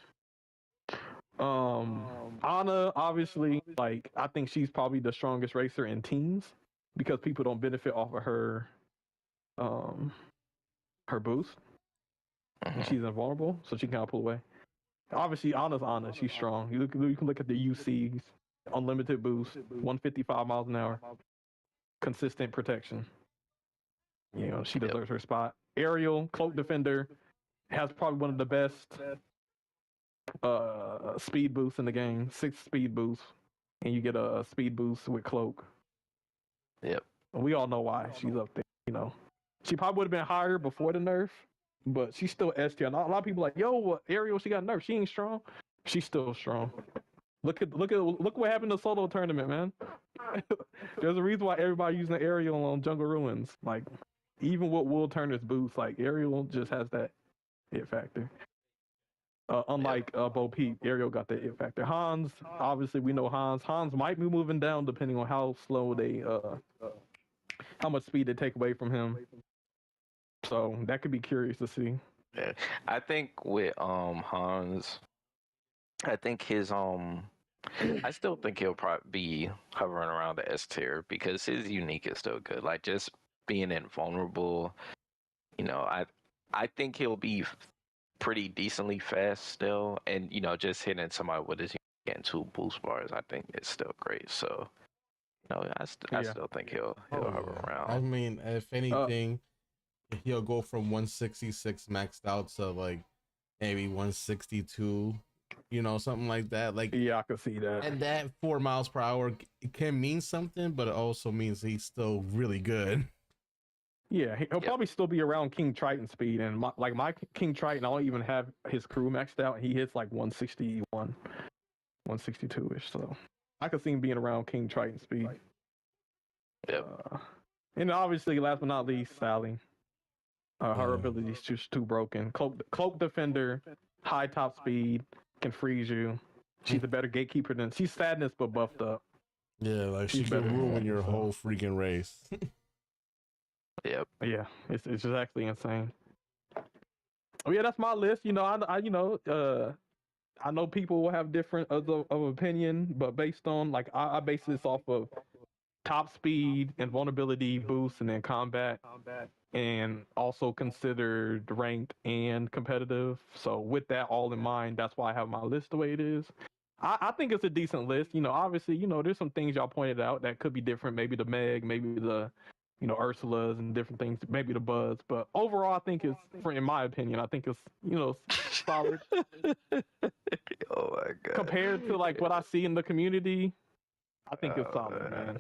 C: Anna, obviously, like I think she's probably the strongest racer in teams because people don't benefit off of her, her boost.
B: Mhm.
C: She's invulnerable, so she can't pull away. Obviously, Anna's Anna. She's strong. You can look at the UCs, unlimited boost, 155 miles an hour, consistent protection. You know, she deserves her spot. Ariel, cloak defender, has probably one of the best speed boosts in the game. 6 speed boosts, and you get a speed boost with cloak.
B: Yep.
C: And we all know why she's up there. You know, she probably would have been higher before the nerf, but she's still S tier. A lot of people like, yo, Ariel, she got nerfed. She ain't strong. She's still strong. Look what happened to solo tournament, man. There's a reason why everybody using Ariel on Jungle Ruins. Like, even with Will Turner's boost, like Ariel just has that hit factor. Unlike Bo Peep, Ariel got that hit factor. Hans, obviously we know Hans. Hans might be moving down depending on how slow they, how much speed they take away from him. So that could be curious to see.
B: Yeah. I think with Hans, I think his I still think he'll probably be hovering around the S tier because his unique is still good. Like just being invulnerable, you know, I think he'll be pretty decently fast still, and you know, just hitting somebody with his getting 2 boost bars, I think it's still great. So, you know, I still think he'll hover around.
D: I mean, if anything, he'll go from 166 maxed out to like maybe 162, you know, something like that. Like,
C: Yeah, I could see that.
D: and that 4 miles per hour can mean something, but it also means he's still really good.
C: Yeah, he'll probably still be around King Triton speed, and my King Triton, I don't even have his crew maxed out. He hits like 161, 162-ish. So I could see him being around King Triton speed.
B: Yep.
C: And obviously, last but not least, Sally. Her ability is just too broken. Cloak defender, high top speed, can freeze you. She's a better gatekeeper than she's sadness but buffed up.
D: Yeah, like she
C: She's
D: could
C: better.
D: ruin your whole freaking race.
B: Yep.
C: Yeah, it's just actually insane. Oh yeah, that's my list. You know, I know people will have different of opinion, but based on like I base this off of top speed and vulnerability boost, and then combat, and also considered ranked and competitive. So with that all in mind, that's why I have my list the way it is. I think it's a decent list. You know, obviously, you know, there's some things y'all pointed out that could be different. Maybe the Meg, maybe the, you know, Ursula's and different things. Maybe the Buzz. But overall, I think it's, in my opinion, I think it's, you know, solid.
B: Oh my god.
C: Compared to like what I see in the community, I think it's solid, man.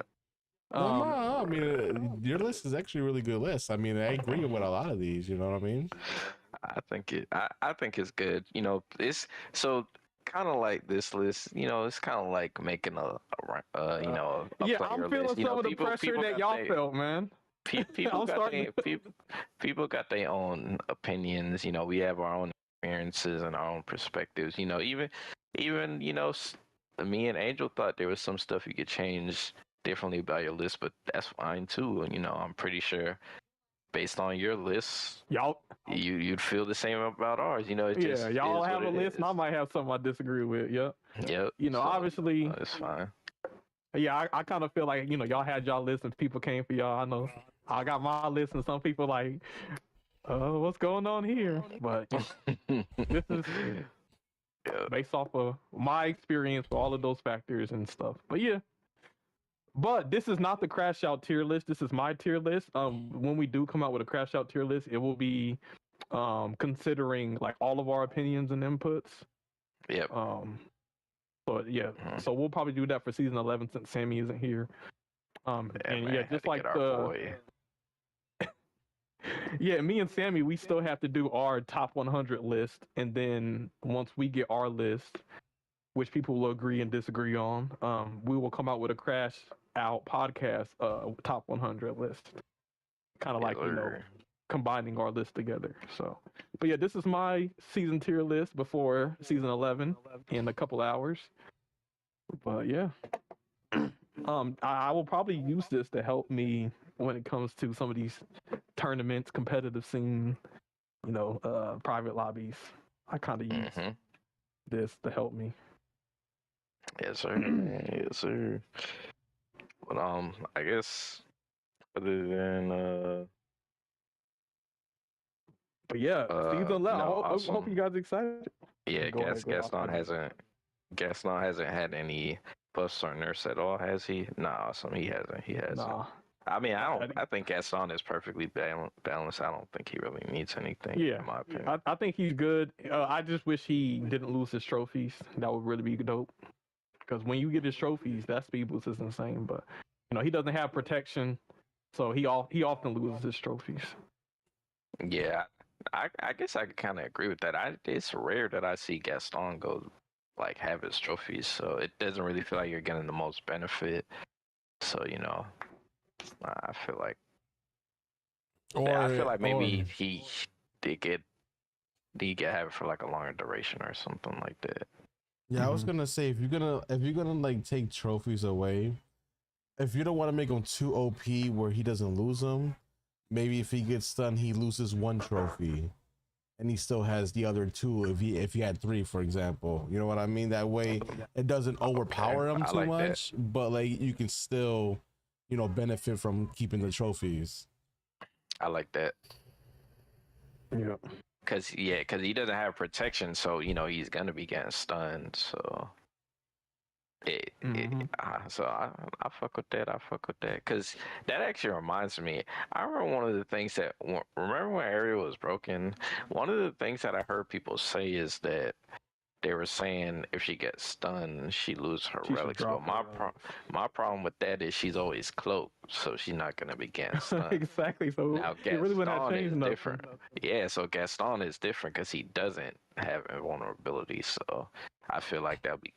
D: Well, no, I mean, your list is actually a really good list. I mean, I agree with a lot of these. You know what I mean?
B: I think it's good. You know, it's so kind of like this list. You know, it's kind of like making a you know, a
C: Yeah,
B: player
C: I'm feeling
B: list. You
C: some
B: know,
C: of the pressure that
B: got
C: y'all felt, man.
B: People
C: I'm
B: got
C: starting-
B: people got their own opinions. You know, we have our own experiences and our own perspectives. You know, even you know, me and Angel thought there was some stuff you could change differently about your list, but that's fine too. And you know, I'm pretty sure based on your list, you'd feel the same about ours. You know, it just
C: y'all
B: is
C: have a
B: what it
C: list, and I
B: is.
C: might have something I disagree with. Yep.
B: Yep.
C: You know,
B: So,
C: obviously,
B: it's fine.
C: yeah, I kind of feel like, you know, y'all had y'all list and people came for y'all. I know I got my list and some people like, what's going on here? But this is based off of my experience with all of those factors and stuff. But yeah. But this is not the Crashout tier list. This is my tier list. When we do come out with a Crashout tier list, it will be considering like all of our opinions and inputs.
B: Yep.
C: But yeah, so we'll probably do that for season 11 since Sammy isn't here. And
B: man,
C: yeah,
B: had
C: just
B: to
C: like
B: get our boy.
C: yeah, me and Sammy, we still have to do our top 100 list, and then once we get our list, which people will agree and disagree on, we will come out with a Crash Out podcast top 100 list, kind of like combining our list together. So, but yeah, this is my season tier list before season 11 in a couple hours. But yeah, I will probably use this to help me when it comes to some of these tournaments, competitive scene, private lobbies. I kind of use this to help me.
B: Yes, sir. Yes, sir. But I guess other than
C: but yeah, season 11.
B: no,
C: I hope you guys are excited.
B: yeah,
C: Go ahead,
B: Gaston hasn't had any buffs or nerfs at all, has he? Nah, he hasn't. He hasn't.
C: Nah.
B: I mean, I think Gaston is perfectly balanced. I don't think he really needs anything.
C: Yeah,
B: in my opinion.
C: I think he's good. I just wish he didn't lose his trophies. That would really be dope. Because when you get his trophies, that speed boost is insane. But he doesn't have protection, so he often loses his trophies.
B: Yeah, I guess I could kind of agree with that. It's rare that I see Gaston go have his trophies, so it doesn't really feel like you're getting the most benefit. So I feel like maybe he did have it for a longer duration or something like that.
D: Yeah, I was gonna say if you're gonna take trophies away, if you don't want to make him too OP where he doesn't lose them, maybe if he gets stunned, he loses one trophy, and he still has the other two. If he had 3, for example, you know what I mean. That way, it doesn't overpower him too much, but you can still, benefit from keeping the trophies.
B: I like that.
C: Yeah.
B: Cause he doesn't have protection, so he's gonna be getting stunned. So so I fuck with that. Cause that actually reminds me. I remember one of the things remember when Ariel was broken. One of the things that I heard people say is that they were saying if she gets stunned, she loses her relics. But my problem with that is she's always cloaked, so she's not gonna be getting stunned.
C: Exactly. So
B: now
C: it really would not change nothing.
B: Different. Yeah, so Gaston is different because he doesn't have invulnerability. So I feel like that'd be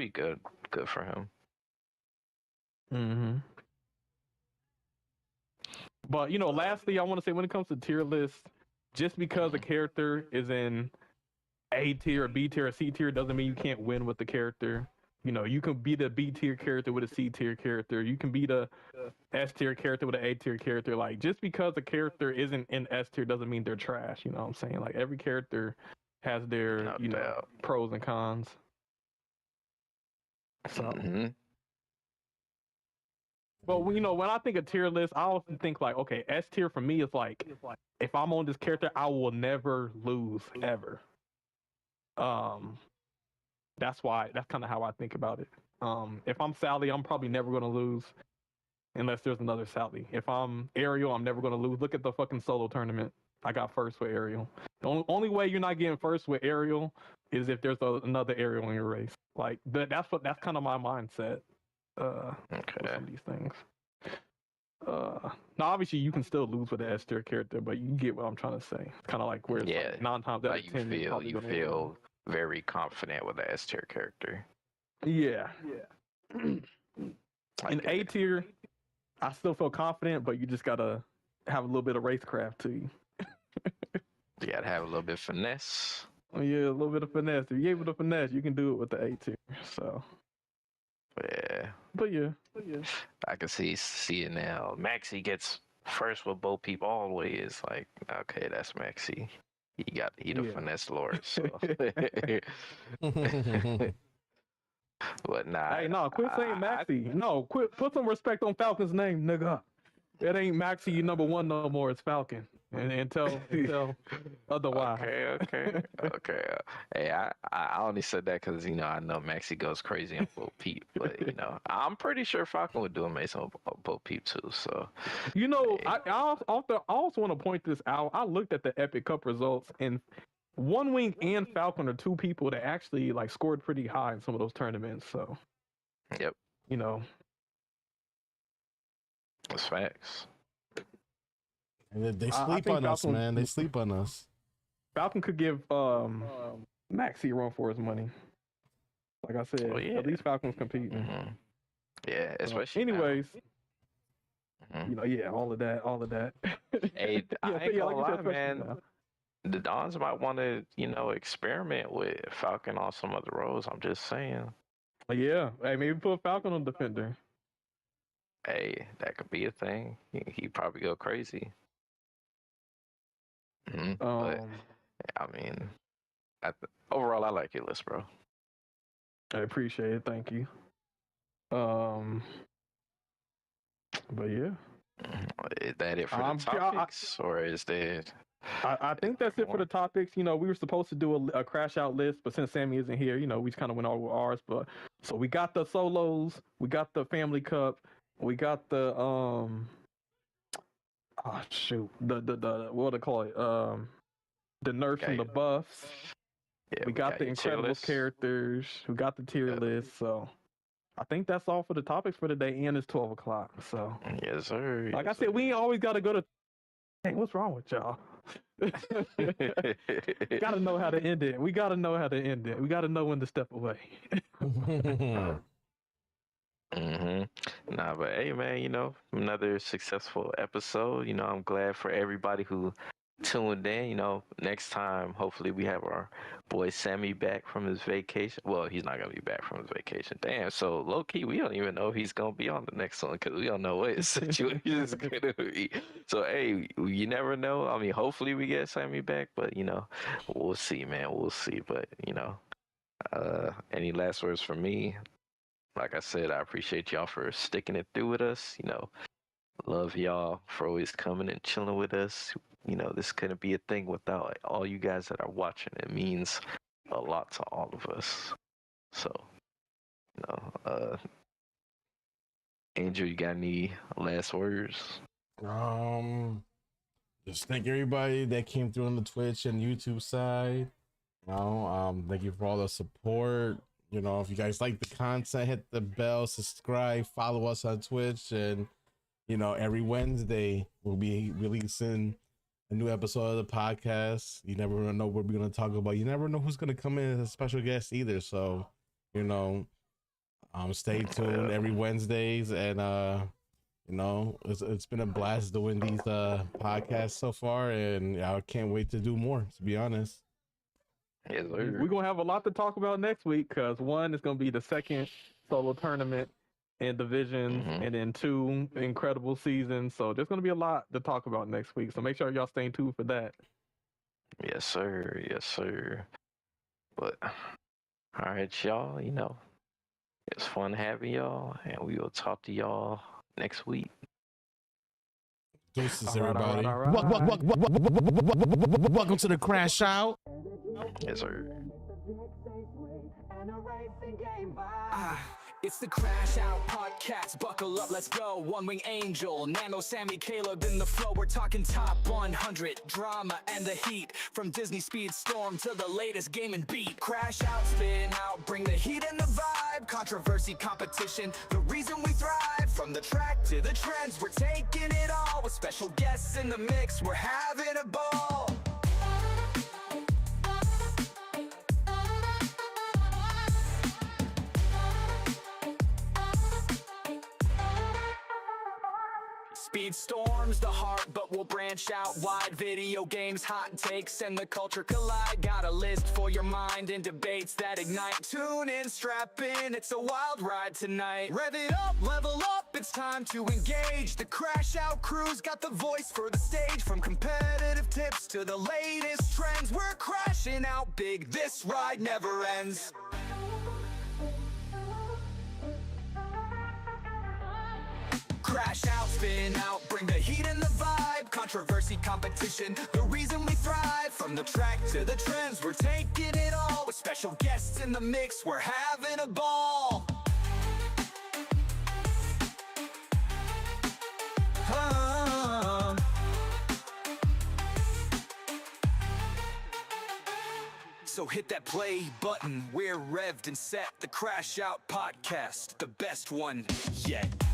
B: good for him.
C: But lastly, I want to say when it comes to tier lists, just because a character is in A tier or B tier or C tier doesn't mean you can't win with the character. You can beat a B tier character with a C tier character. You can beat a S tier character with an A tier character. Just because a character isn't in S tier doesn't mean they're trash. You know what I'm saying? Every character has their pros and cons. So, but when I think of tier list, I often think okay, S tier for me is if I'm on this character, I will never lose ever. That's kind of how I think about it. If I'm Sally, I'm probably never going to lose unless there's another Sally. If I'm Ariel, I'm never going to lose. Look at the fucking solo tournament. I got first with Ariel. The only way you're not getting first with Ariel is if there's another Ariel in your race. That's kind of my mindset. With some of these things. Now obviously you can still lose with the S tier character, but you get what I'm trying to say. It's kind of where it's 9 times out of 10
B: you feel very confident with the S tier character.
C: Yeah. In A tier, I still feel confident, but you just gotta have a little bit of racecraft to you.
B: You gotta have a little bit of finesse.
C: Yeah, a little bit of finesse. If you're able to finesse, you can do it with the A tier. So.
B: Yeah.
C: But yeah.
B: I can see it now. Maxi gets first with both people all the way. It's okay, that's Maxi. He the finesse lord. So. But nah.
C: Hey, no, quit saying Maxi. Quit. Put some respect on Falcon's name, nigga. It ain't Maxi, you number 1 no more. It's Falcon. and tell otherwise.
B: Okay. Hey, I only said that because I know Maxie goes crazy on Bo Peep, but I'm pretty sure Falcon would do amazing on Bo Peep too. So
C: I also want to point this out. I looked at the Epic Cup results, and One Wing and Falcon are two people that actually like scored pretty high in some of those tournaments. So,
B: yep, that's facts.
D: And they sleep on us, man. They sleep on us.
C: Falcon could give Maxie a run for his money. Like I said, at least Falcon's competing.
B: Mm-hmm. Yeah, especially.
C: Anyways, all of that.
B: Hey, I ain't gonna lie, man. The Dons might want to, experiment with Falcon on some other roles. I'm just saying.
C: Yeah, hey, maybe put Falcon on defender.
B: Hey, that could be a thing. He'd probably go crazy. But I mean, overall, I like your list, bro.
C: I appreciate it. Thank you. But yeah.
B: Is that it for the topics, or is there?
C: I think that's it for the topics. We were supposed to do a crash out list, but since Sammy isn't here, we just kind of went over ours. But so we got the solos, we got the Family Cup, we got the the what do they call it? The Nerfs and the buffs.
B: Yeah,
C: we got the incredible characters. We got the tier list. So I think that's all for the topics for today, and it's 12 o'clock. So
B: yes, sir.
C: Like I said, we ain't always got to go to. Hey, what's wrong with y'all? Gotta know how to end it. We gotta know how to end it. We gotta know when to step away.
B: Nah, but hey, man, another successful episode. I'm glad for everybody who tuned in. Next time, hopefully, we have our boy Sammy back from his vacation. Well, he's not gonna be back from his vacation. Damn. So low key, we don't even know if he's gonna be on the next one because we don't know what his situation is gonna be. So hey, you never know. I mean, hopefully we get Sammy back, but we'll see, man. We'll see. But any last words from me? Like I said, I appreciate y'all for sticking it through with us. Love y'all for always coming and chilling with us. This couldn't be a thing without all you guys that are watching. It means a lot to all of us. So, Angel, you got any last words?
D: Just thank everybody that came through on the Twitch and YouTube side. Thank you for all the support. If you guys like the content, hit the bell, subscribe, follow us on Twitch, and every Wednesday we'll be releasing a new episode of the podcast. You never know what we're going to talk about. You never know who's going to come in as a special guest either. So, stay tuned every Wednesdays. And, it's been a blast doing these podcasts so far. And I can't wait to do more, to be honest.
B: Yes,
C: we're going to have a lot to talk about next week because one is going to be the second solo tournament in divisions, and then 2 incredible seasons. So there's going to be a lot to talk about next week. So make sure y'all stay tuned for that.
B: Yes, sir. Yes, sir. But all right, y'all. It's fun having y'all, and we will talk to y'all next week.
D: Deuces, everybody.
C: All right.
A: Welcome to the Crash Out.
B: Yes, sir.
E: It's the Crash Out Podcast. Buckle up, let's go. One Wing Angel, Nano, Sammy, Caleb in the flow. We're talking top 100 drama and the heat. From Disney Speedstorm to the latest game and beat. Crash out, spin out, bring the heat and the vibe. Controversy, competition, the reason we thrive. From the track to the trends, we're taking it all. With special guests in the mix, we're having a ball. Speedstorm's the heart, but we'll branch out wide. Video games, hot takes, and the culture collide. Got a list for your mind and debates that ignite. Tune in, strap in, it's a wild ride tonight. Rev it up, level up, it's time to engage. The Crash Out crew's got the voice for the stage. From competitive tips to the latest trends, we're crashing out big, this ride never ends. Crash out, spin out, bring the heat and the vibe. controversy, competition, the reason we thrive. From the track to the trends, we're taking it all. With special guests in the mix, we're having a ball. So hit that play button, we're revved and set. The Crashout Podcast, the best one yet.